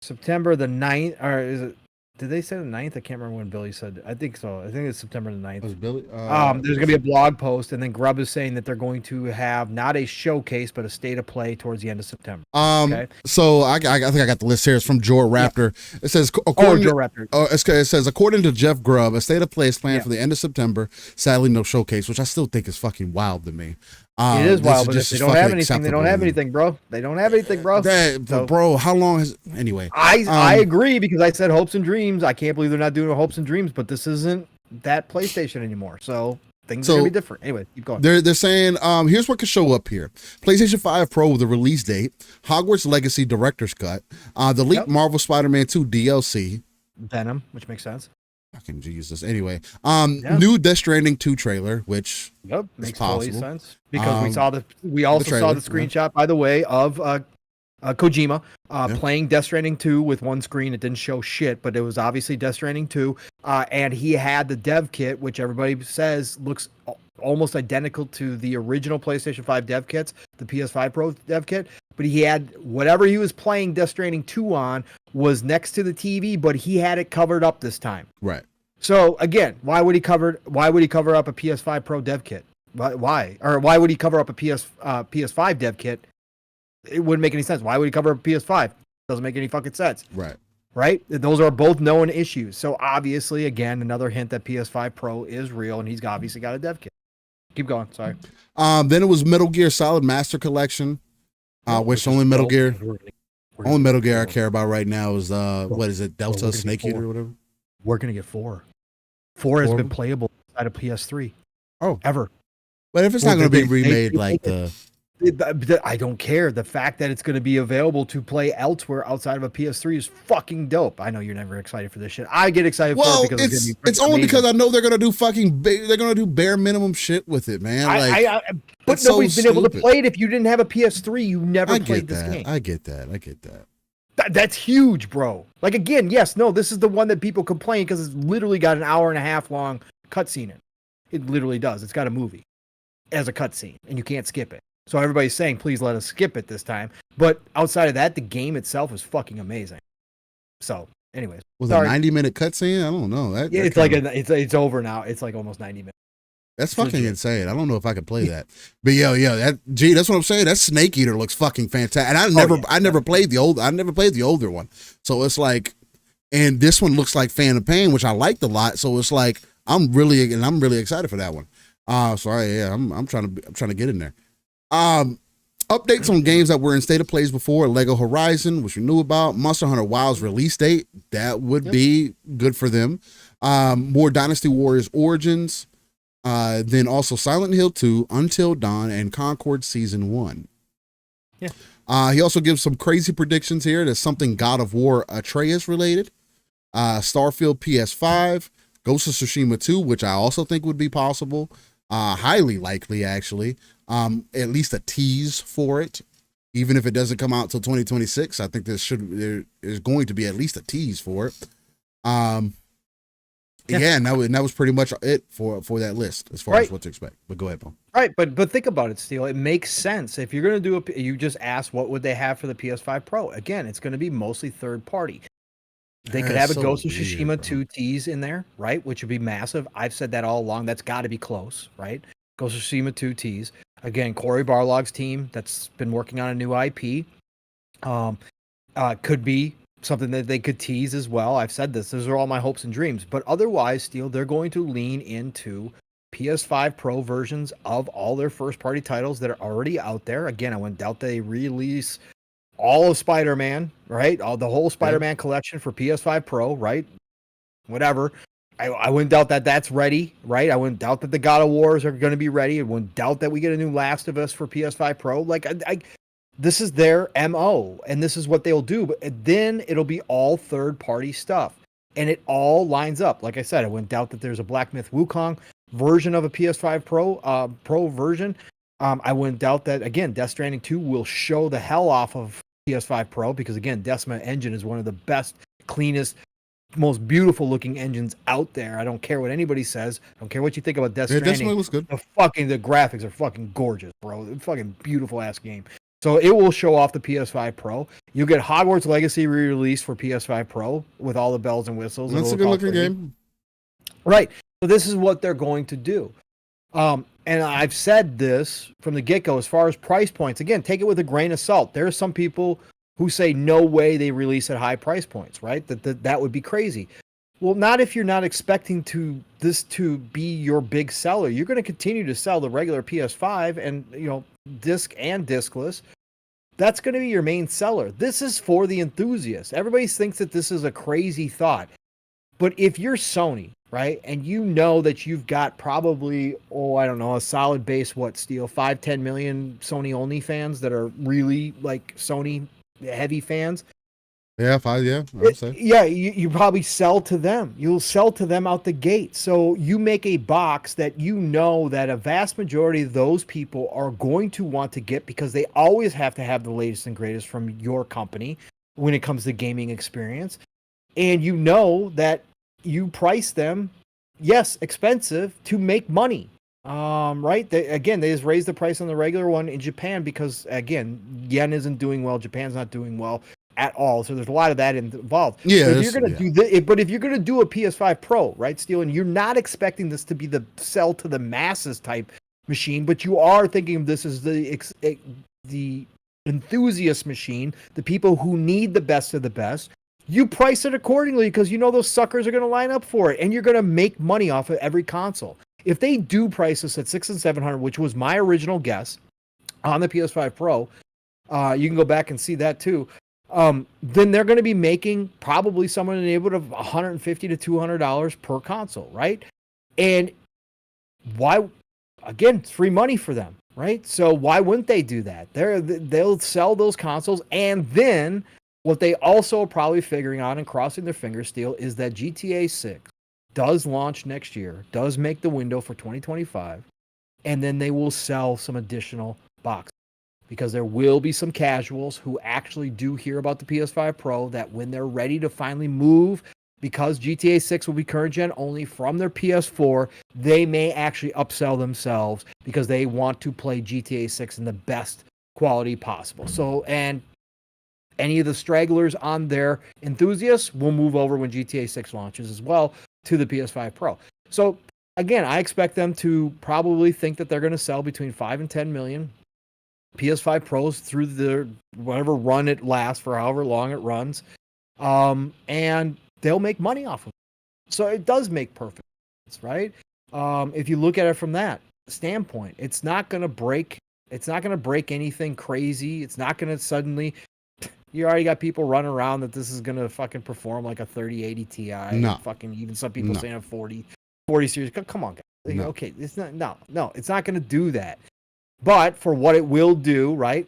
September the 9th, or is it? Did they say the 9th? I can't remember when Billy said. I think so. I think it's September the 9th. Was Billy? There's going to be a blog post, and then Grubb is saying that they're going to have not a showcase, but a state of play towards the end of September. Okay. So I think I got the list here. It's from Joe Raptor. Yeah. It says, according Joe Raptor. It says, according to Jeff Grubb, a state of play is planned for the end of September. Sadly, no showcase, which I still think is fucking wild to me. It is wild, but if they don't have anything, they don't have anything, bro. They don't have anything, bro. Bro, how long has... Anyway. I agree, because I said hopes and dreams. I can't believe they're not doing hopes and dreams, but this isn't that PlayStation anymore, so things are going to be different. Anyway, keep going. They're saying, here's what could show up here. PlayStation 5 Pro with a release date, Hogwarts Legacy Director's Cut, the leaked Marvel Spider-Man 2 DLC. Venom, which makes sense. Fucking Jesus. Anyway, new Death Stranding 2 trailer, which makes totally sense, because we also saw the screenshot, by the way, of Kojima playing Death Stranding 2 with one screen. It didn't show shit, but it was obviously Death Stranding 2, and he had the dev kit, which everybody says looks almost identical to the original PlayStation 5 dev kits, the PS5 Pro dev kit. But he had whatever he was playing Death Stranding 2 on was next to the TV, but he had it covered up this time. Right. So again, why would he cover up a PS5 Pro dev kit? Why? Or why would he cover up a PS5 dev kit? It wouldn't make any sense. Why would he cover up a PS5? Doesn't make any fucking sense. Right. Right? Those are both known issues. So obviously, again, another hint that PS5 Pro is real, and he's obviously got a dev kit. Keep going. Sorry. Then it was Metal Gear Solid Master Collection. Which only Metal Gear I care about right now is what is it, Delta Snake Eater or whatever? We're gonna get 4. 4 has been playable inside of PS3. Oh, ever. But if it's not gonna be remade like I don't care. The fact that it's going to be available to play elsewhere outside of a PS3 is fucking dope. I know you're never excited for this shit. I get excited for it because it's only because I know they're going to do they're going to do bare minimum shit with it, man. But nobody's been able to play it if you didn't have a PS3. You never played this game. I get that. That's huge, bro. Like, again, this is the one that people complain because it's literally got an hour and a half long cutscene in it. It literally does. It's got a movie as a cutscene, and you can't skip it. So everybody's saying, please let us skip it this time. But outside of that, the game itself is fucking amazing. So, anyways. Was it a 90-minute cutscene? I don't know. It's over now. It's like almost 90 minutes. That's fucking insane. I don't know if I could play that. But that's what I'm saying. That Snake Eater looks fucking fantastic. And I never played the older one. So it's like, and this one looks like Phantom Pain, which I liked a lot. So it's like I'm really excited for that one. I'm trying to get in there. Updates on games that were in state of plays before: Lego Horizon, which we knew about, Monster Hunter Wild's release date, that would be good for them. More Dynasty Warriors Origins, then also Silent Hill 2, Until Dawn, and Concord Season 1. Yeah. He also gives some crazy predictions here. There's something God of War Atreus related, Starfield PS5, Ghost of Tsushima 2, which I also think would be possible. Highly likely, actually. At least a tease for it, even if it doesn't come out till 2026. I think there is going to be at least a tease for it. And that was pretty much it for that list as far as what to expect. But go ahead, Paul. Right, but think about it, Steele. It makes sense if you're going to do you just asked what would they have for the PS5 Pro. Again, it's going to be mostly third party. They could have a Ghost of Tsushima 2 tease in there, right? Which would be massive. I've said that all along. That's got to be close, right? Ghost of Tsushima 2 tease. Again, Cory Barlog's team that's been working on a new IP. Could be something that they could tease as well. I've said this. Those are all my hopes and dreams. But otherwise, Steele, they're going to lean into PS5 Pro versions of all their first-party titles that are already out there. Again, I wouldn't doubt they release all of Spider-Man, right? The whole Spider-Man collection for PS5 Pro, right? Whatever. I wouldn't doubt that that's ready, right? I wouldn't doubt that the God of Wars are going to be ready. I wouldn't doubt that we get a new Last of Us for PS5 Pro. Like, this is their MO, and this is what they'll do. But then it'll be all third-party stuff, and it all lines up. Like I said, I wouldn't doubt that there's a Black Myth Wukong version of a PS5 Pro version. I wouldn't doubt that, again, Death Stranding 2 will show the hell off of PS5 Pro because, again, Decima Engine is one of the best, cleanest, most beautiful looking engines out there. I don't care what anybody says. I don't care what you think about Death Stranding. It definitely was good. The graphics are fucking gorgeous, bro. It's fucking beautiful ass game. So it will show off the PS5 Pro. You get Hogwarts Legacy re-released for PS5 Pro with all the bells and whistles. That's a good looking game. Right. So this is what they're going to do. And I've said this from the get-go as far as price points. Again, take it with a grain of salt. There are some people who say no way they release at high price points, right? That would be crazy. Well, not if you're not expecting this to be your big seller. You're going to continue to sell the regular PS5 and, disc and discless. That's going to be your main seller. This is for the enthusiasts. Everybody thinks that this is a crazy thought. But if you're Sony, right, and you know that you've got probably, a solid base, Steel, 5-10 million Sony only fans that are really like Sony heavy fans. Yeah, I would say. Yeah, you probably sell to them. You'll sell to them out the gate. So you make a box that you know that a vast majority of those people are going to want to get because they always have to have the latest and greatest from your company when it comes to gaming experience. And you know that you price them, yes, expensive, to make money. Right? They just raised the price on the regular one in Japan because, again, yen isn't doing well. Japan's not doing well at all. So there's a lot of that involved. Yeah. But if you're going to do this, but if you're going to do a PS5 Pro, right, Steel, and you're not expecting this to be the sell to the masses type machine, but you are thinking of this as the enthusiast machine, the people who need the best of the best, you price it accordingly because you know those suckers are going to line up for it, and you're going to make money off of every console. If they do price this at $600 and $700, which was my original guess on the PS5 Pro, you can go back and see that too. Then they're going to be making probably somewhere in the neighborhood of $150 to $200 per console, right? And why? Again, it's free money for them, right? So why wouldn't they do that? They'll sell those consoles, and then what they also are probably figuring out and crossing their fingers, Steel, is that GTA 6 does launch next year, does make the window for 2025, and then they will sell some additional boxes. Because there will be some casuals who actually do hear about the PS5 Pro that when they're ready to finally move, because GTA 6 will be current gen only from their PS4, they may actually upsell themselves because they want to play GTA 6 in the best quality possible. So, and any of the stragglers on their enthusiasts will move over when GTA 6 launches as well to the PS5 Pro. So, again, I expect them to probably think that they're going to sell between 5 and 10 million PS5 Pros through the whatever run it lasts for however long it runs. And they'll make money off of it. So it does make perfect sense, right? If you look at it from that standpoint, it's not going to break anything crazy. It's not going to suddenly, you already got people running around that this is going to fucking perform like a 3080 Ti. No. Fucking even some people saying a 40 series. Come on, guys. No. Okay. It's not, no, it's not going to do that. But for what it will do, right?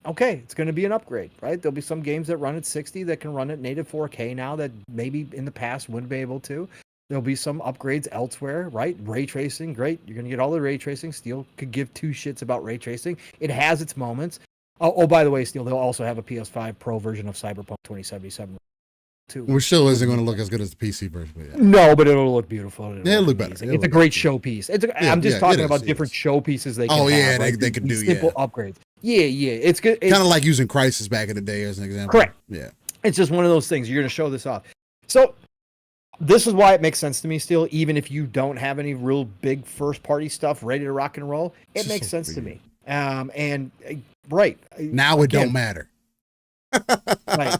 Okay, it's going to be an upgrade, right? There'll be some games that run at 60 that can run at native 4K now that maybe in the past wouldn't be able to. There'll be some upgrades elsewhere, right? Ray tracing, great. You're going to get all the ray tracing. Steel could give two shits about ray tracing. It has its moments. Oh, by the way, Steel, they'll also have a PS5 Pro version of Cyberpunk 2077. Too. Which still isn't going to look as good as the PC version. But yeah. No, but it'll look beautiful. It'll look better. It's a great showpiece. I'm just talking about different showpieces they can have. Yeah, right? they can do simple upgrades. Yeah. It's good. It's kind of like using Crysis back in the day as an example. Correct. Yeah. It's just one of those things. You're going to show this off. So this is why it makes sense to me still, even if you don't have any real big first party stuff ready to rock and roll, it makes sense to me. And right. Now it don't matter. Right.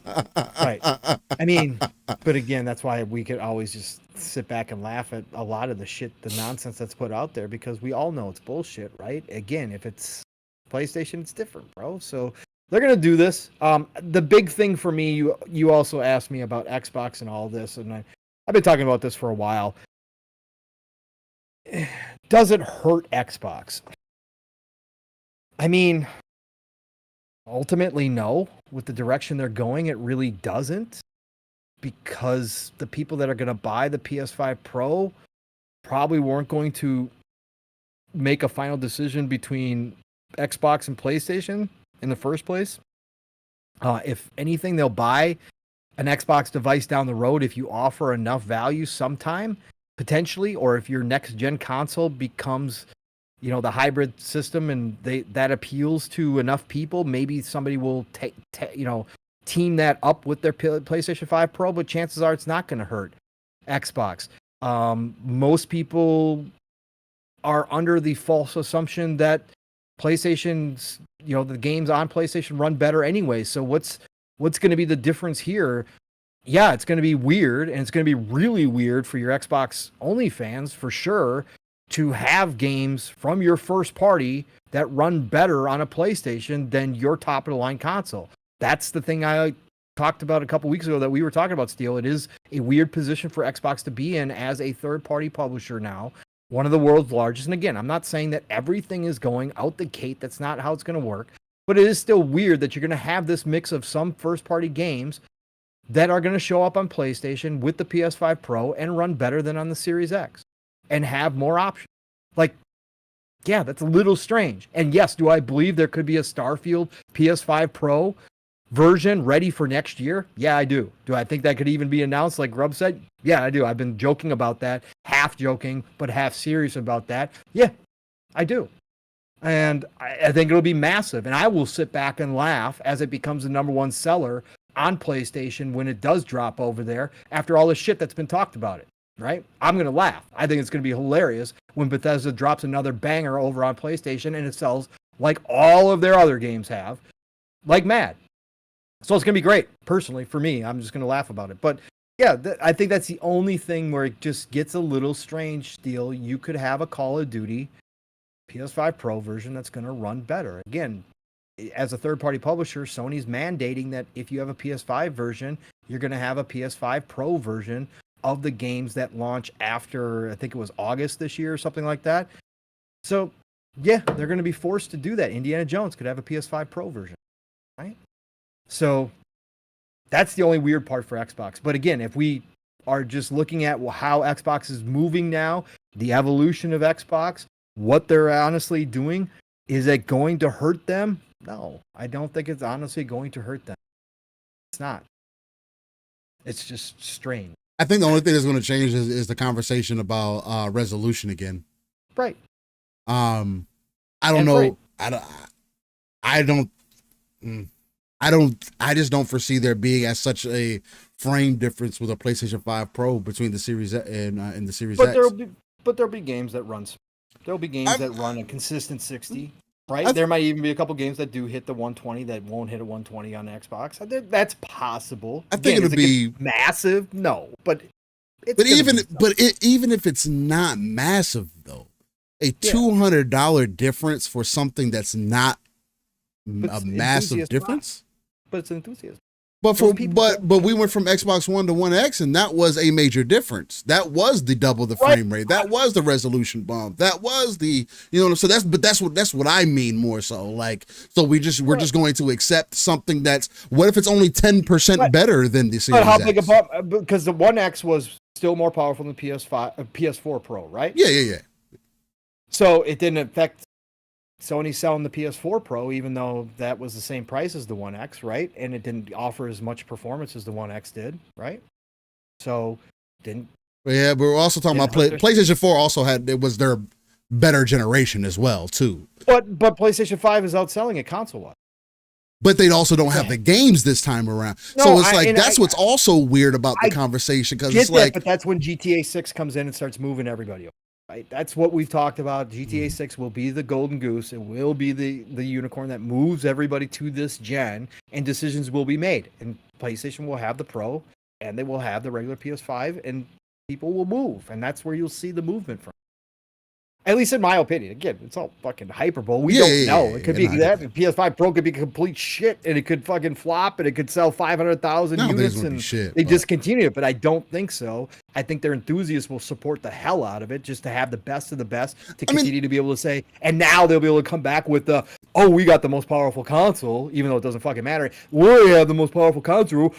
I mean, but again, that's why we could always just sit back and laugh at a lot of the shit, the nonsense that's put out there, because we all know it's bullshit, right? Again, if it's PlayStation, it's different, bro. So they're gonna do this. The big thing for me, you also asked me about Xbox and all this, and I've been talking about this for a while. Does it hurt Xbox? I mean, ultimately, no. With the direction they're going, it really doesn't. Because the people that are going to buy the PS5 Pro probably weren't going to make a final decision between Xbox and PlayStation in the first place. If anything, they'll buy an Xbox device down the road if you offer enough value sometime, potentially, or if your next gen console becomes, the hybrid system and that appeals to enough people, maybe somebody will team that up with their PlayStation 5 Pro, but chances are it's not going to hurt Xbox. Most people are under the false assumption that PlayStation's, the games on PlayStation run better anyway. So what's going to be the difference here? Yeah, it's going to be weird, and it's going to be really weird for your Xbox only fans for sure to have games from your first party that run better on a PlayStation than your top of the line console. That's the thing I talked about a couple weeks ago that we were talking about, Steel. It is a weird position for Xbox to be in as a third-party publisher now, one of the world's largest. And again, I'm not saying that everything is going out the gate. That's not how it's going to work. But it is still weird that you're going to have this mix of some first-party games that are going to show up on PlayStation with the PS5 Pro and run better than on the Series X and have more options. Yeah, that's a little strange. And yes, do I believe there could be a Starfield PS5 Pro version ready for next year? Yeah, I do. Do I think that could even be announced like Grubb said? Yeah, I do. I've been joking about that, half joking, but half serious about that. Yeah, I do. And I think it'll be massive. And I will sit back and laugh as it becomes the number one seller on PlayStation when it does drop over there after all the shit that's been talked about it. Right? I'm going to laugh. I think it's going to be hilarious when Bethesda drops another banger over on PlayStation and it sells like all of their other games have, like mad. So it's going to be great. Personally, for me, I'm just going to laugh about it. But yeah, I think that's the only thing where it just gets a little strange, Steel. You could have a Call of Duty PS5 Pro version that's going to run better. Again, as a third-party publisher, Sony's mandating that if you have a PS5 version, you're going to have a PS5 Pro version of the games that launch after, I think it was August this year or something like that. So, yeah, they're going to be forced to do that. Indiana Jones could have a PS5 Pro version, right? So, that's the only weird part for Xbox. But again, if we are just looking at how Xbox is moving now, the evolution of Xbox, what they're honestly doing, is it going to hurt them? No, I don't think it's honestly going to hurt them. It's not. It's just strange. I think the only thing that's going to change is the conversation about resolution again. Right. I don't know. I just don't foresee there being as such a frame difference with a PlayStation 5 Pro between the Series and the Series X. There'll be games that run. There'll be games that run a consistent 60. Right? There might even be a couple games that do hit the 120 that won't hit a 120 on Xbox. That's possible. I think it'll be massive. No, but even if it's not massive though, a $200 difference for something that's not a massive difference. But it's enthusiasm. But we went from Xbox One to One X, and that was a major difference. That was the double the frame rate. That was the resolution bump. That was the So that's what I mean more so. So we're just going to accept something that's, what if it's only 10% better than the Series X? But how big a bump? Because the One X was still more powerful than PS4 Pro, right? Yeah. So it didn't affect Sony selling the PS4 Pro, even though that was the same price as the One X, right? And it didn't offer as much performance as the One X did, right? So, didn't. Yeah, but we're also talking about PlayStation 4 also it was their better generation as well, too. But PlayStation 5 is outselling it console-wise. But they also don't have the games this time around. No, so it's that's what's also weird about the conversation, because it's but that's when GTA 6 comes in and starts moving everybody over. Right, that's what we've talked about. GTA 6 will be the golden goose. It will be the unicorn that moves everybody to this gen, and decisions will be made. And PlayStation will have the Pro, and they will have the regular PS5, and people will move. And that's where you'll see the movement from. At least in my opinion. Again, it's all fucking hyperbole. We don't know. It could be that PS5 Pro could be complete shit, and it could fucking flop, and it could sell 500,000 units, and they discontinue it. But I don't think so. I think their enthusiasts will support the hell out of it, just to have the best of the best, to continue to be able to say, and now they'll be able to come back with we got the most powerful console, even though it doesn't fucking matter. We have the most powerful console.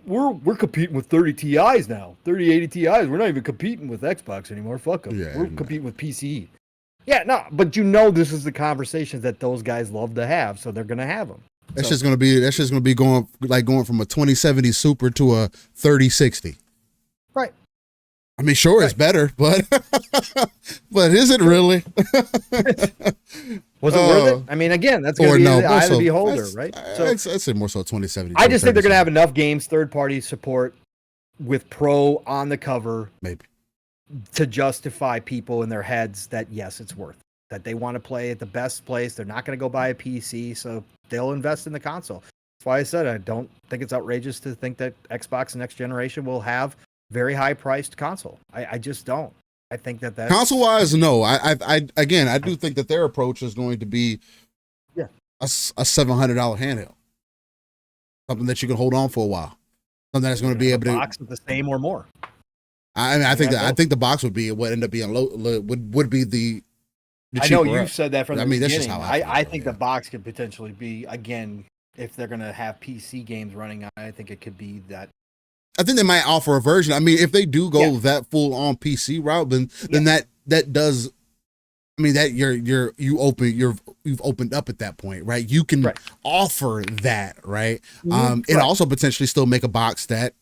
We're competing with 30 Ti's now, 3080 Ti's. We're not even competing with Xbox anymore. Fuck them. Yeah, we're competing with PC. Yeah, no, but this is the conversations that those guys love to have, so they're going to have them. That's just gonna be going from a 2070 Super to a 3060. Right. I mean, sure, it's better, but is it really? Was it worth it? I mean, again, that's going to be the eye of the beholder, right? So I'd say more so 2070. I just think they're going to have enough games, third-party support with Pro on the cover, maybe, to justify people in their heads that yes, it's worth it. That they want to play at the best place. They're not going to go buy a PC, so they'll invest in the console. That's why I said I don't think it's outrageous to think that Xbox next generation will have very high-priced console. I just don't. I think that console-wise, no. I do think that their approach is going to be a $700 handheld, something that you can hold on for a while, something that's going to be able to box with the same or more. I mean, I think the box would be what end up being low. Would be the I know you've said that from the beginning. That's just how I think the box could potentially be, again, if they're going to have PC games running on it, I think it could be that. I think they might offer a version. I mean, if they do go that full on PC route, then that does. I mean, that you've opened up at that point, right? You can offer that, right? And also potentially still make a box that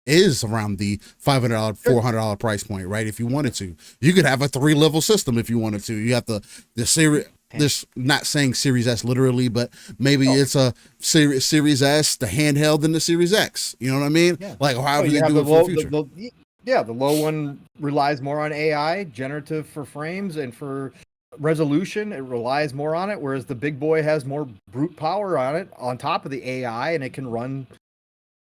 is around the $500, $400 price point, right? If you wanted to, you could have a 3-level system if you wanted to. You have the series. This not saying Series S literally, but maybe it's a Series S, the handheld, and the Series X. You know what I mean? Yeah. Like however they do it for the future. The low one relies more on AI, generative for frames and for resolution. It relies more on it, whereas the big boy has more brute power on it, on top of the AI, and it can run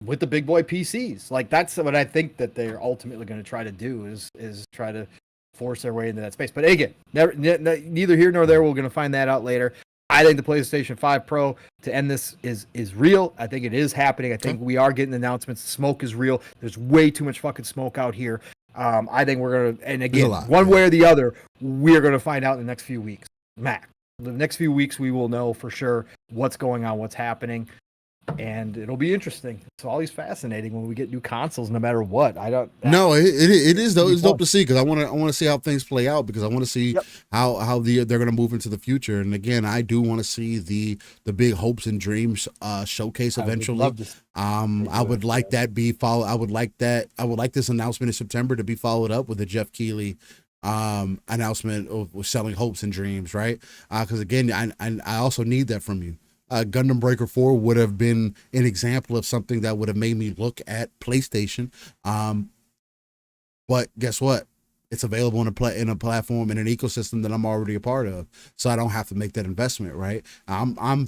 with the big boy PCs. Like that's what I think that they're ultimately going to try to do is try to force their way into that space. But again, neither here nor there. We're going to find that out later. I think the PlayStation 5 Pro to end this is real. I think it is happening. I think we are getting announcements. The smoke is real. There's way too much fucking smoke out here. I think we're going to, and again, one way or the other, we're going to find out in the next few weeks. Mac, the next few weeks, we will know for sure what's going on, what's happening. And it'll be interesting. It's always fascinating when we get new consoles, no matter what. It is though. It's dope to see because I want to see how things play out because I want to see how they're going to move into the future. And again, I do want to see the big hopes and dreams showcase eventually. I would like that be followed. I would like this announcement in September to be followed up with the Jeff Keighley announcement of selling hopes and dreams, right? Because again, I also need that from you. Gundam Breaker 4 would have been an example of something that would have made me look at PlayStation. But guess what? It's available in a platform in an ecosystem that I'm already a part of, so I don't have to make that investment, right? I'm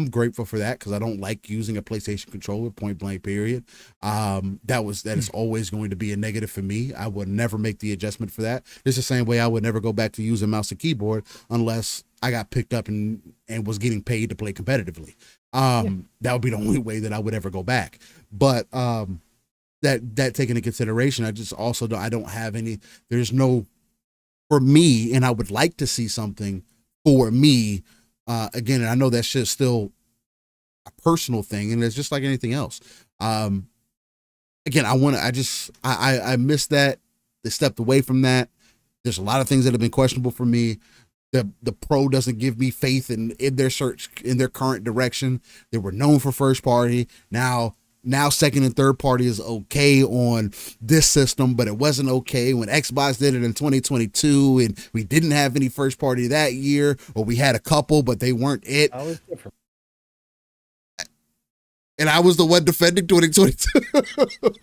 grateful for that because I don't like using a PlayStation controller, point blank, period. That is always going to be a negative for me. I would never make the adjustment for that. It's the same way I would never go back to using mouse and keyboard unless I got picked up and was getting paid to play competitively. That would be the only way that I would ever go back. But that taken into consideration, I just also don't have any. There's no for me, and I would like to see something for me. Again, and I know that's just still a personal thing, and it's just like anything else. Again, I missed that. They stepped away from that. There's a lot of things that have been questionable for me. The Pro doesn't give me faith in their search, in their current direction. They were known for first party. Now second and third party is okay on this system, but it wasn't okay when Xbox did it in 2022 and we didn't have any first party that year, or we had a couple, but they weren't it. That was different. And I was the one defending 2022.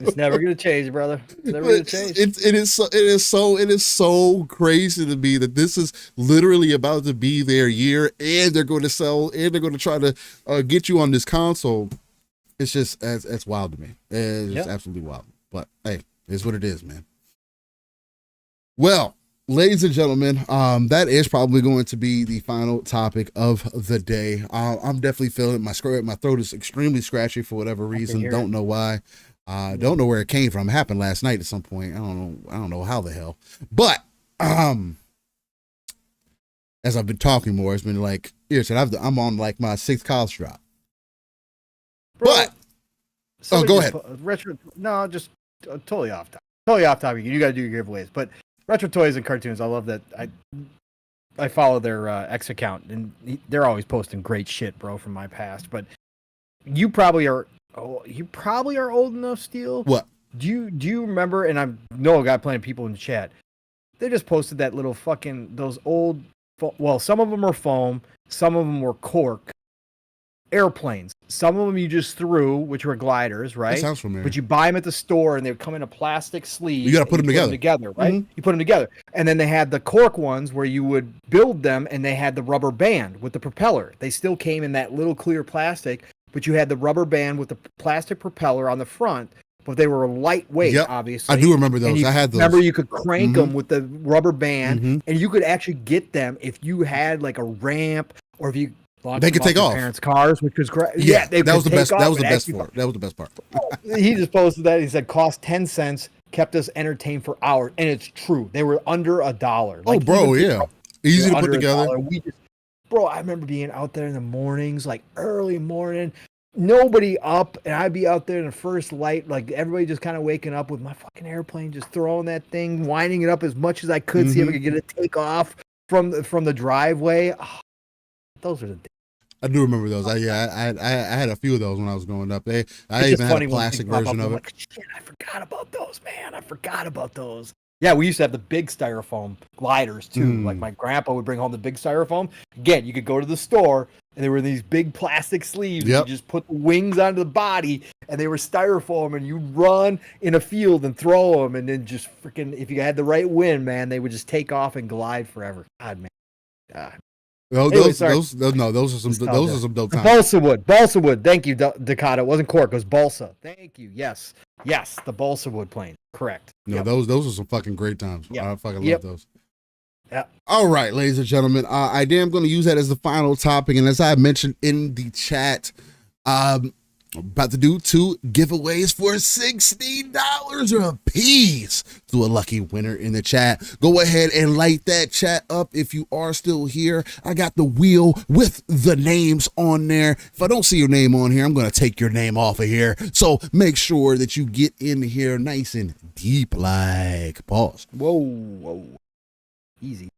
It's never going to change, brother. It's never going to change. It is so crazy to me that this is literally about to be their year, and they're going to sell, and they're going to try to get you on this console. It's just, it's wild to me. It's just absolutely wild. But hey, it's what it is, man. Well, ladies and gentlemen, that is probably going to be the final topic of the day. I'm definitely feeling my throat is extremely scratchy for whatever reason. Don't know why. Don't know where it came from. It happened last night at some point. I don't know how the hell. But as I've been talking more, it's been like, I'm on like my 6th college drop. Bro, but go ahead. Just totally off topic. You got to do your giveaways, but retro toys and cartoons. I love that. I follow their X account, and they're always posting great shit, bro, from my past. But you probably are old enough, Steel. What? Do you remember? And I know I got plenty of people in the chat. They just posted that little those old. Well, some of them are foam, some of them were cork airplanes. Some of them you just threw, which were gliders, right? That sounds familiar. But you buy them at the store, and they come in a plastic sleeve. You got to put them together, right? Mm-hmm. You put them together, and then they had the cork ones where you would build them, and they had the rubber band with the propeller. They still came in that little clear plastic, but you had the rubber band with the plastic propeller on the front. But they were lightweight, obviously. I do remember those. I had those. Remember, you could crank them with the rubber band, and you could actually get them if you had like a ramp, or if you they could take off parents' cars, which was great. Yeah, that was the best. That was the best part. That was the best part. He just posted that. He said, "Cost 10 cents, kept us entertained for hours," and it's true. They were under $1. Like, bro, yeah, easy to put together. Bro, I remember being out there in the mornings, like early morning. Nobody up, and I'd be out there in the first light, like everybody just kind of waking up with my fucking airplane, just throwing that thing, winding it up as much as I could, see if I could get it take off from the driveway. Oh, those are the days. I do remember those. I had a few of those when I was growing up. I even had a plastic version of it. Like, shit, I forgot about those, man. I forgot about those. Yeah, we used to have the big styrofoam gliders too. Like my grandpa would bring home the big styrofoam. Again, you could go to the store and there were these big plastic sleeves. You just put the wings onto the body and they were styrofoam, and you'd run in a field and throw them, and then just freaking, if you had the right wind, man, they would just take off and glide forever. God, man. God. Those are some dope times. Balsa wood. Thank you, Dakota. It wasn't cork, it was balsa. Thank you. Yes, the balsa wood plane. Correct. No, those are some fucking great times. I fucking love those. Yeah. All right, ladies and gentlemen, I am going to use that as the final topic, and as I mentioned in the chat, I'm about to do 2 giveaways for $60 a piece to a lucky winner in the chat. Go ahead and light that chat up if you are still here. I got the wheel with the names on there. If I don't see your name on here, I'm going to take your name off of here. So make sure that you get in here nice and deep, like pause. Whoa. Easy.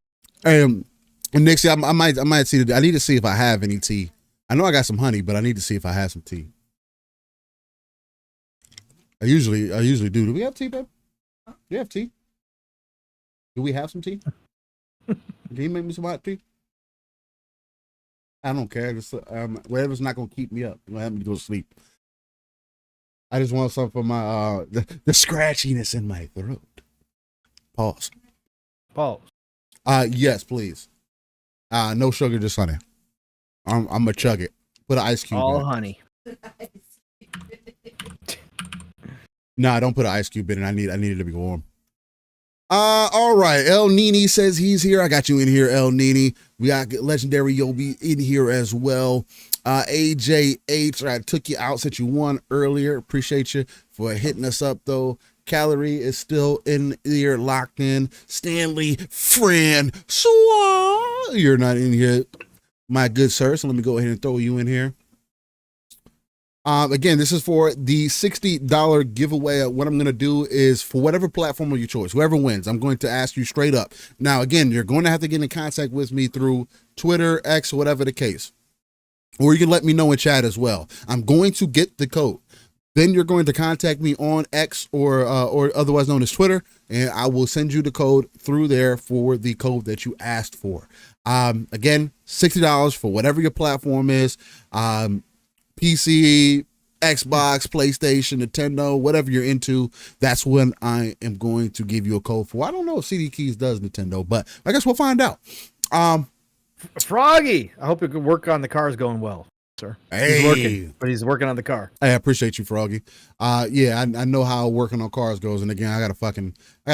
And Nixie, I might see. I need to see if I have any tea. I know I got some honey, but I need to see if I have some tea. I usually do. Do we have tea, babe? Do you have tea? Do we have some tea? Can you make me some hot tea? I don't care. Just, whatever's not gonna keep me up. It's gonna help me go to sleep. I just want something for my the scratchiness in my throat. Pause. Yes, please. No sugar, just honey. I'm gonna chug it. Put an ice cube. All in. Honey. No, don't put an ice cube in it. I need it to be warm. All right. El Nini says he's here. I got you in here, El Nini. We got Legendary Yobi in here as well. AJH, I took you out, set you one earlier. Appreciate you for hitting us up, though. Calorie is still in here, locked in. Stanley Francois, you're not in here, my good sir. So let me go ahead and throw you in here. Again, this is for the $60 giveaway. What I'm going to do is, for whatever platform of your choice, whoever wins, I'm going to ask you straight up. Now, again, you're going to have to get in contact with me through Twitter, X, whatever the case. Or you can let me know in chat as well. I'm going to get the code. Then you're going to contact me on X or otherwise known as Twitter, and I will send you the code through there for the code that you asked for. Again, $60 for whatever your platform is. PC, Xbox, PlayStation, Nintendo, whatever you're into, that's when I am going to give you a code for. I don't know if CD Keys does Nintendo, but I guess we'll find out. Froggy, I hope your work on the car is going well, sir. Hey. He's working, but he's working on the car. I appreciate you, Froggy. Yeah, I know how working on cars goes, and again, I gotta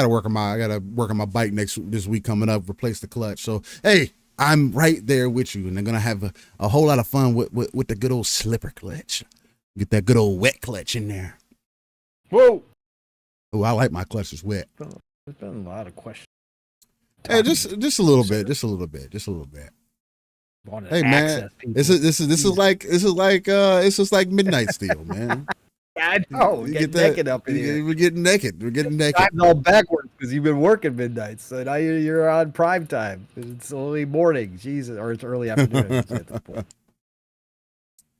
work on my bike this week coming up, replace the clutch. So hey, I'm right there with you, and they're gonna have a whole lot of fun with the good old slipper clutch. Get that good old wet clutch in there. Whoa! Oh, I like my clutches wet. There's been a lot of questions. Hey, just a little bit. Hey man, this is like midnight steel, man. I know. We're getting naked up in here. We're getting naked. It's all backwards. because you've been working midnights. So now you're on prime time. It's only morning. Jesus, or it's early afternoon. At this point.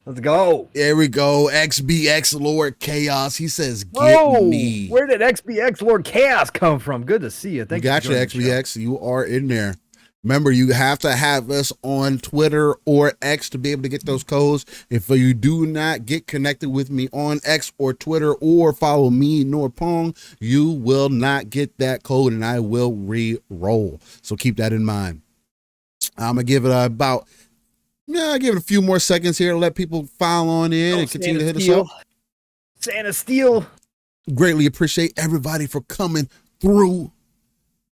Let's go. There we go. XBX Lord Chaos. He says, "Get me." Where did XBX Lord Chaos come from? Good to see you. Thank you. Got you, XBX. You are in there. Remember, you have to have us on Twitter or X to be able to get those codes. If you do not get connected with me on X or Twitter or follow me, nor Pong, you will not get that code, and I will re-roll. So keep that in mind. I'm going to give it give it a few more seconds here to let people file on in and continue to hit us up. Santa Steel. Greatly appreciate everybody for coming through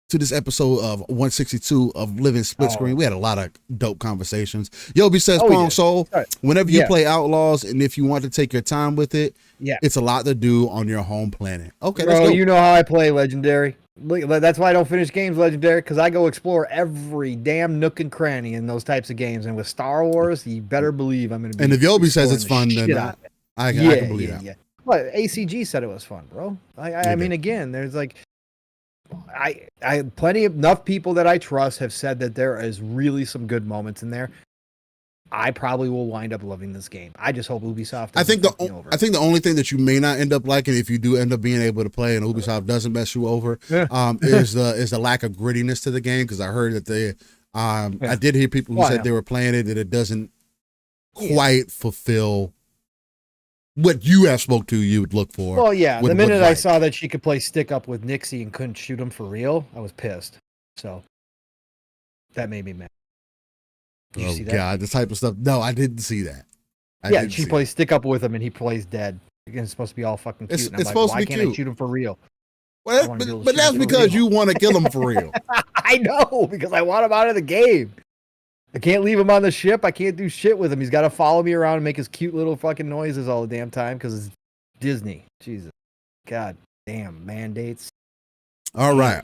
to this episode of 162 of Living Split Screen. We had a lot of dope conversations. Yobi says, Pong Soul, whenever you play Outlaws and if you want to take your time with it, it's a lot to do on your home planet. Okay, bro, you know how I play Legendary. That's why I don't finish games Legendary, because I go explore every damn nook and cranny in those types of games. And with Star Wars, you better believe I'm going to be. And if Yobi says it's fun, then I can believe that. Yeah. Well, ACG said it was fun, bro. I mean, again, there's like, I enough people that I trust have said that there is really some good moments in there. I probably will wind up loving this game. I just hope Ubisoft. I think the only thing that you may not end up liking, if you do end up being able to play and Ubisoft doesn't mess you over, is the lack of grittiness to the game. Because I heard that I did hear people who said they were playing it, that it doesn't quite fulfill what you have spoke to you would look for. Well, yeah. The minute I saw that she could play stick up with Nixie and couldn't shoot him for real, I was pissed. So that made me mad. Did you see that? God, the type of stuff. No, I didn't see that. She plays stick up with him and he plays dead. Again, it's supposed to be all fucking cute. It's supposed to be cute. Why can't I shoot him for real? Well, but that's because you want to kill him for real. I know, because I want him out of the game. I can't leave him on the ship. I can't do shit with him. He's got to follow me around and make his cute little fucking noises all the damn time because it's Disney. Jesus. God damn mandates. All right.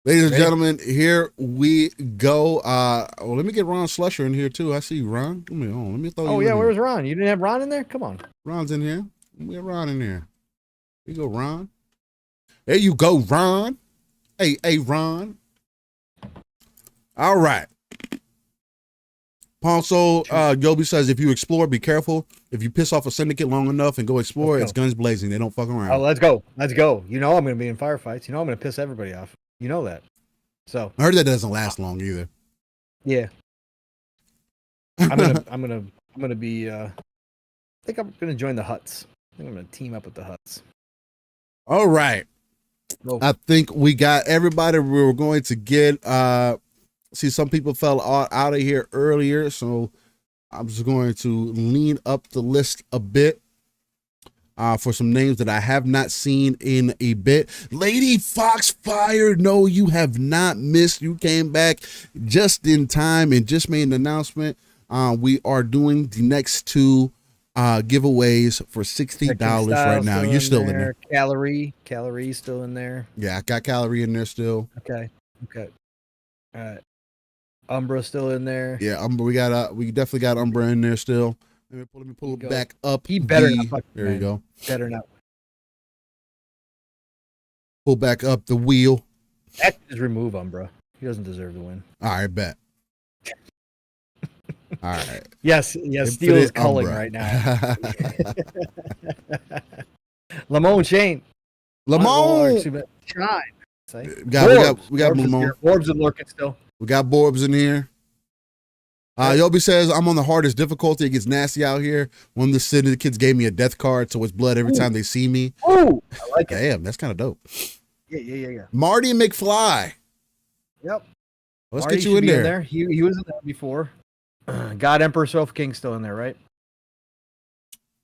Ladies and gentlemen, here we go. Let me get Ron Slusher in here too. I see Ron. Let me throw you in here. Where's Ron? You didn't have Ron in there? Come on. Ron's in here. We have Ron in here. Here you go, Ron. There you go, Ron. Hey, Ron. All right. Also, Yobi says, if you explore, be careful. If you piss off a syndicate long enough and go explore, it's guns blazing. They don't fuck around. Oh, let's go. You know I'm going to be in firefights. You know I'm going to piss everybody off. You know that. So I heard that doesn't last long either. Yeah. I'm gonna be I think I'm gonna join the Huts. I think I'm gonna team up with the Huts. All right. I think we got everybody we were going to get. See, some people fell out of here earlier, so I'm just going to lean up the list a bit for some names that I have not seen in a bit. Lady Foxfire, no, you have not missed. You came back just in time and just made an announcement. We are doing the next two giveaways for $60 right now. You're still in there. Calorie still in there. Yeah, I got Calorie in there still. Okay. All right. Umbra still in there. Yeah, Umbra. We definitely got Umbra in there still. Let me pull it back up. He better not. There you go. Better not. Pull back up the wheel. Just remove Umbra. He doesn't deserve to win. All right, bet. All right. Yes. Steel is culling right now. Lamone Shane. Lamone. Shine. We got Lamone. Orbs are lurking still. We got Borbs in here. Yobi says, I'm on the hardest difficulty. It gets nasty out here. One of the syndicates gave me a death card, so it's blood every time they see me. Oh, I like it. Damn, that's kind of dope. Yeah. Marty McFly. Yep. Let's get you in there. He was in there before. God Emperor Sofa King still in there, right?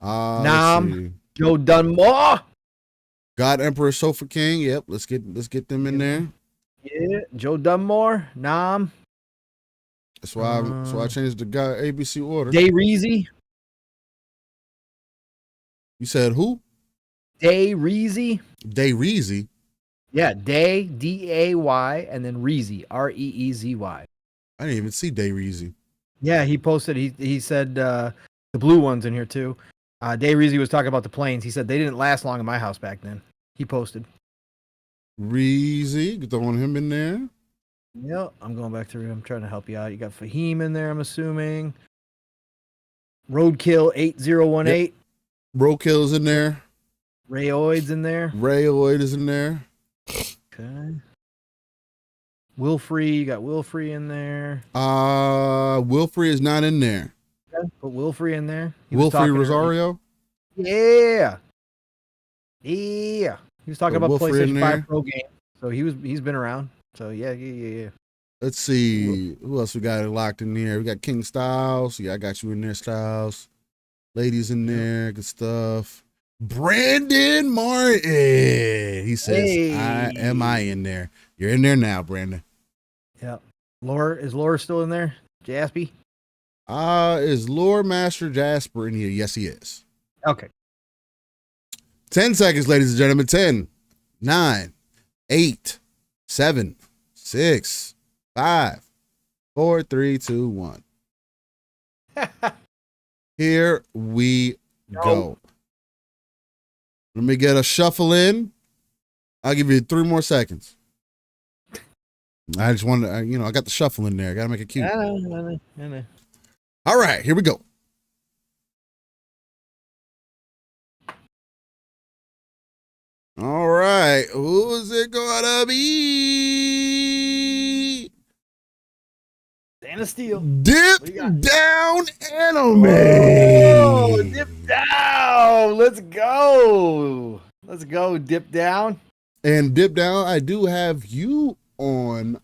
Nam, Joe Dunmore. God Emperor Sofa King. Yep, let's get them in there. Yeah, Joe Dunmore, Nam. That's why I changed the guy ABC order. Day Reezy. You said who? Day Reezy. Day Reezy. Yeah, Day Day, and then Reezy Reezy. I didn't even see Day Reezy. Yeah, he posted. He said the blue one's in here too. Day Reezy was talking about the planes. He said they didn't last long in my house back then. He posted. Reezy, throwing him in there. Yep, I'm going back through. I'm trying to help you out. You got Fahim in there, I'm assuming. Roadkill 8018. Yep. Roadkill's in there. Rayoid's in there. Rayoid is in there. Okay. Wilfrey, you got Wilfrey in there. Wilfrey is not in there. Yeah, put Wilfrey in there. Wilfrey Rosario? Yeah. Yeah. He was talking about PlayStation 5 Pro game. So he's been around. So yeah. Let's see. Who else we got locked in here? We got King Styles. Yeah, I got you in there, Styles. Ladies in there. Good stuff. Brandon Martin. He says, am I in there? You're in there now, Brandon. Yeah. Is Laura still in there? Jaspy? Is Lore Master Jasper in here? Yes, he is. Okay. 10 seconds, ladies and gentlemen. 10, 9, 8, 7, 6, 5, 4, 3, 2, 1. Here we go. Let me get a shuffle in. I'll give you 3 more seconds. I just wanted to, I got the shuffle in there. I got to make it cute. I know. All right, here we go. All right, who's it gonna be? Dan of Steel. Dip Down Anime. Oh, Dip Down. Let's go. Dip Down. And Dip Down, I do have you on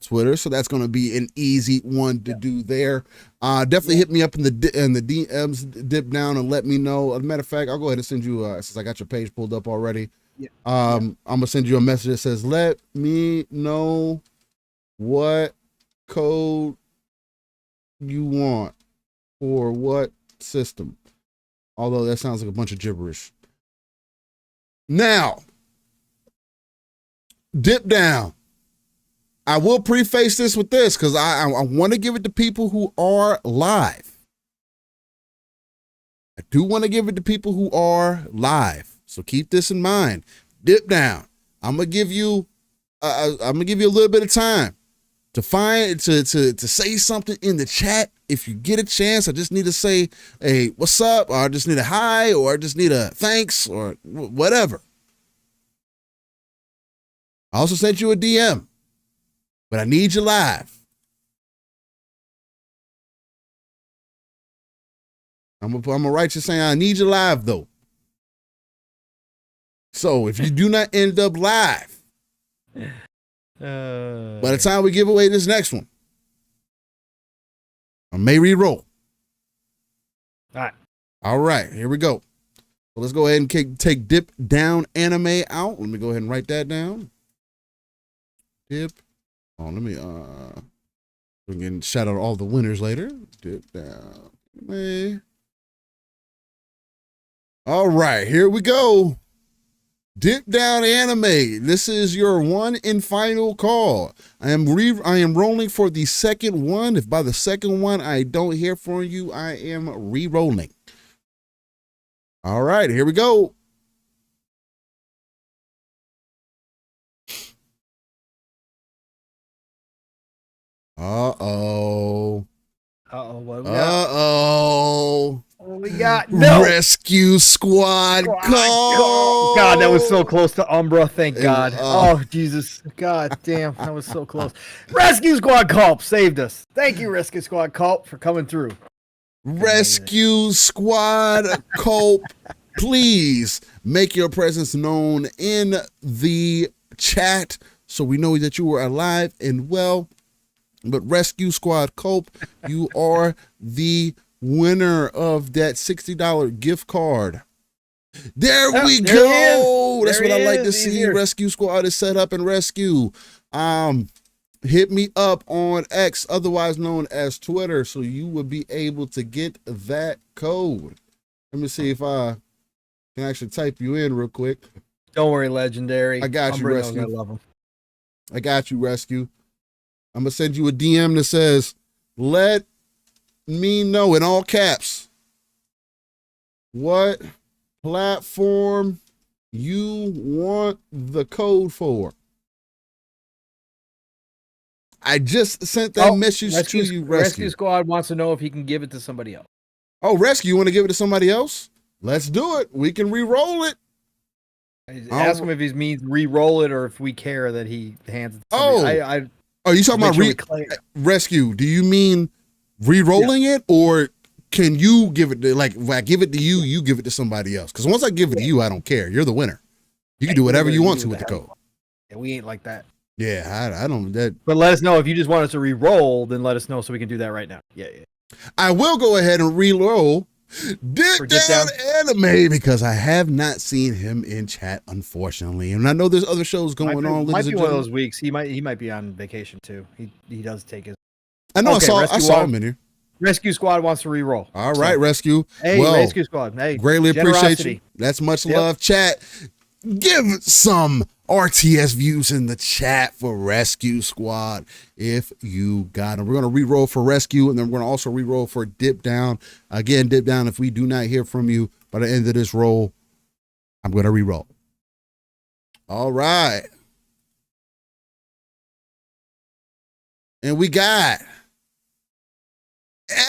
Twitter, so that's going to be an easy one to do there. Definitely hit me up in the DMs, Dip Down, and let me know. As a matter of fact, I'll go ahead and send you, since I got your page pulled up already, I'm going to send you a message that says, let me know what code you want for what system. Although that sounds like a bunch of gibberish. Now, Dip Down. I will preface this with this because I want to give it to people who are live. I do want to give it to people who are live. So keep this in mind. Dip Down. I'm gonna give you a little bit of time to say something in the chat. If you get a chance, I just need to say, hey, what's up? Or I just need a hi, or I just need a thanks, or whatever. I also sent you a DM. But I need you live. I'm gonna write you saying I need you live though. So if you do not end up live, by the time we give away this next one, I may re-roll. All right, here we go. So let's go ahead and take Dip Down Anime out. Let me go ahead and write that down. Dip. Oh, let me we can shout out all the winners later. Dip Down Anime. All right, here we go. Dip Down Anime. This is your one and final call. I am rolling for the second one. If by the second one I don't hear from you, I am re-rolling. All right, here we go. Uh-oh. What we got? What we got? No. Rescue Squad call. God, that was so close to Umbra. Thank God. Oh, Jesus. God damn, that was so close. Rescue Squad Culp saved us. Thank you, Rescue Squad Culp, for coming through. Rescue Squad Culp, please make your presence known in the chat so we know that you are alive and well. But Rescue Squad Culp, you are the winner of that $60 gift card. There we go. That's what I like to see. Rescue Squad is set up and rescue. Hit me up on X, otherwise known as Twitter, so you will be able to get that code. Let me see if I can actually type you in real quick. Don't worry, Legendary. I got you, Rescue. I love him. I got you, Rescue. I'm going to send you a DM that says, let me know in all caps what platform you want the code for? I just sent that message to you, Rescue Squad wants to know if he can give it to somebody else. Oh, Rescue, you want to give it to somebody else? Let's do it. We can re-roll it. Ask him if he means re-roll it or if we care that he hands it to somebody. You talking about Rescue? Do you mean re-rolling it, or can you give it to, like, if I give it to you, you give it to somebody else? Because once I give it to you, I don't care. You're the winner. You can do whatever you want to with the code. Yeah, we ain't like that. Yeah, I don't. But let us know if you just want us to re-roll. Then let us know so we can do that right now. Yeah. I will go ahead and re-roll Dip Down Anime because I have not seen him in chat, unfortunately, and I know there's other shows going on. Might be one of those weeks. He might be on vacation too. He does take his. I know. Okay, I saw him in here. Rescue Squad wants to re-roll. All right, Rescue. Hey, Rescue Squad. Hey, greatly appreciate you. That's much love, chat. Give some RTS views in the chat for Rescue Squad if you got them. We're going to re-roll for Rescue, and then we're going to also re-roll for Dip Down. Again, Dip Down, if we do not hear from you by the end of this roll, I'm going to re-roll. All right. And we got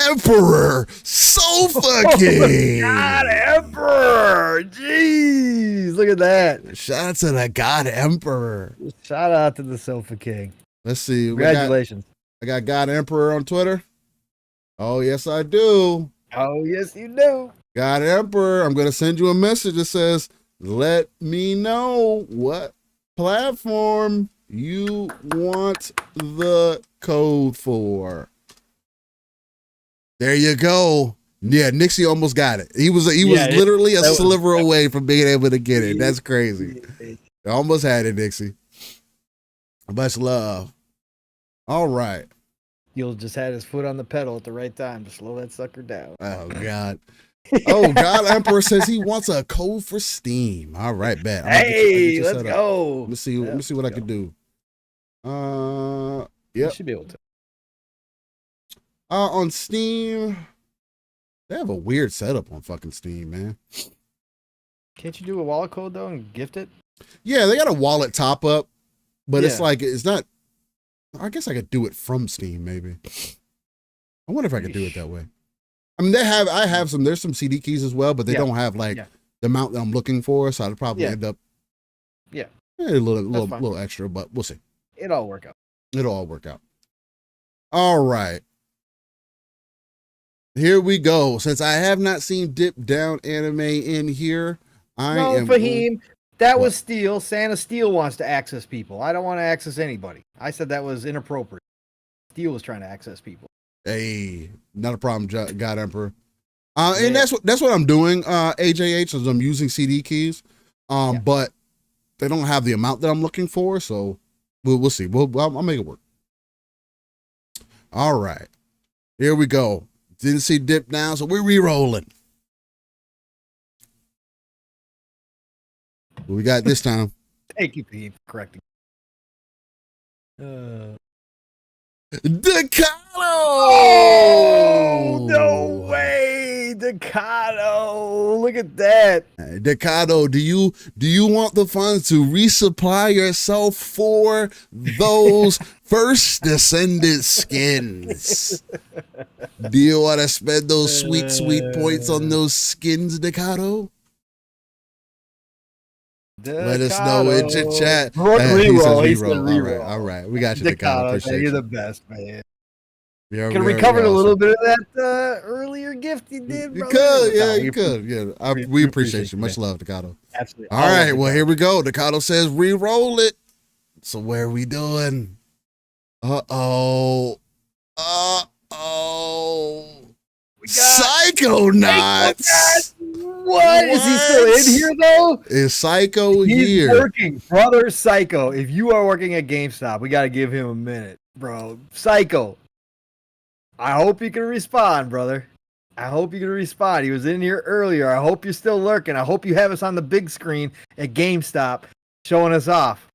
Emperor Sofa King. God, Emperor. Jeez, look at that. Shout out to the God Emperor. Shout out to the Sofa King. Let's see. Congratulations. I got God Emperor on Twitter. Oh, yes, I do. Oh, yes, you do. God Emperor, I'm going to send you a message that says, let me know what platform you want the code for. There you go. Yeah, Nixie almost got it. He was literally a sliver away from being able to get it. That's crazy. Almost had it, Nixie. Much love. All right. You'll just had his foot on the pedal at the right time to slow that sucker down. Oh, God. Oh, God Emperor says he wants a code for Steam. All right, bet. Hey, let's go. Let me see what I can do. Yeah. You should be able to. On Steam, they have a weird setup on fucking Steam, man. Can't you do a wallet code though and gift it? Yeah, they got a wallet top up, but it's not. I guess I could do it from Steam, maybe. I wonder if I could do it that way. I mean, there's some CD keys as well, but they don't have the amount that I'm looking for, so I'd probably end up a little extra, but we'll see. It'll all work out. It'll all work out. All right. Here we go. Since I have not seen Dip Down Anime in here, Fahim, that was Steel. Santa Steel wants to access people. I don't want to access anybody. I said that was inappropriate. Steel was trying to access people. Hey, not a problem, God Emperor. And that's what I'm doing, AJH, is I'm using CD keys. But they don't have the amount that I'm looking for, so we'll see. I'll make it work. All right. Here we go. Didn't see Dip Down, so we're re-rolling. What we got this time? Thank you for correcting. Decado! Oh, no way! Decado! Look at that. Decado, do you want the funds to resupply yourself for those first descendant skins? Do you want to spend those sweet points on those skins, Decado? Let us know in chat. Reroll. All right. We got you, Decado. Appreciate you're you. the best, man. Can we recover a little bit of that earlier gift you did, brother? You could. Yeah, we appreciate you. Much love, Decado. Absolutely. All right, well, here we go. Decado says re-roll it. So where are we doing? Uh-oh. Psychonauts. What? Is he still in here, though? Is Psycho He's here? Working. Brother Psycho, if you are working at GameStop, we got to give him a minute, bro. Psycho. I hope you can respond, brother. I hope you can respond. He was in here earlier. I hope you're still lurking. I hope you have us on the big screen at GameStop showing us off.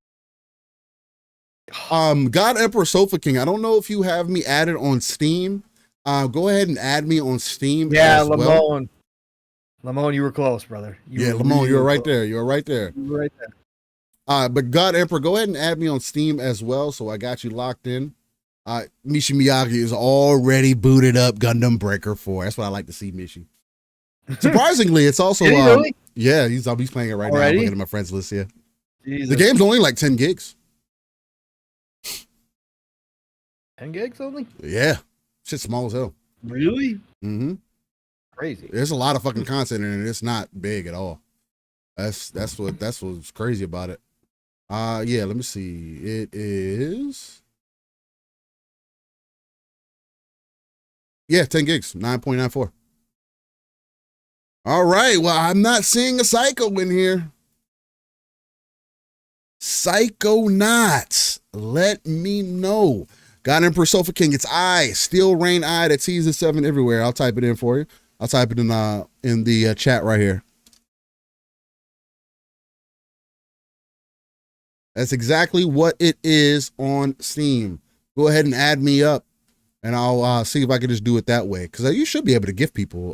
God Emperor Sofa King, I don't know if you have me added on Steam. Go ahead and add me on Steam. Yeah, as Lamone. well. Lamone, you were close, brother. Lamone, you were right there. You were right there. You were right there. But God Emperor, go ahead and add me on Steam as well. So I got you locked in. Mishi Miyagi is already booted up Gundam Breaker 4. That's what I like to see, Mishi. Surprisingly, it's also really? Yeah, he's playing it right now. I'm looking at my friends list here. Jesus. The game's only like 10 gigs. 10 gigs only? Yeah. Shit's small as hell. Really? Mm-hmm. Crazy. There's a lot of fucking content in it. It's not big at all. That's what's crazy about it. Yeah, let me see. It is 10 gigs, 9.94. All right. Well, I'm not seeing a Psycho in here. Psychonauts, let me know. God Emperor Sofa King, it's I, Steel Rain I, that season 7 everywhere. I'll type it in for you. I'll type it in the chat right here. That's exactly what it is on Steam. Go ahead and add me up, and I'll see if I can just do it that way. Because you should be able to give people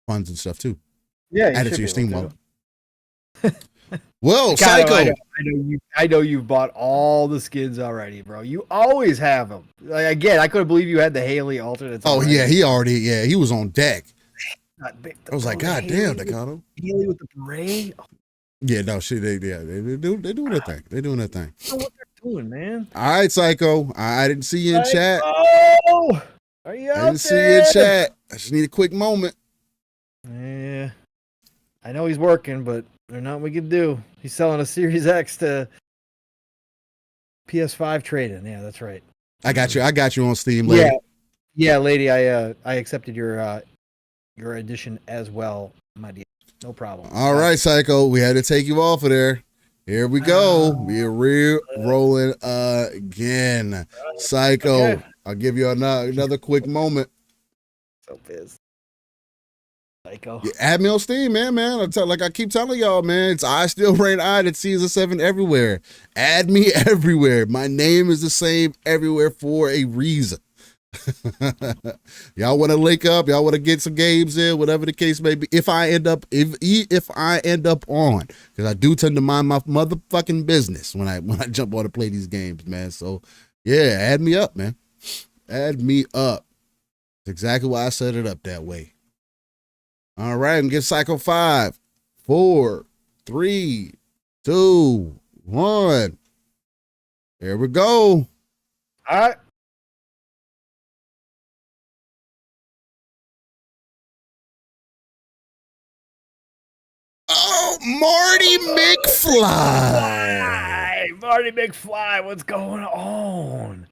funds and stuff too. Yeah, add it to your Steam wallet. Well, Psycho. I know you've bought all the skins already, bro. You always have them. Like, again, I couldn't believe you had the Haley alternates. Oh yeah, he was on deck. I was like, God damn, Dakota. Haley with the parade. Oh. Yeah, no, shit. They doing their thing. They're doing their thing. I don't know what they're doing, man. All right, Psycho. I didn't see you in chat. Oh, are you out there? I didn't see you in chat. I just need a quick moment. Yeah, I know he's working, but there's nothing we can do. He's selling a Series X to PS5 trade-in. Yeah, that's right. I got you on Steam, lady. Yeah, lady. I accepted your edition as well, my dear. No problem. All right, Psycho. We had to take you off of there. Here we go. We're rolling again. Psycho. Okay. I'll give you another quick moment. So pissed. Psycho. Yeah, add me on Steam, man. Like I keep telling y'all, man, it's I Still Rain I at season 7 everywhere. Add me everywhere. My name is the same everywhere for a reason. Y'all want to link up? Y'all want to get some games in? Whatever the case may be. If I end up on, because I do tend to mind my motherfucking business when I jump on to play these games, man. So yeah, add me up, man. Add me up. That's exactly why I set it up that way. All right, and give Psycho 5, 4, 3, 2, 1. There we go. All right. Oh, Marty McFly. Marty McFly, what's going on?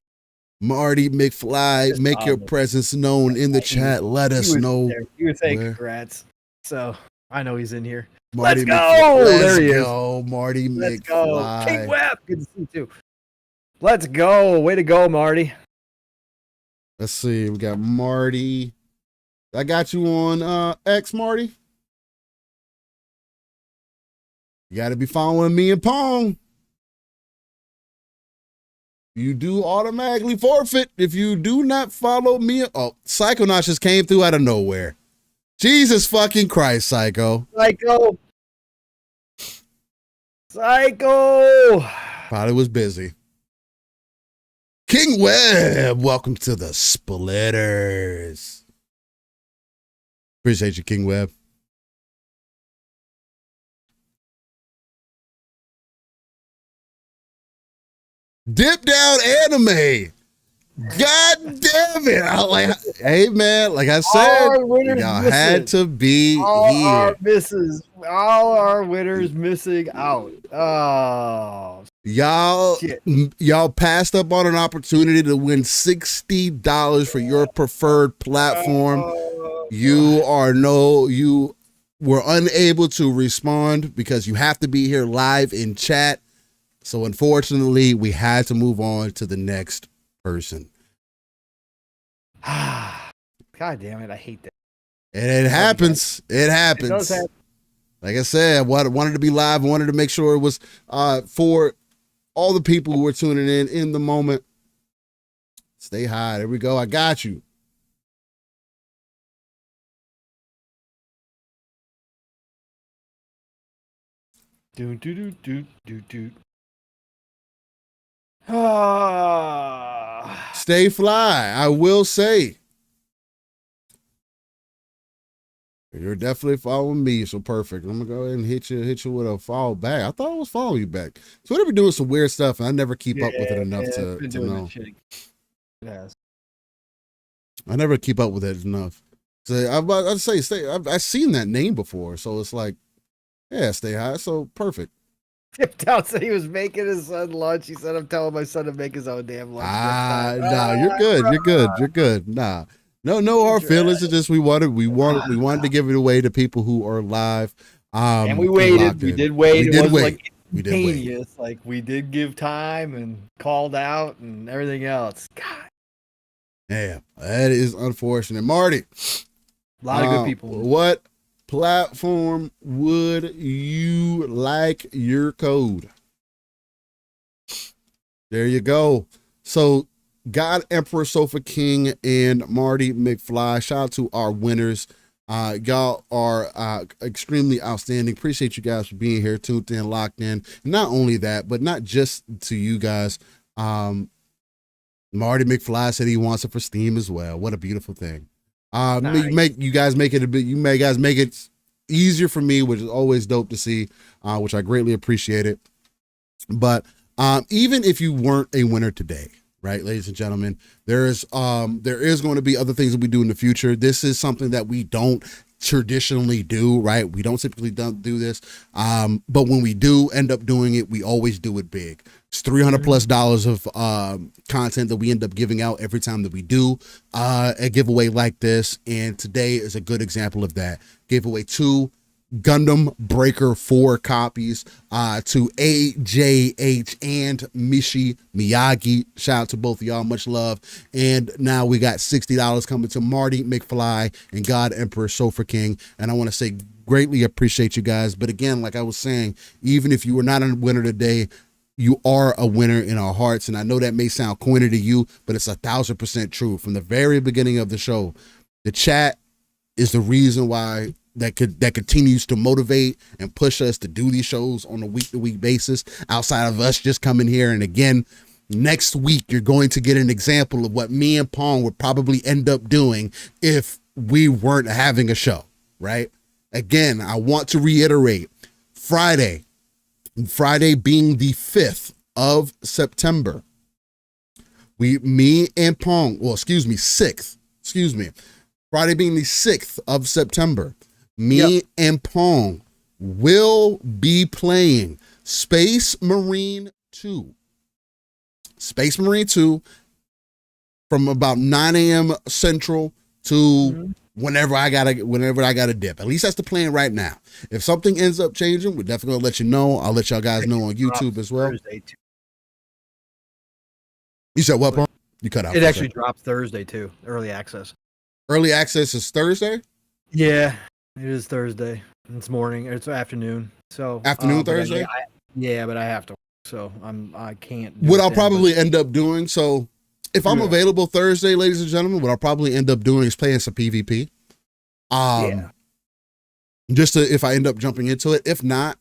Marty McFly, make your presence known in the chat. Let us know. You were saying congrats. So I know he's in here. Marty Let's go. There he is. Marty Let's McFly. Go. King Webb. Good to see you too. Let's go. Way to go, Marty. Let's see. We got Marty. I got you on X, Marty. You got to be following me and Pong. You do automatically forfeit if you do not follow me. Oh, Psychonauts just came through out of nowhere. Jesus fucking Christ, Psycho. Psycho. Probably was busy. King Webb, welcome to the Splitters. Appreciate you, King Webb. Dip Down Anime. God damn it. Hey, man, like I said, y'all had to be here. All our winners missing out. Oh, y'all passed up on an opportunity to win $60 for your preferred platform. You were unable to respond because you have to be here live in chat. So unfortunately, we had to move on to the next person. God damn it, I hate that. And it happens. It happens. It does happen. Like I said, I wanted to be live. I wanted to make sure it was for all the people who were tuning in the moment. Stay high. There we go. I got you. Do do do do do do. Ah. Stay fly. I will say. You're definitely following me, so perfect. I'm gonna go ahead and hit you with a follow back. I thought I was following you back. So whatever doing some weird stuff, and I never keep up with it enough to know. Yes. I never keep up with it enough. So I'd say I've seen that name before, so it's like, yeah, stay high. So perfect. Tip Down said he was making his son lunch. He said, "I'm telling my son to make his own damn lunch." Nah, you're good. Nah. No hard feelings. It's just we wanted to give it away to people who are live. And we waited. We did wait. We did wait. We did wait. Like we did give time and called out and everything else. God. Yeah, that is unfortunate. Marty. A lot of good people. What platform would you like your code? There you go. So God Emperor Sofa King and Marty McFly, shout out to our winners. Y'all are extremely outstanding. Appreciate you guys for being here, tuned in, locked in. Not only that, but not just to you guys. Marty McFly said he wants it for Steam as well. What a beautiful thing. Nice. You guys make it easier for me, which is always dope to see, which I greatly appreciate it. But even if you weren't a winner today, right, ladies and gentlemen, there is going to be other things that we do in the future. This is something that we don't traditionally do, right? We don't typically do this. But when we do end up doing it, we always do it big. It's $300+ of content that we end up giving out every time that we do a giveaway like this. And today is a good example of that. Gave away 2 Gundam Breaker 4 copies to AJH and Mishi Miyagi. Shout out to both of y'all. Much love. And now we got $60 coming to Marty McFly and God Emperor Sofa King. And I want to say greatly appreciate you guys. But again, like I was saying, even if you were not a winner today, you are a winner in our hearts. And I know that may sound corny to you, but it's 1,000% true. From the very beginning of the show, the chat is the reason why that continues to motivate and push us to do these shows on a week-to-week basis, outside of us just coming here. And again, next week, you're going to get an example of what me and Pong would probably end up doing if we weren't having a show, right? Again, I want to reiterate, Friday being the 5th of September, 6th, Friday being the 6th of September, and Pong will be playing Space Marine 2. Space Marine 2 from about 9 a.m. Central to whenever I gotta dip. At least that's the plan right now. If something ends up changing, we're definitely gonna let you know. I'll let y'all guys know on YouTube as well. You said what, Pong? You cut out. It actually drops Thursday too. Early access. Early access is Thursday? Yeah, it is Thursday. It's morning. It's afternoon. So afternoon Thursday? But I have to. So I can't. What I'll probably end up doing. So if I'm available Thursday, ladies and gentlemen, what I'll probably end up doing is playing some PvP. Just if I end up jumping into it. If not,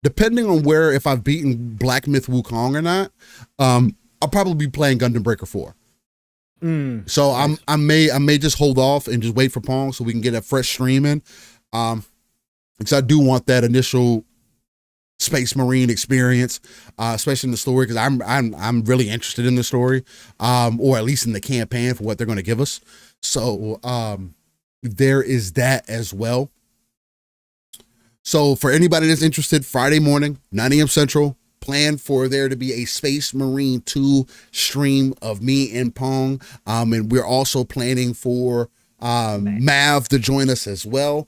depending on if I've beaten Black Myth Wukong or not, I'll probably be playing Gundam Breaker 4. So nice. I may just hold off and just wait for Pong so we can get a fresh stream in. Because I do want that initial Space Marine experience, especially in the story, because I'm really interested in the story, or at least in the campaign for what they're going to give us. So there is that as well. So for anybody that's interested, Friday morning, 9 a.m. Central, plan for there to be a Space Marine 2 stream of me and Pong. And we're also planning for Mav to join us as well.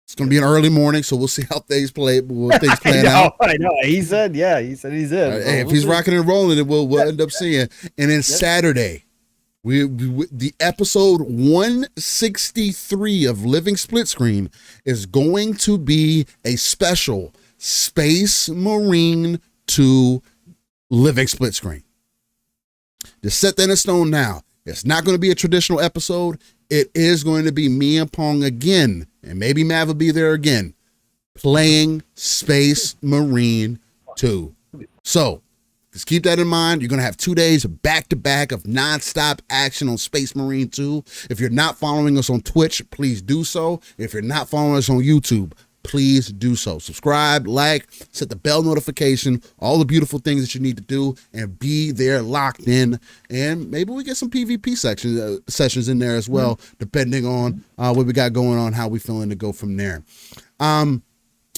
It's going to be an early morning, so we'll see how things plan out. I know. He said he's in. Hey, if he's rocking and rolling, it we'll end up seeing. And then Saturday, we the episode 163 of Living Split Screen is going to be a special Space Marine 2 Living Split Screen. Just set that in stone now. It's not going to be a traditional episode. It is going to be me and Pong again, and maybe Mav will be there again, playing Space Marine 2. So just keep that in mind. You're going to have 2 days back to back of nonstop action on Space Marine 2. If you're not following us on Twitch, please do so. If you're not following us on YouTube, please do so. Subscribe, like, set the bell notification, all the beautiful things that you need to do, and be there locked in. And maybe we get some PvP sessions in there as well, depending on what we got going on, how we feeling to go from there.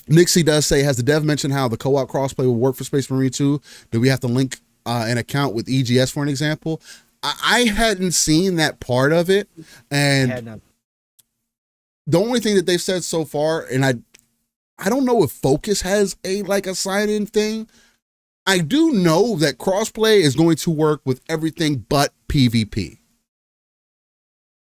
Nixie does say, has the dev mentioned how the co-op crossplay will work for Space Marine 2? Do we have to link an account with EGS for an example? I hadn't seen that part of it. And the only thing that they've said so far, and I don't know if Focus has a sign-in thing. I do know that crossplay is going to work with everything but PvP.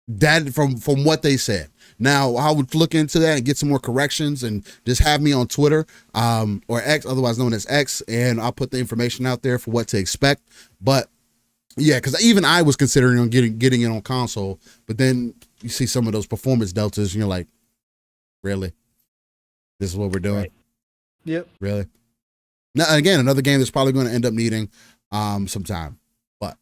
That from what they said. Now, I would look into that and get some more corrections and just have me on Twitter or X, otherwise known as X, and I'll put the information out there for what to expect. But yeah, because even I was considering on getting it on console, but then you see some of those performance deltas and you're like, really? This is what we're doing? Right. Yep. Really? Now, again, another game that's probably going to end up needing some time. But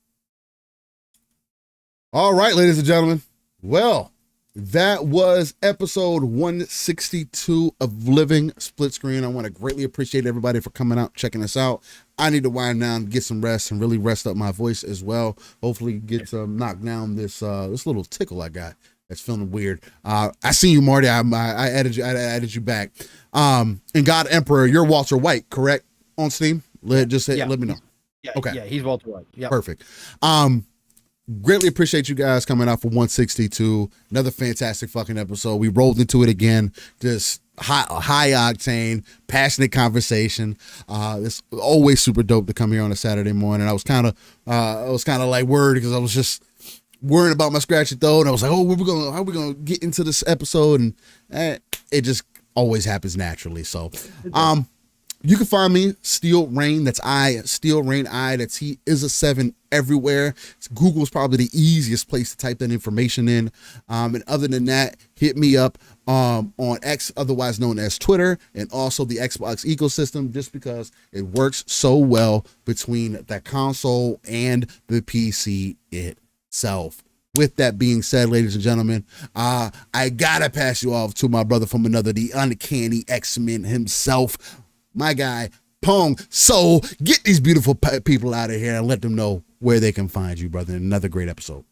all right, ladies and gentlemen. Well, that was episode 162 of Living Split Screen. I want to greatly appreciate everybody for coming out, checking us out. I need to wind down, get some rest, and really rest up my voice as well. Hopefully get some knock down this little tickle I got. That's feeling weird. I see you, Marty. I added you. I added you back. And God Emperor, you're Walter White, correct? On Steam. Let me know. Yeah. Okay. Yeah, he's Walter White. Yeah. Perfect. Greatly appreciate you guys coming out for 162. Another fantastic fucking episode. We rolled into it again. Just high octane, passionate conversation. It's always super dope to come here on a Saturday morning. I was kind of like worried because I was just worrying about my scratchy throat, and I was like, oh, how are we gonna get into this episode? And it just always happens naturally. So you can find me, Steel Rain. That's Steel Rain that's he is a 7 everywhere. Google's probably the easiest place to type that information in. And other than that, hit me up on X, otherwise known as Twitter, and also the Xbox ecosystem, just because it works so well between the console and the PC itself. With that being said, ladies and gentlemen, I gotta pass you off to my brother from another, the uncanny X-Men himself, my guy, Pong. So get these beautiful people out of here and let them know where they can find you, brother. Another great episode.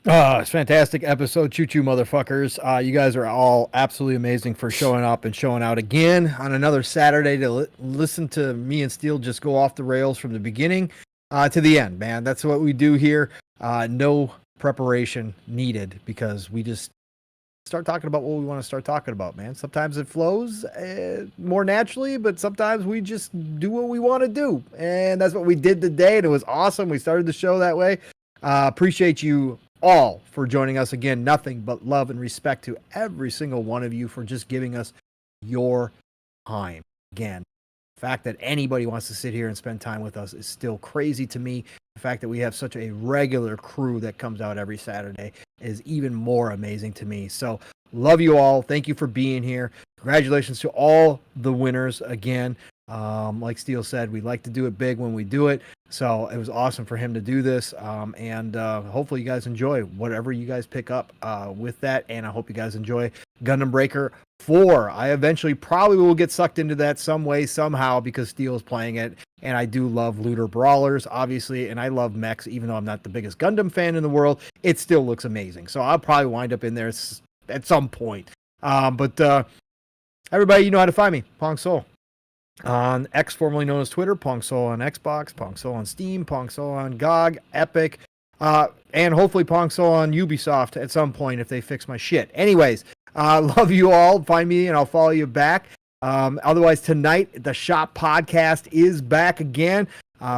It's a fantastic episode. Choo-choo, motherfuckers. You guys are all absolutely amazing for showing up and showing out again on another Saturday to listen to me and Steel just go off the rails from the beginning to the end, man. That's what we do here. No preparation needed because we just start talking about what we want to start talking about, man. Sometimes it flows more naturally, but sometimes we just do what we want to do. And that's what we did today. And it was awesome. We started the show that way. Appreciate you all for joining us again. Nothing but love and respect to every single one of you for just giving us your time. Again, the fact that anybody wants to sit here and spend time with us is still crazy to me. The fact that we have such a regular crew that comes out every Saturday is even more amazing to me. So love you all. Thank you for being here. Congratulations to all the winners again. Like Steele said, we like to do it big when we do it. So it was awesome for him to do this. And hopefully you guys enjoy whatever you guys pick up with that. And I hope you guys enjoy Gundam Breaker 4. I eventually probably will get sucked into that some way, somehow, because Steele's playing it. And I do love looter brawlers, obviously. And I love mechs, even though I'm not the biggest Gundam fan in the world. It still looks amazing. So I'll probably wind up in there at some point. But everybody, you know how to find me. Pong Soul. On X, formerly known as Twitter, Pong Soul on Xbox, Pong Soul on Steam, Pong Soul on GOG, Epic, and hopefully Pong Soul on Ubisoft at some point if they fix my shit. Anyways, love you all. Find me and I'll follow you back. Otherwise, tonight, the Shop Podcast is back again.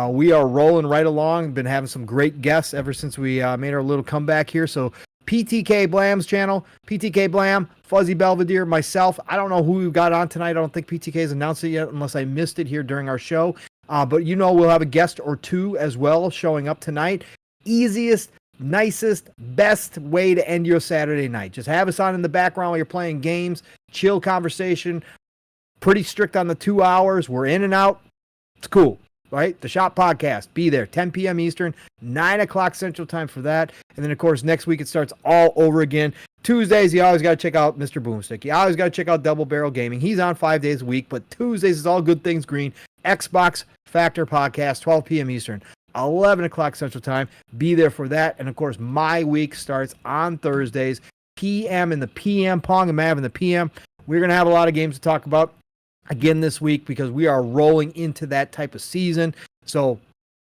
We are rolling right along. Been having some great guests ever since we made our little comeback here. So PTK Blam's channel, PTK Blam, Fuzzy Belvedere, myself. I don't know who we've got on tonight. I don't think PTK has announced it yet unless I missed it here during our show. But we'll have a guest or two as well showing up tonight. Easiest, nicest, best way to end your Saturday night. Just have us on in the background while you're playing games, chill conversation, pretty strict on the 2 hours. We're in and out. It's cool, right? The Shop Podcast. Be there, 10 p.m. Eastern, 9 o'clock Central Time for that. And then, of course, next week it starts all over again. Tuesdays, you always got to check out Mr. Boomstick. You always got to check out Double Barrel Gaming. He's on 5 days a week, but Tuesdays is All Good Things Green. Xbox Factor Podcast, 12 p.m. Eastern, 11 o'clock Central Time. Be there for that. And, of course, my week starts on Thursdays, PM in the PM, Pong and Mav in the PM. We're going to have a lot of games to talk about again this week because we are rolling into that type of season. So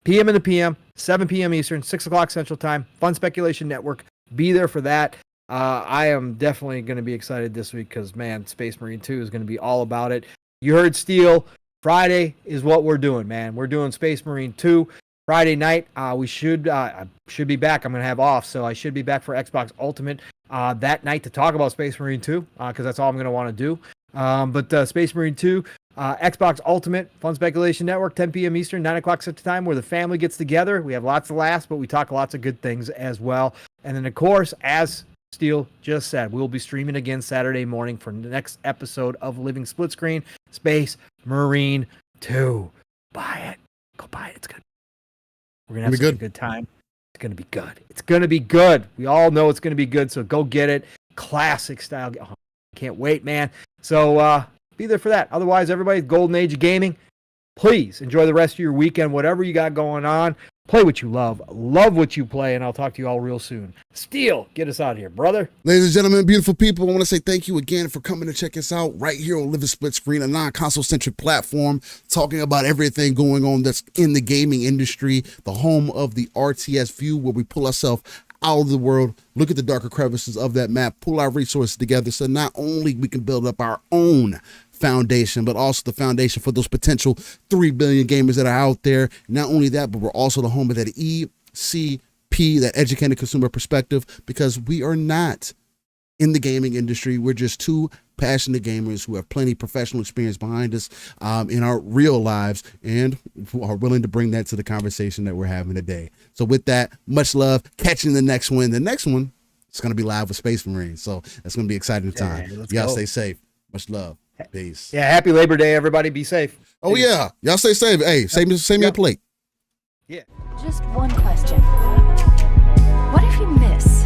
PM in the PM, 7 p.m. Eastern, 6 o'clock Central Time, Fun Speculation Network. Be there for that. I am definitely going to be excited this week because, man, Space Marine 2 is going to be all about it. You heard Steel. Friday is what we're doing, man. We're doing Space Marine 2. Friday night, I should be back. I'm going to have off, so I should be back for Xbox Ultimate that night to talk about Space Marine 2 because that's all I'm going to want to do. But Space Marine 2, Xbox Ultimate, Fun Speculation Network, 10 p.m. Eastern, 9 o'clock Central Time, where the family gets together. We have lots of laughs, but we talk lots of good things as well. And then, of course, as Steele just said, we'll be streaming again Saturday morning for the next episode of Living Split Screen, Space Marine 2. Buy it. Go buy it. It's good. We're going to have such a good time. It's going to be good. It's going to be good. We all know it's going to be good, so go get it. Classic style. Oh, can't wait, man. So be there for that. Otherwise, everybody, golden age of gaming. Please enjoy the rest of your weekend, whatever you got going on. Play what you love what you play, and I'll talk to you all real soon. Steel, get us out of here, brother. Ladies and gentlemen, beautiful people, I want to say thank you again for coming to check us out right here on Living Split Screen, a non-console-centric platform talking about everything going on that's in the gaming industry, the home of the RTS view, where we pull ourselves out of the world, look at the darker crevices of that map, pull our resources together so not only we can build up our own foundation, but also the foundation for those potential 3 billion gamers that are out there. Not only that, but we're also the home of that ECP, that educated consumer perspective, because we are not in the gaming industry. We're just two passionate gamers who have plenty of professional experience behind us in our real lives and who are willing to bring that to the conversation that we're having today. So with that, much love. Catching the next one. The next one is going to be live with Space Marine. So that's going to be an exciting time. Y'all stay safe. Much love. Peace. Yeah, happy Labor Day, everybody. Be safe. Oh, Peace. yeah. Y'all stay safe. Hey, save me a plate. Yeah. Just one question. What if you miss?